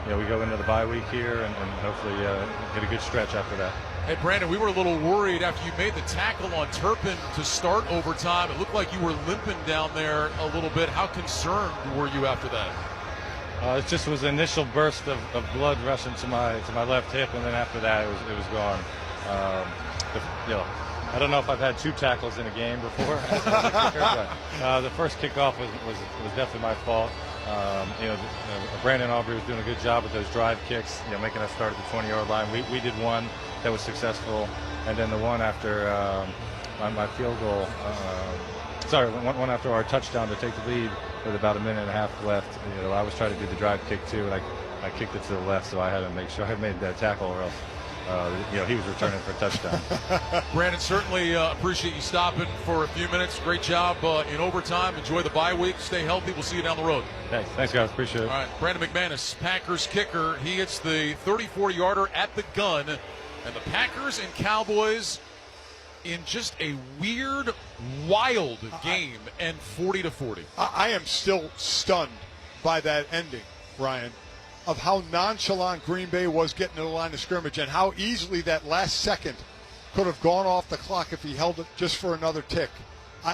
you know, we go into the bye week here, and hopefully get a good stretch after that. Hey, Brandon, we were a little worried after you made the tackle on Turpin to start overtime. It looked like you were limping down there a little bit. How concerned were you after that? It just was an initial burst of blood rushing to my left hip, and then after that it was gone. You know, I don't know if I've had two tackles in a game before as a kicker, but the first kickoff was definitely my fault. You know, Brandon Aubrey was doing a good job with those drive kicks, you know, making us start at the 20-yard line. We did one that was successful, and then the one after my field goal, one after our touchdown to take the lead with about a minute and a half left. You know, I was trying to do the drive kick too, and I kicked it to the left, so I had to make sure I made that tackle, or else you know, he was returning for a touchdown. Brandon, certainly appreciate you stopping for a few minutes. Great job in overtime. Enjoy the bye week. Stay healthy. We'll see you down the road. Thanks guys. Appreciate it. All right, Brandon McManus, Packers kicker. He hits the 34-yarder at the gun. And the Packers and Cowboys in just a weird, wild game, and 40-40. I am still stunned by that ending, Ryan, of how nonchalant Green Bay was getting to the line of scrimmage and how easily that last second could have gone off the clock if he held it just for another tick. I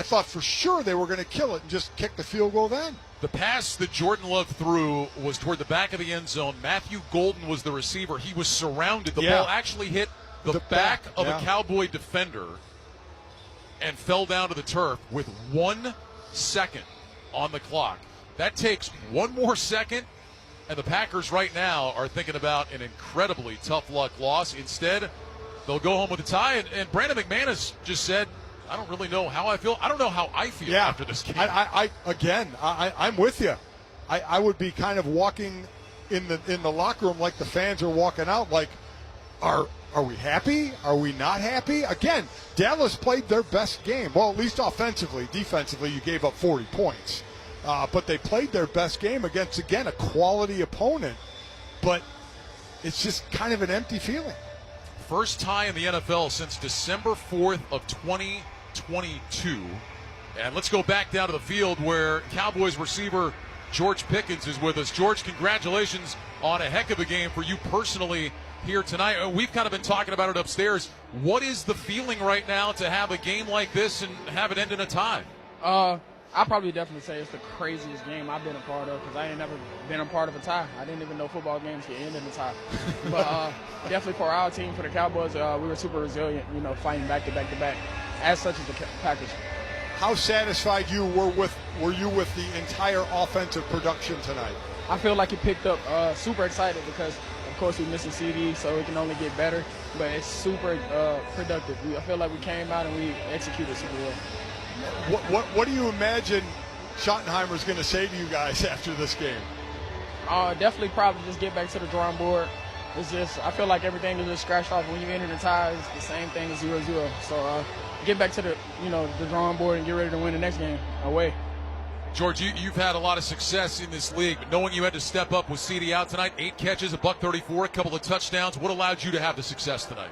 thought for sure they were going to kill it and just kick the field goal then. The pass that Jordan Love threw was toward the back of the end zone. Matthew Golden was the receiver. He was surrounded. The ball actually hit the back of a Cowboy defender and fell down to the turf with 1 second on the clock. That takes one more second, and the Packers right now are thinking about an incredibly tough luck loss. Instead, they'll go home with a tie, and Brandon McManus just said, I don't really know how I feel. I don't know how I feel after this game. I'm with you. I would be kind of walking in the locker room like the fans are walking out, like, are we happy? Are we not happy? Again, Dallas played their best game. Well, at least offensively. Defensively, you gave up 40 points. But they played their best game against, again, a quality opponent. But it's just kind of an empty feeling. First tie in the NFL since December 4th of 2022. And let's go back down to the field where Cowboys receiver George Pickens is with us. George, congratulations on a heck of a game for you personally here tonight. We've kind of been talking about it upstairs. What is the feeling right now to have a game like this and have it end in a tie? I'll probably definitely say it's the craziest game I've been a part of because I ain't never been a part of a tie. I didn't even know football games could end in a tie. But definitely for our team, for the Cowboys, we were super resilient, fighting back to back to back, as such as the Packers. How satisfied were you with the entire offensive production tonight? I feel like it picked up. Super excited because, of course, we're missing CD, so it can only get better. But it's super productive. I feel like we came out and we executed super well. What do you imagine Schottenheimer's going to say to you guys after this game? Definitely probably just get back to the drawing board. It's just, I feel like everything is just scratched off. When you enter the tie, it's the same thing as 0-0. So get back to the drawing board and get ready to win the next game away. George, you've had a lot of success in this league, but knowing you had to step up with CD out tonight, 8 catches, $134, a couple of touchdowns, what allowed you to have the success tonight?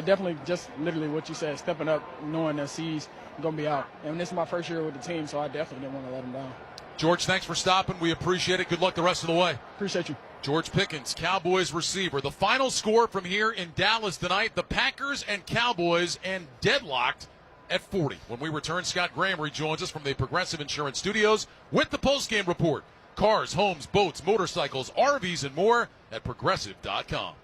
Definitely just literally what you said, stepping up, knowing that C's going to be out. And this is my first year with the team, so I definitely didn't want to let him down. George, thanks for stopping. We appreciate it. Good luck the rest of the way. Appreciate you. George Pickens, Cowboys receiver. The final score from here in Dallas tonight, the Packers and Cowboys, and deadlocked at 40. When we return, Scott Graham rejoins us from the Progressive Insurance Studios with the postgame report. Cars, homes, boats, motorcycles, RVs, and more at Progressive.com.